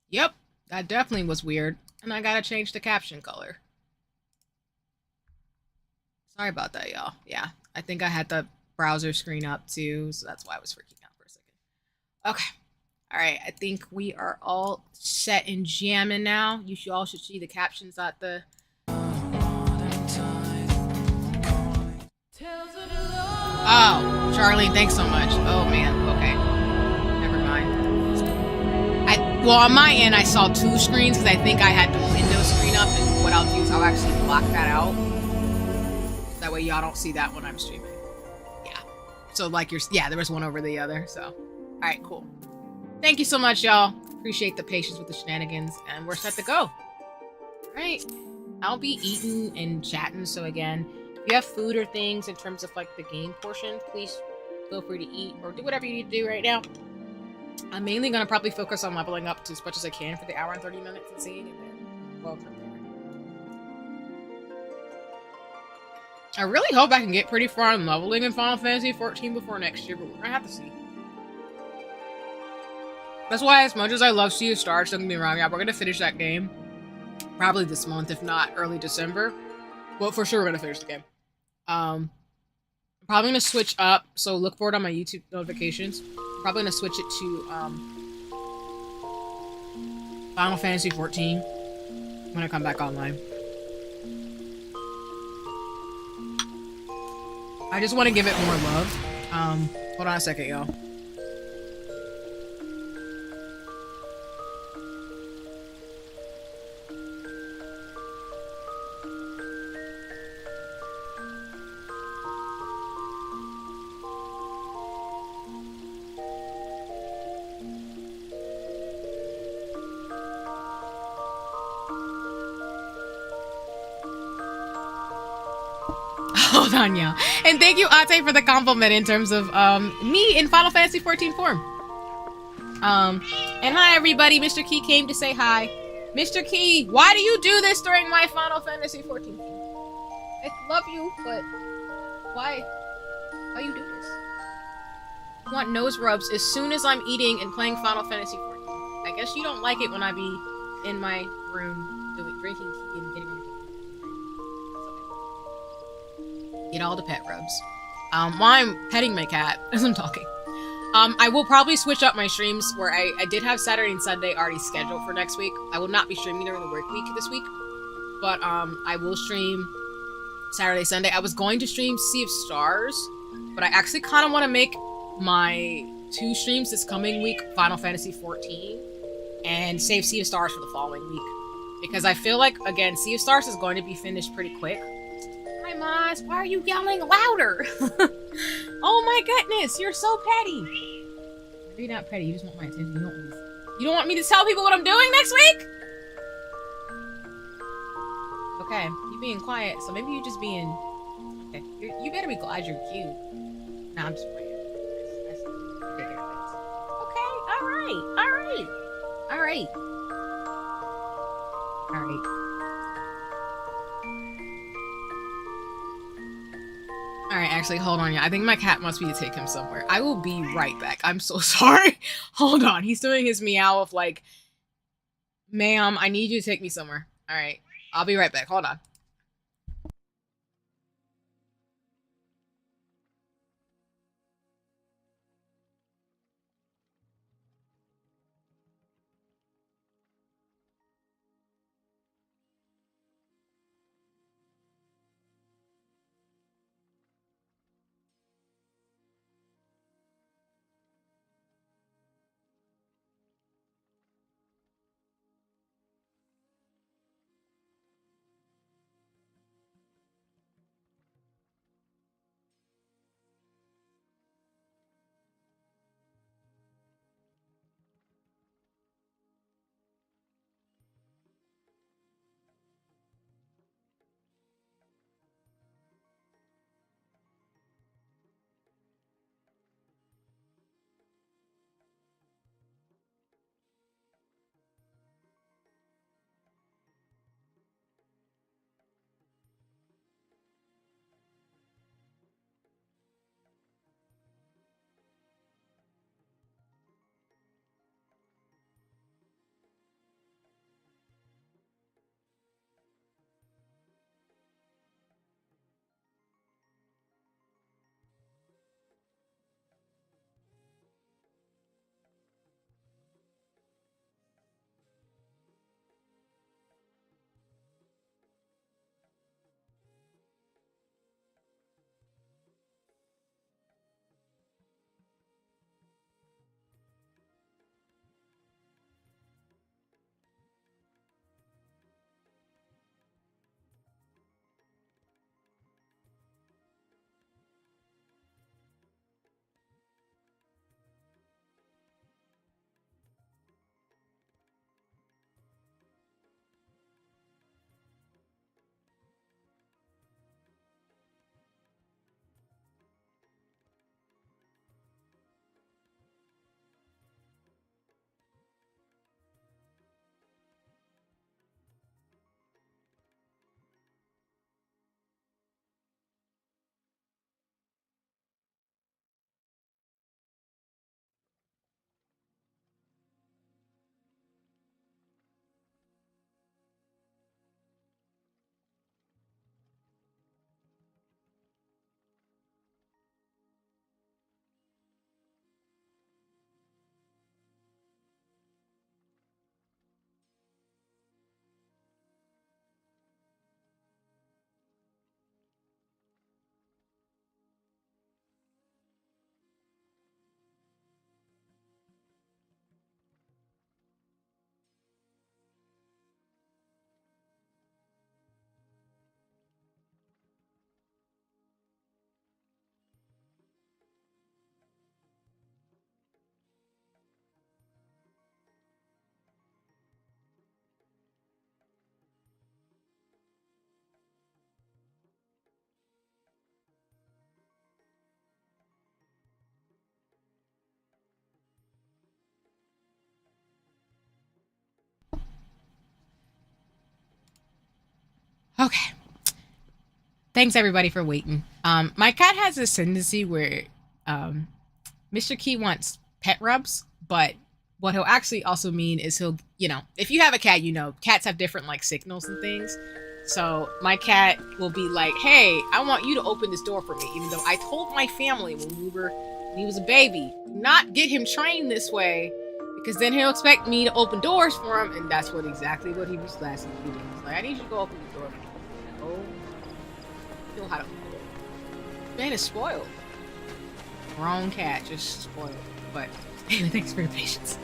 Yep, that definitely was weird. And I gotta change the caption color. Sorry about that, y'all. Yeah, I think I had the browser screen up too, so that's why I was freaking out for a second. Okay. All right, I think we are all set and jamming now. You all should see the captions at the... Oh, Charlene, thanks so much. Oh, man. Okay. Never mind. Well, on my end, I saw two screens because I think I had the window screen up, and what I'll do is I'll actually block that out. That way y'all don't see that when I'm streaming. Yeah. So, like, there was one over the other, so. All right, cool. Thank you so much, y'all. Appreciate the patience with the shenanigans, and we're set to go. All right. I'll be eating and chatting, so again, if you have food or things in terms of, like, the game portion, please feel free to eat or do whatever you need to do right now. I'm mainly going to probably focus on leveling up to as much as I can for the hour and 30 minutes and seeing, and then go from there. I really hope I can get pretty far in leveling in Final Fantasy 14 before next year, but we're going to have to see. That's why, as much as I love Sea of Stars, don't get me wrong, yeah, we're gonna finish that game probably this month, if not early December. Well, for sure, we're gonna finish the game. I'm probably gonna switch up, so look for it on my YouTube notifications. I'm probably gonna switch it to Final Fantasy 14 when I come back online. I just want to give it more love. Hold on a second, y'all. Hold on, yeah. And thank you, Ate, for the compliment in terms of me in Final Fantasy 14 form. And hi everybody, Mr. Key came to say hi. Mr. Key, why do you do this during my Final Fantasy 14 form? I love you, but why? Why you do this? I want nose rubs as soon as I'm eating and playing Final Fantasy 14. I guess you don't like it when I be in my room drinking tea and getting ready. Get all the pet rubs. While I'm petting my cat as I'm talking. I will probably switch up my streams where I did have Saturday and Sunday already scheduled for next week. I will not be streaming during the work week this week. But I will stream Saturday, Sunday. I was going to stream Sea of Stars, but I actually kind of want to make my 2 streams this coming week Final Fantasy 14 and save Sea of Stars for the following week. Because I feel like, again, Sea of Stars is going to be finished pretty quick. Hi, Maz. Why are you yelling louder? Oh my goodness, you're so petty. You're not petty. You just want my attention. You don't want me to tell people what I'm doing next week? Okay, you being quiet, so maybe you just being... Okay, you better be glad you're cute. Nah, I'm just playing. That's ridiculous. Okay, alright. Alright, actually, hold on. Yeah, I think my cat wants me to take him somewhere. I will be right back. I'm so sorry. Hold on. He's doing his meow of like, ma'am, I need you to take me somewhere. Alright, I'll be right back. Hold on. Okay. Thanks everybody for waiting. My cat has this tendency where Mr. Key wants pet rubs, but what he'll actually also mean is he'll, you know, if you have a cat, you know, cats have different like signals and things. So my cat will be like, hey, I want you to open this door for me, even though I told my family when he was a baby, not get him trained this way, because then he'll expect me to open doors for him, and that's exactly what he was last week. He was like, I need you to go open the door for me. Oh, you know how to open the door. Man is spoiled. Wrong cat, just spoiled. But anyway, thanks for your patience.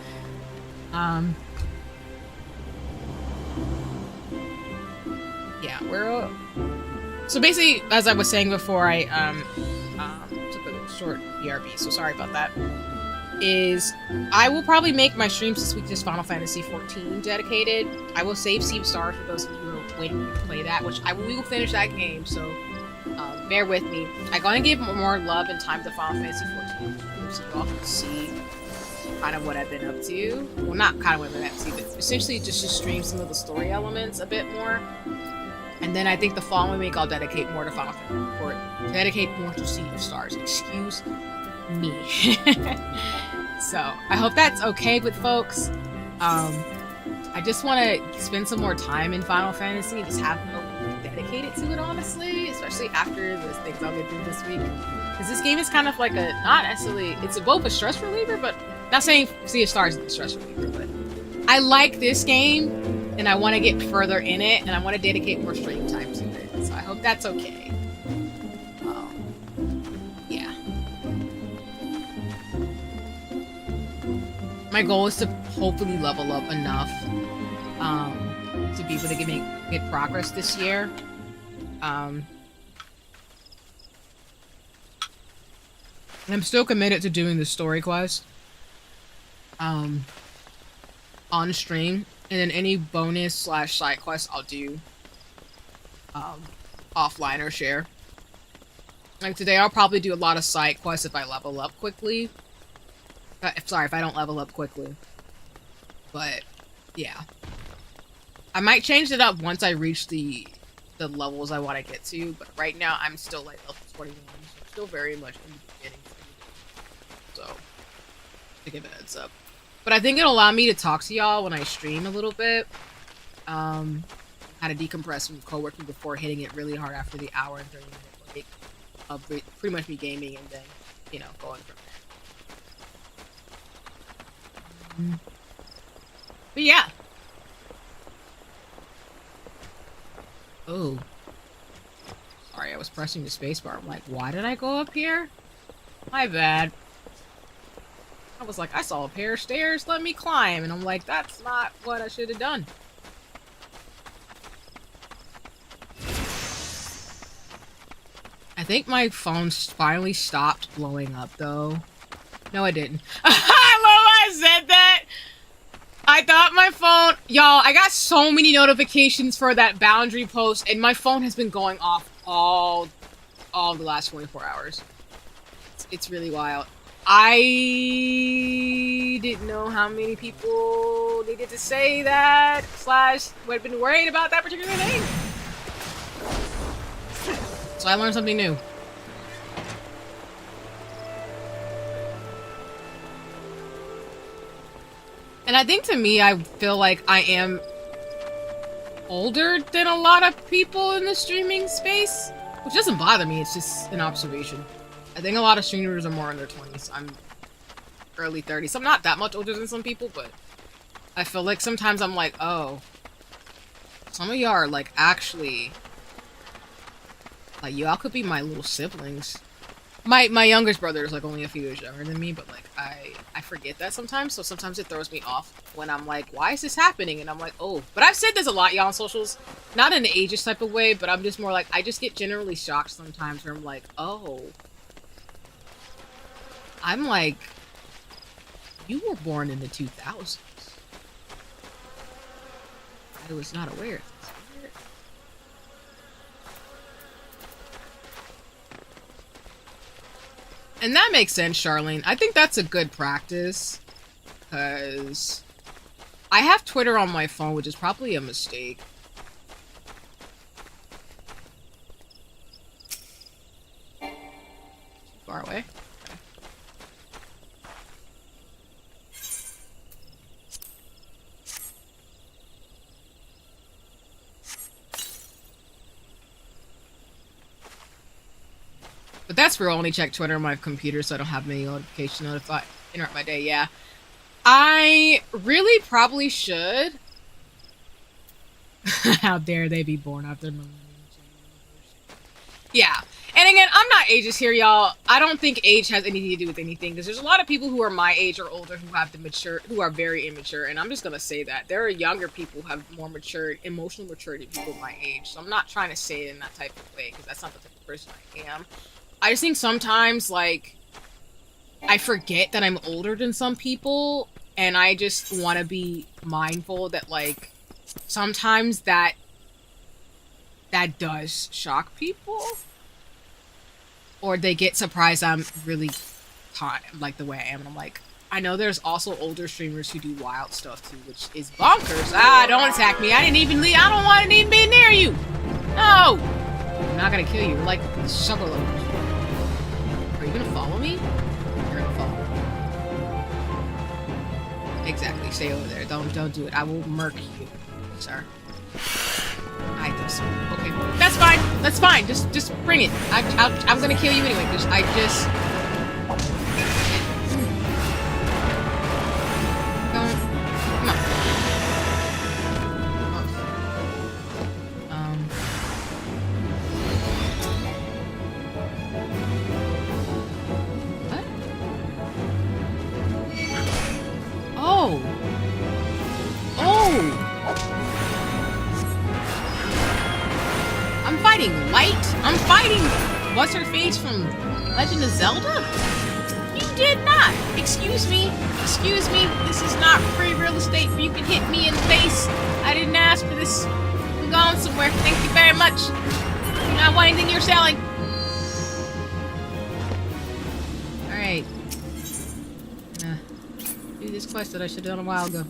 Yeah, we're so basically, as I was saying before, I took a short BRB, so sorry about that. I will probably make my streams this week just Final Fantasy 14 dedicated. I will save Sea of Stars for those of you who are waiting to play that, which we will finish that game, so bear with me. I'm gonna give more love and time to Final Fantasy 14, so you all can see kind of what I've been up to. Well, not kind of what I've been up to, but essentially just to stream some of the story elements a bit more. And then I think the following week I'll dedicate more to Final Fantasy, or dedicate more to Sea of Stars. Excuse me. So I hope that's okay with folks. I just want to spend some more time in Final Fantasy and just have a week dedicated to it, honestly, especially after the things I'll get through this week. Because this game is kind of like a, not necessarily, it's both a stress reliever, but not saying Sea of Stars is a stress reliever, but I like this game and I want to get further in it and I want to dedicate more stream time to it. So I hope that's okay. Yeah. My goal is to hopefully level up enough to be able to get progress this year. And I'm still committed to doing the story quest on stream, and then any bonus / side quests I'll do offline or share. Like today, I'll probably do a lot of side quests if I level up quickly. Sorry, if I don't level up quickly. But yeah, I might change it up once I reach the levels I want to get to. But right now, I'm still like level 21, so I'm still very much in the beginning. So to give a heads up. But I think it'll allow me to talk to y'all when I stream a little bit. How to decompress from co-working before hitting it really hard after the hour and 30-minute break of pretty much me gaming and then, you know, going from there. But yeah. Oh. Sorry, I was pressing the spacebar. I'm like, why did I go up here? My bad. I was like, I saw a pair of stairs, let me climb. And I'm like, that's not what I should have done. I think my phone finally stopped blowing up, though. No, it didn't. I love how I said that! I thought my phone... Y'all, I got so many notifications for that boundary post, and my phone has been going off all the last 24 hours. It's really wild. I didn't know how many people needed to say that, / would have been worried about that particular thing. So I learned something new. And I think to me, I feel like I am older than a lot of people in the streaming space, which doesn't bother me, it's just an observation. I think a lot of streamers are more in their 20s. I'm early 30s. I'm not that much older than some people, but I feel like sometimes I'm like, oh, some of y'all are like actually, like y'all could be my little siblings. My youngest brother is like only a few years younger than me, but like I forget that sometimes, so sometimes it throws me off when I'm like, why is this happening? And I'm like, oh, but I've said this a lot, y'all, on socials, not in an ageist type of way, but I'm just more like, I just get generally shocked sometimes where I'm like, oh, I'm like, you were born in the 2000s. I was not aware of this. And that makes sense, Charlene. I think that's a good practice, because I have Twitter on my phone, which is probably a mistake. far away. Okay. But that's for only check Twitter on my computer, so I don't have many notification interrupt my day. Yeah, I really probably should. How dare they be born after millennium? Yeah. And again, I'm not ageist here, y'all. I don't think age has anything to do with anything, because there's a lot of people who are my age or older who are very immature, and I'm just gonna say that. There are younger people who have more emotional maturity than people my age, so I'm not trying to say it in that type of way, because that's not the type of person I am. I just think sometimes, like, I forget that I'm older than some people, and I just want to be mindful that, like, sometimes that does shock people. Or they get surprised I'm really hot, like the way I am. And I'm like, I know there's also older streamers who do wild stuff too, which is bonkers. Ah, don't attack me. I didn't even leave. I don't want to even be near you. No. I'm not going to kill you. You're like sugar lovers. Are you going to follow me? You're going to follow me. Exactly. Stay over there. Don't do it. I will murk you, sir. Okay, that's fine. That's fine. Just bring it. I'm gonna kill you anyway. Come on. What? Oh. I'm fighting Light? I'm fighting what's-her-face from Legend of Zelda? You did not! Excuse me, this is not free real estate where you can hit me in the face. I didn't ask for this. I'm going somewhere. Thank you very much. Do not want anything you're selling. Alright. Do this quest that I should have done a while ago.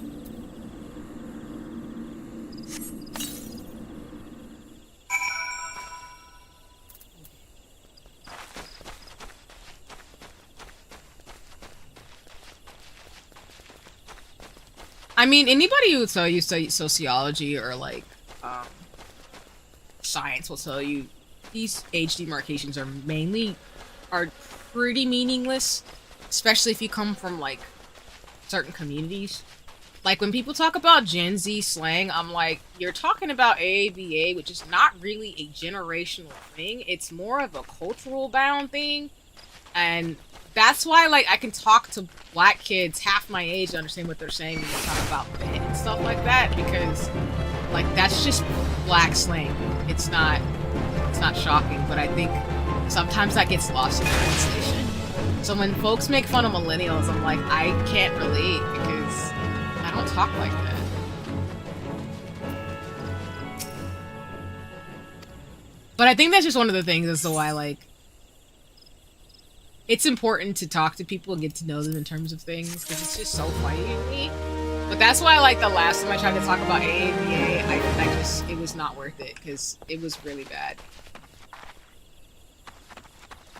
I mean, anybody who would tell you sociology or, like, science will tell you these age demarcations are pretty meaningless, especially if you come from, like, certain communities. Like, when people talk about Gen Z slang, I'm like, you're talking about AAVA, which is not really a generational thing. It's more of a cultural bound thing, and that's why, like, I can talk to black kids half my age to understand what they're saying when they talk about men and stuff like that, because, like, that's just black slang. It's not shocking, but I think sometimes that gets lost in translation. So when folks make fun of millennials, I'm like, I can't relate, because I don't talk like that. But I think that's just one of the things as to why, like, it's important to talk to people and get to know them in terms of things, because it's just so funny to me. But that's why, like, the last time I tried to talk about AAVA, it was not worth it, because it was really bad.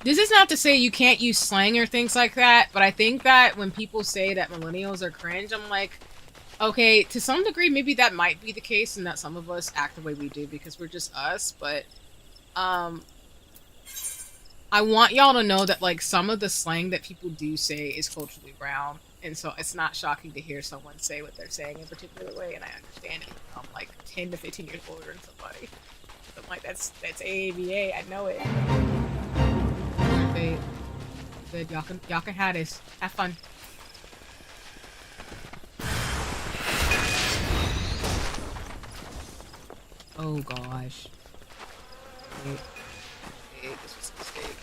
This is not to say you can't use slang or things like that, but I think that when people say that millennials are cringe, I'm like, okay, to some degree, maybe that might be the case, and that some of us act the way we do because we're just us, but, I want y'all to know that, like, some of the slang that people do say is culturally brown, and so it's not shocking to hear someone say what they're saying in a particular way, and I understand it. I'm, like, 10 to 15 years older than somebody. So I'm like, that's AAVA, I know it. Okay. Good, y'all can have this. Have fun. Oh gosh. Wait. This was a mistake.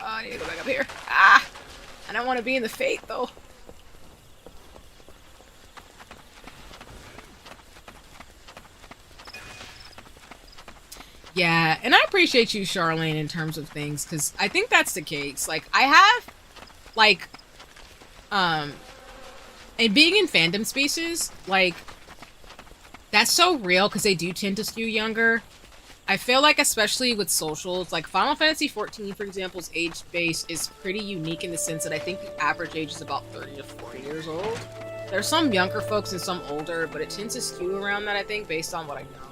Oh, I need to go back up here. Ah! I don't want to be in the fate, though. Yeah, and I appreciate you, Charlene, in terms of things, because I think that's the case. Like, I have, like, and being in fandom spaces, like, that's so real, because they do tend to skew younger. I feel like especially with socials, like Final Fantasy 14, for example's age base is pretty unique in the sense that I think the average age is about 30 to 40 years old. There's some younger folks and some older, but it tends to skew around that, I think, based on what I know.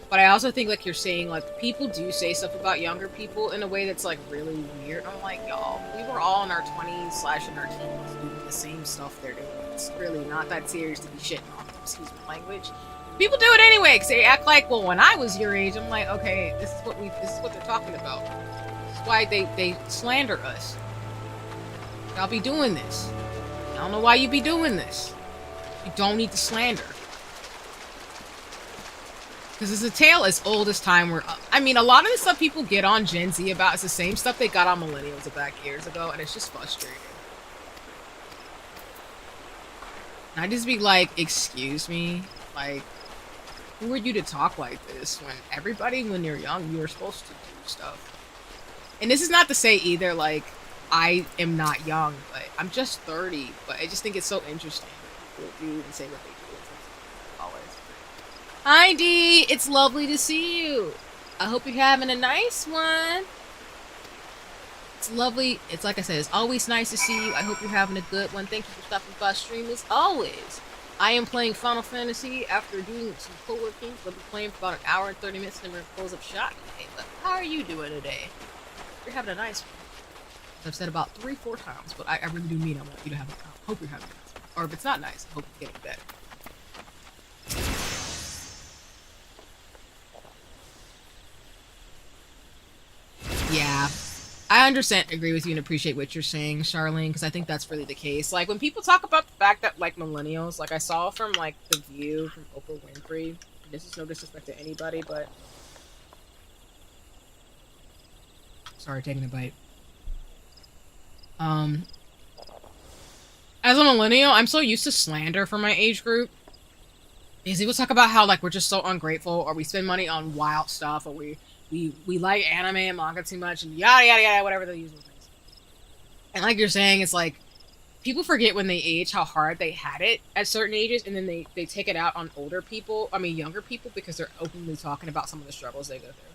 But I also think, like you're saying, like, people do say stuff about younger people in a way that's, like, really weird. I'm like, y'all, we were all in our 20s / in our teens doing the same stuff they're doing. It's really not that serious to be shitting on them, excuse my language. People do it anyway, because they act like, well, when I was your age, I'm like, okay, this is what they're talking about. This is why they slander us. Y'all be doing this. I don't know why you be doing this. You don't need to slander. Because it's a tale as old as time. I mean, a lot of the stuff people get on Gen Z about is the same stuff they got on millennials back years ago, and it's just frustrating. And I just be like, excuse me? Like, who are you to talk like this when everybody, when you're young, you were supposed to do stuff? And this is not to say either, like, I am not young, but I'm just 30, but I just think it's so interesting what people do and say what they do. Hi Dee, it's lovely to see you. I hope you're having a nice one. It's lovely. It's like I said, it's always nice to see you. I hope you're having a good one. Thank you for stopping by stream as always. I am playing Final Fantasy after doing some co-working. I'll be playing for about an hour and 30 minutes and then we're gonna close up shop today. But how are you doing today? You're having a nice one. I've said about 3-4 times, but I really do mean I want you to have a hope you're having a nice one. Or if it's not nice, I hope you're getting better. Yeah, I understand, agree with you, and appreciate what you're saying, Charlene, because I think that's really the case. Like, when people talk about the fact that, like, millennials, like, I saw from, like, The View from Oprah Winfrey, this is no disrespect to anybody, but... Sorry, taking a bite. As a millennial, I'm so used to slander from my age group. Because people talk about how, like, we're just so ungrateful, or we spend money on wild stuff, or we like anime and manga too much, and yada yada yada, whatever the usual things. And like you're saying, it's like people forget when they age how hard they had it at certain ages, and then they take it out on older people. I mean, younger people, because they're openly talking about some of the struggles they go through.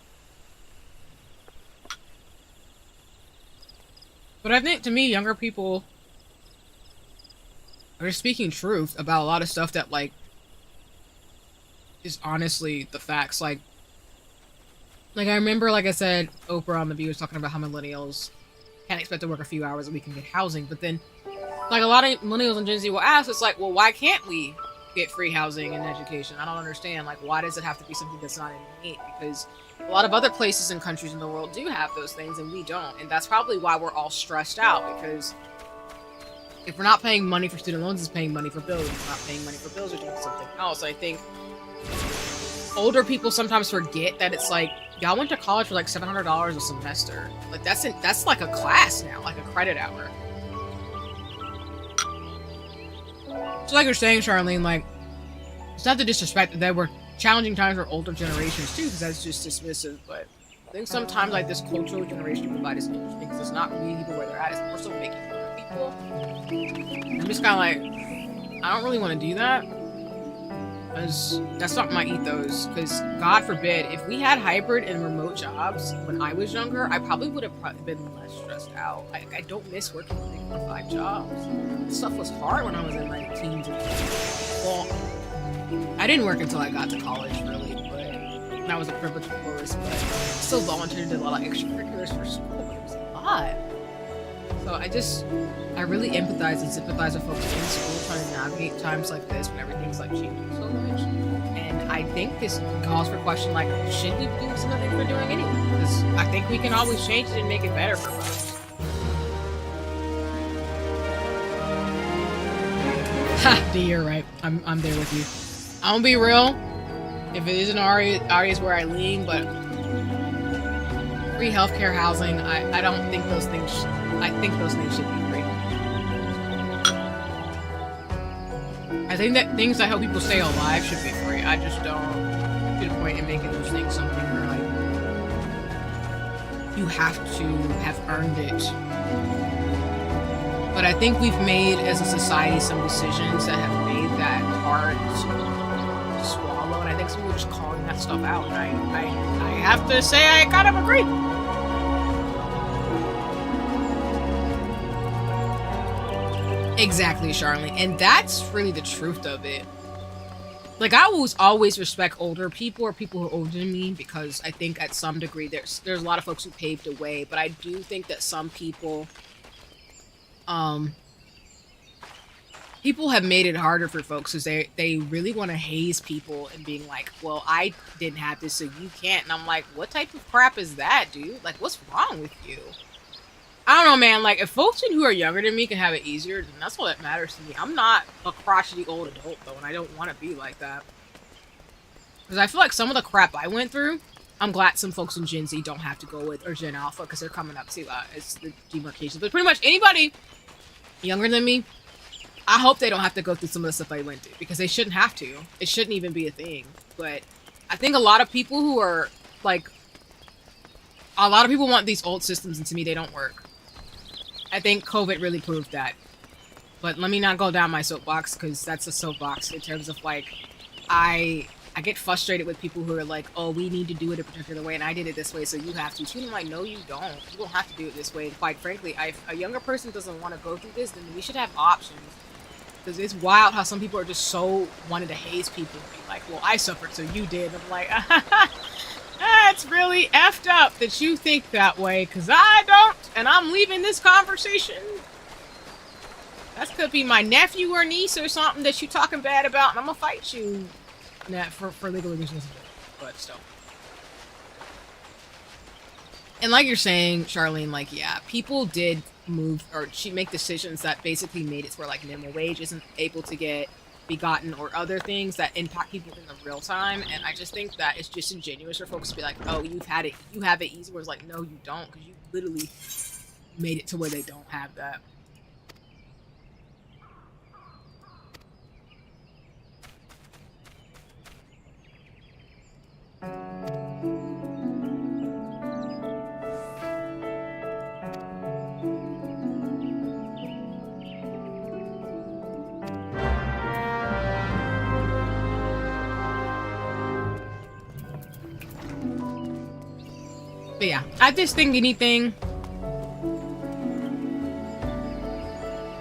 But I think to me, younger people are just speaking truth about a lot of stuff that like is honestly the facts. Like, I remember, like I said, Oprah on The View was talking about how millennials can't expect to work a few hours a week and get housing. But then, like, a lot of millennials and Gen Z will ask, it's like, well, why can't we get free housing and education? I don't understand. Like, why does it have to be something that's not innate? Because a lot of other places and countries in the world do have those things, and we don't. And that's probably why we're all stressed out, because if we're not paying money for student loans, it's paying money for bills. If we're not paying money for bills, we're doing something else. I think older people sometimes forget that it's like, y'all went to college for like $700 a semester. Like that's like a class now, like a credit hour. So like you're saying, Charlene, like, it's not to disrespect that there were challenging times for older generations too, because that's just dismissive, but I think sometimes like this cultural generation divide is interesting because it's not really people where they're at, it's more so making fun of people. I'm just kind of like, I don't really want to do that. Because that's not my ethos. Because God forbid, if we had hybrid and remote jobs when I was younger, I probably would have been less stressed out. I don't miss working 3 or 5 jobs. This stuff was hard when I was in my teens. Well, I didn't work until I got to college, really, but that was a privilege, of course. But I still volunteered and did a lot of extracurriculars for school, but it was a lot. So I really empathize and sympathize with folks in school trying to navigate times like this when everything's like changing so much. And I think this calls for question like, should we be doing some of the things we're doing anyway? Because I think we can always change it and make it better for us. Ha! D, you're right. I'm there with you. I'm gonna be real. If it isn't areas where I lean, but free healthcare, housing, I don't think those things. I think those things should be free. I think that things that help people stay alive should be free. I just don't see the point in making those things something where like you have to have earned it. But I think we've made as a society some decisions that have made that hard to swallow, and I think some people are just calling that stuff out, and I have to say I kind of agree. Exactly, Charlene, and that's really the truth of it. Like, I always respect older people or people who are older than me, because I think at some degree there's a lot of folks who paved the way, but I do think that some people people have made it harder for folks because they really want to haze people and being like, well, I didn't have this so you can't. And I'm like, what type of crap is that, dude? Like, what's wrong with you? I don't know, man. Like, if folks who are younger than me can have it easier, then that's all that matters to me. I'm not a crotchety old adult, though, and I don't want to be like that. Because I feel like some of the crap I went through, I'm glad some folks in Gen Z don't have to go with, or Gen Alpha, because they're coming up to it's the demarcation. But pretty much anybody younger than me, I hope they don't have to go through some of the stuff I went through, because they shouldn't have to. It shouldn't even be a thing. But I think a lot of people who are, like, a lot of people want these old systems, and to me, they don't work. I think COVID really proved that. But let me not go down my soapbox, because that's a soapbox in terms of, like, I get frustrated with people who are like, oh, we need to do it a particular way, and I did it this way, so you have to. I'm like, no, you don't. You don't have to do it this way. And quite frankly, if a younger person doesn't want to go through this, then we should have options. Because it's wild how some people are just so wanting to haze people and be like, well, I suffered, so you did. I'm like, it's really effed up that you think that way, because I don't, and I'm leaving this conversation. That could be my nephew or niece or something that you talking bad about, and I'm gonna fight you for legal reasons. But still. And like you're saying, Charlene, like, yeah, people did move or make decisions that basically made it where, like, minimum wage isn't able to get begotten, or other things that impact people in the real time. And I just think that it's disingenuous for folks to be like, oh, you have it easy, where it's like, no, you don't, because you literally made it to where they don't have that. But yeah, I just think anything.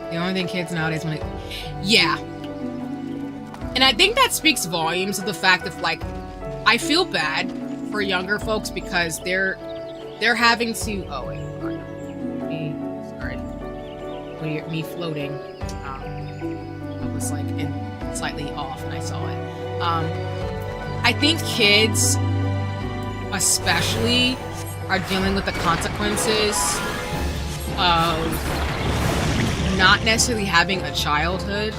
The only thing kids nowadays want to. Yeah. And I think that speaks volumes of the fact of, like, I feel bad for younger folks because they're having to. Oh wait, me floating. I was like slightly off and I saw it. I think kids, especially, are dealing with the consequences of not necessarily having a childhood.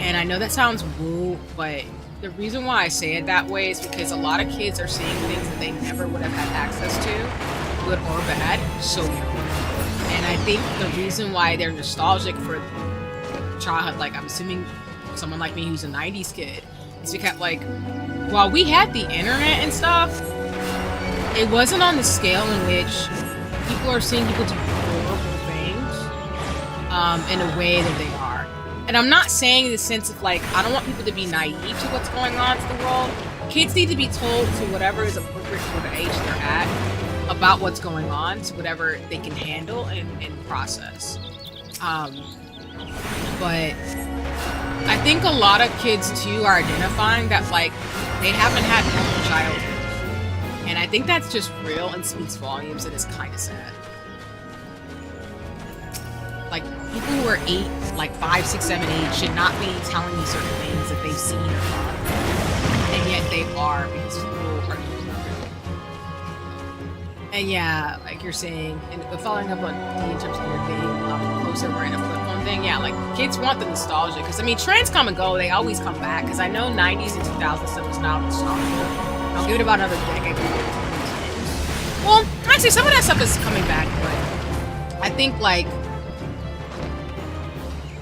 And I know that sounds woo, but the reason why I say it that way is because a lot of kids are seeing things that they never would have had access to, good or bad, so young. And I think the reason why they're nostalgic for childhood, like, I'm assuming someone like me who's a 90s kid, is because, like, while we had the internet and stuff, it wasn't on the scale in which people are seeing people do horrible things in a way that they are. And I'm not saying in the sense of, like, I don't want people to be naive to what's going on to the world. Kids need to be told to whatever is appropriate for the age they're at about what's going on, to whatever they can handle and process. But I think a lot of kids too are identifying that, like, they haven't had normal childhood. And I think that's just real and speaks volumes, and it's kind of sad. Like, people who are 8, like 5, 6, 7, 8 should not be telling you certain things that they've seen or done. And yet they are, because people are using them. And yeah, like you're saying, and following up on in terms of your thing, closer we're in a flip phone thing, yeah, like, kids want the nostalgia. Because, I mean, trends come and go, they always come back. Because I know 90s and 2000s stuff is now nostalgia. I'll give it about another decade. Well, actually, some of that stuff is coming back, but I think, like,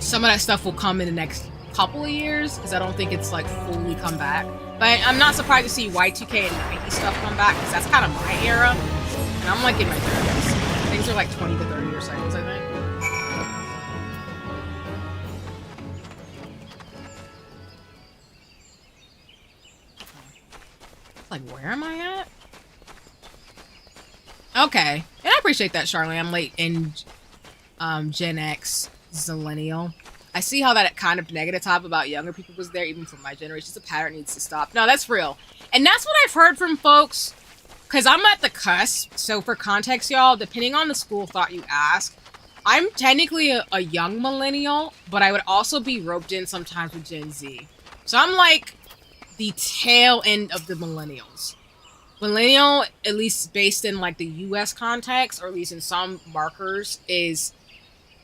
some of that stuff will come in the next couple of years, because I don't think it's, like, fully come back. But I'm not surprised to see Y2K and 90s stuff come back, because that's kind of my era, and I'm, like, in my 30s. Things are, like, 20 to 30 year cycles, I think. Like, where am I at? Okay. And I appreciate that, Charlene. I'm late in Gen X, Zillennial. I see how that kind of negative talk about younger people was there, even from my generation. It's a pattern needs to stop. No, that's real. And that's what I've heard from folks, because I'm at the cusp. So for context, y'all, depending on the school of thought you ask, I'm technically a young millennial, but I would also be roped in sometimes with Gen Z. So I'm like the tail end of the millennials. Millennial, at least based in like the US context, or at least in some markers, is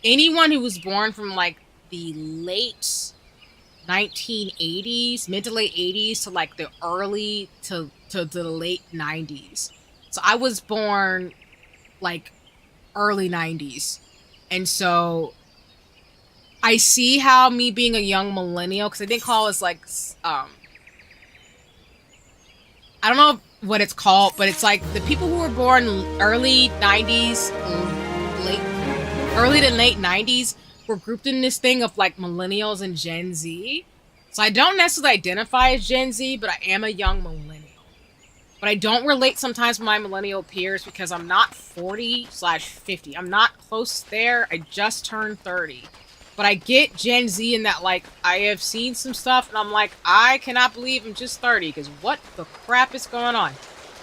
anyone who was born from like the late 1980s, mid to late 80s to like the early to the late 90s. So I was born like early 90s. And so I see how me being a young millennial, because I didn't call us like, I don't know what it's called, but it's like the people who were born early 90s, early to late 90s were grouped in this thing of like millennials and Gen Z. So I don't necessarily identify as Gen Z, but I am a young millennial. But I don't relate sometimes with my millennial peers because I'm not 40/50. I'm not close there. I just turned 30. But I get Gen Z in that, like, I have seen some stuff and I'm like, I cannot believe I'm just 30 because what the crap is going on?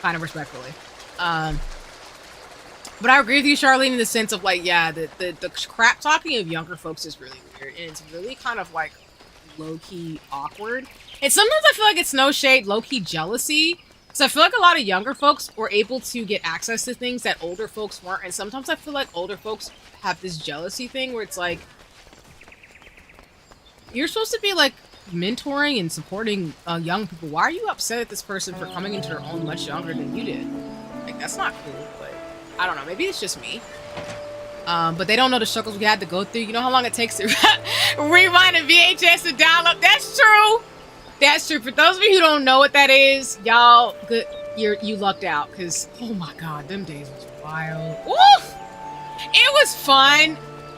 Kind of respectfully. But I agree with you, Charlene, in the sense of like, yeah, the crap talking of younger folks is really weird. And it's really kind of like low-key awkward. And sometimes I feel like it's no shade, low-key jealousy. So I feel like a lot of younger folks were able to get access to things that older folks weren't. And sometimes I feel like older folks have this jealousy thing where it's like, you're supposed to be like mentoring and supporting young people. Why are you upset at this person for coming into their own much younger than you did? Like, that's not cool, but I don't know. Maybe it's just me. But they don't know the struggles we had to go through. You know how long it takes to rewind a VHS to download? That's true. That's true. For those of you who don't know what that is, y'all, good, you lucked out, because oh my god, them days was wild. Woof! It was fun.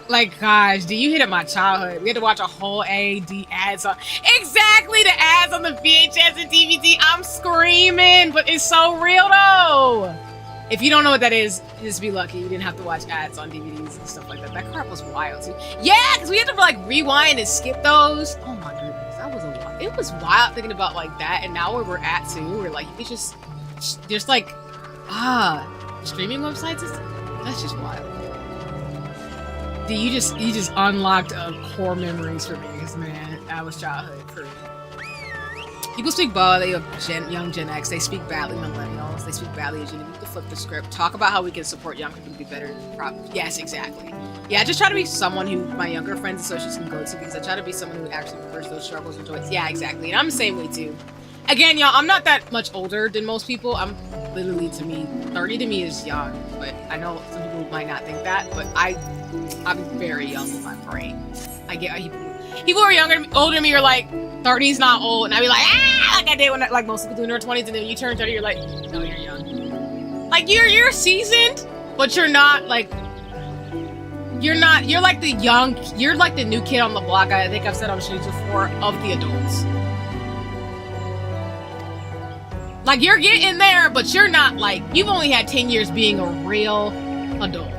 Like, gosh, do you hit at my childhood? We had to watch a whole AD ads on exactly the ads on the VHS and DVD. I'm screaming, but it's so real though. If you don't know what that is, just be lucky you didn't have to watch ads on DVDs and stuff like that. That crap was wild too. Yeah, because we had to like rewind and skip those. Oh my goodness, that was a lot. It was wild thinking about like that, and now where we're at too, we're like, it's just like streaming websites. That's just wild. Dude, you just unlocked core memories for me, because man, that was childhood for me. People speak badly of young Gen X. They speak badly millennials. They speak badly of Gen Z. We need to flip the script. Talk about how we can support young people to be better. Yes, exactly. Yeah, I just try to be someone who my younger friends and associates can go to, because I try to be someone who actually prefers those struggles and joys. Yeah, exactly. And I'm the same way too. Again, y'all, I'm not that much older than most people. I'm literally, to me, 30 to me is young. But I know some people might not think that, but I'm very young in my brain. I get people who are older than me are like, 30 is not old, and I'd be like, like I did when like most people do in their 20s, and then you turn 30, you're like, no, you're young. Like you're seasoned, but you're not like, you're like you're like the new kid on the block. I think I've said on shows before, of the adults. Like you're getting there, but you're not like, you've only had 10 years being a real adult.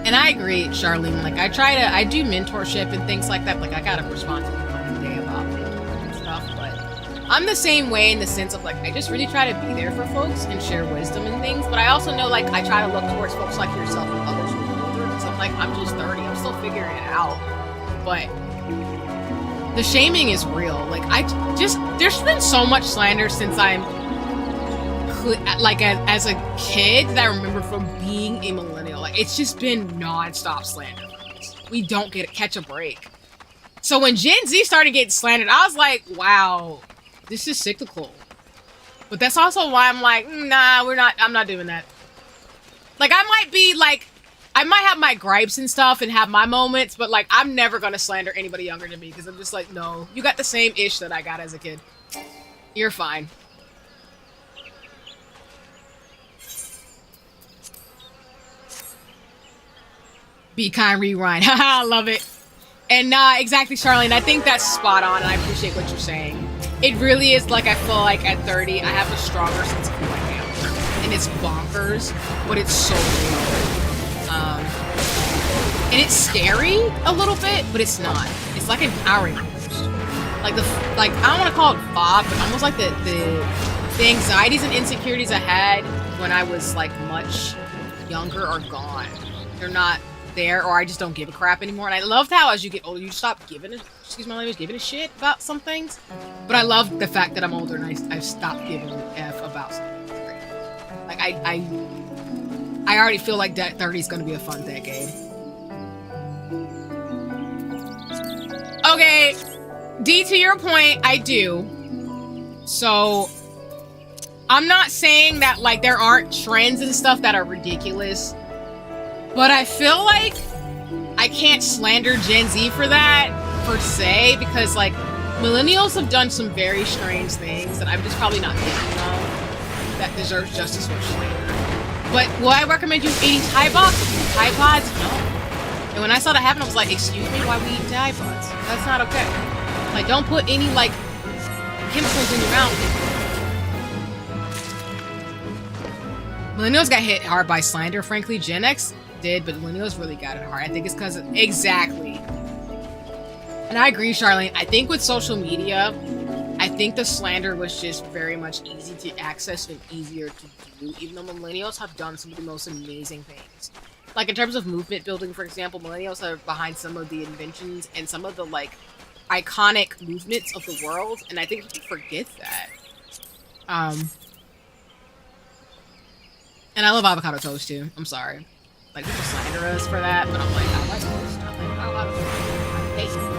And I agree, Charlene. Like, I do mentorship and things like that. Like, I got a responsibility today about mentoring and stuff. But I'm the same way in the sense of, like, I just really try to be there for folks and share wisdom and things. But I also know, like, I try to look towards folks like yourself and others who are older. Because I'm like, I'm just 30. I'm still figuring it out. But the shaming is real. Like, there's been so much slander since I'm, like, as a kid that I remember from being a millennial. Like, it's just been non-stop slander. We don't catch a break. So when Gen Z started getting slandered, I was like, wow, this is cyclical. But that's also why I'm like, nah, I'm not doing that. Like, I might have my gripes and stuff and have my moments, but like, I'm never gonna slander anybody younger than me, because I'm just like, no, you got the same ish that I got as a kid. You're fine. Be kind, rewind. Haha, I love it. And exactly, Charlene. I think that's spot on, and I appreciate what you're saying. It really is like I feel like at 30, I have a stronger sense of who I am. And it's bonkers, but it's so real. And it's scary a little bit, but it's not. It's like empowering almost. Like I don't want to call it fog, but almost like the anxieties and insecurities I had when I was like much younger are gone. They're not there, or I just don't give a crap anymore. And I loved how as you get older, you stop giving a shit about some things. But I love the fact that I'm older and I've stopped giving a F about something. Like I already feel like 30 is going to be a fun decade. Okay, D, to your point, I do. So I'm not saying that like there aren't trends and stuff that are ridiculous, but I feel like I can't slander Gen Z for that per se, because like millennials have done some very strange things that I'm just probably not thinking of that deserves just as much slander. But will I recommend you eating Tide Pods? No. And when I saw that happen, I was like, excuse me, why we eat Tide Pods? That's not okay. Like, don't put any, like, chemicals in your mouth. Millennials got hit hard by slander, frankly. Gen X did, but millennials really got it hard. I think it's because of... Exactly. And I agree, Charlene. I think with social media, I think the slander was just very much easy to access and easier to do, even though millennials have done some of the most amazing things. Like, in terms of movement building, for example, millennials are behind some of the inventions and some of the, like, iconic movements of the world, and I think people forget that. And I love avocado toast, too. I'm sorry. Like, people slander us for that, but I'm like, I like toast. I like avocado toast. I hate it.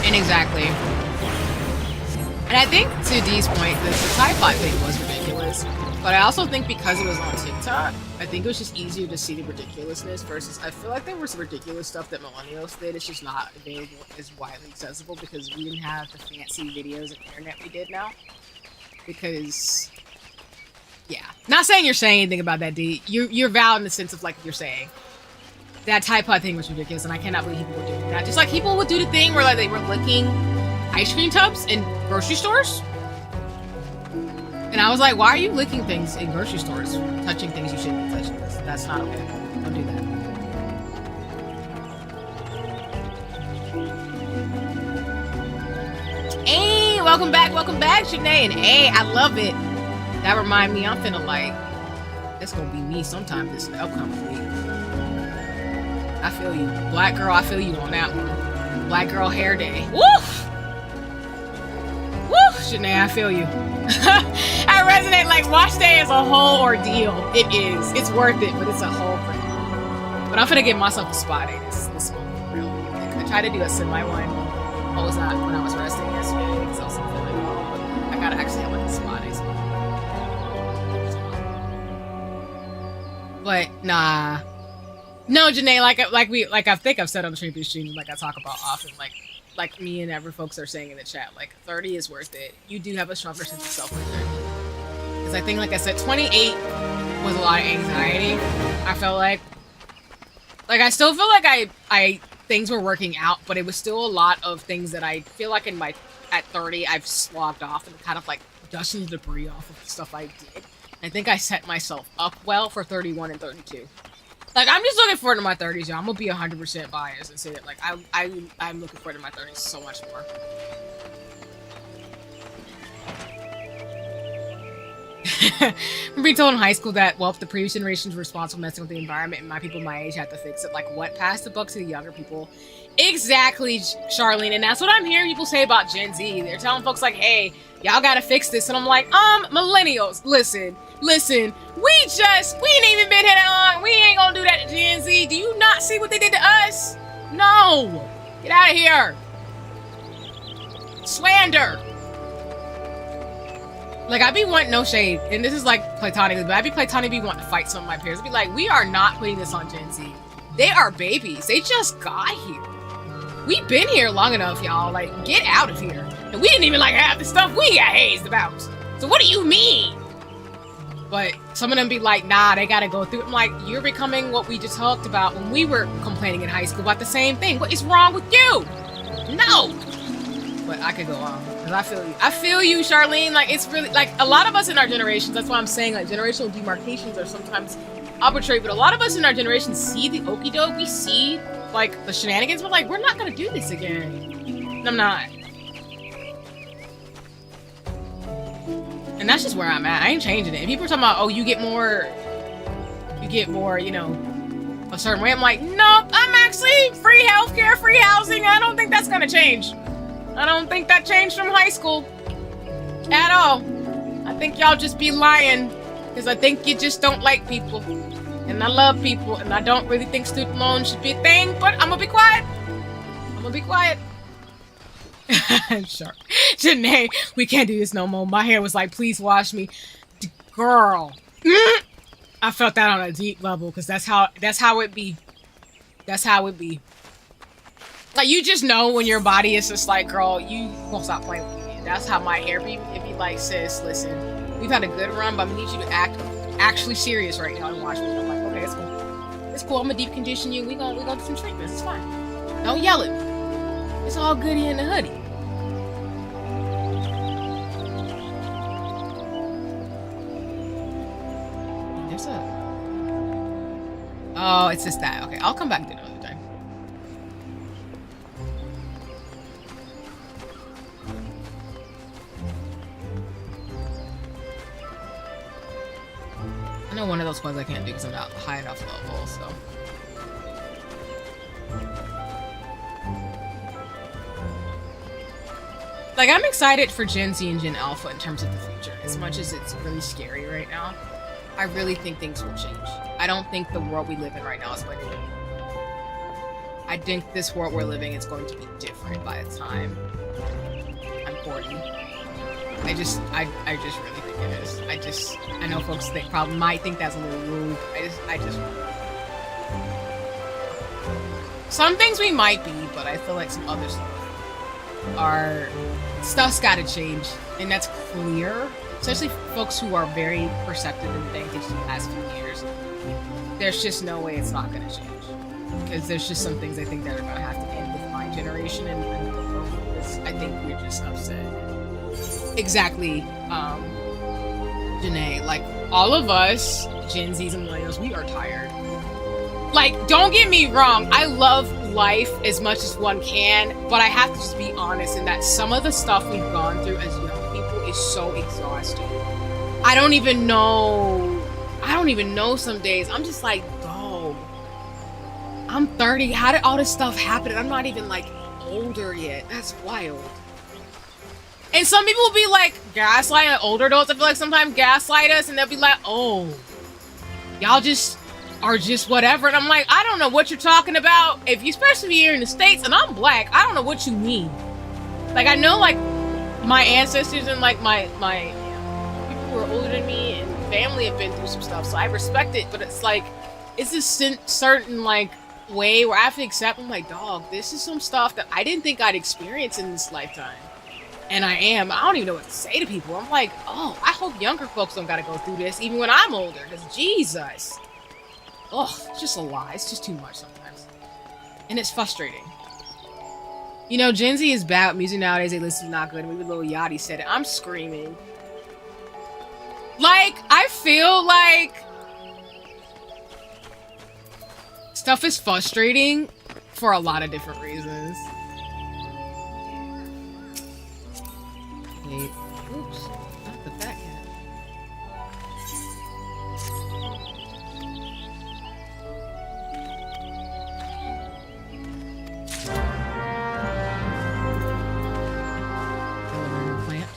And exactly. And I think, to Dee's point, the Tide Pod thing was ridiculous. But I also think because it was on TikTok, I think it was just easier to see the ridiculousness versus I feel like there was some ridiculous stuff that millennials did. It's just not available as widely accessible because we didn't have the fancy videos and internet we did now. Because, yeah. Not saying you're saying anything about that, D. You're valid in the sense of, like, you're saying. That Tide Pod thing was ridiculous, and I cannot believe people were doing that. Just like people would do the thing where like they were licking ice cream tubs in grocery stores. And I was like, why are you licking things in grocery stores? Touching things you shouldn't be touching. That's not okay. Don't do that. Hey, welcome back, Shanae. And hey, I love it. That remind me, I'm finna like, that's gonna be me sometime this upcoming week. I feel you. Black girl, I feel you on that one. Black girl hair day. Woo! Woo! Shanae, I feel you. I resonate. Like, wash day is a whole ordeal. It is. It's worth it, but it's a whole ordeal. But I'm finna give myself a spa day this month for real. Like, I tried to do a semi one. I was not when I was resting yesterday because I was feeling well. But I gotta actually have like a spa day. But nah. No, Janae, like I think I've said on the Trinity stream, like I talk about often, like me and every folks are saying in the chat, like 30 is worth it. You do have a stronger sense of self at 30. Because I think, like I said, 28 was a lot of anxiety. I felt like I still feel like I things were working out, but it was still a lot of things that I feel like at 30 I've slogged off and kind of like dusting the debris off of the stuff I did. I think I set myself up well for 31 and 32. Like, I'm just looking forward to my 30s, y'all. I'm gonna be 100% biased and say that, like, I'm looking forward to my 30s so much more. I'm being told in high school that, well, if the previous generations were responsible for messing with the environment and my people my age had to fix it, like, what? Pass the buck to the younger people. Exactly, Charlene. And that's what I'm hearing people say about Gen Z. They're telling folks, like, hey, y'all gotta fix this. And I'm like, millennials, listen. We ain't even been here that long. We ain't gonna do that to Gen Z. Do you not see what they did to us? No. Get out of here. Slander. Like, I be wanting, no shade, and this is like platonically, but I be platonically wanting to fight some of my peers. I'd be like, we are not putting this on Gen Z. They are babies. They just got here. We've been here long enough, y'all. Like, get out of here. And we didn't even like half the stuff we got hazed about. So what do you mean? But some of them be like, nah, they gotta go through it. I'm like, you're becoming what we just talked about when we were complaining in high school about the same thing. What is wrong with you? No. But I could go on. Because I feel you. I feel you, Charlene. Like, it's really, like, a lot of us in our generations, that's why I'm saying, like, generational demarcations are sometimes arbitrary. But a lot of us in our generation see the okie doke. We see, like, the shenanigans. We're like, we're not gonna do this again. And I'm not. And that's just where I'm at. I ain't changing it. And people are talking about, oh, you get more, you know, a certain way. I'm like, nope, I'm actually free healthcare, free housing. I don't think that's gonna change. I don't think that changed from high school at all. I think y'all just be lying because I think you just don't like people. And I love people, and I don't really think student loans should be a thing, but I'm gonna be quiet. I'm gonna be quiet. Sure. Janae, we can't do this no more. My hair was like, please wash me. Girl. I felt that on a deep level because that's how it be. That's how it be. Like, you just know when your body is just like, girl, you won't stop playing with me. And that's how my hair be. It be like, sis, listen, we've had a good run, but I need you to act actually serious right now and watch me. I'm like, okay, it's cool. It's cool. I'm gonna deep condition you. We gonna do some treatments. It's fine. Don't yell at me. It's all good here in the hoodie. There's a... Oh, it's just that. Okay, I'll come back to it another time. I know one of those ones I can't do because I'm not high enough level, so... Like, I'm excited for Gen Z and Gen Alpha in terms of the future. As much as it's really scary right now, I really think things will change. I don't think the world we live in right now is going to be. I think this world we're living is going to be different by the time I'm 40. I just really think it is. I know folks probably might think that's a little rude. I just. Some things we might be, but I feel like some other stuff's gotta change, and that's clear. Especially folks who are very perceptive and think it's the past few years. There's just no way it's not gonna change. Because there's just some things I think that are gonna have to end with my generation, and I think we're just upset. Exactly, Janae, like, all of us, Gen Zs and millennials, we are tired. Like, don't get me wrong, I love life as much as one can, but I have to just be honest in that some of the stuff we've gone through as young people is so exhausting. I don't even know some days. I'm just like, dog, I'm 30. How did all this stuff happen? I'm not even, like, older yet. That's wild. And some people will be like, gaslighting older adults. I feel like sometimes gaslight us, and they'll be like, oh, y'all just are just whatever. And I'm like, I don't know what you're talking about. If you, especially here in the States, and I'm black, I don't know what you mean. Like, I know, like, my ancestors and, like, my people who are older than me and family have been through some stuff, so I respect it, but it's like, it's this certain, like, way where I have to accept, I'm like, dog, this is some stuff that I didn't think I'd experience in this lifetime. And I am. I don't even know what to say to people. I'm like, oh, I hope younger folks don't gotta go through this, even when I'm older, because Jesus. Oh, it's just a lot. It's just too much sometimes. And it's frustrating. You know, Gen Z is bad. Music nowadays, they listen to not good. Maybe Lil Yachty said it. I'm screaming. Like, I feel like stuff is frustrating for a lot of different reasons. Wait. Oops. Not the fat cat. Plant.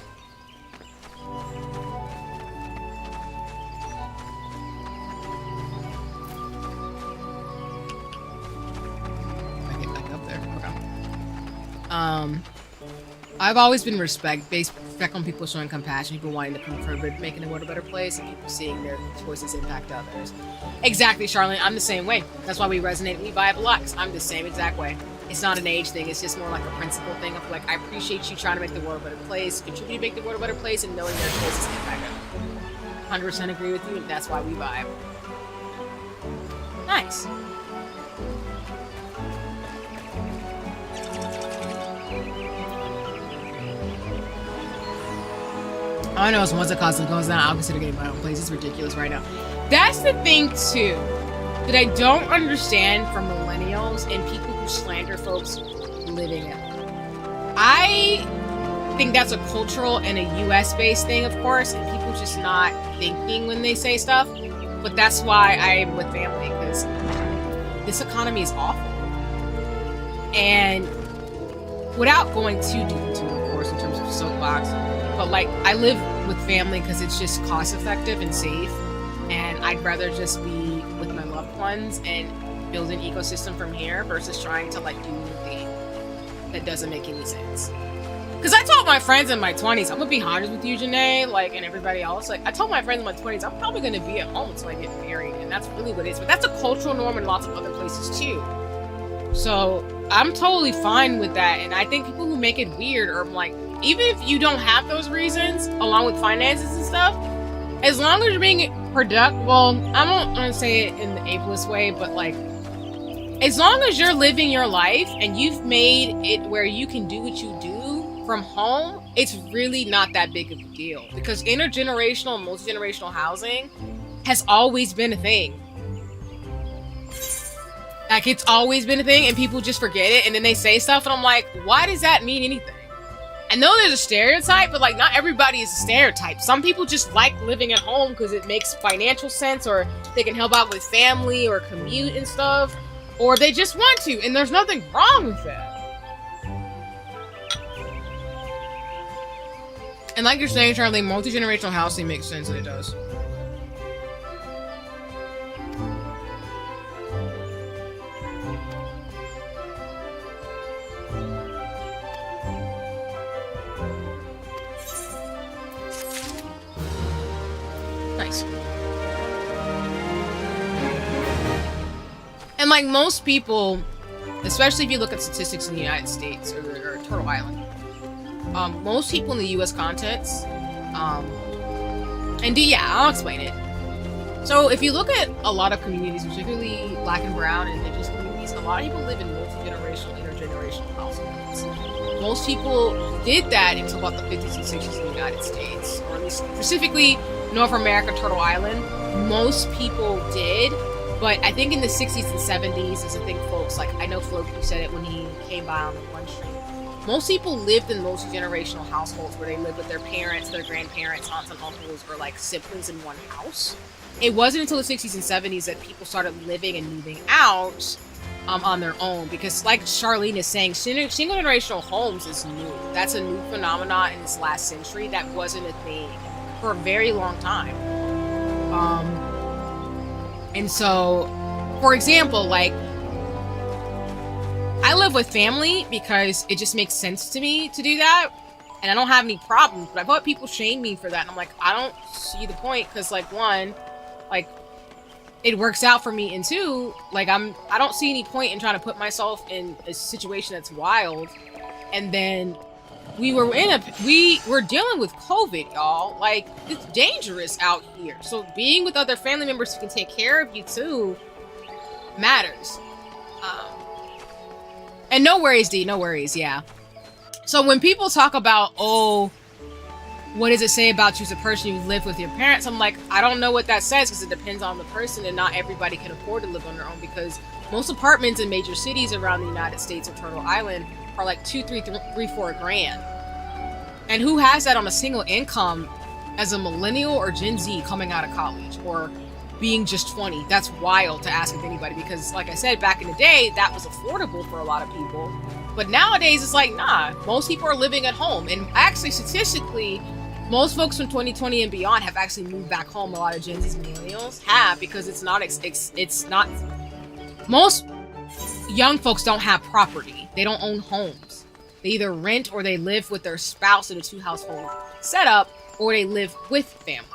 I get back up there. Okay. I've always been effect on people showing compassion, people wanting to contribute, making the world a better place, and people seeing their choices impact others. Exactly, Charlene. I'm the same way. That's why we resonate. We vibe a lot. 'Cause I'm the same exact way. It's not an age thing. It's just more like a principle thing of like, I appreciate you trying to make the world a better place, contribute to make the world a better place, and knowing their choices impact others. 100% agree with you, and that's why we vibe. Nice. I know it's once a costume goes down, I'll consider getting my own place. It's ridiculous right now. That's the thing too that I don't understand from millennials and people who slander folks living it. I think that's a cultural and a US based thing, of course, and people just not thinking when they say stuff. But that's why I'm with family, because this economy is awful. And without going too deep into it, of course, in terms of soapbox, but like I live with family because it's just cost effective and safe, and I'd rather just be with my loved ones and build an ecosystem from here versus trying to like do anything that doesn't make any sense. Because I told my friends in my 20s, I'm gonna be honest with you, Janae, like, and everybody else, like I told my friends in my 20s, I'm probably gonna be at home until I get married, and that's really what it is. But that's a cultural norm in lots of other places too. So I'm totally fine with that, and I think people who make it weird are like, even if you don't have those reasons, along with finances and stuff, as long as you're being productive, well, I don't want to say it in the ableist way, but like, as long as you're living your life and you've made it where you can do what you do from home, it's really not that big of a deal. Because intergenerational and multi-generational housing has always been a thing. Like, it's always been a thing, and people just forget it, and then they say stuff, and I'm like, why does that mean anything? I know there's a stereotype, but like not everybody is a stereotype. Some people just like living at home because it makes financial sense, or they can help out with family or commute and stuff, or they just want to, and there's nothing wrong with that. And like you're saying, Charlie, multi-generational housing makes sense, and it does. Nice. And like most people, especially if you look at statistics in the United States or Turtle Island, most people in the US contents, I'll explain it. So if you look at a lot of communities, particularly Black and Brown and Indigenous communities, a lot of people live in multi-generational, intergenerational households. Most people did that until about the 50s and 60s in the United States, or at least specifically North America, Turtle Island. Most people did, but I think in the 60s and 70s is a thing, folks, like I know Floki said it when he came by on the one stream. Most people lived in multi-generational households where they lived with their parents, their grandparents, aunts and uncles, or like siblings in one house. It wasn't until the 60s and 70s that people started living and moving out on their own, because like Charlene is saying, single generational homes is new. That's a new phenomenon in this last century. That wasn't a thing for a very long time. And so, for example, like I live with family because it just makes sense to me to do that, and I don't have any problems. But I've had people shame me for that, and I'm like, I don't see the point, because like one, like it works out for me, and two, like I don't see any point in trying to put myself in a situation that's wild. And then we were dealing with COVID, y'all. Like, it's dangerous out here. So being with other family members who can take care of you too matters. And no worries, D, no worries, yeah. So when people talk about, oh, what does it say about you as a person you live with your parents? I'm like, I don't know what that says, because it depends on the person, and not everybody can afford to live on their own, because most apartments in major cities around the United States or Turtle Island are like $4 grand. And who has that on a single income as a millennial or Gen Z coming out of college, or being just 20? That's wild to ask of anybody, because like I said, back in the day, that was affordable for a lot of people. But nowadays it's like, nah, most people are living at home. And actually, statistically, most folks from 2020 and beyond have actually moved back home. A lot of Gen Z's millennials have, because it's not, most young folks don't have property. They don't own homes. They either rent or they live with their spouse in a two-household setup, or they live with family.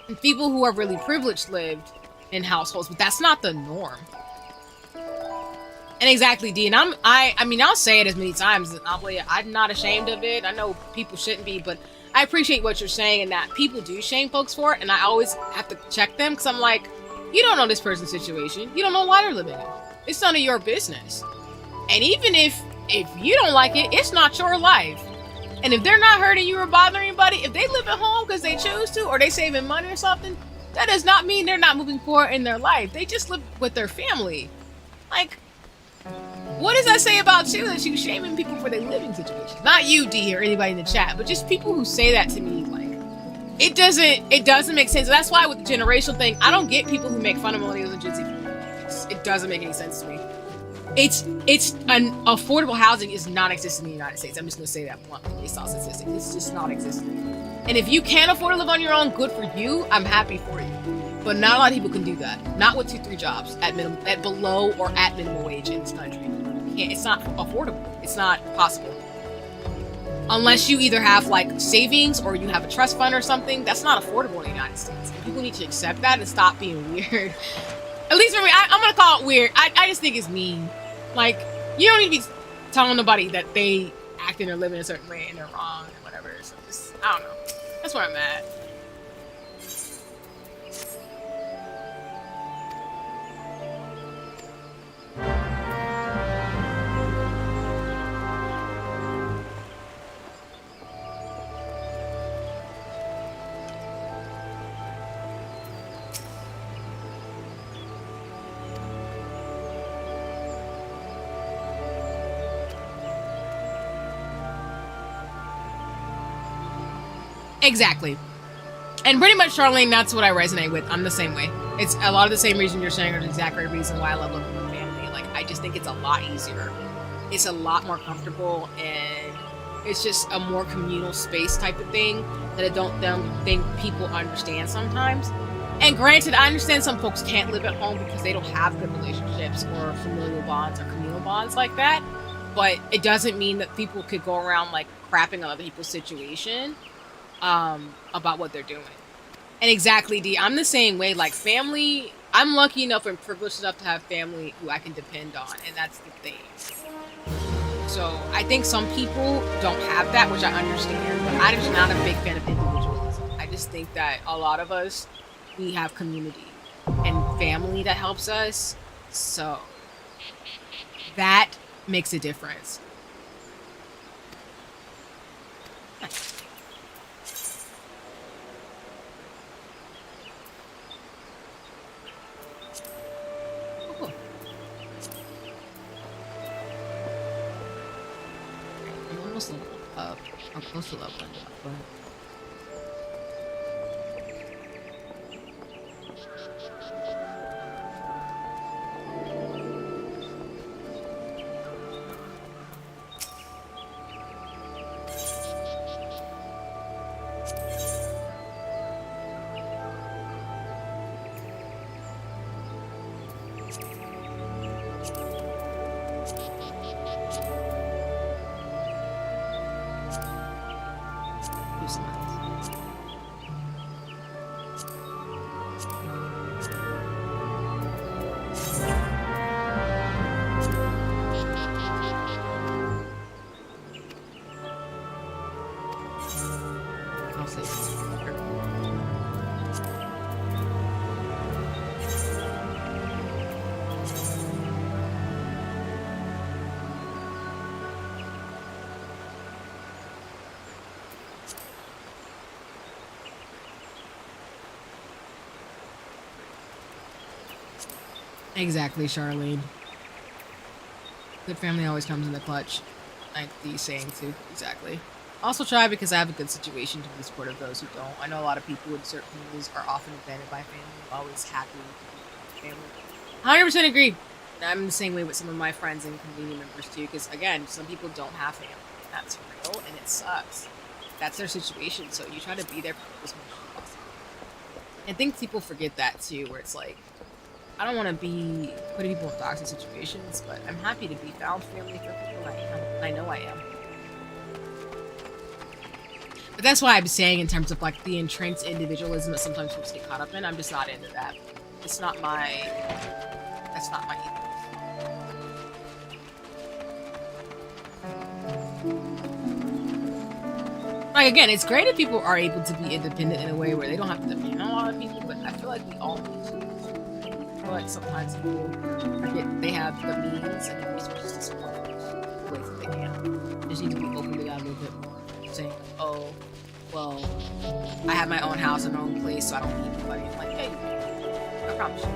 And people who are really privileged lived in households, but that's not the norm. And exactly, D. And I mean, I'll say it as many times as I'm not ashamed of it. I know people shouldn't be, but I appreciate what you're saying and that people do shame folks for it. And I always have to check them because I'm like, you don't know this person's situation. You don't know why they're living it. It's none of your business. And even if you don't like it, it's not your life. And if they're not hurting you or bothering anybody, if they live at home because they choose to, or they saving money or something, that does not mean they're not moving forward in their life. They just live with their family. Like, what does that say about you that you shaming people for their living situations? Not you, D, or anybody in the chat, but just people who say that to me. Like, it doesn't make sense. That's why with the generational thing, I don't get people who make fun of millennials and Gen Z. It doesn't make any sense to me. It's an affordable housing is not existing in the United States. I'm just gonna say that bluntly based on statistics. It's just not existing. And if you can afford to live on your own, good for you. I'm happy for you. But not a lot of people can do that. Not with 2-3 jobs at below or at minimum wage in this country. It's not affordable. It's not possible. Unless you either have like savings or you have a trust fund or something, that's not affordable in the United States. And people need to accept that and stop being weird. At least for me, I'm gonna call it weird. I just think it's mean. Like, you don't need to be telling nobody that they acting or living a certain way and they're wrong or whatever. So just, I don't know. That's where I'm at. Exactly. And pretty much, Charlene, that's what I resonate with. I'm the same way. It's a lot of the same reason you're saying, or the exact right reason why I love living with family. Like, I just think it's a lot easier. It's a lot more comfortable, and it's just a more communal space type of thing that I don't think people understand sometimes. And granted, I understand some folks can't live at home because they don't have good relationships or familial bonds or communal bonds like that. But it doesn't mean that people could go around like crapping on other people's situation about what they're doing. And exactly, D, I'm the same way. Like, family, I'm lucky enough and privileged enough to have family who I can depend on, and that's the thing. So I think some people don't have that, which I understand, but I'm just not a big fan of individualism. I just think that a lot of us, we have community and family that helps us, so that makes a difference. Almost up. I'm close to leveling up, but exactly, Charlene. Good family always comes in the clutch. Like the saying too. Exactly. Also try because I have a good situation to be supportive of those who don't. I know a lot of people in certain communities are often abandoned by family. Always happy to be with family. 100% agree. I'm the same way with some of my friends and community members too. Because again, some people don't have family. That's real and it sucks. That's their situation. So you try to be there for them as much as possible. And I think people forget that too, where it's like, I don't want to be putting people in toxic situations, but I'm happy to be found family for people I know I am. But that's why I'm saying in terms of like the entrenched individualism that sometimes folks get caught up in, I'm just not into that. It's not my, that's not my ethos. Like, again, it's great if people are able to be independent in a way where they don't have to depend on a lot of people, but I feel like we all need to. I feel like sometimes people forget they have the means and the resources to support the ways that they can. They just need to be open to that a little bit more. Saying, oh, well, I have my own house and my own place, so I don't need anybody. I'm like, hey, I promise you.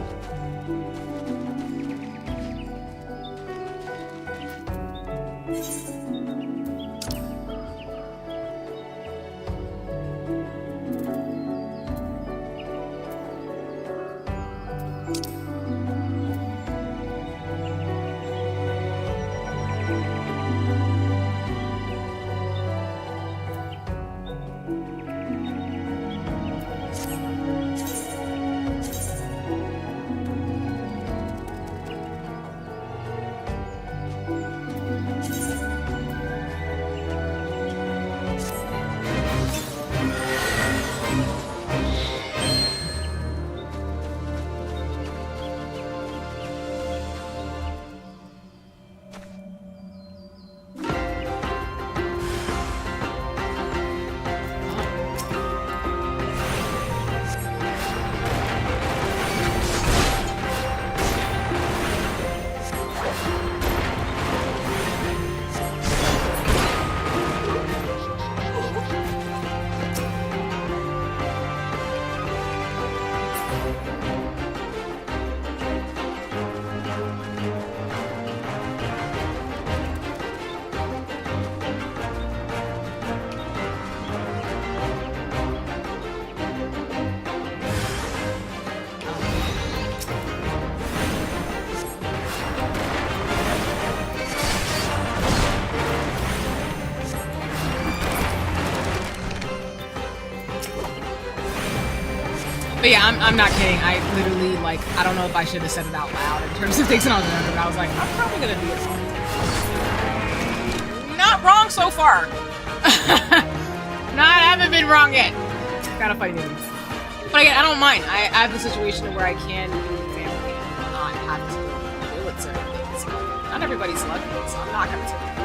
But yeah, I'm not kidding. I literally, like, I don't know if I should have said it out loud in terms of things and all that, but I was like, I'm probably gonna do it all. Not wrong so far. I haven't been wrong yet. Gotta fight it. But again, I don't mind. I have the situation where I can be with family and not have to deal with certain things. Not everybody's lucky, so I'm not gonna tell you.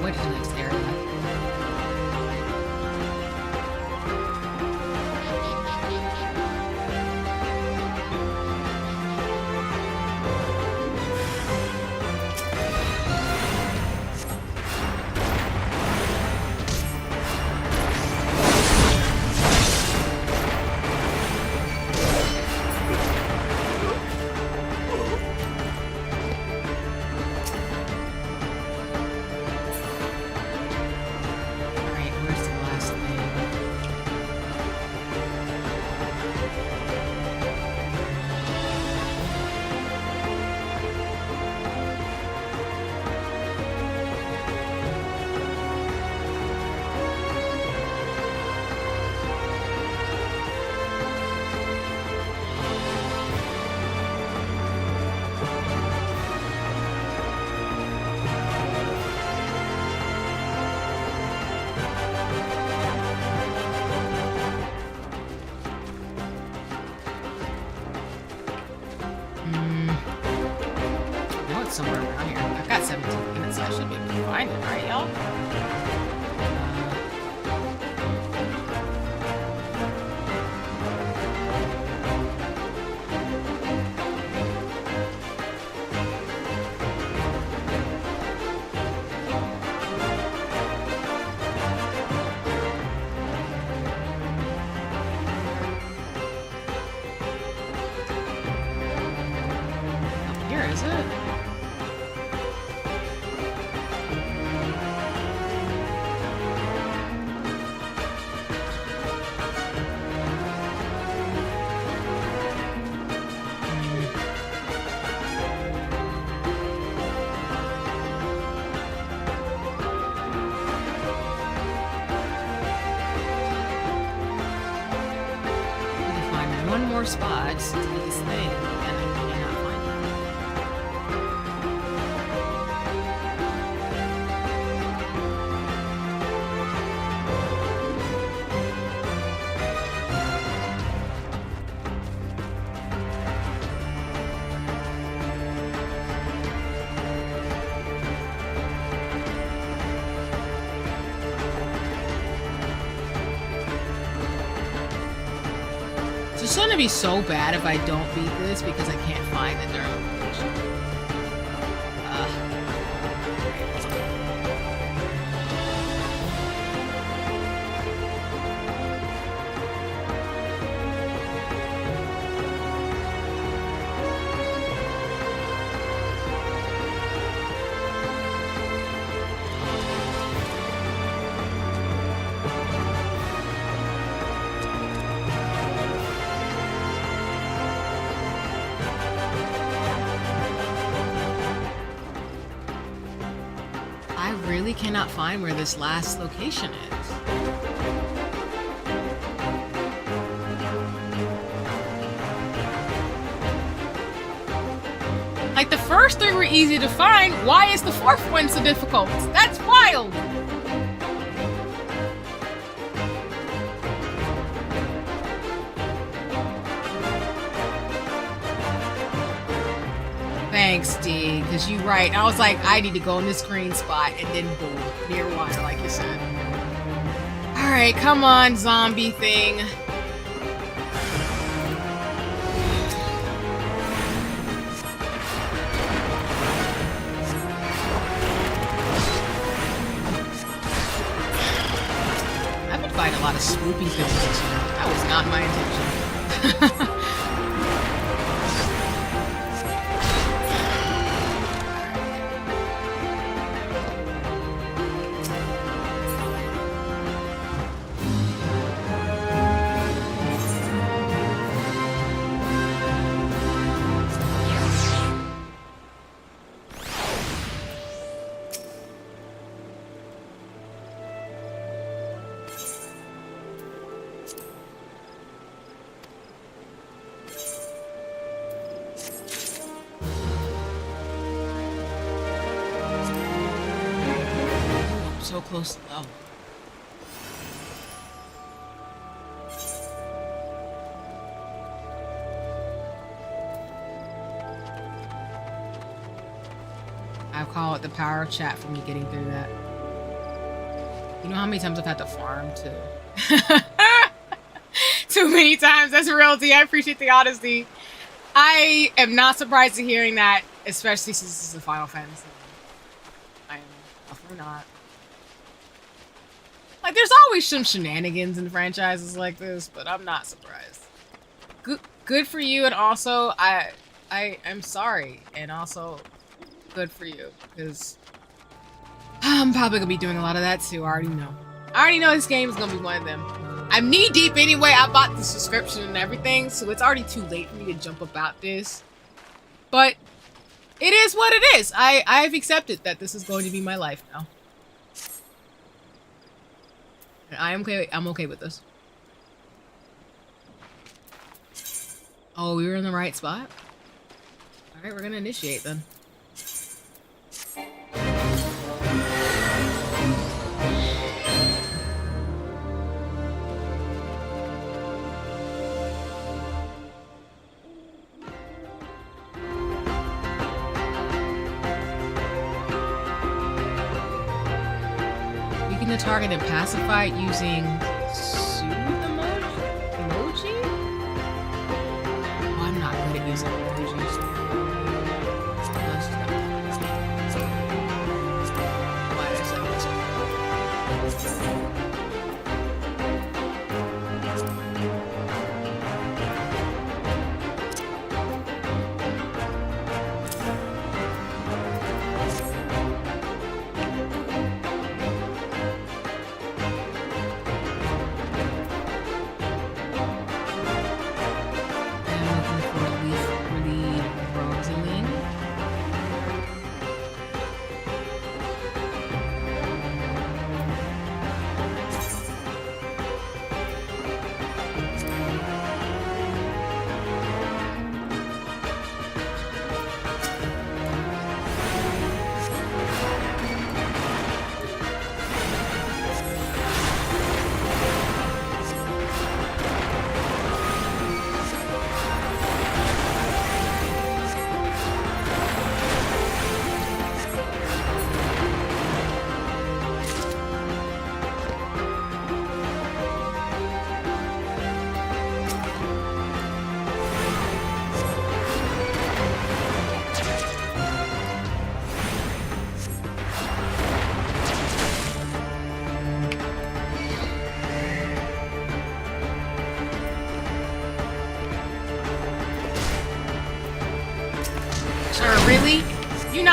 What is the next area? Somewhere around here. I've got 17 minutes, so I should be able to find it, right, y'all? Here, is it? More spots to do this thing, and I cannot find So it's gonna be so bad if I don't beat this because I can't find the dermal location. I really cannot find where this last location is. Like, the first three were easy to find. Why is the fourth one so difficult? That's wild! Thanks, D, because you're right. I was like, I need to go in this green spot, and then boom, near water, like you said. Alright, come on, zombie thing. I've been fighting a lot of swoopy things this year. That was not my intention. So close to level. I call it the power of chat for me getting through that. You know how many times I've had to farm too? Too many times. That's realty. I appreciate the honesty. I am not surprised to hearing that, especially since this is a Final Fantasy. I am definitely not. Like, there's always some shenanigans in franchises like this, but I'm not surprised. Good for you, and also I'm sorry, and also good for you, because I'm probably gonna be doing a lot of that too. I already know. I already know this game is gonna be one of them. I'm knee deep anyway. I bought the subscription and everything, so it's already too late for me to jump about this. But it is what it is. I've accepted that this is going to be my life now. I'm okay with this. Oh, we were in the right spot? Alright, we're gonna initiate then. The target and pacify it using soothe emoji? Oh, I'm not good at using emojis. Why did I say this?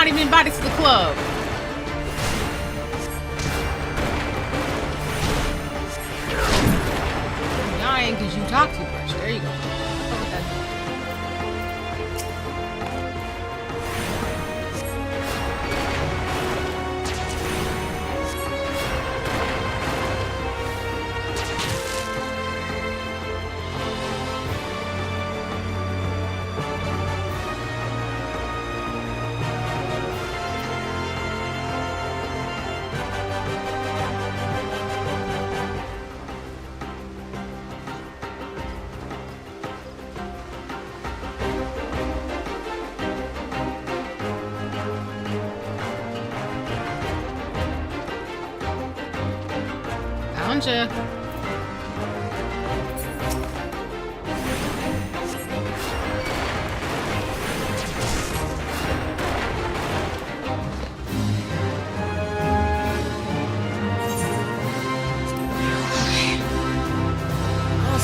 not even invited to the club. Dying because you talk too much. There you go. Found ya.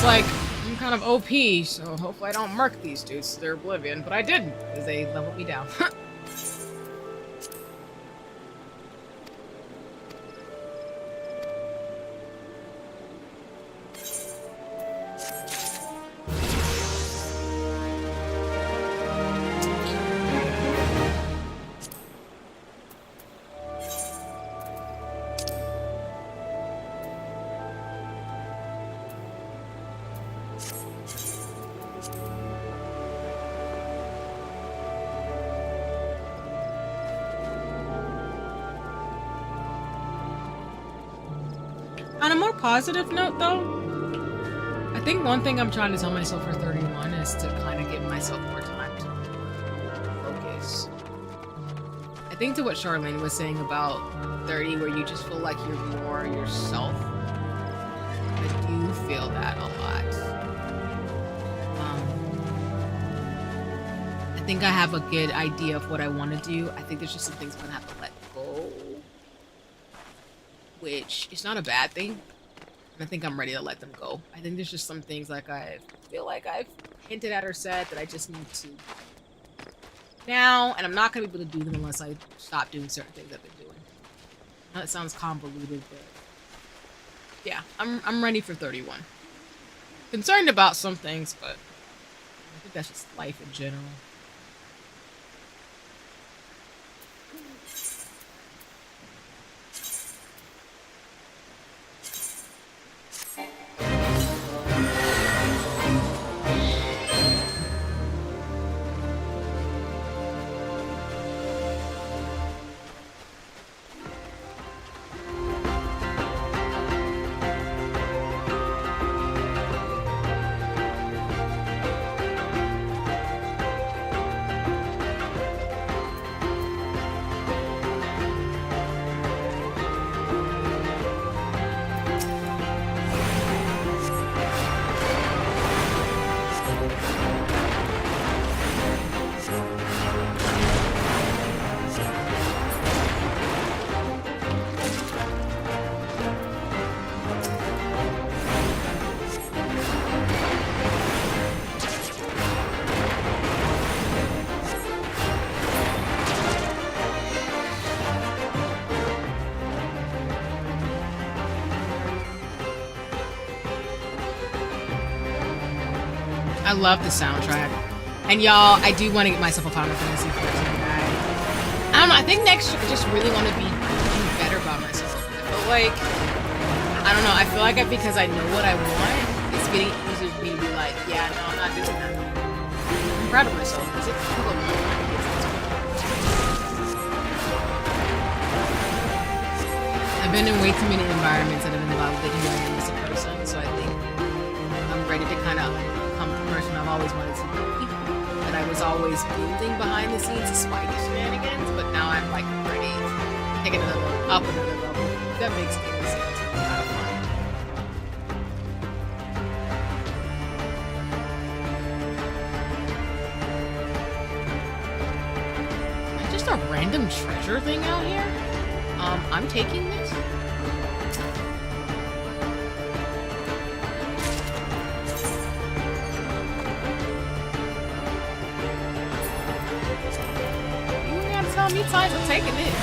Like, I'm kind of OP, so hopefully I don't murk these dudes to their oblivion, but I didn't, because they leveled me down. On a more positive note, though, I think one thing I'm trying to tell myself for 31 is to kind of give myself more time to focus. I think to what Charlene was saying about 30, where you just feel like you're more yourself, I do feel that a lot. I think I have a good idea of what I want to do. I think there's just some things I'm going to have to let go, which is not a bad thing. And I think I'm ready to let them go. I think there's just some things like I feel like I've hinted at or said that I just need to now, and I'm not going to be able to do them unless I stop doing certain things I've been doing. I know it sounds convoluted, but yeah, I'm ready for 31. Concerned about some things, but I think that's just life in general. I love the soundtrack. And y'all, I do want to get myself a Final Fantasy 14 guy. I don't know, I think next year I just really want to be better about myself. I feel like, I don't know, I feel like because I know what I want, it's getting easier for me to be like, yeah, no, I'm not doing that. I'm proud of myself because it's cool. I've been in way too many environments that have involved who I am as a person, so I think I'm ready to kind of become the person I've always wanted to be. That I was always building behind the scenes despite the shenanigans, but now I'm like ready to take it up another level. That makes any sense. It's kind of fun. Just a random treasure thing out here? I'm taking this. You gotta tell me time for taking it.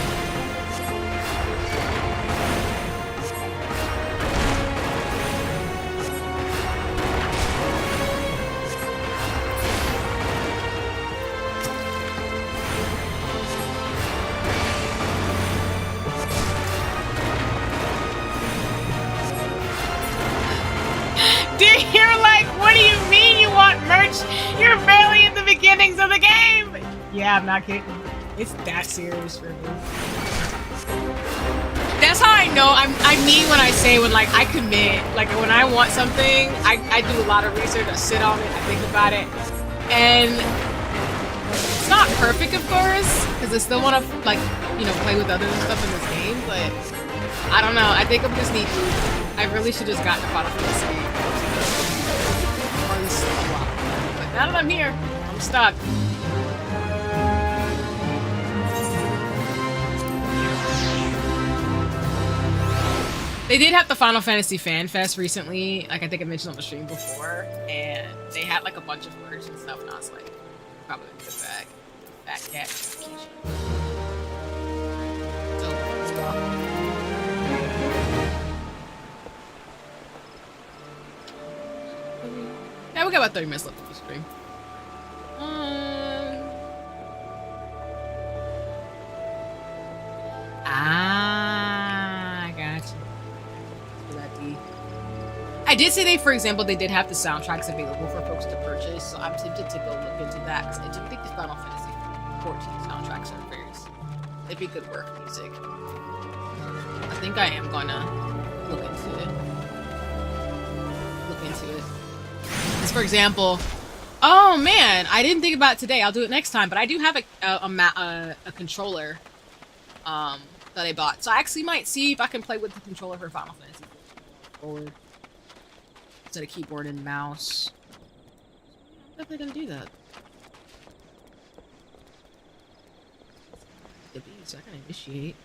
You're like, what do you mean you want merch? You're barely in the beginnings of the game. Yeah, I'm not kidding. It's that serious for me. That's how I know I mean when I say when like I commit. Like when I want something, I do a lot of research. I sit on it. I think about it, and it's not perfect, of course, because I still want to like play with others and stuff in this game. But I don't know. I think I'm just need to. I really should just gotten a Final Fantasy. But now that I'm here, I'm stuck. They did have the Final Fantasy Fan Fest recently, like I think I mentioned on the stream before, and they had like a bunch of merch and stuff, and I was like, probably put back. Fat cat. So, let's go. Yeah, we got about 30 minutes left of the stream. I got you. I did say for example, they did have the soundtracks available for folks to purchase, so I'm tempted to go look into that, because I do think the Final Fantasy 14 soundtracks are it'd be good work music. I think I am gonna look into it. Because for example, oh man, I didn't think about it today. I'll do it next time, but I do have a controller that I bought, so I actually might see if I can play with the controller for Final Fantasy 14 instead of keyboard and mouse. I'm definitely gonna do that. So I can initiate.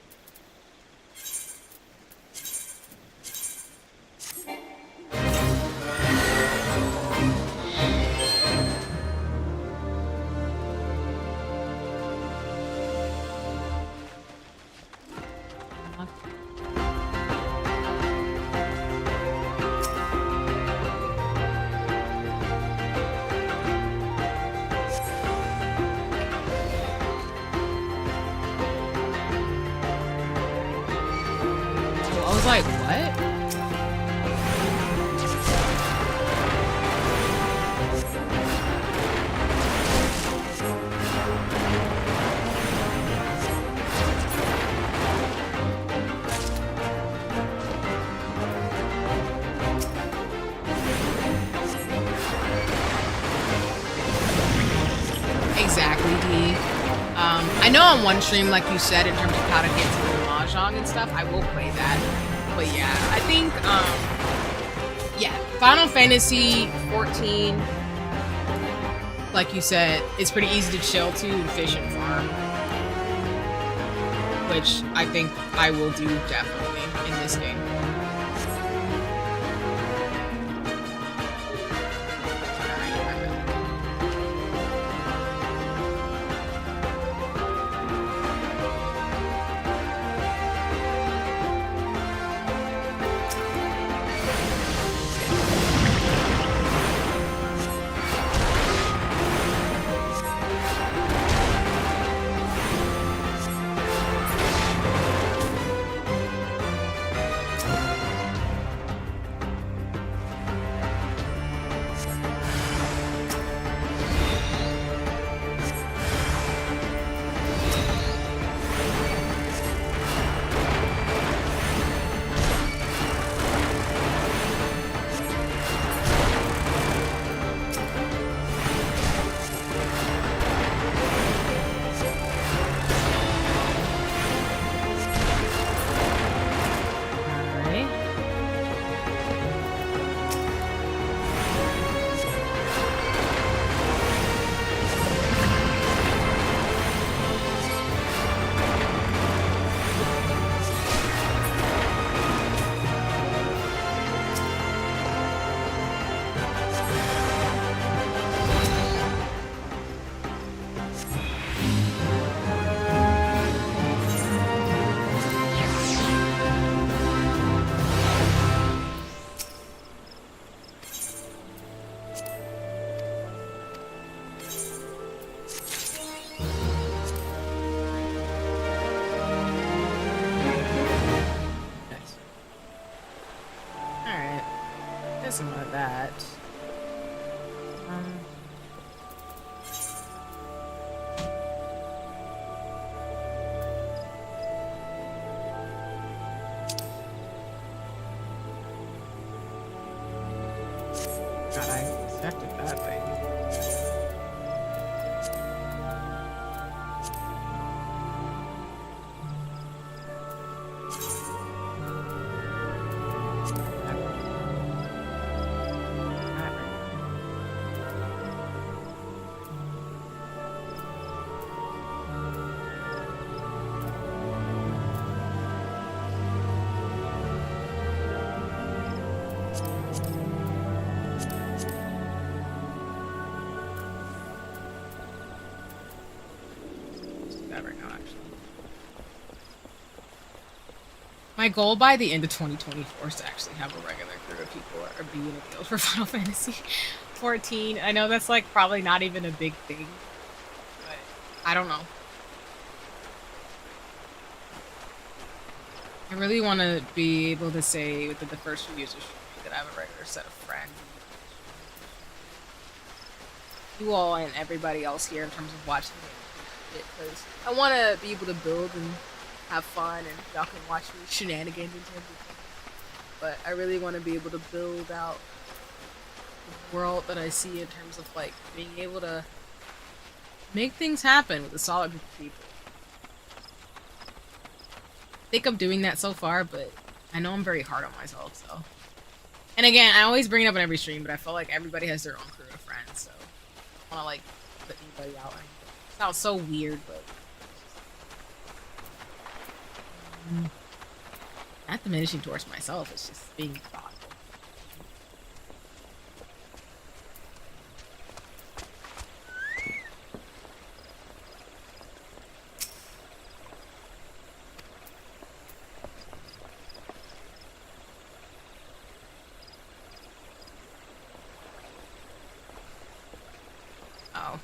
Like, what? Exactly, D. I know on one stream, like you said, in terms of how to get to the mahjong and stuff, I will play that. But yeah, I think, yeah, Final Fantasy 14, like you said, it's pretty easy to chill to and fish and farm, which I think I will do definitely in this game. get some of that. God, I accepted that thing. My goal by the end of 2024 is to actually have a regular crew of people or be in a guild for Final Fantasy 14. I know that's like probably not even a big thing, but I don't know. I really want to be able to say within the first few years of streaming that I have a regular set of friends. You all and everybody else here in terms of watching it, because I want to be able to build and have fun, and y'all can watch me shenanigans in terms of things. But I really want to be able to build out the world that I see in terms of like being able to make things happen with a solid group of people. I think I'm doing that so far, but I know I'm very hard on myself, so. And again, I always bring it up in every stream, but I feel like everybody has their own crew of friends, so I don't want to like put anybody out. It sounds so weird, but not diminishing towards myself, it's just being thoughtful. Oh.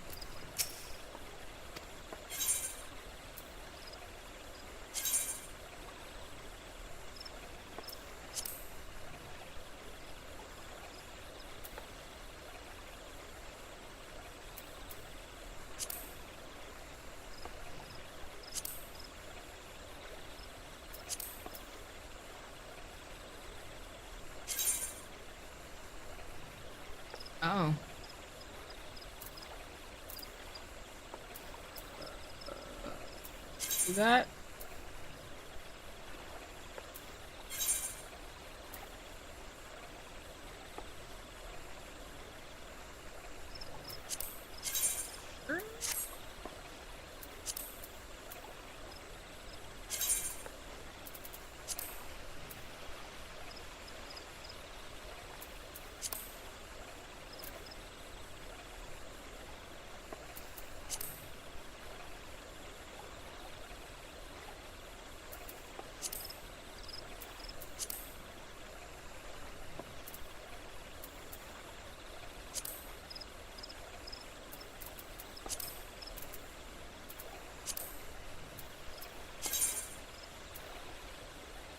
Oh. See that?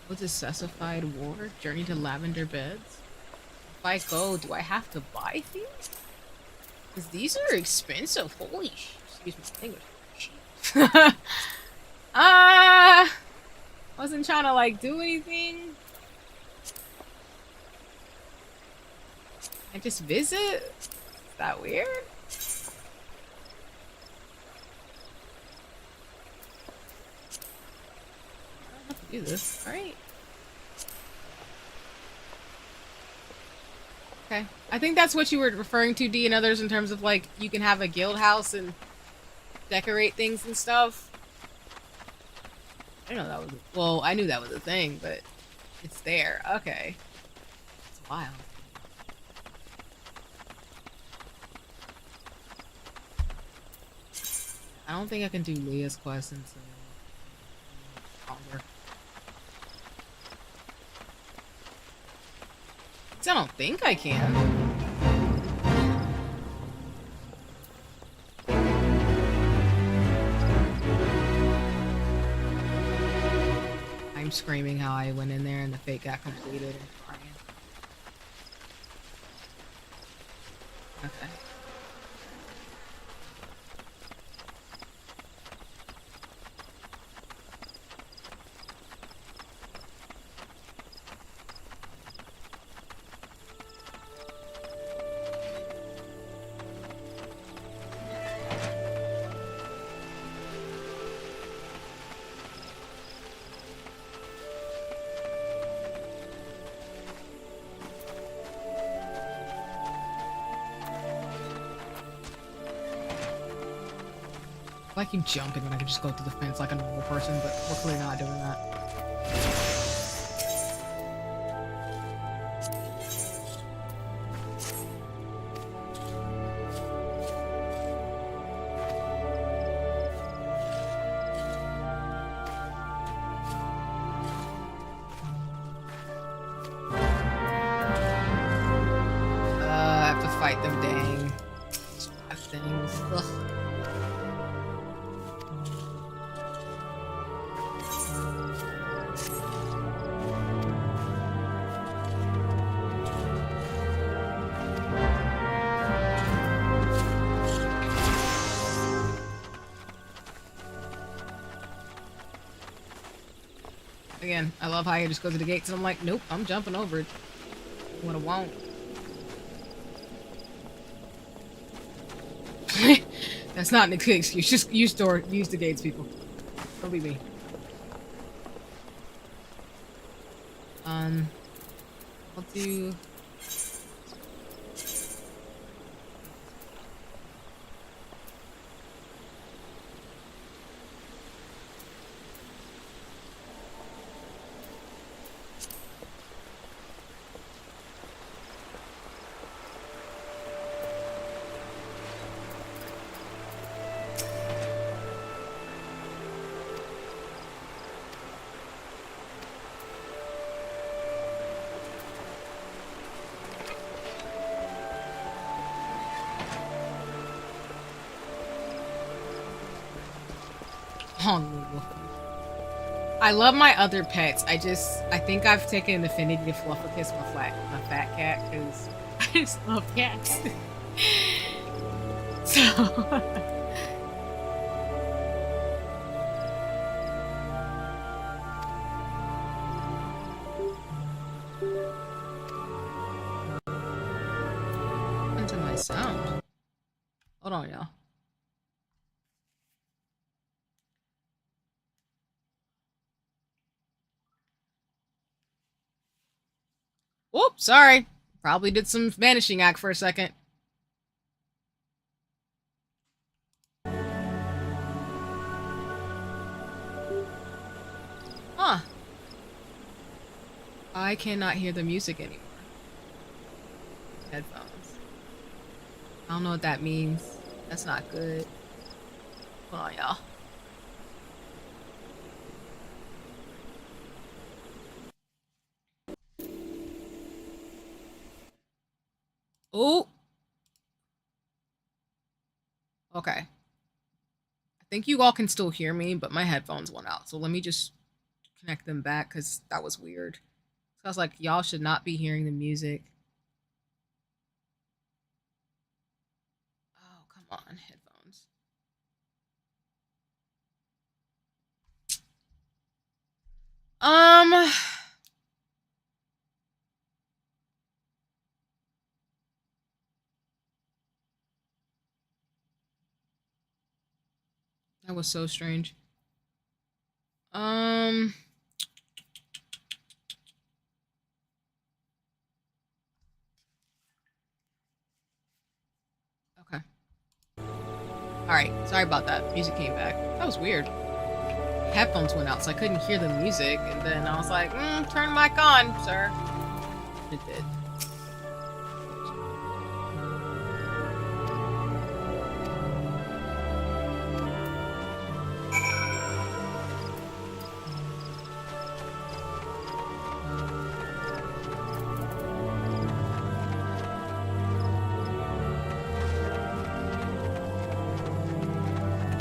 What's a specified war? Journey to Lavender Beds? If I go, do I have to buy things? Because these are expensive. Holy sh! Excuse me, language. Wasn't trying to like do anything. I just visit? Is that weird? Do this, alright. Okay. I think that's what you were referring to, D, and others, in terms of like you can have a guild house and decorate things and stuff. I didn't know that was well, I knew that was a thing, but it's there. Okay. It's wild. I don't think I can do Leah's quest until stronger. I don't think I can. I'm screaming how I went in there and the fate got completed and crying. Okay. I keep jumping when I could just go through the fence like a normal person, but we're clearly not doing that. I have to fight them, dang. Things. Ugh. Again, I love how you just go to the gates and I'm like, nope, I'm jumping over it. What I won't. That's not an excuse. Just use the gates, people. Don't be me. I'll do. I love my other pets. I think I've taken an affinity to Flufficus, my fat cat, because I just love cats. So. Into my sound. Hold on, y'all. Whoops, sorry. Probably did some vanishing act for a second. Huh. I cannot hear the music anymore. Headphones. I don't know what that means. That's not good. Hold on, y'all. Oh. Okay. I think you all can still hear me, but my headphones went out. So let me just connect them back because that was weird. So I was like, y'all should not be hearing the music. Oh, come on, headphones. That was so strange. Okay. Alright, sorry about that. Music came back. That was weird. Headphones went out, so I couldn't hear the music, and then I was like, turn the mic on, sir. It did.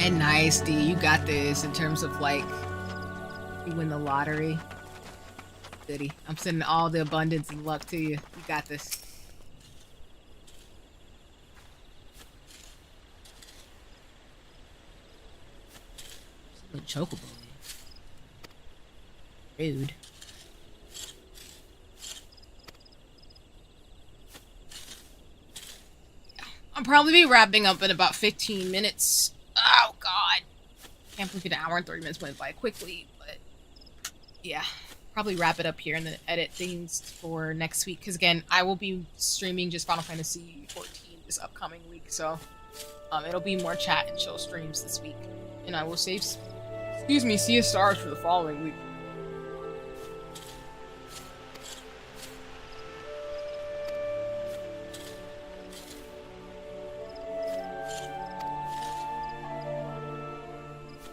And nice, D, you got this in terms of like, you win the lottery. Goody. I'm sending all the abundance and luck to you. You got this. With chocobo. Rude. I'll probably be wrapping up in about 15 minutes. Oh, God. Can't believe an hour and 30 minutes went by quickly, but yeah. Probably wrap it up here and then edit things for next week. Because, again, I will be streaming just Final Fantasy 14 this upcoming week, so it'll be more chat and chill streams this week. And I will save, Sea of Stars for the following week.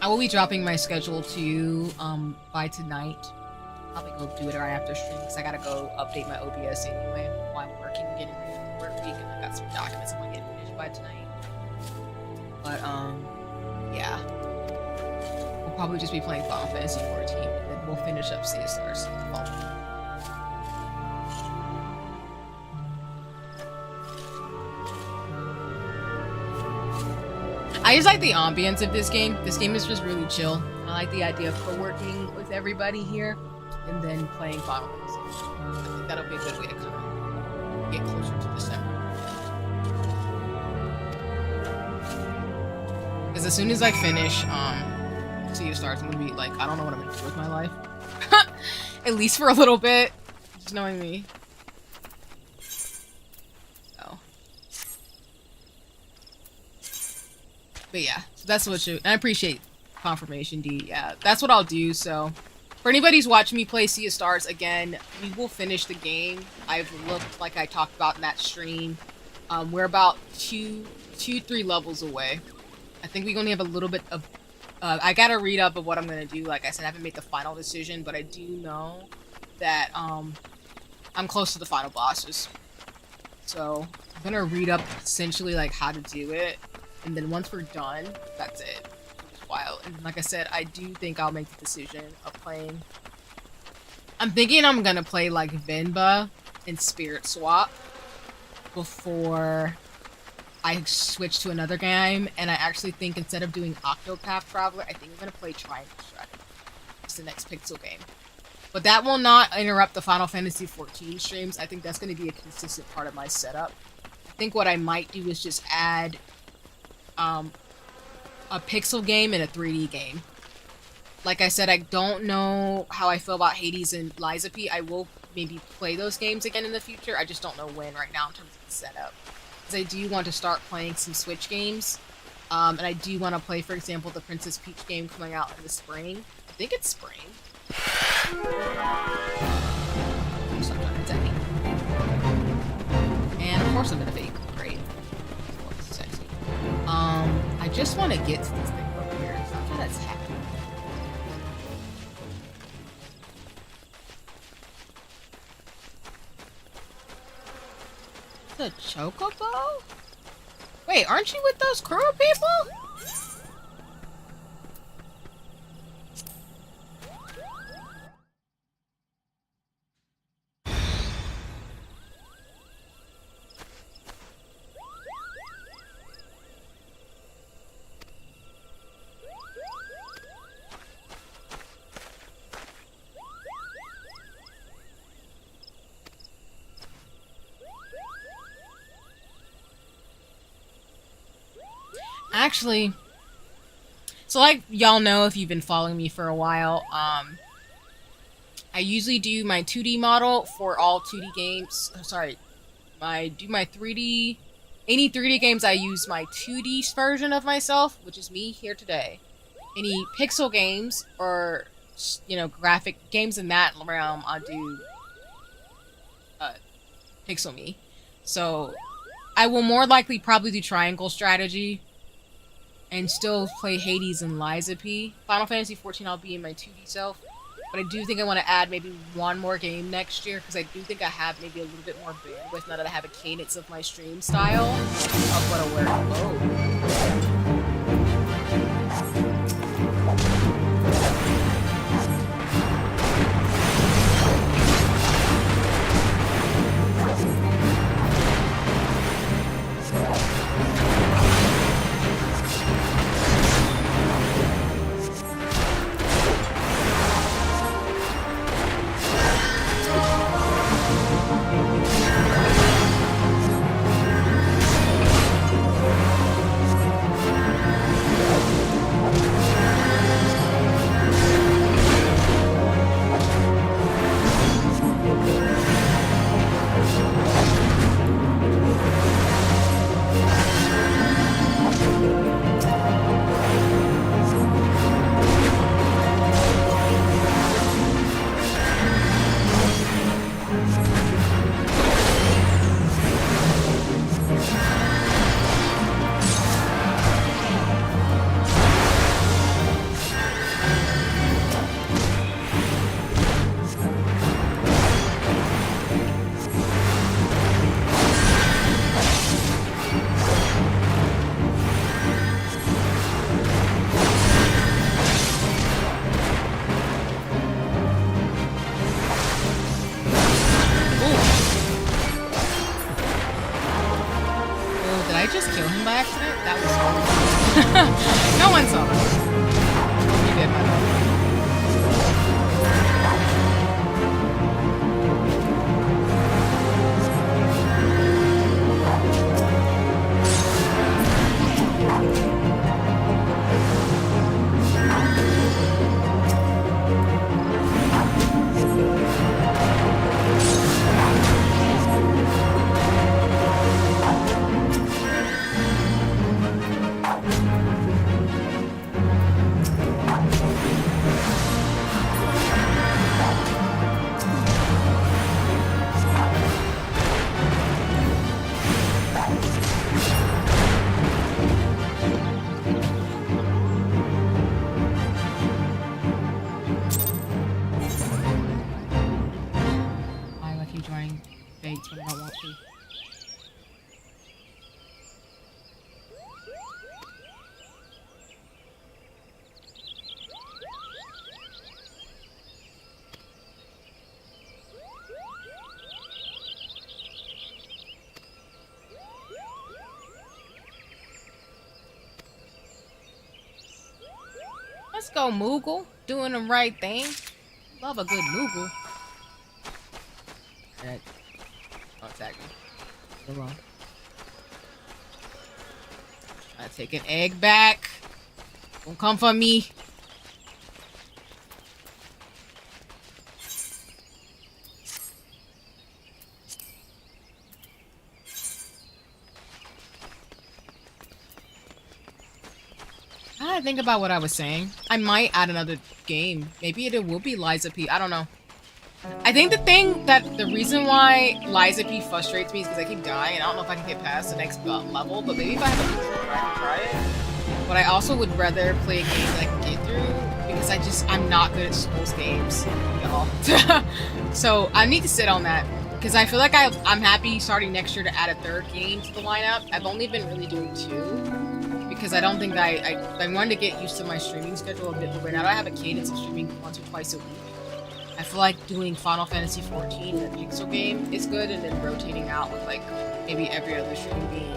I will be dropping my schedule to you by tonight. Probably go do it right after stream because I gotta go update my OBS anyway while I'm working, getting ready for work week, and I got some documents I want to get finished by tonight. But yeah, we'll probably just be playing Final Fantasy 14, and then we'll finish up Sea of Stars. I just like the ambience of this game. This game is just really chill. I like the idea of co-working with everybody here and then playing Final Fantasy. I think that'll be a good way to kind of get closer to December. Because as soon as I finish Sea of Stars, I'm gonna be like, I don't know what I'm gonna do with my life. At least for a little bit. Just knowing me. But yeah, so that's what you. And I appreciate confirmation, D. Yeah, that's what I'll do. So, for anybody who's watching me play Sea of Stars, again, we will finish the game. I've looked, like I talked about in that stream. We're about 3 levels away. I think we only have a little bit of. I gotta read up of what I'm gonna do. Like I said, I haven't made the final decision, but I do know that I'm close to the final bosses. So I'm gonna read up essentially like how to do it. And then once we're done, that's it. It's wild. And like I said, I do think I'll make the decision of playing. I'm thinking I'm gonna play like Venba and Spirit Swap before I switch to another game. And I actually think instead of doing Octopath Traveler, I think I'm gonna play Triangle Strategy. It's the next Pixel game. But that will not interrupt the Final Fantasy 14 streams. I think that's gonna be a consistent part of my setup. I think what I might do is just add a pixel game and a 3D game. Like I said, I don't know how I feel about Hades and Liza P. I will maybe play those games again in the future. I just don't know when right now in terms of the setup. Because I do want to start playing some Switch games. And I do want to play, for example, the Princess Peach game coming out in the spring. I think it's spring. And of course I'm gonna be great. Sexy. I just want to get to this thing over here. It's not that it's happening. The Chocobo? Wait, aren't you with those crew people? Actually, so like y'all know if you've been following me for a while, I usually do my 2D model for all 2D games. Sorry, my 3D, any 3D games I use my 2D version of myself, which is me here today. Any pixel games or, you know, graphic games in that realm, I'll do pixel me. So I will more likely probably do Triangle Strategy and still play Hades and Liza P. Final Fantasy 14 I'll be in my 2D self. But I do think I want to add maybe one more game next year, because I do think I have maybe a little bit more bandwidth now that I have a cadence of my stream style of what I'll wear. Whoa. just kill him by accident? That was horrible. No one saw that. You did, my love. Let's go, Moogle. Doing the right thing. Love a good Moogle. Alright. Don't attack me. Come on. I take an egg back. Don't come for me. I think about what I was saying. I might add another game. Maybe it will be Liza P. I don't know. I think the reason why Liza P frustrates me is because I keep dying and I don't know if I can get past the next level, but maybe if I have a controller I can try it. But I also would rather play a game that I can get through because I'm not good at Souls games, y'all. So I need to sit on that because I feel like I'm happy starting next year to add a third game to the lineup. I've only been really doing 2. Because I don't think I wanted to get used to my streaming schedule a bit, but right now I have a cadence of streaming once or twice a week. I feel like doing Final Fantasy 14 in a Pixel game is good, and then rotating out with like maybe every other stream being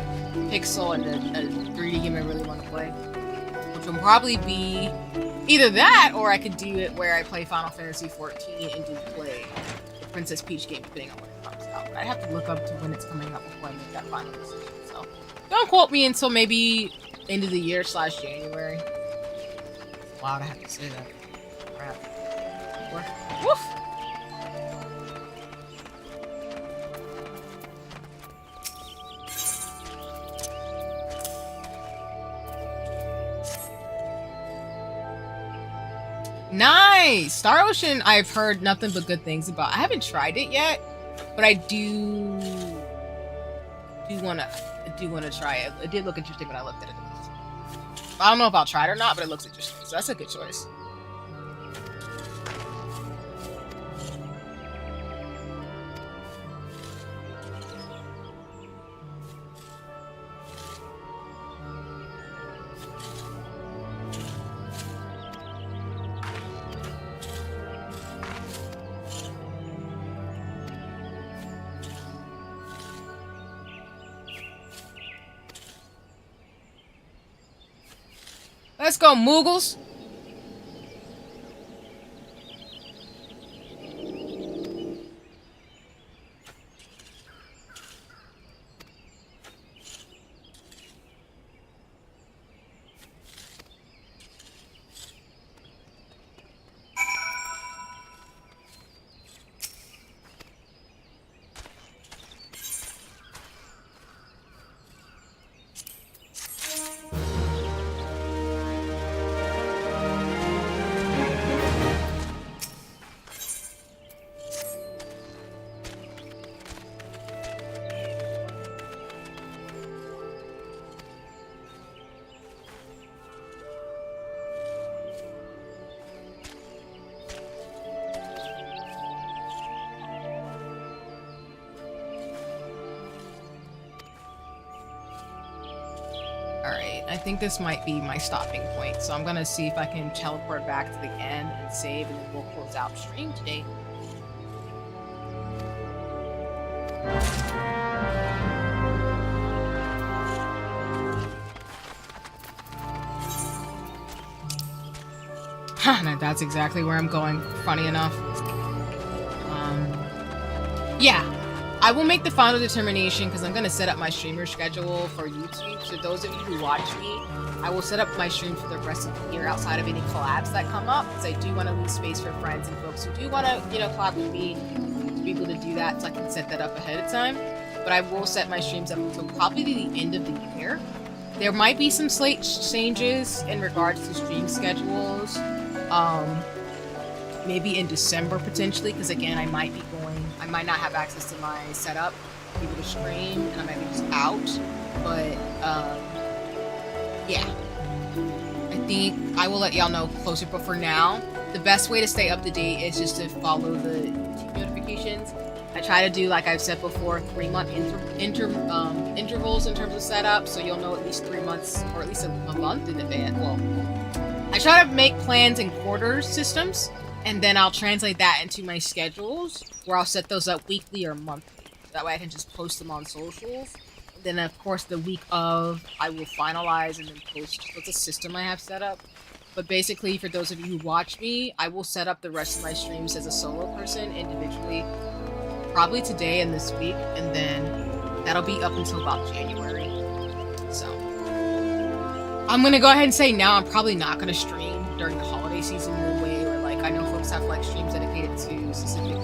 Pixel and a 3D game I really want to play. Which will probably be either that, or I could do it where I play Final Fantasy 14 and do play the Princess Peach game depending on when it comes out. But I have to look up to when it's coming out before I make that final decision. So don't quote me until maybe end of the year / January. Wow, I have to say that. Crap. Woof! Nice! Star Ocean I've heard nothing but good things about. I haven't tried it yet, but I do wanna try it. It did look interesting when I looked at it. I don't know if I'll try it or not, but it looks interesting, so that's a good choice. Let's go, Moogles. Alright, I think this might be my stopping point, so I'm gonna see if I can teleport back to the end and save, and then we'll close out stream today. That's exactly where I'm going, funny enough. Yeah, I will make the final determination because I'm going to set up my streamer schedule for YouTube. So those of you who watch me, I will set up my streams for the rest of the year outside of any collabs that come up, because I do want to leave space for friends and folks who do want to, you know, collab with me to be able to do that, so I can set that up ahead of time. But I will set my streams up until probably the end of the year. There might be some slight changes in regards to stream schedules. Maybe in December potentially, because again, I might not have access to my setup to be able to stream, and I might be just out. But yeah, I think I will let y'all know closer. But for now, the best way to stay up to date is just to follow the YouTube notifications. I try to do, like I've said before, 3-month intervals in terms of setup, so you'll know at least 3 months or at least a month in advance. Well, I try to make plans in quarters systems, and then I'll translate that into my schedules, where I'll set those up weekly or monthly. That way I can just post them on socials. And then, of course, the week of, I will finalize and then post. That's a system I have set up. But basically, for those of you who watch me, I will set up the rest of my streams as a solo person individually, probably today and this week, and then that'll be up until about January. So I'm gonna go ahead and say now I'm probably not gonna stream during the holiday season in a way where, like, I know folks have like streams dedicated to specific,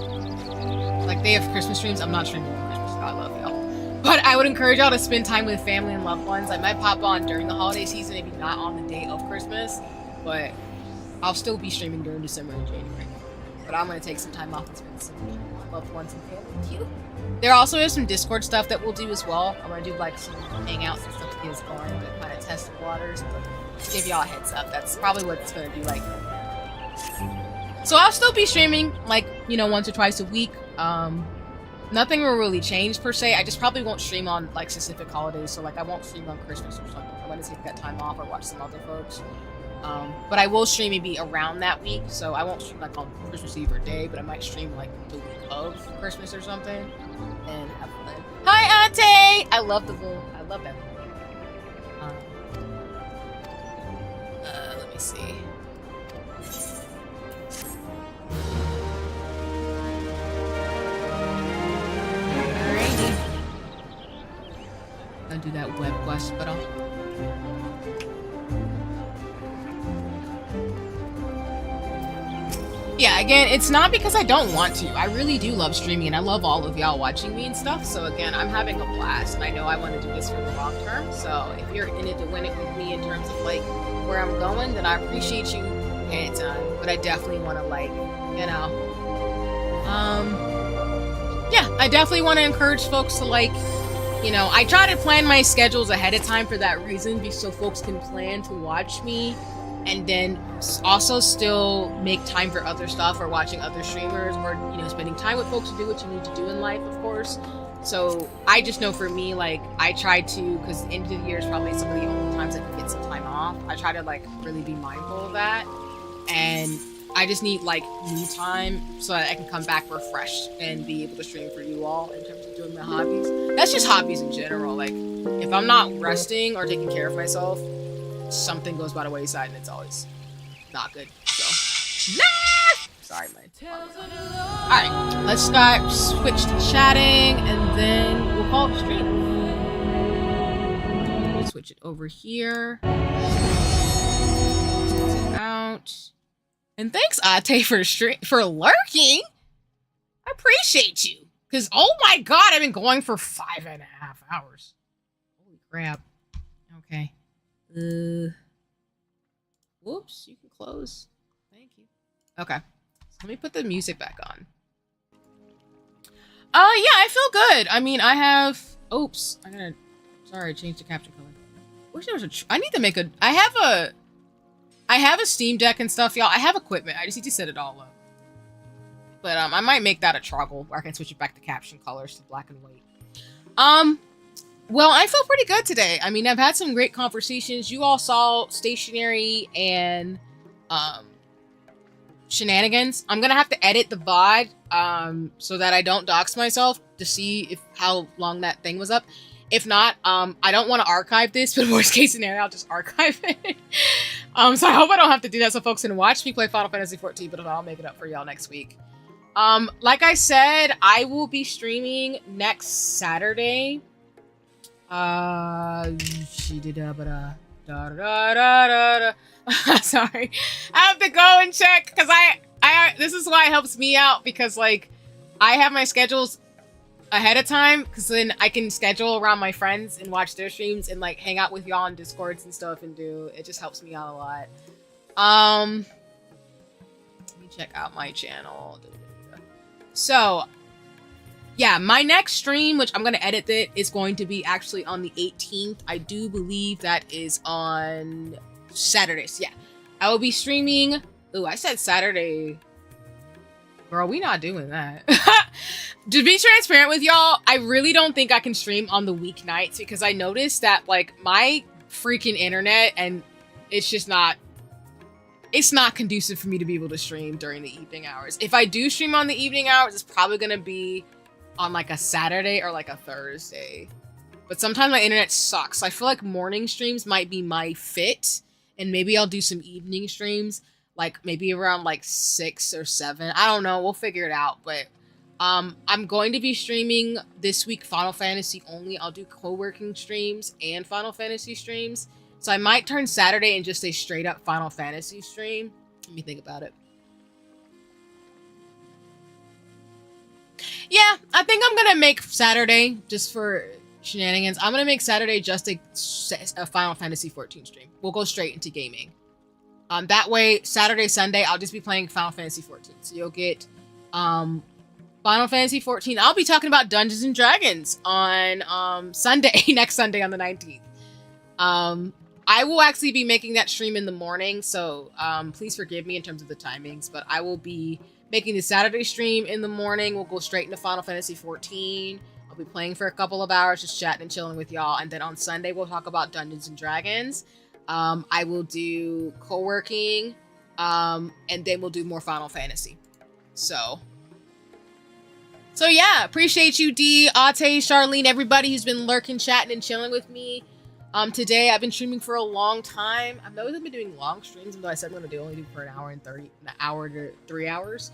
like they have Christmas streams. I'm not streaming on Christmas. I love y'all, but I would encourage y'all to spend time with family and loved ones. I might pop on during the holiday season, maybe not on the day of Christmas, but I'll still be streaming during December and January. But I'm gonna take some time off and spend some loved ones and family with you. There also is some Discord stuff that we'll do as well. I'm gonna do like some hangouts and stuff to get us going to kind of test the waters, but just give y'all a heads up. That's probably what it's gonna be like. So I'll still be streaming, like, you know, once or twice a week. Nothing will really change per se. I just probably won't stream on like specific holidays. So like I won't stream on Christmas or something. I'm gonna take that time off or watch some other folks. But I will stream maybe around that week, so I won't stream like on Christmas Eve or day, but I might stream like the week of Christmas or something and have fun. Hi, Auntie! I love that. Let me see. Alrighty. I'll do that web quest, but I'll. Yeah, again, it's not because I don't want to. I really do love streaming, and I love all of y'all watching me and stuff. So again, I'm having a blast, and I know I want to do this for the long term. So if you're in it to win it with me in terms of like where I'm going, then I appreciate you anytime. But I definitely want to, like, you know, yeah, I definitely want to encourage folks to, like, you know, I try to plan my schedules ahead of time for that reason, so folks can plan to watch me. And then also still make time for other stuff, or watching other streamers, or, you know, spending time with folks to do what you need to do in life, of course. So I just know for me, like, I try to, because the end of the year is probably some of the only times I can get some time off. I try to, like, really be mindful of that. And I just need, like, me time so that I can come back refreshed and be able to stream for you all in terms of doing my hobbies. That's just hobbies in general. Like, if I'm not resting or taking care of myself, something goes by the wayside, and it's always not good. So, sorry, man. All right, let's switch to chatting, and then we'll call it stream. We'll switch it over here. Switch it out. And thanks, Ate, for lurking. I appreciate you, because oh my god, I've been going for 5.5 hours. Holy crap. Okay. Whoops, you can close. Thank you. Okay. So let me put the music back on. Yeah, I feel good. I mean, I have, oops, sorry, I changed the caption color. Wish there was I need to make a, I have a Steam Deck and stuff, y'all. I have equipment. I just need to set it all up. But, I might make that a toggle where I can switch it back to caption colors to black and white. Well, I feel pretty good today. I mean, I've had some great conversations. You all saw Stationary and Shenanigans. I'm gonna have to edit the VOD so that I don't dox myself to see how long that thing was up. If not, I don't want to archive this, but worst case scenario, I'll just archive it. So I hope I don't have to do that so folks can watch me play Final Fantasy 14, but I'll make it up for y'all next week. Like I said, I will be streaming next Saturday. Sorry. I have to go and check because I this is why it helps me out, because like I have my schedules ahead of time, because then I can schedule around my friends and watch their streams and like hang out with y'all on Discords and stuff, and it just helps me out a lot. Let me check out my channel. So yeah, my next stream, which I'm going to edit it, is going to be actually on the 18th. I do believe that is on Saturdays. Yeah, I will be streaming. Ooh, I said Saturday. Girl, we not doing that. To be transparent with y'all, I really don't think I can stream on the weeknights, because I noticed that like my freaking internet, and it's just not, it's not conducive for me to be able to stream during the evening hours. If I do stream on the evening hours, it's probably going to be on like a Saturday or like a Thursday. But sometimes my internet sucks. I feel like morning streams might be my fit, and maybe I'll do some evening streams, like maybe around like 6 or 7. I don't know. We'll figure it out. But I'm going to be streaming this week Final Fantasy only. I'll do co-working streams and Final Fantasy streams. So I might turn Saturday and just a straight up Final Fantasy stream. Let me think about it. Yeah, I think I'm gonna make Saturday, just for shenanigans, I'm gonna make Saturday just a Final Fantasy 14 stream. We'll go straight into gaming. That way, Saturday, Sunday, I'll just be playing Final Fantasy 14. So you'll get Final Fantasy 14. I'll be talking about Dungeons and Dragons on Sunday, next Sunday on the 19th. I will actually be making that stream in the morning, so please forgive me in terms of the timings, but I will be making the Saturday stream in the morning. We'll go straight into Final Fantasy 14. I'll be playing for a couple of hours, just chatting and chilling with y'all. And then on Sunday, we'll talk about Dungeons and Dragons. I will do co-working, and then we'll do more Final Fantasy. So yeah, appreciate you, D, Ate, Charlene, everybody who's been lurking, chatting, and chilling with me. Today, I've been streaming for a long time. I've always been doing long streams, even though I said I'm going to only do for an hour to 3 hours.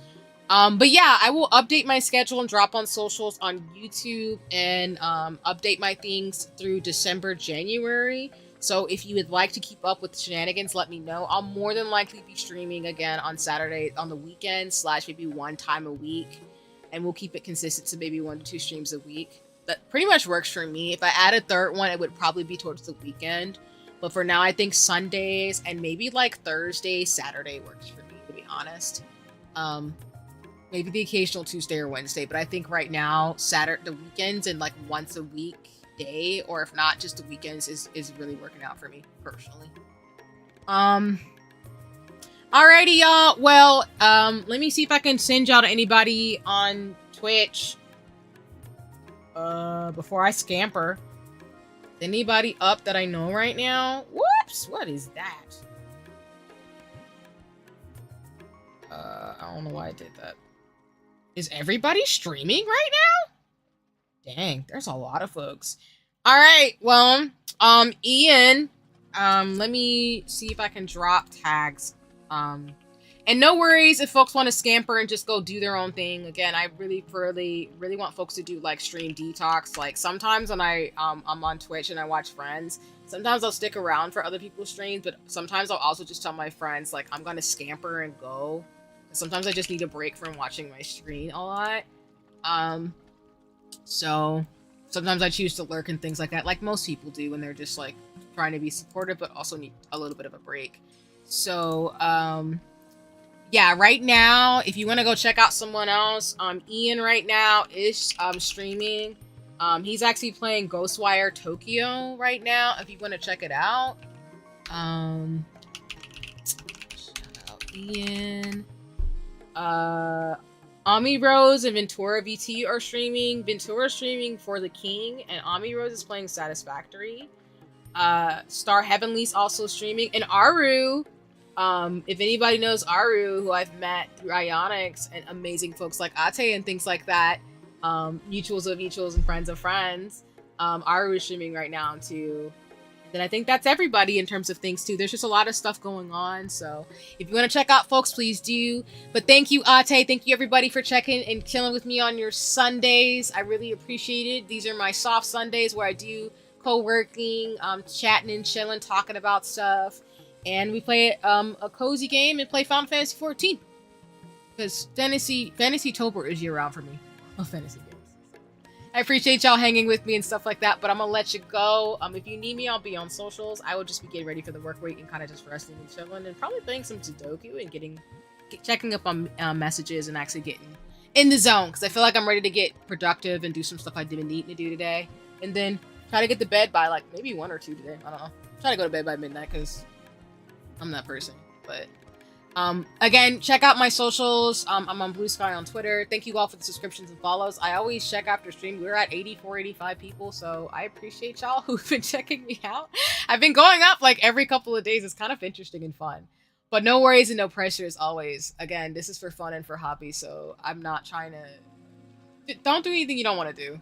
But yeah, I will update my schedule and drop on socials on YouTube, and update my things through December, January. So if you would like to keep up with shenanigans, let me know. I'll more than likely be streaming again on Saturday on the weekend, / maybe one time a week. And we'll keep it consistent to maybe 1 to 2 streams a week. That pretty much works for me. If I add a third one, it would probably be towards the weekend. But for now, I think Sundays and maybe like Thursday, Saturday works for me, to be honest. Maybe the occasional Tuesday or Wednesday. But I think right now, the weekends and like once a week day, or if not, just the weekends is really working out for me personally. Alrighty, y'all. Well, let me see if I can send y'all to anybody on Twitch. Before I scamper. Anybody up that I know right now? Whoops! What is that? I don't know why I did that. Is everybody streaming right now? Dang, there's a lot of folks. Alright, well, Ian, let me see if I can drop tags. And no worries if folks want to scamper and just go do their own thing. Again, I really want folks to do like stream detox. Like sometimes when I'm on Twitch and I watch friends, sometimes I'll stick around for other people's streams, but sometimes I'll also just tell my friends like I'm gonna scamper and go. Sometimes I just need a break from watching my screen a lot. So sometimes I choose to lurk and things like that, like most people do when they're just like trying to be supportive but also need a little bit of a break. So yeah, right now, if you want to go check out someone else, Ian right now is streaming. He's actually playing Ghostwire Tokyo right now, if you want to check it out. Shout out Ian. Ami Rose and Ventura VT are streaming. Ventura streaming For the King, and Ami Rose is playing Satisfactory. Star Heavenly's also streaming, and Aru. If anybody knows Aru, who I've met through Ionics and amazing folks like Ate and things like that, mutuals of mutuals and friends of friends, Aru is streaming right now too. then I think that's everybody in terms of things too. There's just a lot of stuff going on. So if you want to check out folks, please do. But thank you, Ate. Thank you everybody for checking and chilling with me on your Sundays. I really appreciate it. These are my soft Sundays where I do co-working, chatting and chilling, talking about stuff. And we play a cozy game and play Final Fantasy 14. Because Fantasy Tober is year round for me. Oh, fantasy games. I appreciate y'all hanging with me and stuff like that, but I'm gonna let you go. If you need me, I'll be on socials. I will just be getting ready for the work week and kind of just resting and chilling and probably playing some Sudoku and checking up on messages and actually getting in the zone because I feel like I'm ready to get productive and do some stuff I didn't need to do today. And then try to get to bed by like maybe 1 or 2 today. I don't know. Try to go to bed by midnight because I'm that person. But again, check out my socials. I'm on Blue Sky on Twitter. Thank you all for the subscriptions and follows. I always check after stream. We're at 84, 85 people, so I appreciate y'all who've been checking me out. I've been going up like every couple of days. It's kind of interesting and fun. But no worries and no pressure as always. Again, this is for fun and for hobby, so I'm not trying to... Don't do anything you don't want to do.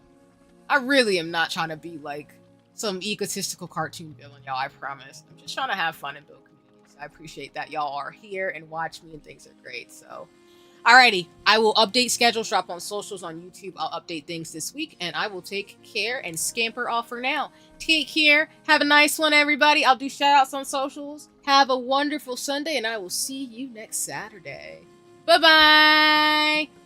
I really am not trying to be like some egotistical cartoon villain, y'all, I promise. I'm just trying to have fun and build communities. I appreciate that y'all are here and watch me and things are great, so... Alrighty, I will update schedules, drop on socials, on YouTube. I'll update things this week, and I will take care and scamper off for now. Take care. Have a nice one, everybody. I'll do shout-outs on socials. Have a wonderful Sunday, and I will see you next Saturday. Bye-bye!